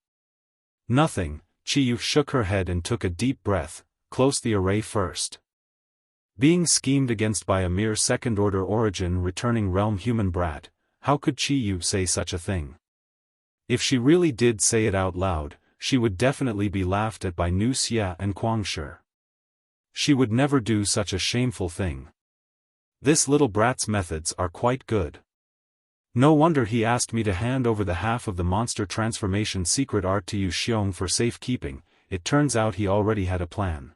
"Nothing," Chi-Yu shook her head and took a deep breath. "Close the array first." Being schemed against by a mere second-order origin returning realm human brat, how could Chi-Yu say such a thing? If she really did say it out loud, she would definitely be laughed at by Wuxia and Kuang Shi. She would never do such a shameful thing. This little brat's methods are quite good. No wonder he asked me to hand over the half of the monster transformation secret art to Yu Xiong for safekeeping. It turns out he already had a plan.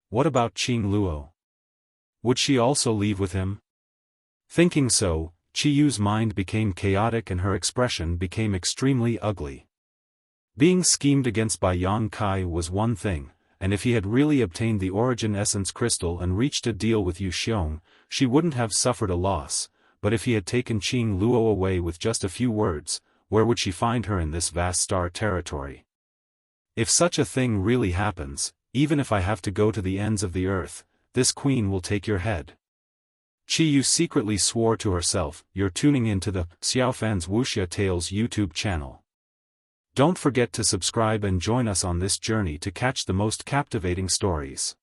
What about Qing Luo? Would she also leave with him? Thinking so, Chi-Yu's mind became chaotic and her expression became extremely ugly. Being schemed against by Yang Kai was one thing, and if he had really obtained the Origin Essence Crystal and reached a deal with Yu Xiong, she wouldn't have suffered a loss, but if he had taken Qing Luo away with just a few words, where would she find her in this vast star territory? If such a thing really happens, even if I have to go to the ends of the earth, this queen will take your head. Chi-Yu secretly swore to herself. You're tuning into the Xiaofan's Wuxia Tales YouTube channel. Don't forget to subscribe and join us on this journey to catch the most captivating stories.